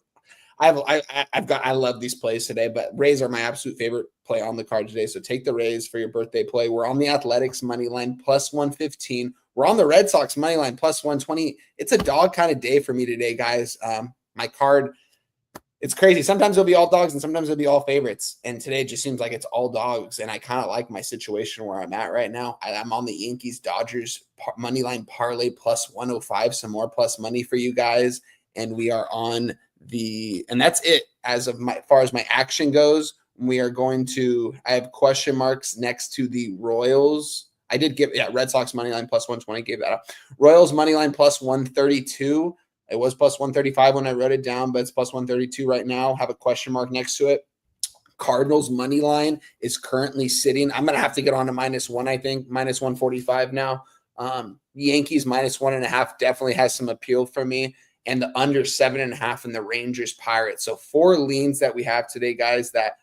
I love these plays today, but Rays are my absolute favorite play on the card today. So take the Rays for your birthday play. We're on the Athletics money line plus 115. We're on the Red Sox money line plus 120. It's a dog kind of day for me today, guys. My card, it's crazy. Sometimes it'll be all dogs and sometimes it'll be all favorites. And today it just seems like it's all dogs. And I kind of like my situation where I'm at right now. I'm on the Yankees Dodgers money line parlay plus 105. Some more plus money for you guys. And we are on and that's it as far as my action goes. We are going to, I have question marks next to the Royals. I did give, Red Sox money line plus 120, gave that up. Royals money line plus 132. It was plus 135 when I wrote it down, but it's plus 132 right now. Have a question mark next to it. Cardinals money line is currently sitting. I'm going to have to get on to -1, I think, minus 145 now. Yankees minus 1.5 definitely has some appeal for me. And the under 7.5 in the Rangers Pirates. So 4 leans that we have today, guys, that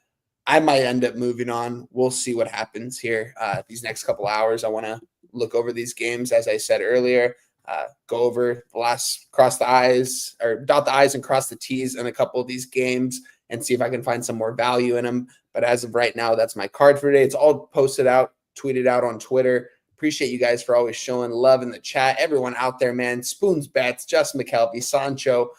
I might end up moving on. We'll see what happens here these next couple hours. I want to look over these games, as I said earlier, go over the last, cross the I's or dot the I's and cross the T's in a couple of these games and see if I can find some more value in them. But as of right now, that's my card for today. It's all posted out, tweeted out on Twitter. Appreciate you guys for always showing love in the chat. Everyone out there, man. Spoons Bets, Justin McKelvey, Sancho,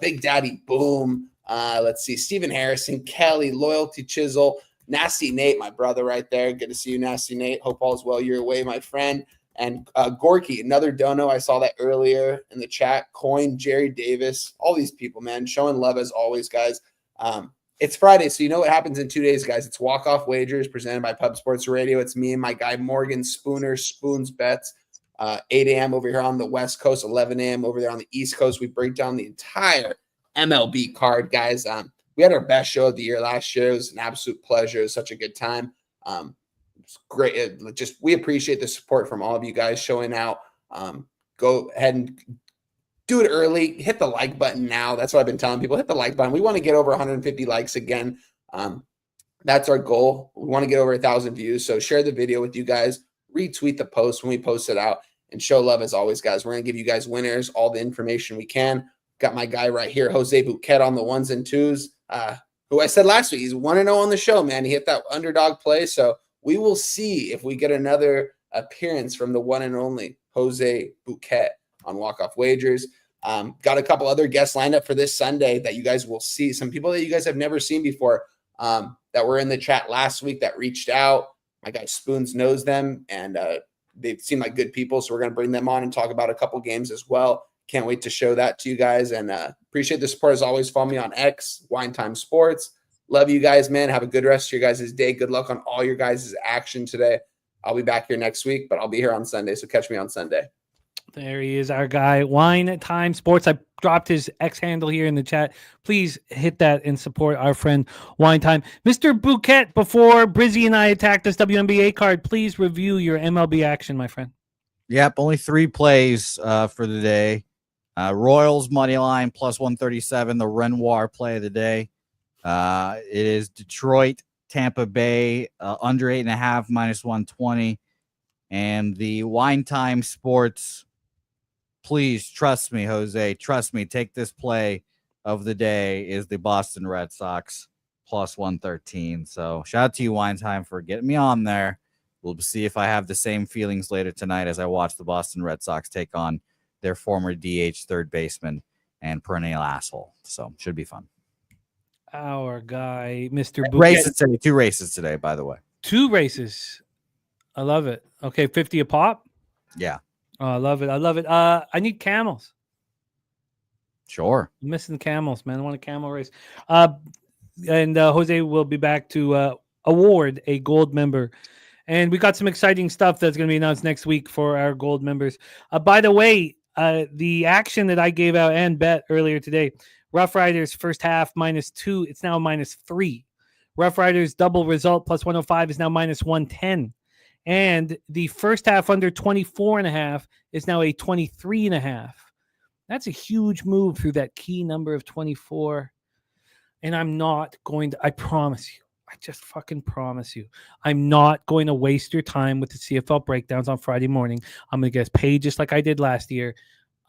Big Daddy Boom. Let's see, Stephen Harrison, Kelly, Loyalty Chisel, Nasty Nate, my brother right there. Good to see you, Nasty Nate. Hope all is well your way, my friend. And Gorky, another dono. I saw that earlier in the chat. Coin, Jerry Davis, all these people, man. Showing love as always, guys. It's Friday, so you know what happens in 2 days, guys. It's Walk-Off Wagers presented by Pub Sports Radio. It's me and my guy Morgan Spooner, Spoons Bets. 8 a.m. over here on the West Coast, 11 a.m. over there on the East Coast. We break down the entire MLB card, guys. We had our best show of the year last year. It was an absolute pleasure. It was such a good time. It's great. We appreciate the support from all of you guys showing out. Go ahead and do it early. Hit the like button now. That's what I've been telling people. Hit the like button. We want to get over 150 likes again. That's our goal. We want to get over 1,000 views. So share the video with you guys, retweet the post when we post it out, and show love as always, guys. We're going to give you guys winners, all the information we can. Got my guy right here, Jose Bouquet, on the 1s and 2s, who I said last week, he's 1-0 on the show, man. He hit that underdog play. So we will see if we get another appearance from the one and only Jose Bouquet on Walk-Off Wagers. Got a couple other guests lined up for this Sunday that you guys will see. Some people that you guys have never seen before that were in the chat last week that reached out. My guy Spoons knows them, and they seem like good people. So we're going to bring them on and talk about a couple games as well. Can't wait to show that to you guys, and appreciate the support as always. Follow me on X, Wine Time Sports. Love you guys, man. Have a good rest of your guys' day. Good luck on all your guys' action today. I'll be back here next week, but I'll be here on Sunday, so catch me on Sunday. There he is, our guy, Wine Time Sports. I dropped his X handle here in the chat. Please hit that and support our friend Wine Time. Mr. Bouquet, before Brizzy and I attack this WNBA card, please review your MLB action, my friend. Yep, only 3 plays for the day. Royals money line plus 137, the Renoir play of the day. It is Detroit, Tampa Bay under 8.5 minus 120, and the Wine Time Sports. Please trust me, Jose. Trust me. Take this play of the day is the Boston Red Sox plus 113. So shout out to you, Wine Time, for getting me on there. We'll see if I have the same feelings later tonight as I watch the Boston Red Sox take on their former DH third baseman and perennial asshole. So should be fun. Our guy, Mr. Bouquet. Races today, 2 races today, by the way. 2 races. I love it. Okay, 50 a pop. Yeah. Oh, I love it. I love it. I need camels. Sure. I'm missing camels, man. I want a camel race. And Jose will be back to award a gold member. And we got some exciting stuff that's going to be announced next week for our gold members. By the way, the action that I gave out and bet earlier today, Rough Riders first half -2. It's now -3. Rough Riders double result plus 105 is now -110. And the first half under 24.5 is now a 23.5. That's a huge move through that key number of 24. And I'm not going to, I promise you, I just fucking promise you, I'm not going to waste your time with the CFL breakdowns on Friday morning. I'm going to get paid just like I did last year.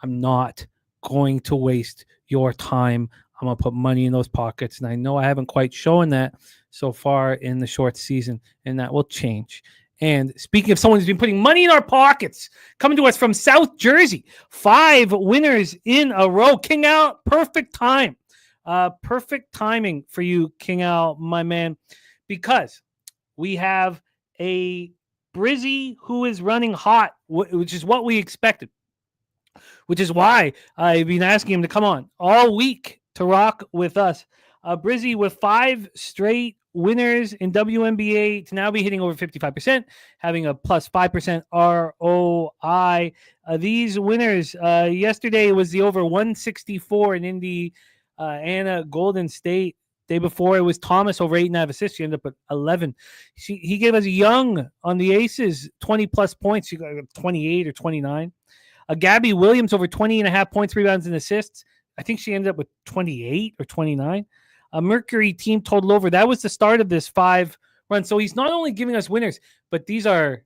I'm not going to waste your time. I'm going to put money in those pockets. And I know I haven't quite shown that so far in the short season, and that will change. And speaking of someone who's been putting money in our pockets, coming to us from South Jersey, 5 winners in a row. King Al, perfect time. Perfect timing for you, King Al, my man, because we have a Brizzy who is running hot, which is what we expected, which is why I've been asking him to come on all week to rock with us. Brizzy with 5 straight winners in WNBA to now be hitting over 55%, having a plus 5% ROI. These winners, yesterday was the over 164 in Indiana Golden State. Day before it was Thomas over 8.5 assists. She ended up at 11. He gave us Young on the Aces 20 plus points. She got 28 or 29. Gabby Williams over 20.5 points, rebounds, and assists. I think she ended up with 28 or 29. Mercury team total over. That was the start of this 5 run. So he's not only giving us winners, but these are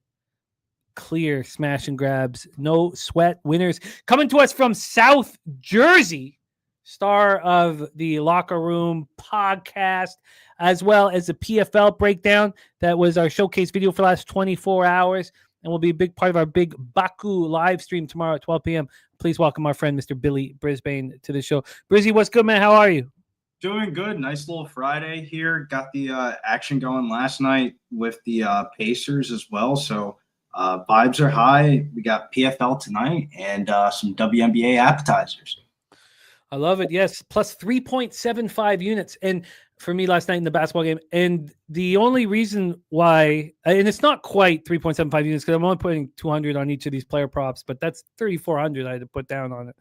clear smash and grabs, no sweat winners. Coming to us from South Jersey, star of the Locker Room podcast, as well as the PFL breakdown. That was our showcase video for the last 24 hours and will be a big part of our big Baku live stream tomorrow at 12 p.m. Please welcome our friend, Mr. Billy Brisbane, to the show. Brizzy, what's good, man? How are you? Doing good. Nice little Friday here. Got the action going last night with the Pacers as well. So vibes are high. We got PFL tonight and some WNBA appetizers. I love it. Yes. Plus 3.75 units. And for me last night in the basketball game. And the only reason why, and it's not quite 3.75 units because I'm only putting 200 on each of these player props, but that's 3,400 I had to put down on it.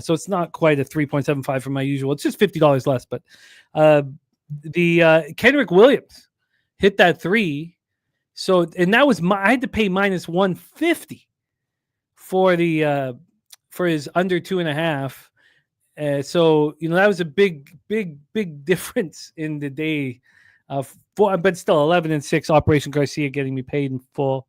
So it's not quite a 3.75 from my usual. It's just $50 less. But the Kendrick Williams hit that 3. So, and that was I had to pay minus 150 for the for his under 2.5. So, that was a big difference in the day But still 11-6. Operation Garcia getting me paid in full.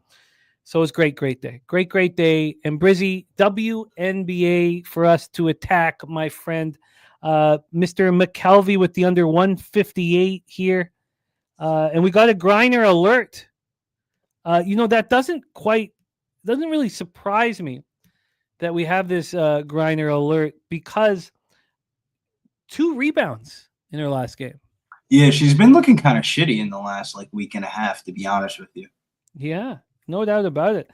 So it was great day. Great day. And Brizzy, WNBA for us to attack, my friend, Mr. McKelvey with the under 158 here. And we got a grinder alert. That doesn't really surprise me that we have this grinder alert because 2 rebounds in her last game. Yeah, she's been looking kind of shitty in the last week and a half, to be honest with you. Yeah, no doubt about it.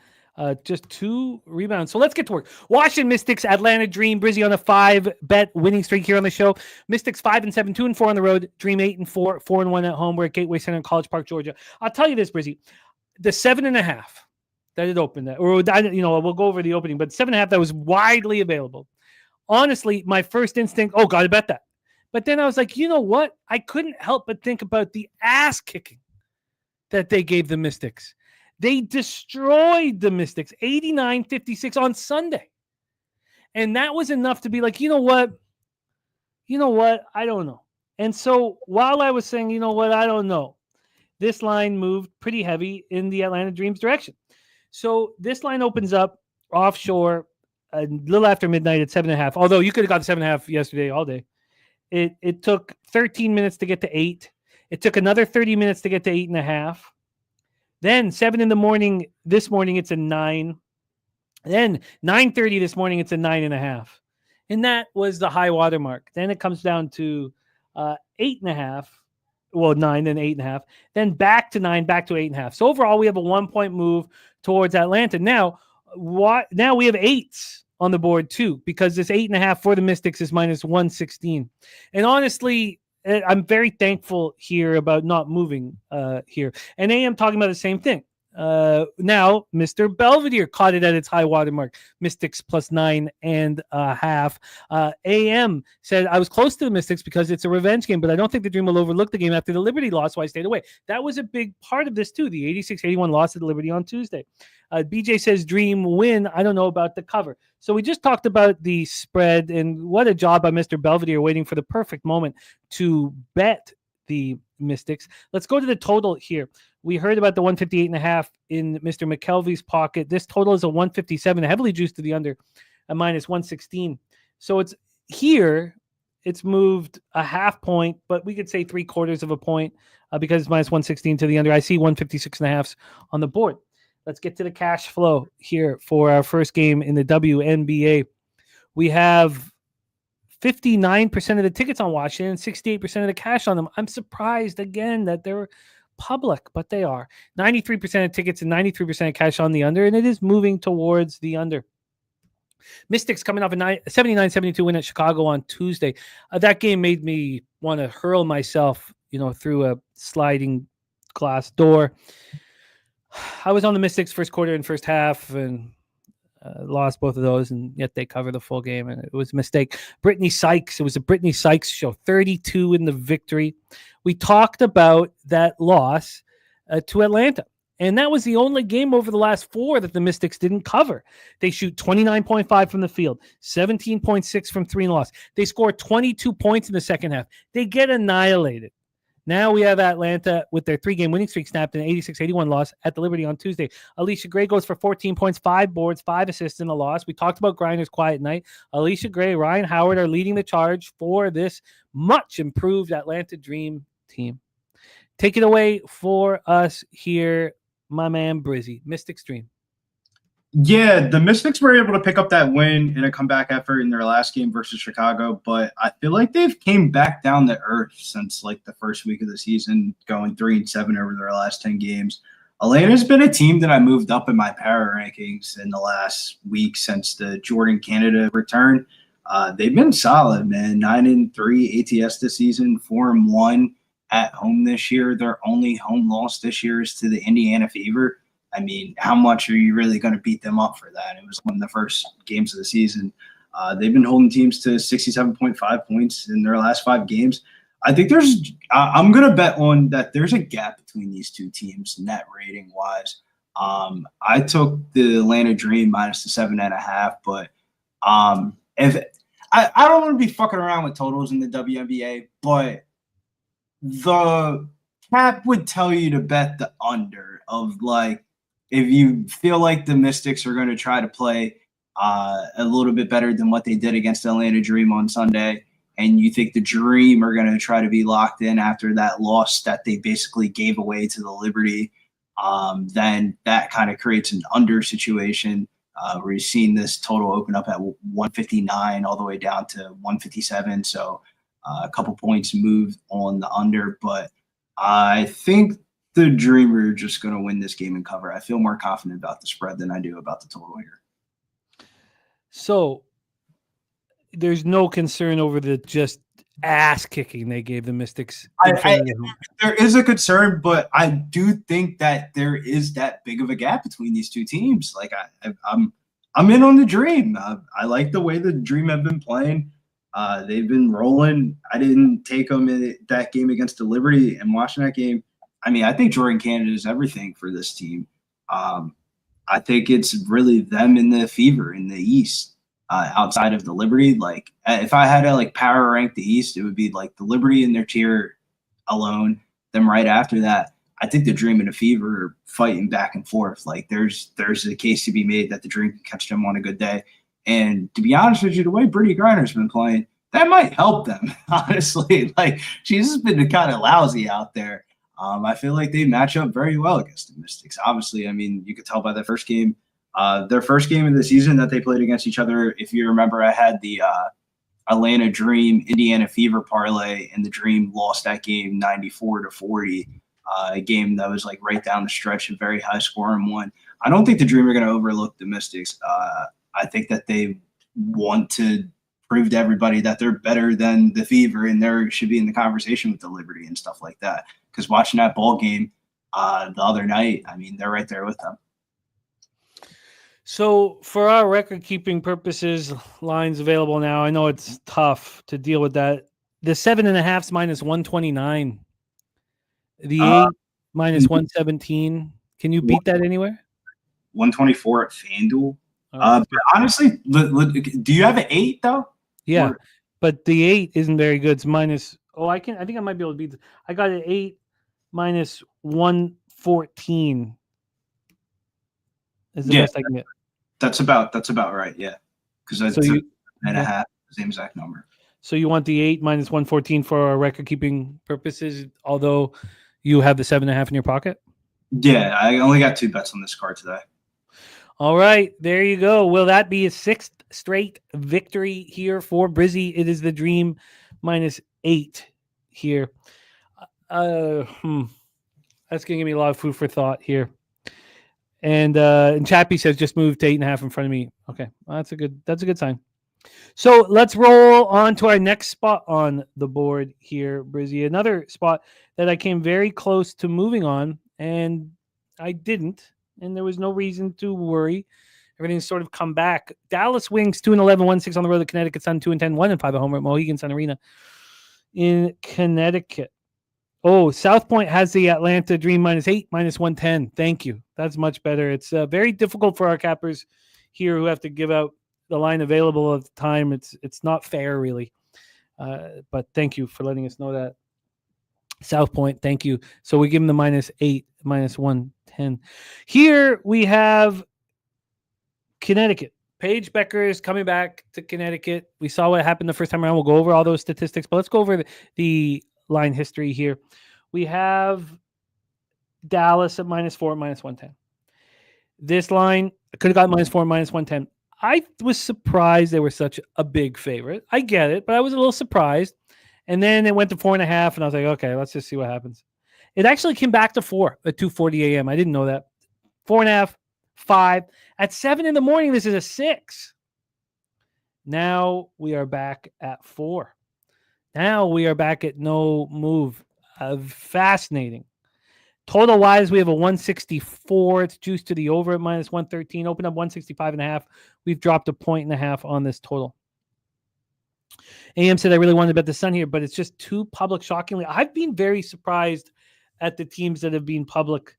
Just 2 rebounds. So let's get to work. Washington Mystics, Atlanta Dream, Brizzy on a 5-bet winning streak here on the show. Mystics 5-7, 2-4 on the road. Dream 8-4, 4-1 at home. We're at Gateway Center in College Park, Georgia. I'll tell you this, Brizzy, the 7.5 that it opened at, or we'll go over the opening, but 7.5 that was widely available. Honestly, my first instinct, gotta bet that. But then I was like, you know what? I couldn't help but think about the ass kicking that they gave the Mystics. They destroyed the Mystics 89-56 on Sunday. And that was enough to be like, you know what? I don't know. And so while I was saying, you know what? I don't know. This line moved pretty heavy in the Atlanta Dreams direction. So this line opens up offshore a little after midnight at 7.5. Although you could have got the 7.5 yesterday all day. It took 13 minutes to get to 8. It took another 30 minutes to get to 8.5. Then 7 in the morning, this morning, it's a 9. Then 9:30 this morning, it's a 9.5. And that was the high water mark. Then it comes down to 8.5. Well, 9, then 8.5. Then back to 9, back to 8.5. So overall, we have a 1-point move towards Atlanta. Now we have 8s on the board too, because this 8.5 for the Mystics is minus 116. And honestly, I'm very thankful here about not moving here. And AM talking about the same thing. Now, Mr. Belvedere caught it at its high water mark. Mystics plus 9.5. AM said, I was close to the Mystics because it's a revenge game, but I don't think the Dream will overlook the game after the Liberty loss, so I stayed away. That was a big part of this too, the 86-81 loss to the Liberty on Tuesday. BJ says Dream win. I don't know about the cover. So we just talked about the spread, and what a job by Mr. Belvedere waiting for the perfect moment to bet the Mystics. Let's go to the total here. We heard about the 158.5 in Mr. McKelvey's pocket. This total is a 157, heavily juiced to the under, a minus 116. So it's here. It's moved a half point, but we could say 3/4 of a point because it's minus 116 to the under. I see 156.5 on the board. Let's get to the cash flow here for our first game in the WNBA. We have 59% of the tickets on Washington, 68% of the cash on them. I'm surprised again that they're public, but they are. 93% of tickets and 93% of cash on the under, and it is moving towards the under. Mystics coming off a 79-72 win at Chicago on Tuesday. That game made me want to hurl myself, through a sliding glass door. I was on the Mystics first quarter and first half and lost both of those, and yet they cover the full game, and it was a mistake. Brittany Sykes, it was a Brittany Sykes show, 32 in the victory. We talked about that loss to Atlanta, and that was the only game over the last 4 that the Mystics didn't cover. They shoot 29.5 from the field, 17.6 from 3 and loss. They score 22 points in the second half. They get annihilated. Now we have Atlanta with their 3-game winning streak snapped in an 86-81 loss at the Liberty on Tuesday. Alicia Gray goes for 14 points, 5 boards, 5 assists in the loss. We talked about Grinder's quiet night. Alicia Gray, Ryan Howard are leading the charge for this much improved Atlanta Dream team. Take it away for us here, my man Brizzy, Mystics Dream. Yeah, the Mystics were able to pick up that win in a comeback effort in their last game versus Chicago, but I feel like they've came back down to earth since the first week of the season, going 3-7 over their last 10 games. Atlanta's been a team that I moved up in my power rankings in the last week since the Jordan Canada return. They've been solid, man. 9-3 ATS this season, 4-1 at home this year. Their only home loss this year is to the Indiana Fever. I mean, how much are you really going to beat them up for that? It was one of the first games of the season. They've been holding teams to 67.5 points in their last 5 games. I think I'm going to bet on that there's a gap between these two teams net rating wise. I took the Atlanta Dream minus the 7.5, but if I don't want to be fucking around with totals in the WNBA, but the Cap would tell you to bet the under of like if you feel like the Mystics are going to try to play a little bit better than what they did against Atlanta Dream on Sunday, and you think the Dream are going to try to be locked in after that loss that they basically gave away to the Liberty, then that kind of creates an under situation where you've seen this total open up at 159 all the way down to 157. So a couple points moved on the under, but I think the Dream are just going to win this game and cover. I feel more confident about the spread than I do about the total here. So there's no concern over the just ass kicking they gave the Mystics. There is a concern, but I do think that there is that big of a gap between these two teams. Like I'm in on the Dream. I like the way the Dream have been playing. They've been rolling. I didn't take them in that game against the Liberty and watching that game. I mean, I think Jordan Canada is everything for this team. I think it's really them in the Fever in the East. Outside of the Liberty, like if I had to like power rank the East, it would be like the Liberty in their tier alone. Then right after that, I think the Dream and the Fever are fighting back and forth. Like there's a case to be made that the Dream can catch them on a good day. And to be honest with you, the way Brittany Griner's been playing, that might help them. Honestly, like she's just been kind of lousy out there. I feel like they match up very well against the Mystics. Obviously, I mean, you could tell by the first game. Their first game of the season that they played against each other, if you remember, I had the Atlanta Dream Indiana Fever parlay, and the Dream lost that game 94-40. A game that was like right down the stretch, a very high scoring one. I don't think the Dream are going to overlook the Mystics. I think that they want to prove to everybody that they're better than the Fever, and they should be in the conversation with the Liberty and stuff like that. Because watching that ball game the other night, I mean, they're right there with them. So for our record-keeping purposes, lines available now. I know it's tough to deal with that. The 7.5's minus 129. The 8 minus 117. Can you beat that anywhere? 124 at FanDuel. Oh, but honestly, do you have an 8 though? Yeah, but the 8 isn't very good. It's minus. Oh, I think I might be able to beat this. I got an 8 minus 114. Is the best I can get. That's about right. Yeah, because that's so and a half, same exact number. So you want the 8 minus 114 for our record keeping purposes, although you have the 7.5 in your pocket. Yeah, I only got 2 bets on this card today. All right, there you go. Will that be a 6th straight victory here for Brizzy? It is the Dream minus 8 here. That's gonna give me a lot of food for thought here. And Chappie says just moved to 8.5 in front of me. Okay, well, that's a good sign. So let's roll on to our next spot on the board here, Brizzy. Another spot that I came very close to moving on, and I didn't, and there was no reason to worry. Everything's sort of come back. Dallas Wings 2-11, 1-6 on the road. The Connecticut Sun 2-10, 1-5 at home at Mohegan Sun Arena in Connecticut. Oh, South Point has the Atlanta Dream minus 8, minus 110. Thank you. That's much better. It's very difficult for our cappers here who have to give out the line available at the time. It's not fair, really. But thank you for letting us know that. South Point, thank you. So we give them the minus 8, minus 110. Here we have Connecticut. Paige Becker is coming back to Connecticut. We saw what happened the first time around. We'll go over all those statistics, but let's go over the line history here. We have Dallas at minus 4, minus 110. This line could have got minus 4, minus 110. I was surprised they were such a big favorite. I get it, but I was a little surprised. And then it went to 4.5, and I was like, okay, let's just see what happens. It actually came back to 4 at 2:40 a.m. I didn't know that. 4.5, 5. At 7 in the morning, this is a 6. Now we are back at 4. Now we are back at no move. Fascinating. Total wise, we have a 164. It's juiced to the over at minus 113. Open up 165.5. We've dropped 1.5 on this total. AM said I really wanted to bet the Sun here, but it's just too public. Shockingly, I've been very surprised at the teams that have been public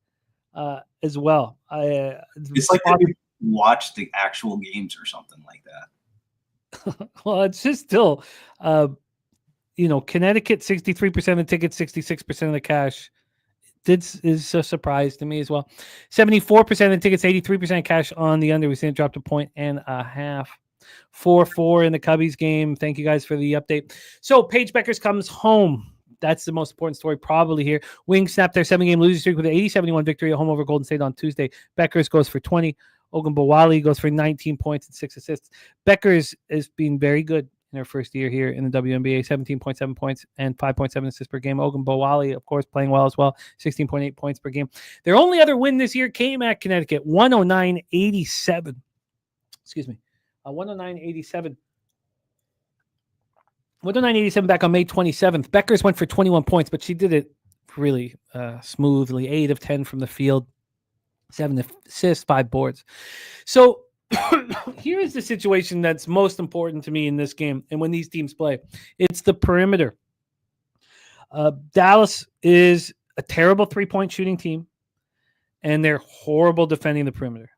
as well. It's like you watch the actual games or something like that. Well, it's just still, Connecticut 63% of the tickets, 66% of the cash. is a surprise to me as well. 74% of the tickets, 83% cash on the under. We seen it drop to 1.5. 4-4 in the Cubbies game. Thank you guys for the update. So Paige Beckers comes home. That's the most important story probably here. Wings snapped their 7-game losing streak with an 80-71 victory at home over Golden State on Tuesday. Beckers goes for 20. Ogunbowale goes for 19 points and 6 assists. Beckers is being very good in her first year here in the WNBA, 17.7 points and 5.7 assists per game. Ogunbowale, of course, playing well as well, 16.8 points per game. Their only other win this year came at Connecticut, 109-87. Excuse me. 109-87. 109-87 back on May 27th. Beckers went for 21 points, but she did it really smoothly. 8 of 10 from the field, 7 assists, 5 boards. So here is the situation that's most important to me in this game and when these teams play. It's the perimeter. Dallas is a terrible three-point shooting team, and they're horrible defending the perimeter.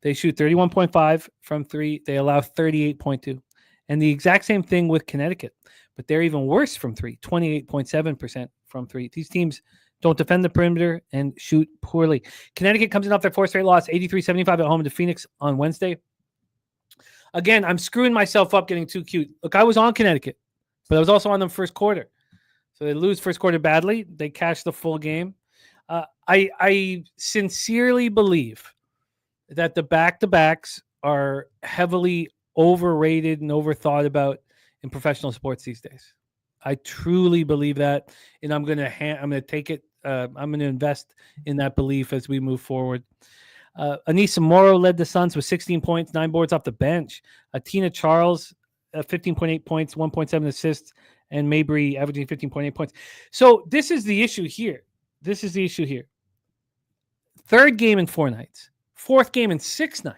They shoot 31.5 from 3. They allow 38.2. And the exact same thing with Connecticut, but they're even worse from 3, 28.7% from 3. These teams don't defend the perimeter and shoot poorly. Connecticut comes in off their 4th straight loss, 83-75 at home to Phoenix on Wednesday. Again, I'm screwing myself up getting too cute. Look, I was on Connecticut, but I was also on them first quarter. So they lose first quarter badly. They cash the full game. I sincerely believe that the back-to-backs are heavily overrated and overthought about in professional sports these days. I truly believe that, and I'm going to take it. I'm going to invest in that belief as we move forward. Anissa Morrow led the Suns with 16 points, 9 boards off the bench. Tina Charles, 15.8 points, 1.7 assists, and Mabry averaging 15.8 points. So this is the issue here. Third game in 4 nights. 4th game in 6 nights.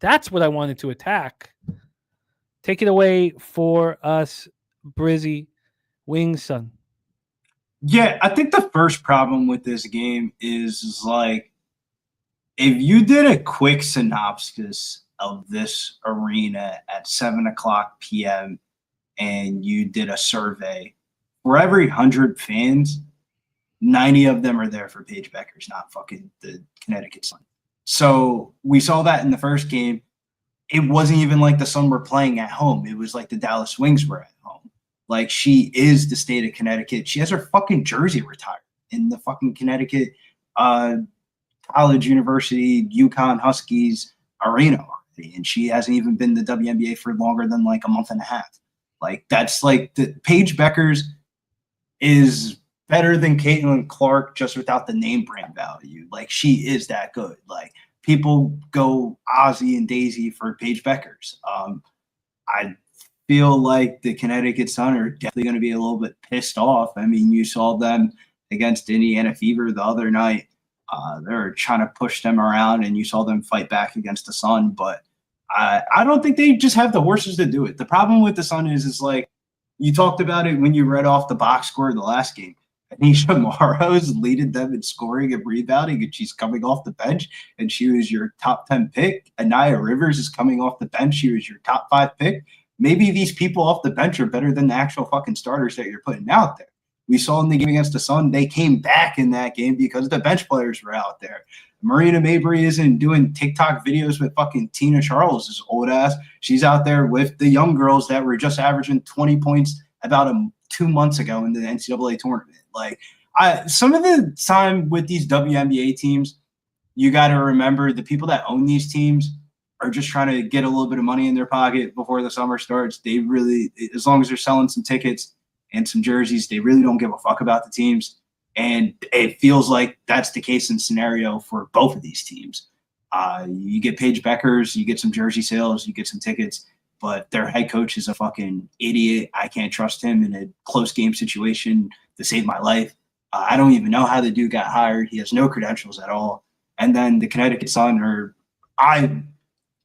That's what I wanted to attack. Take it away for us, Brizzy, Wings son. Yeah, I think the first problem with this game is like, if you did a quick synopsis of this arena at 7:00 p.m. and you did a survey, for every 100 fans, 90 of them are there for Paige Beckers, not fucking the Connecticut Sun. So we saw that in the first game. It wasn't even like the Sun were playing at home. It was like the Dallas Wings were at home. Like, she is the state of Connecticut. She has her fucking jersey retired in the fucking Connecticut College University UConn Huskies arena already. And she hasn't even been in the WNBA for longer than like a month and a half. Like, that's like the Paige Beckers is better than Caitlin Clark just without the name brand value. Like, she is that good. Like, people go Ozzy and Daisy for Paige Beckers. I feel like the Connecticut Sun are definitely going to be a little bit pissed off. I mean, you saw them against Indiana Fever the other night. They were trying to push them around, and you saw them fight back against the Sun. But I don't think they just have the horses to do it. The problem with the Sun is like, you talked about it when you read off the box score of the last game. Anisha Morrow's leading them in scoring and rebounding, and she's coming off the bench, and she was your top 10 pick. Anaya Rivers is coming off the bench. She was your top 5 pick. Maybe these people off the bench are better than the actual fucking starters that you're putting out there. We saw in the game against the Sun, they came back in that game because the bench players were out there. Marina Mabry isn't doing TikTok videos with fucking Tina Charles' old ass. She's out there with the young girls that were just averaging 20 points about 2 months ago in the NCAA tournament. Like, some of the time with these WNBA teams, you got to remember the people that own these teams are just trying to get a little bit of money in their pocket before the summer starts. They really, as long as they're selling some tickets and some jerseys, they really don't give a fuck about the teams. And it feels like that's the case and scenario for both of these teams. You get Paige Beckers, you get some jersey sales, you get some tickets, but their head coach is a fucking idiot. I can't trust him in a close game situation to save my life. I don't even know how the dude got hired. He has no credentials at all. And then the Connecticut Sun I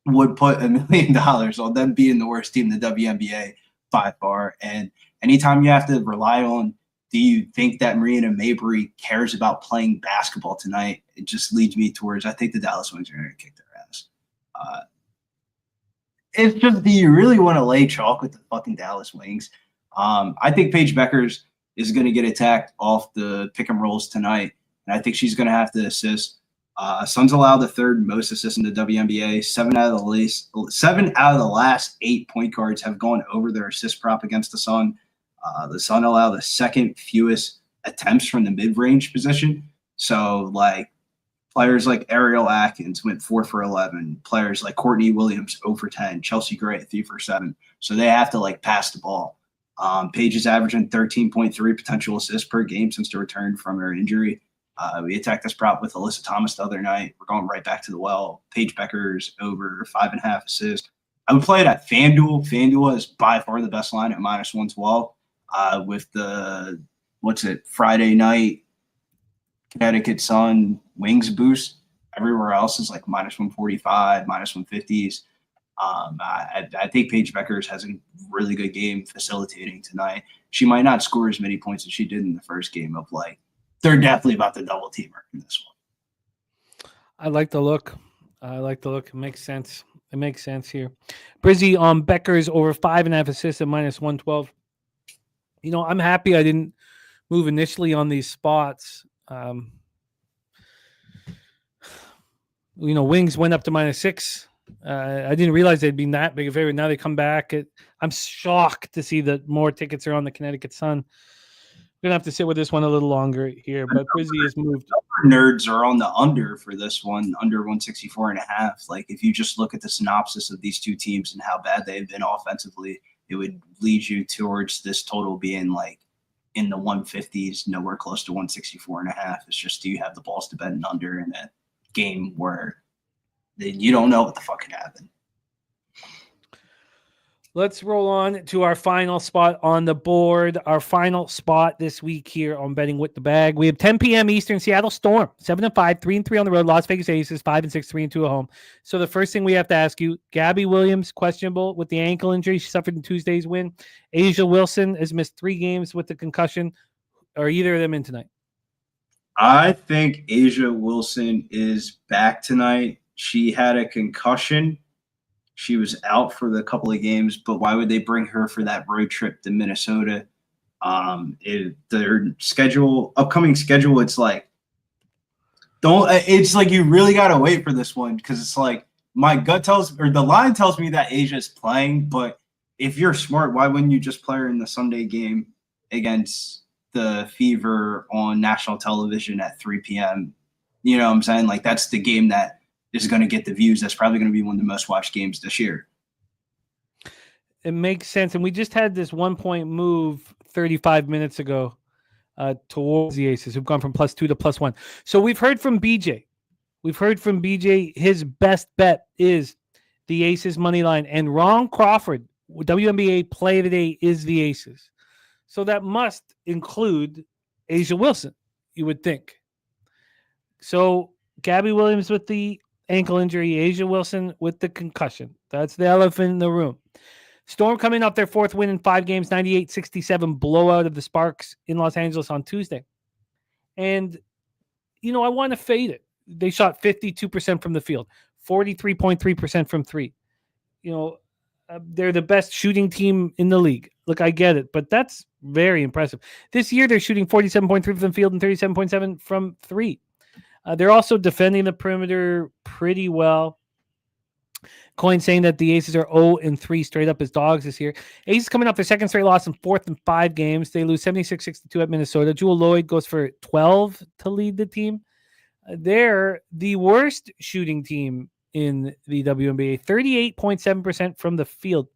would put $1 million on them being the worst team in the WNBA by far. And anytime you have to rely on, do you think that Marina Mabry cares about playing basketball tonight? It just leads me towards, I think the Dallas Wings are going to kick their ass. It's just, do you really want to lay chalk with the fucking Dallas Wings? I think Paige Beckers is going to get attacked off the pick and rolls tonight, and I think she's going to have to assist. Suns allow the third most assists in the WNBA. Seven out of the last 8 point guards have gone over their assist prop against the Sun. The Sun allow the second fewest attempts from the mid-range position. So, like, players like Ariel Atkins went 4 for 11. Players like Courtney Williams 0 for 10. Chelsea Gray 3 for 7. So they have to, like, pass the ball. Paige is averaging 13.3 potential assists per game since the return from her injury. We attacked this prop with Alyssa Thomas the other night. We're going right back to the well. Paige Becker's over 5.5 assists. I would play it at FanDuel. FanDuel is by far the best line at minus 112. With the Friday night Connecticut Sun Wings boost. Everywhere else is like minus 145, minus 150s. I think Paige Beckers has a really good game facilitating tonight. She might not score as many points as she did in the first game of like, they're definitely about to double team her in this one. I like the look. It makes sense. It makes sense here. Brizzy on Becker's over 5.5 assists at minus 112. You know, I'm happy I didn't move initially on these spots. Wings went up to -6. I didn't realize they'd be that big a favorite. Now they come back. I'm shocked to see that more tickets are on the Connecticut Sun. We're going to have to sit with this one a little longer here, but Brizzy has moved. Nerds are on the under for this one, under 164.5. Like, if you just look at the synopsis of these two teams and how bad they've been offensively, it would lead you towards this total being like in the 150s, nowhere close to 164.5. It's just, do you have the balls to bet an under in a game where you don't know what the fuck could happen? Let's roll on to our final spot on the board. Our final spot this week here on Betting with the Bag. We have 10 p.m. Eastern, Seattle Storm, 7-5, 3-3 on the road. Las Vegas Aces, 5-6, 3-2 at home. So the first thing we have to ask you, Gabby Williams, questionable with the ankle injury. She suffered in Tuesday's win. Asia Wilson has missed 3 games with the concussion. Are either of them in tonight? I think Asia Wilson is back tonight. She had a concussion. She was out for the couple of games, but why would they bring her for that road trip to Minnesota? Their upcoming schedule, it's like you really gotta wait for this one, because it's like my gut the line tells me that Asia's playing, but if you're smart, why wouldn't you just play her in the Sunday game against the Fever on national television at 3 p.m.? You know what I'm saying? Like, that's the game that is going to get the views. That's probably going to be one of the most watched games this year. It makes sense. And we just had this 1-point move 35 minutes ago towards the Aces, who've gone from +2 to +1. So we've heard from BJ. His best bet is the Aces money line. And Ron Crawford, WNBA play of the day, is the Aces. So that must include Asia Wilson, you would think. So Gabby Williams with the ankle injury, Asia Wilson with the concussion. That's the elephant in the room. Storm coming off their 4th win in 5 games, 98-67 blowout of the Sparks in Los Angeles on Tuesday. And, I want to fade it. They shot 52% from the field, 43.3% from 3. They're the best shooting team in the league. Look, I get it, but that's very impressive. This year, they're shooting 47.3% from the field and 37.7% from 3. They're also defending the perimeter pretty well. Coin saying that the Aces are 0-3 straight up as dogs this year. Aces coming off their 2nd straight loss in 4th in 5 games. They lose 76-62 at Minnesota. Jewel Lloyd goes for 12 to lead the team. They're the worst shooting team in the WNBA, 38.7% from the field.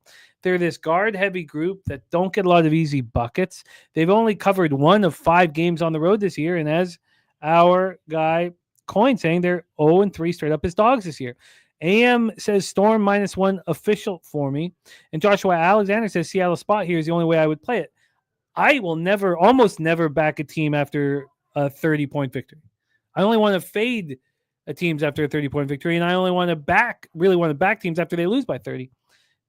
They're this guard-heavy group that don't get a lot of easy buckets. They've only covered 1 of 5 games on the road this year, and as our guy Coin saying they're 0-3 straight up as dogs this year. AM says Storm -1 official for me. And Joshua Alexander says Seattle spot here is the only way I would play it. I will almost never back a team after a 30-point victory. I only want to fade teams after a 30-point victory, and I only really want to back teams after they lose by 30.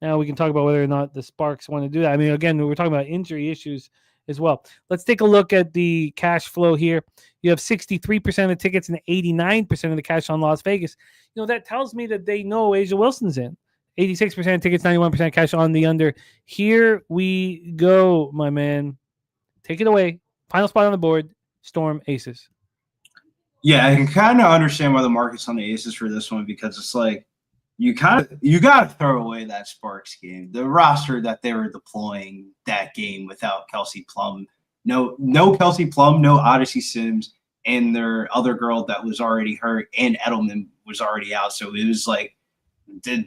Now we can talk about whether or not the Sparks want to do that. I mean, again, we're talking about injury issues as well. Let's take a look at the cash flow here. You have 63% of the tickets and 89% of the cash on Las Vegas. That tells me that they know Asia Wilson's in. 86% of tickets, 91% cash on the under. Here we go, my man. Take it away. Final spot on the board, Storm Aces. Yeah, I can kind of understand why the market's on the Aces for this one, because it's like you got to throw away that Sparks game. The roster that they were deploying that game without Kelsey Plum, no Kelsey Plum, no Odyssey Sims, and their other girl that was already hurt, and Edelman was already out. So it was like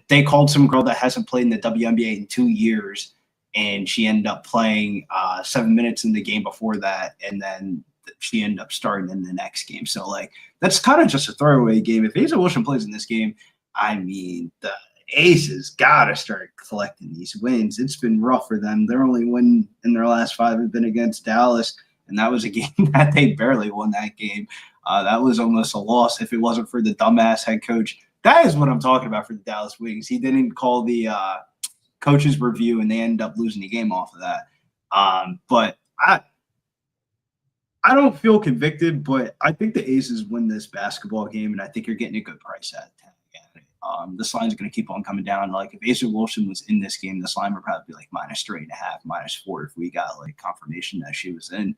they called some girl that hasn't played in the WNBA in 2 years, and she ended up playing 7 minutes in the game before that, and then she ended up starting in the next game. So, like, that's kind of just a throwaway game. If Asa Wilson plays in this game, I mean, the Aces got to start collecting these wins. It's been rough for them. Their only win in their last 5 have been against Dallas, and that was a game that they barely won that game. That was almost a loss if it wasn't for the dumbass head coach. That is what I'm talking about for the Dallas Wings. He didn't call the coach's review, and they ended up losing the game off of that. But I don't feel convicted, but I think the Aces win this basketball game, and I think you're getting a good price at it. This line's going to keep on coming down. Like, if Asa Wilson was in this game, this line would probably be like -3.5, -4 if we got like confirmation that she was in.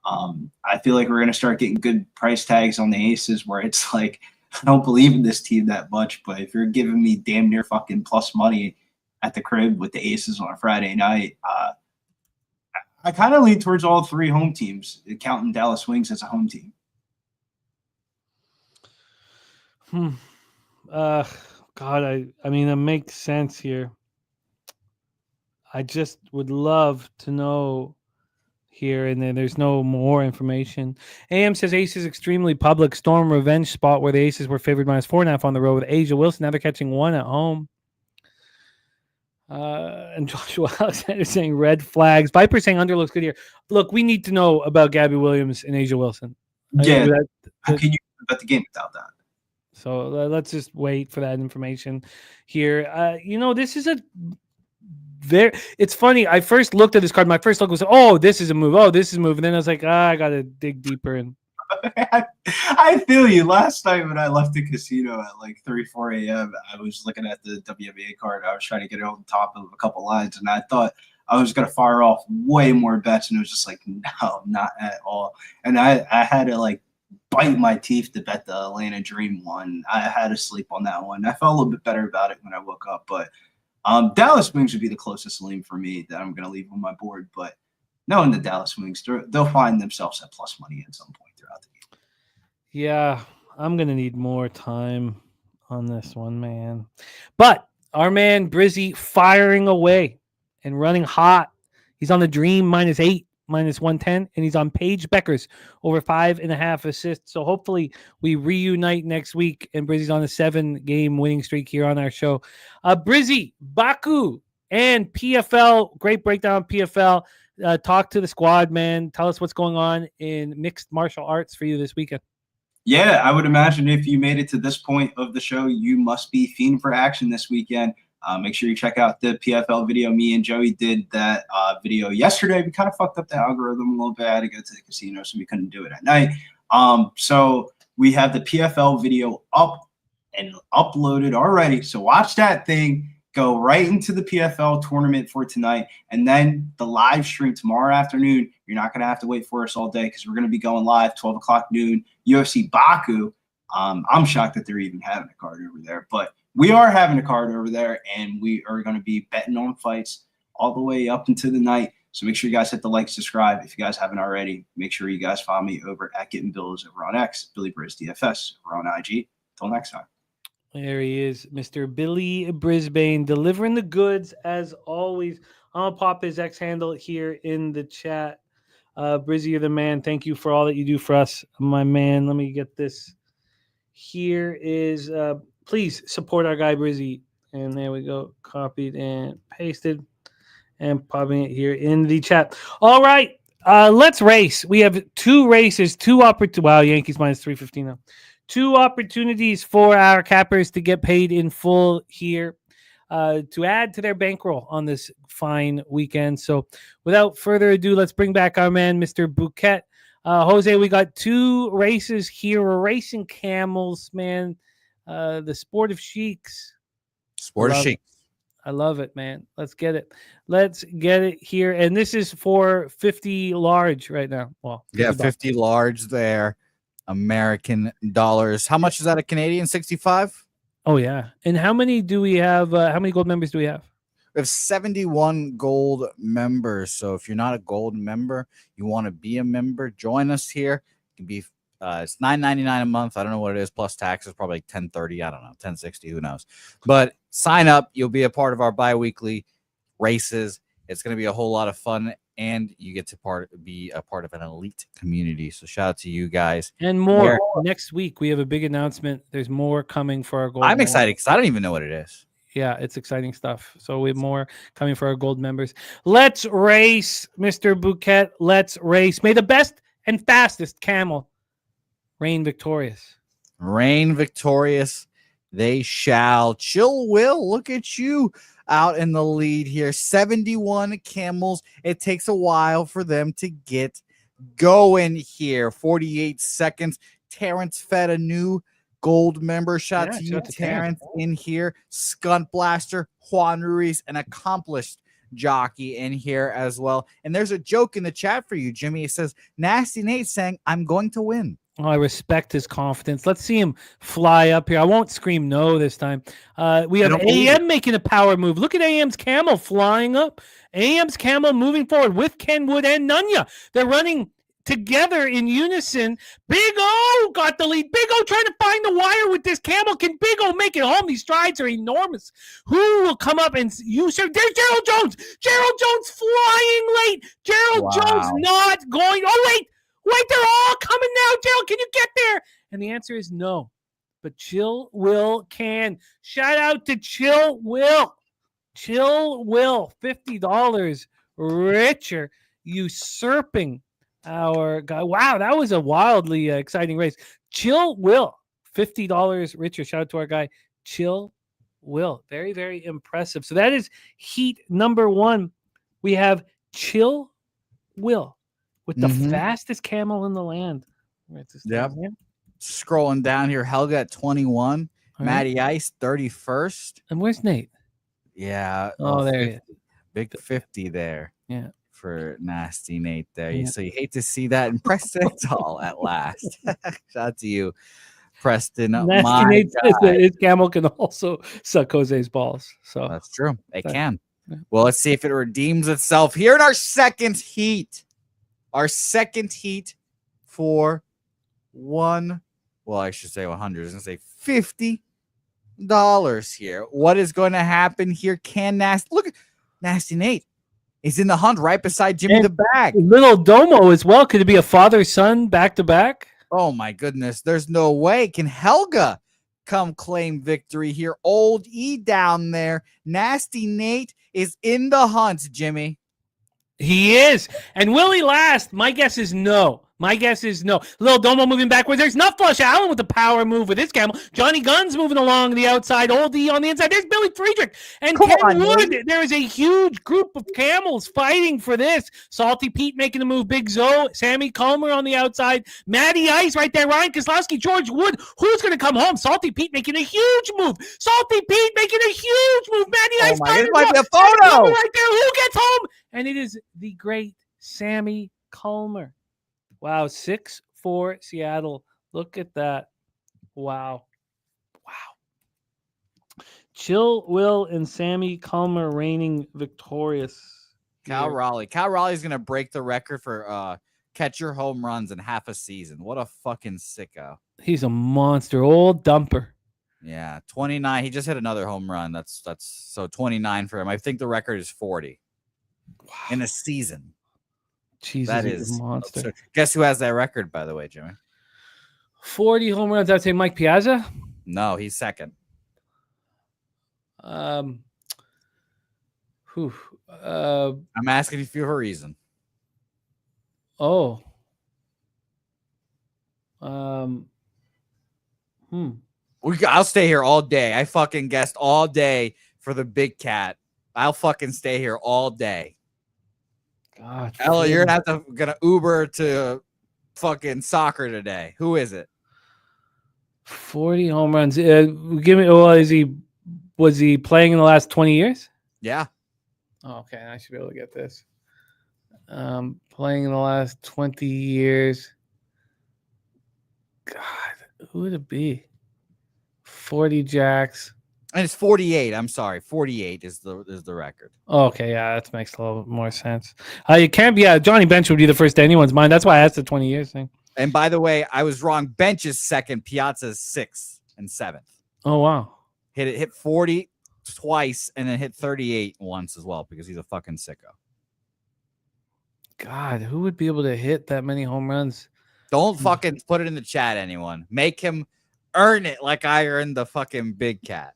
I feel like we're going to start getting good price tags on the Aces where it's like, I don't believe in this team that much, but if you're giving me damn near fucking plus money at the crib with the Aces on a Friday night, I kind of lean towards all 3 home teams, counting Dallas Wings as a home team. God, I mean, it makes sense here. I just would love to know here, and then there's no more information. AM says Aces extremely public. Storm revenge spot where the Aces were favored -4.5 on the road with A'ja Wilson. Now they're catching 1 at home. And Joshua Alexander saying red flags. Viper saying under looks good here. Look, we need to know about Gabby Williams and A'ja Wilson. Yeah, how can you bet the game without that? So let's just wait for that information here. This is it's funny. I first looked at this card. My first look was, oh, this is a move. Oh, this is a move. And then I was like, I got to dig deeper in. I feel you. Last night when I left the casino at like 4 a.m., I was looking at the WNBA card. I was trying to get it on top of a couple lines, and I thought I was going to fire off way more bets, and it was just like, no, not at all. And I had to like bite my teeth to bet the Atlanta Dream one. I had to sleep on that one. I felt a little bit better about it when I woke up, but Dallas Wings would be the closest lean for me that I'm going to leave on my board. But knowing the Dallas Wings, they'll find themselves at plus money at some point throughout the game. Yeah, I'm going to need more time on this one, man. But our man Brizzy firing away and running hot. He's on the Dream -8, -110, and he's on Paige Becker's over 5.5 assists. So hopefully we reunite next week, and Brizzy's on a 7-game winning streak here on our show. Brizzy, Baku, and PFL. Great breakdown of PFL. Talk to the squad, man. Tell us what's going on in mixed martial arts for you this weekend. Yeah, I would imagine if you made it to this point of the show, you must be fiending for action this weekend. Make sure you check out the PFL video. Me and Joey did that video yesterday. We kind of fucked up the algorithm a little bit. I had to go to the casino, so we couldn't do it at night. So we have the PFL video up and uploaded already. So watch that thing. Go right into the PFL tournament for tonight, and then the live stream tomorrow afternoon. You're not going to have to wait for us all day because we're going to be going live 12 o'clock noon, UFC Baku. I'm shocked that they're even having a card over there, but we are having a card over there, and we are going to be betting on fights all the way up into the night. So make sure you guys hit the like, subscribe if you guys haven't already. Make sure you guys follow me over at Getting Bills over on X, Billy Brisbane DFS over on IG. Until next time. There he is, Mr. Billy Brisbane, delivering the goods as always. I'm going to pop his X handle here in the chat. Brizzy, you're the man. Thank you for all that you do for us, my man. Let me get this. Here is, please support our guy, Brizzy. And there we go. Copied and pasted and popping it here in the chat. All right. Let's race. We have 2 races, 2 opportunities. Wow, Yankees -315 now. 2 opportunities for our cappers to get paid in full here to add to their bankroll on this fine weekend. So without further ado, let's bring back our man, Mr. Bouquet. Jose, we got 2 races here. We're racing camels, man. The sport of sheiks. Sport of sheiks. I love it, man. Let's get it. Let's get it here. And this is for 50 large right now. Well, Yeah, $50. 50 large there. American dollars. How much is that a Canadian? 65? Oh, yeah. And how many do we have? How many gold members do we have? We have 71 gold members. So if you're not a gold member, you want to be a member, join us here. It can be it's $9.99 a month. I don't know what it is plus taxes, probably like $10.30. I don't know, $10.60. Who knows? But sign up. You'll be a part of our bi-weekly races. It's going to be a whole lot of fun, and you get to be a part of an elite community. So shout out to you guys. And more next week. We have a big announcement. There's more coming for our gold. I'm excited because I don't even know what it is. Yeah, it's exciting stuff. So we have more coming for our gold members. Let's race, Mr. Bouquet. Let's race. May the best and fastest camel reign victorious. Reign victorious. They shall. Chill Will, look at you out in the lead here. 71 camels. It takes a while for them to get going here. 48 seconds. Terrence fed a new gold member. Shout out to you, Terrence, in here. Skunt Blaster, Juan Ruiz, an accomplished jockey in here as well. And there's a joke in the chat for you, Jimmy. It says, Nasty Nate saying, I'm going to win. Oh, I respect his confidence. Let's see him fly up here. I won't scream no this time. We have AM making a power move. Look at AM's camel flying up. AM's camel moving forward with Kenwood and Nunya. They're running together in unison. Big O got the lead. Big O trying to find the wire with this camel. Can Big O make it home? These strides are enormous. Who will come up and use her? There's Gerald Jones. Gerald Jones flying late. Gerald Jones not going. Oh, wait, they're all coming now. Gerald, can you get there? And the answer is no. But Chill Will can. Shout out to Chill Will. Chill Will, $50 richer, usurping our guy. Wow, that was a wildly exciting race. Chill Will, $50 richer. Shout out to our guy, Chill Will. Very, very impressive. So that is heat number one. We have Chill Will with the fastest camel in the land. Yep. Scrolling down here, Helga at 21, Matty Ice 31st. And where's Nate? Yeah. Oh, there he is. Big 50 there. Yeah. For Nasty Nate there. Yeah. So you hate to see that. And Preston all at last. Shout out to you, Preston. Nasty Nate says that his camel can also suck Jose's balls. So that's true. They can. Yeah. Well, let's see if it redeems itself here in our second heat. Our second heat for I should say 100. I was going to say $50 here. What is going to happen here? Can look at Nasty Nate is in the hunt right beside Jimmy the Bag. Little Domo as well. Could it be a father-son back-to-back? Oh, my goodness. There's no way. Can Helga come claim victory here? Old E down there. Nasty Nate is in the hunt, Jimmy. He is. And will he last? My guess is no. Little Domo moving backwards. There's Nutflush Allen with the power move with his camel. Johnny Gunn's moving along the outside. Old D on the inside. There's Billy Friedrich. And Ken Wood. There is a huge group of camels fighting for this. Salty Pete making the move. Big Zoe. Sammy Culmer on the outside. Matty Ice right there. Ryan Kozlowski. George Wood. Who's going to come home? Salty Pete making a huge move. Matty Ice. This might be a photo. Right there. Who gets home? And it is the great Sammy Culmer. Wow, 6-4 Seattle. Look at that. Wow. Chill Will and Sammy Culmer reigning victorious. Cal Raleigh is going to break the record for catcher home runs in half a season. What a fucking sicko. He's a monster. Old dumper. Yeah, 29. He just hit another home run. That's so 29 for him. I think the record is 40 in a season. Jesus, that is a monster. Absurd. Guess who has that record, by the way, Jimmy? 40 home runs. I'd say Mike Piazza. No, he's second. I'm asking you for a reason. Oh. I'll stay here all day. I fucking guessed all day for the big cat. I'll fucking stay here all day. God, Ella, you're gonna Uber to fucking soccer today. Who is it? 40 home runs. Give me. Was he playing in the last 20 years? Yeah. Oh, okay, I should be able to get this. Playing in the last 20 years. God, who would it be? 40 jacks. And it's 48. I'm sorry. 48 is the record. Oh, okay, yeah, that makes a little more sense. You can't be. Johnny Bench would be the first to anyone's mind. That's why I asked the 20 years thing. And by the way, I was wrong. Bench is second. Piazza's 6th and 7th. Oh, wow. Hit 40 twice and then hit 38 once as well because he's a fucking sicko. God, who would be able to hit that many home runs? Don't fucking put it in the chat, anyone. Make him earn it like I earned the fucking big cat.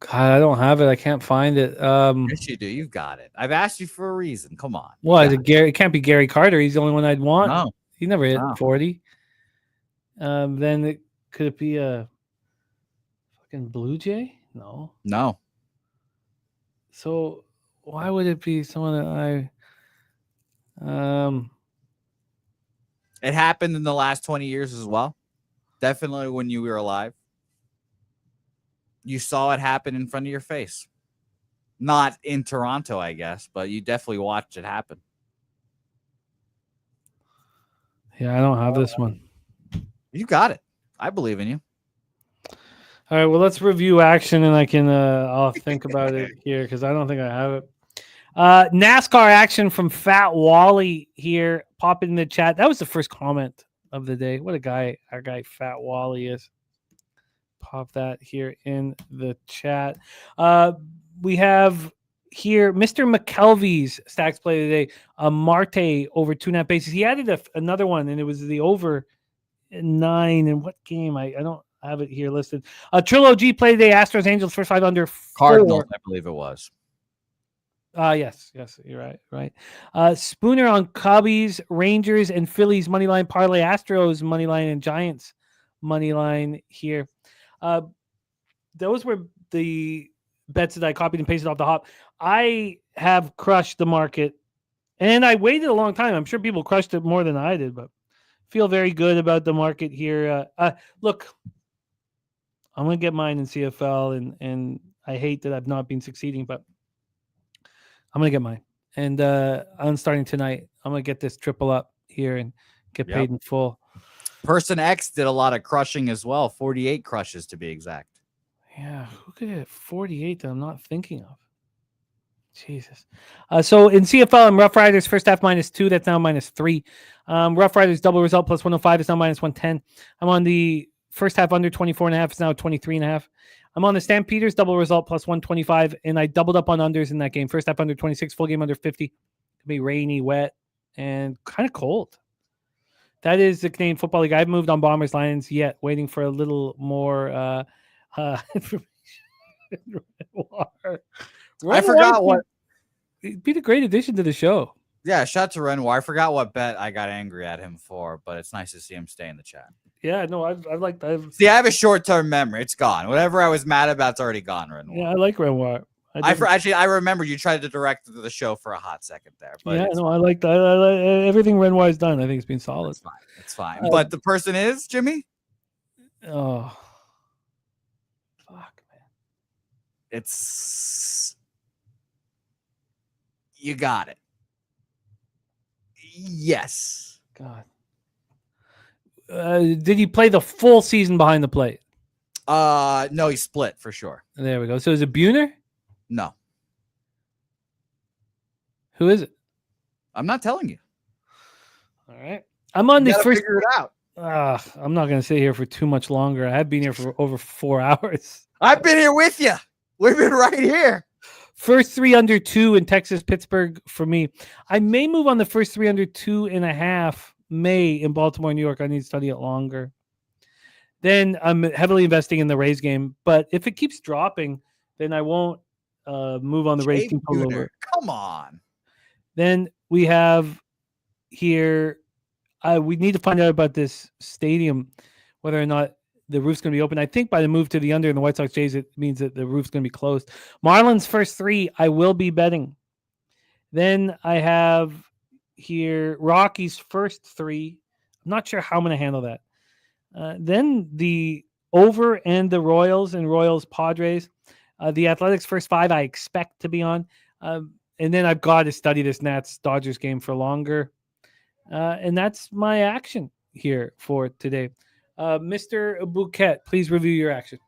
God, I don't have it. I can't find it. Yes, you do. You've got it. I've asked you for a reason. Come on. What is it? Gary? It can't be Gary Carter. He's the only one I'd want. No. He never hit No. 40. Then could it be a fucking Blue Jay? No. No. So why would it be someone that It happened in the last 20 years as well. Definitely when you were alive. You saw it happen in front of your face. Not in Toronto, I guess, but you definitely watched it happen. Yeah, I don't have this one. You got it. I believe in you. All right, well, let's review action, and I can I'll think about it here because I don't think I have it. NASCAR action from Fat Wally here. Pop it in the chat. That was the first comment of the day. What a guy our guy Fat Wally is. Pop that here in the chat. We have here Mr. McKelvey's stacks play today. Marte over 2.5 bases. He added another one, and it was the over 9. In what game? I don't have it here listed. Trilogy play today. Astros, Angels, first 5 under 4. Cardinals, I believe it was. Yes, you're right. Spooner on Cubbies, Rangers, and Phillies money line parlay. Astros money line and Giants money line here. Those were the bets that I copied and pasted off the hop. I have crushed the market, and I waited a long time. I'm sure people crushed it more than I did, but feel very good about the market here. Look, I'm gonna get mine in CFL, and I hate that I've not been succeeding, but I'm gonna get mine, and I'm starting tonight. I'm gonna get this triple up here and get paid in full. Person X did a lot of crushing as well. 48 crushes to be exact. Yeah, who could hit 48 that I'm not thinking of? Jesus. So in CFL, I'm Rough Riders first half -2. That's now -3. Rough Riders double result plus 105 is now -110. I'm on the first half under 24.5. It's now 23.5. I'm on the Stampeders double result plus 125, and I doubled up on unders in that game. First half under 26, full game under 50. It'll be rainy, wet, and kind of cold. That is the Canadian Football League. I haven't moved on Bombers Lions yet, waiting for a little more information. I forgot what. It'd be a great addition to the show. Yeah, shout out to Renoir. I forgot what bet I got angry at him for, but it's nice to see him stay in the chat. Yeah, no, I like that. See, I have a short-term memory. It's gone. Whatever I was mad about, it's already gone, Renoir. Yeah, I like Renoir. I remember you tried to direct the show for a hot second there. But yeah, no, I like that. I like everything Renoir's done. I think it's been solid. It's fine. But the person is Jimmy. Oh, fuck, man! It's you got it. Yes. God. Did he play the full season behind the plate? No, he split for sure. There we go. So is it Buhner? No. Who is it? I'm not telling you. All right. I'm on the first. Figure it out. I'm not going to sit here for too much longer. I have been here for over 4 hours. I've been here with you. We've been right here. First 3 under 2 in Texas, Pittsburgh for me. I may move on the first 3 under 2.5. May in Baltimore, New York. I need to study it longer. Then I'm heavily investing in the Rays game. But if it keeps dropping, then I won't move on the Rays team. Come on. Then we have here. We need to find out about this stadium, whether or not the roof's going to be open. I think by the move to the under in the White Sox Jays, it means that the roof's going to be closed. Marlins first 3, I will be betting. Then I have here Rockies first 3. I'm not sure how I'm going to handle that. Then the over and the Royals and Royals Padres. The Athletics first 5 I expect to be on. And then I've got to study this Nats Dodgers game for longer. And that's my action here for today. Mr. Bouquet, please review your action.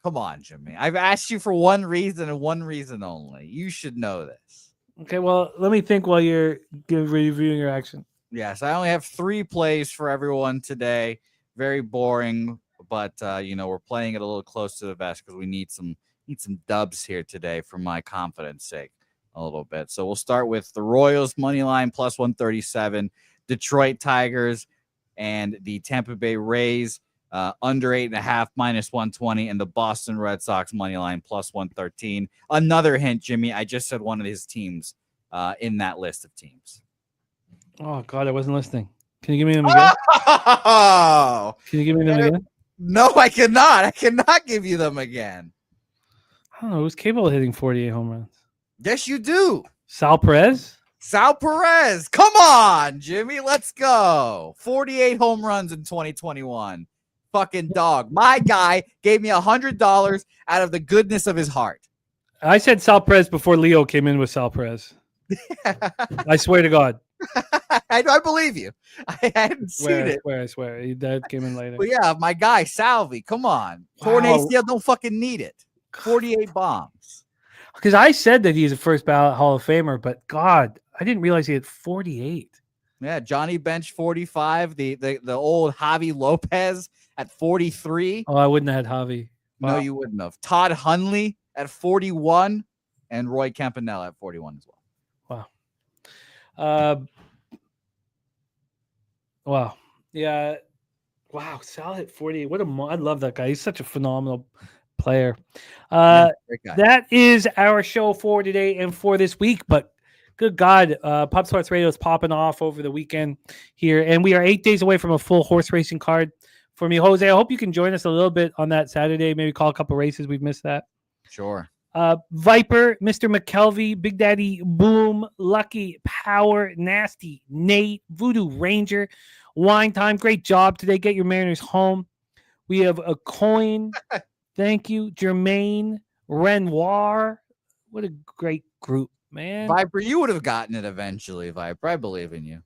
Come on, Jimmy. I've asked you for one reason and one reason only. You should know this. Okay, well, let me think while you're reviewing your action. Yes, I only have 3 plays for everyone today. Very boring, but we're playing it a little close to the vest because we need some dubs here today for my confidence sake a little bit. So we'll start with the Royals money line plus 137, Detroit Tigers and the Tampa Bay Rays under 8.5 minus 120, and the Boston Red Sox money line plus 113. Another hint, Jimmy. I just said one of his teams in that list of teams. Oh God, I wasn't listening. Can you give me them again? Oh, can you give me them again? No, I cannot. I cannot give you them again. I don't know. Who's capable of hitting 48 home runs? Yes, you do. Sal Perez? Sal Perez. Come on, Jimmy. Let's go. 48 home runs in 2021. Fucking dog. My guy gave me $100 out of the goodness of his heart. I said Sal Perez before Leo came in with Sal Perez. I swear to God. I believe you. I hadn't seen it. I swear. That came in later. But yeah, my guy, Salvi. Come on. Torn ACL, don't fucking need it. 48 bombs. Because I said that he's a first ballot Hall of Famer, but God, I didn't realize he had 48. Yeah, Johnny Bench 45. The old Javi Lopez at 43. Oh, I wouldn't have had Javi. Wow. No, you wouldn't have. Todd Hundley at 41 and Roy Campanella at 41 as well. Wow. Wow. Yeah. Wow. Sal hit 48. I love that guy. He's such a phenomenal player. That is our show for today and for this week. But good God, Pub Sports Radio is popping off over the weekend here. And we are 8 days away from a full horse racing card for me, Jose. I hope you can join us a little bit on that Saturday. Maybe call a couple races. We've missed that. Sure. Viper, Mr. McKelvey, Big Daddy Boom, Lucky, Power, Nasty, Nate, Voodoo Ranger, Wine Time. Great job today. Get your Mariners home. We have a coin. Thank you. Jermaine, Renoir. What a great group, man. Viper, you would have gotten it eventually, Viper. I believe in you.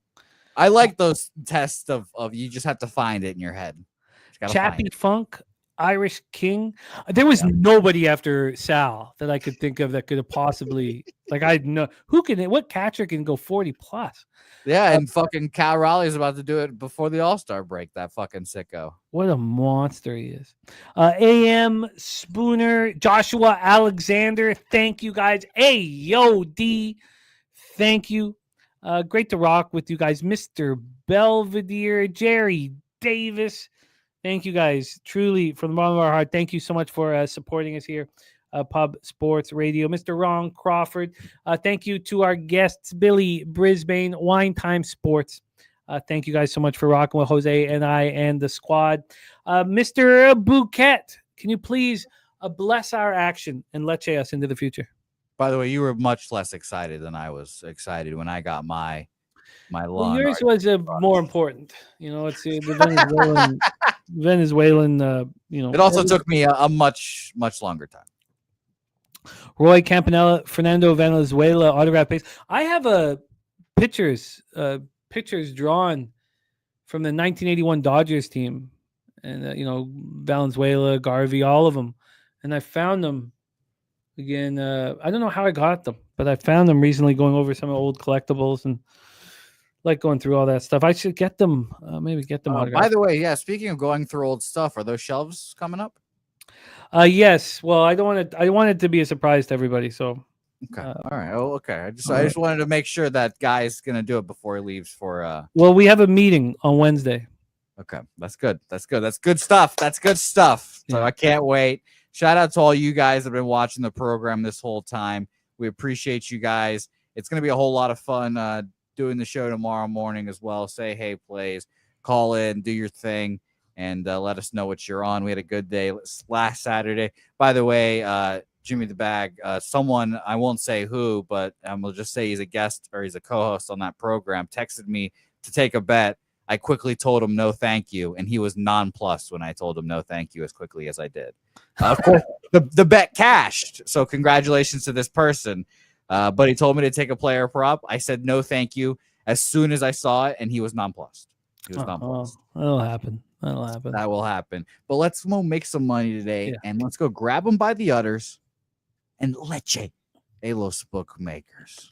I like those tests of you just have to find it in your head. Chappie Funk, Irish King. There was nobody after Sal that I could think of that could have possibly what catcher can go 40 plus. Yeah, and fucking Cal Raleigh's about to do it before the All-Star break, that fucking sicko. What a monster he is. AM Spooner, Joshua Alexander, thank you guys. AOD, thank you. Great to rock with you guys. Mr. Belvedere, Jerry Davis, thank you guys. Truly, from the bottom of our heart, thank you so much for supporting us here. Pub Sports Radio. Mr. Ron Crawford, thank you to our guests, Billy Brisbane, Wine Time Sports. Thank you guys so much for rocking with Jose and I and the squad. Mr. Bouquet, can you please bless our action and let's us into the future? By the way, you were much less excited than I was excited when I got my lawn. Well, yours was more important. It's the Venezuelan. It also took me a much longer time. Roy Campanella, Fernando Valenzuela, autograph base. I have pictures drawn from the 1981 Dodgers team, and Valenzuela, Garvey, all of them, and I found them again. I don't know how I got them, but I found them recently going over some old collectibles and like going through all that stuff. I should get them. Maybe get them. By the way, yeah. Speaking of going through old stuff, are those shelves coming up? Yes. Well, I want it to be a surprise to everybody. So, okay. All right. Oh, okay. I just wanted to make sure that guy's gonna do it before he leaves for. Well, we have a meeting on Wednesday. Okay, that's good. That's good stuff. So I can't wait. Shout out to all you guys that have been watching the program this whole time. We appreciate you guys. It's gonna be a whole lot of fun doing the show tomorrow morning as well. Say hey, plays, call in, do your thing. And let us know what you're on. We had a good day last Saturday. By the way, Jimmy the Bag, someone, I won't say who, but we'll just say he's a guest or he's a co-host on that program, texted me to take a bet. I quickly told him no thank you, and he was nonplussed when I told him no thank you as quickly as I did. Of course, the bet cashed, so congratulations to this person. But he told me to take a player prop. I said no thank you as soon as I saw it, and he was nonplussed. He was nonplussed. That'll happen. That'll happen. That will happen. But let's go make some money today, and let's go grab them by the udders and leche a los bookmakers.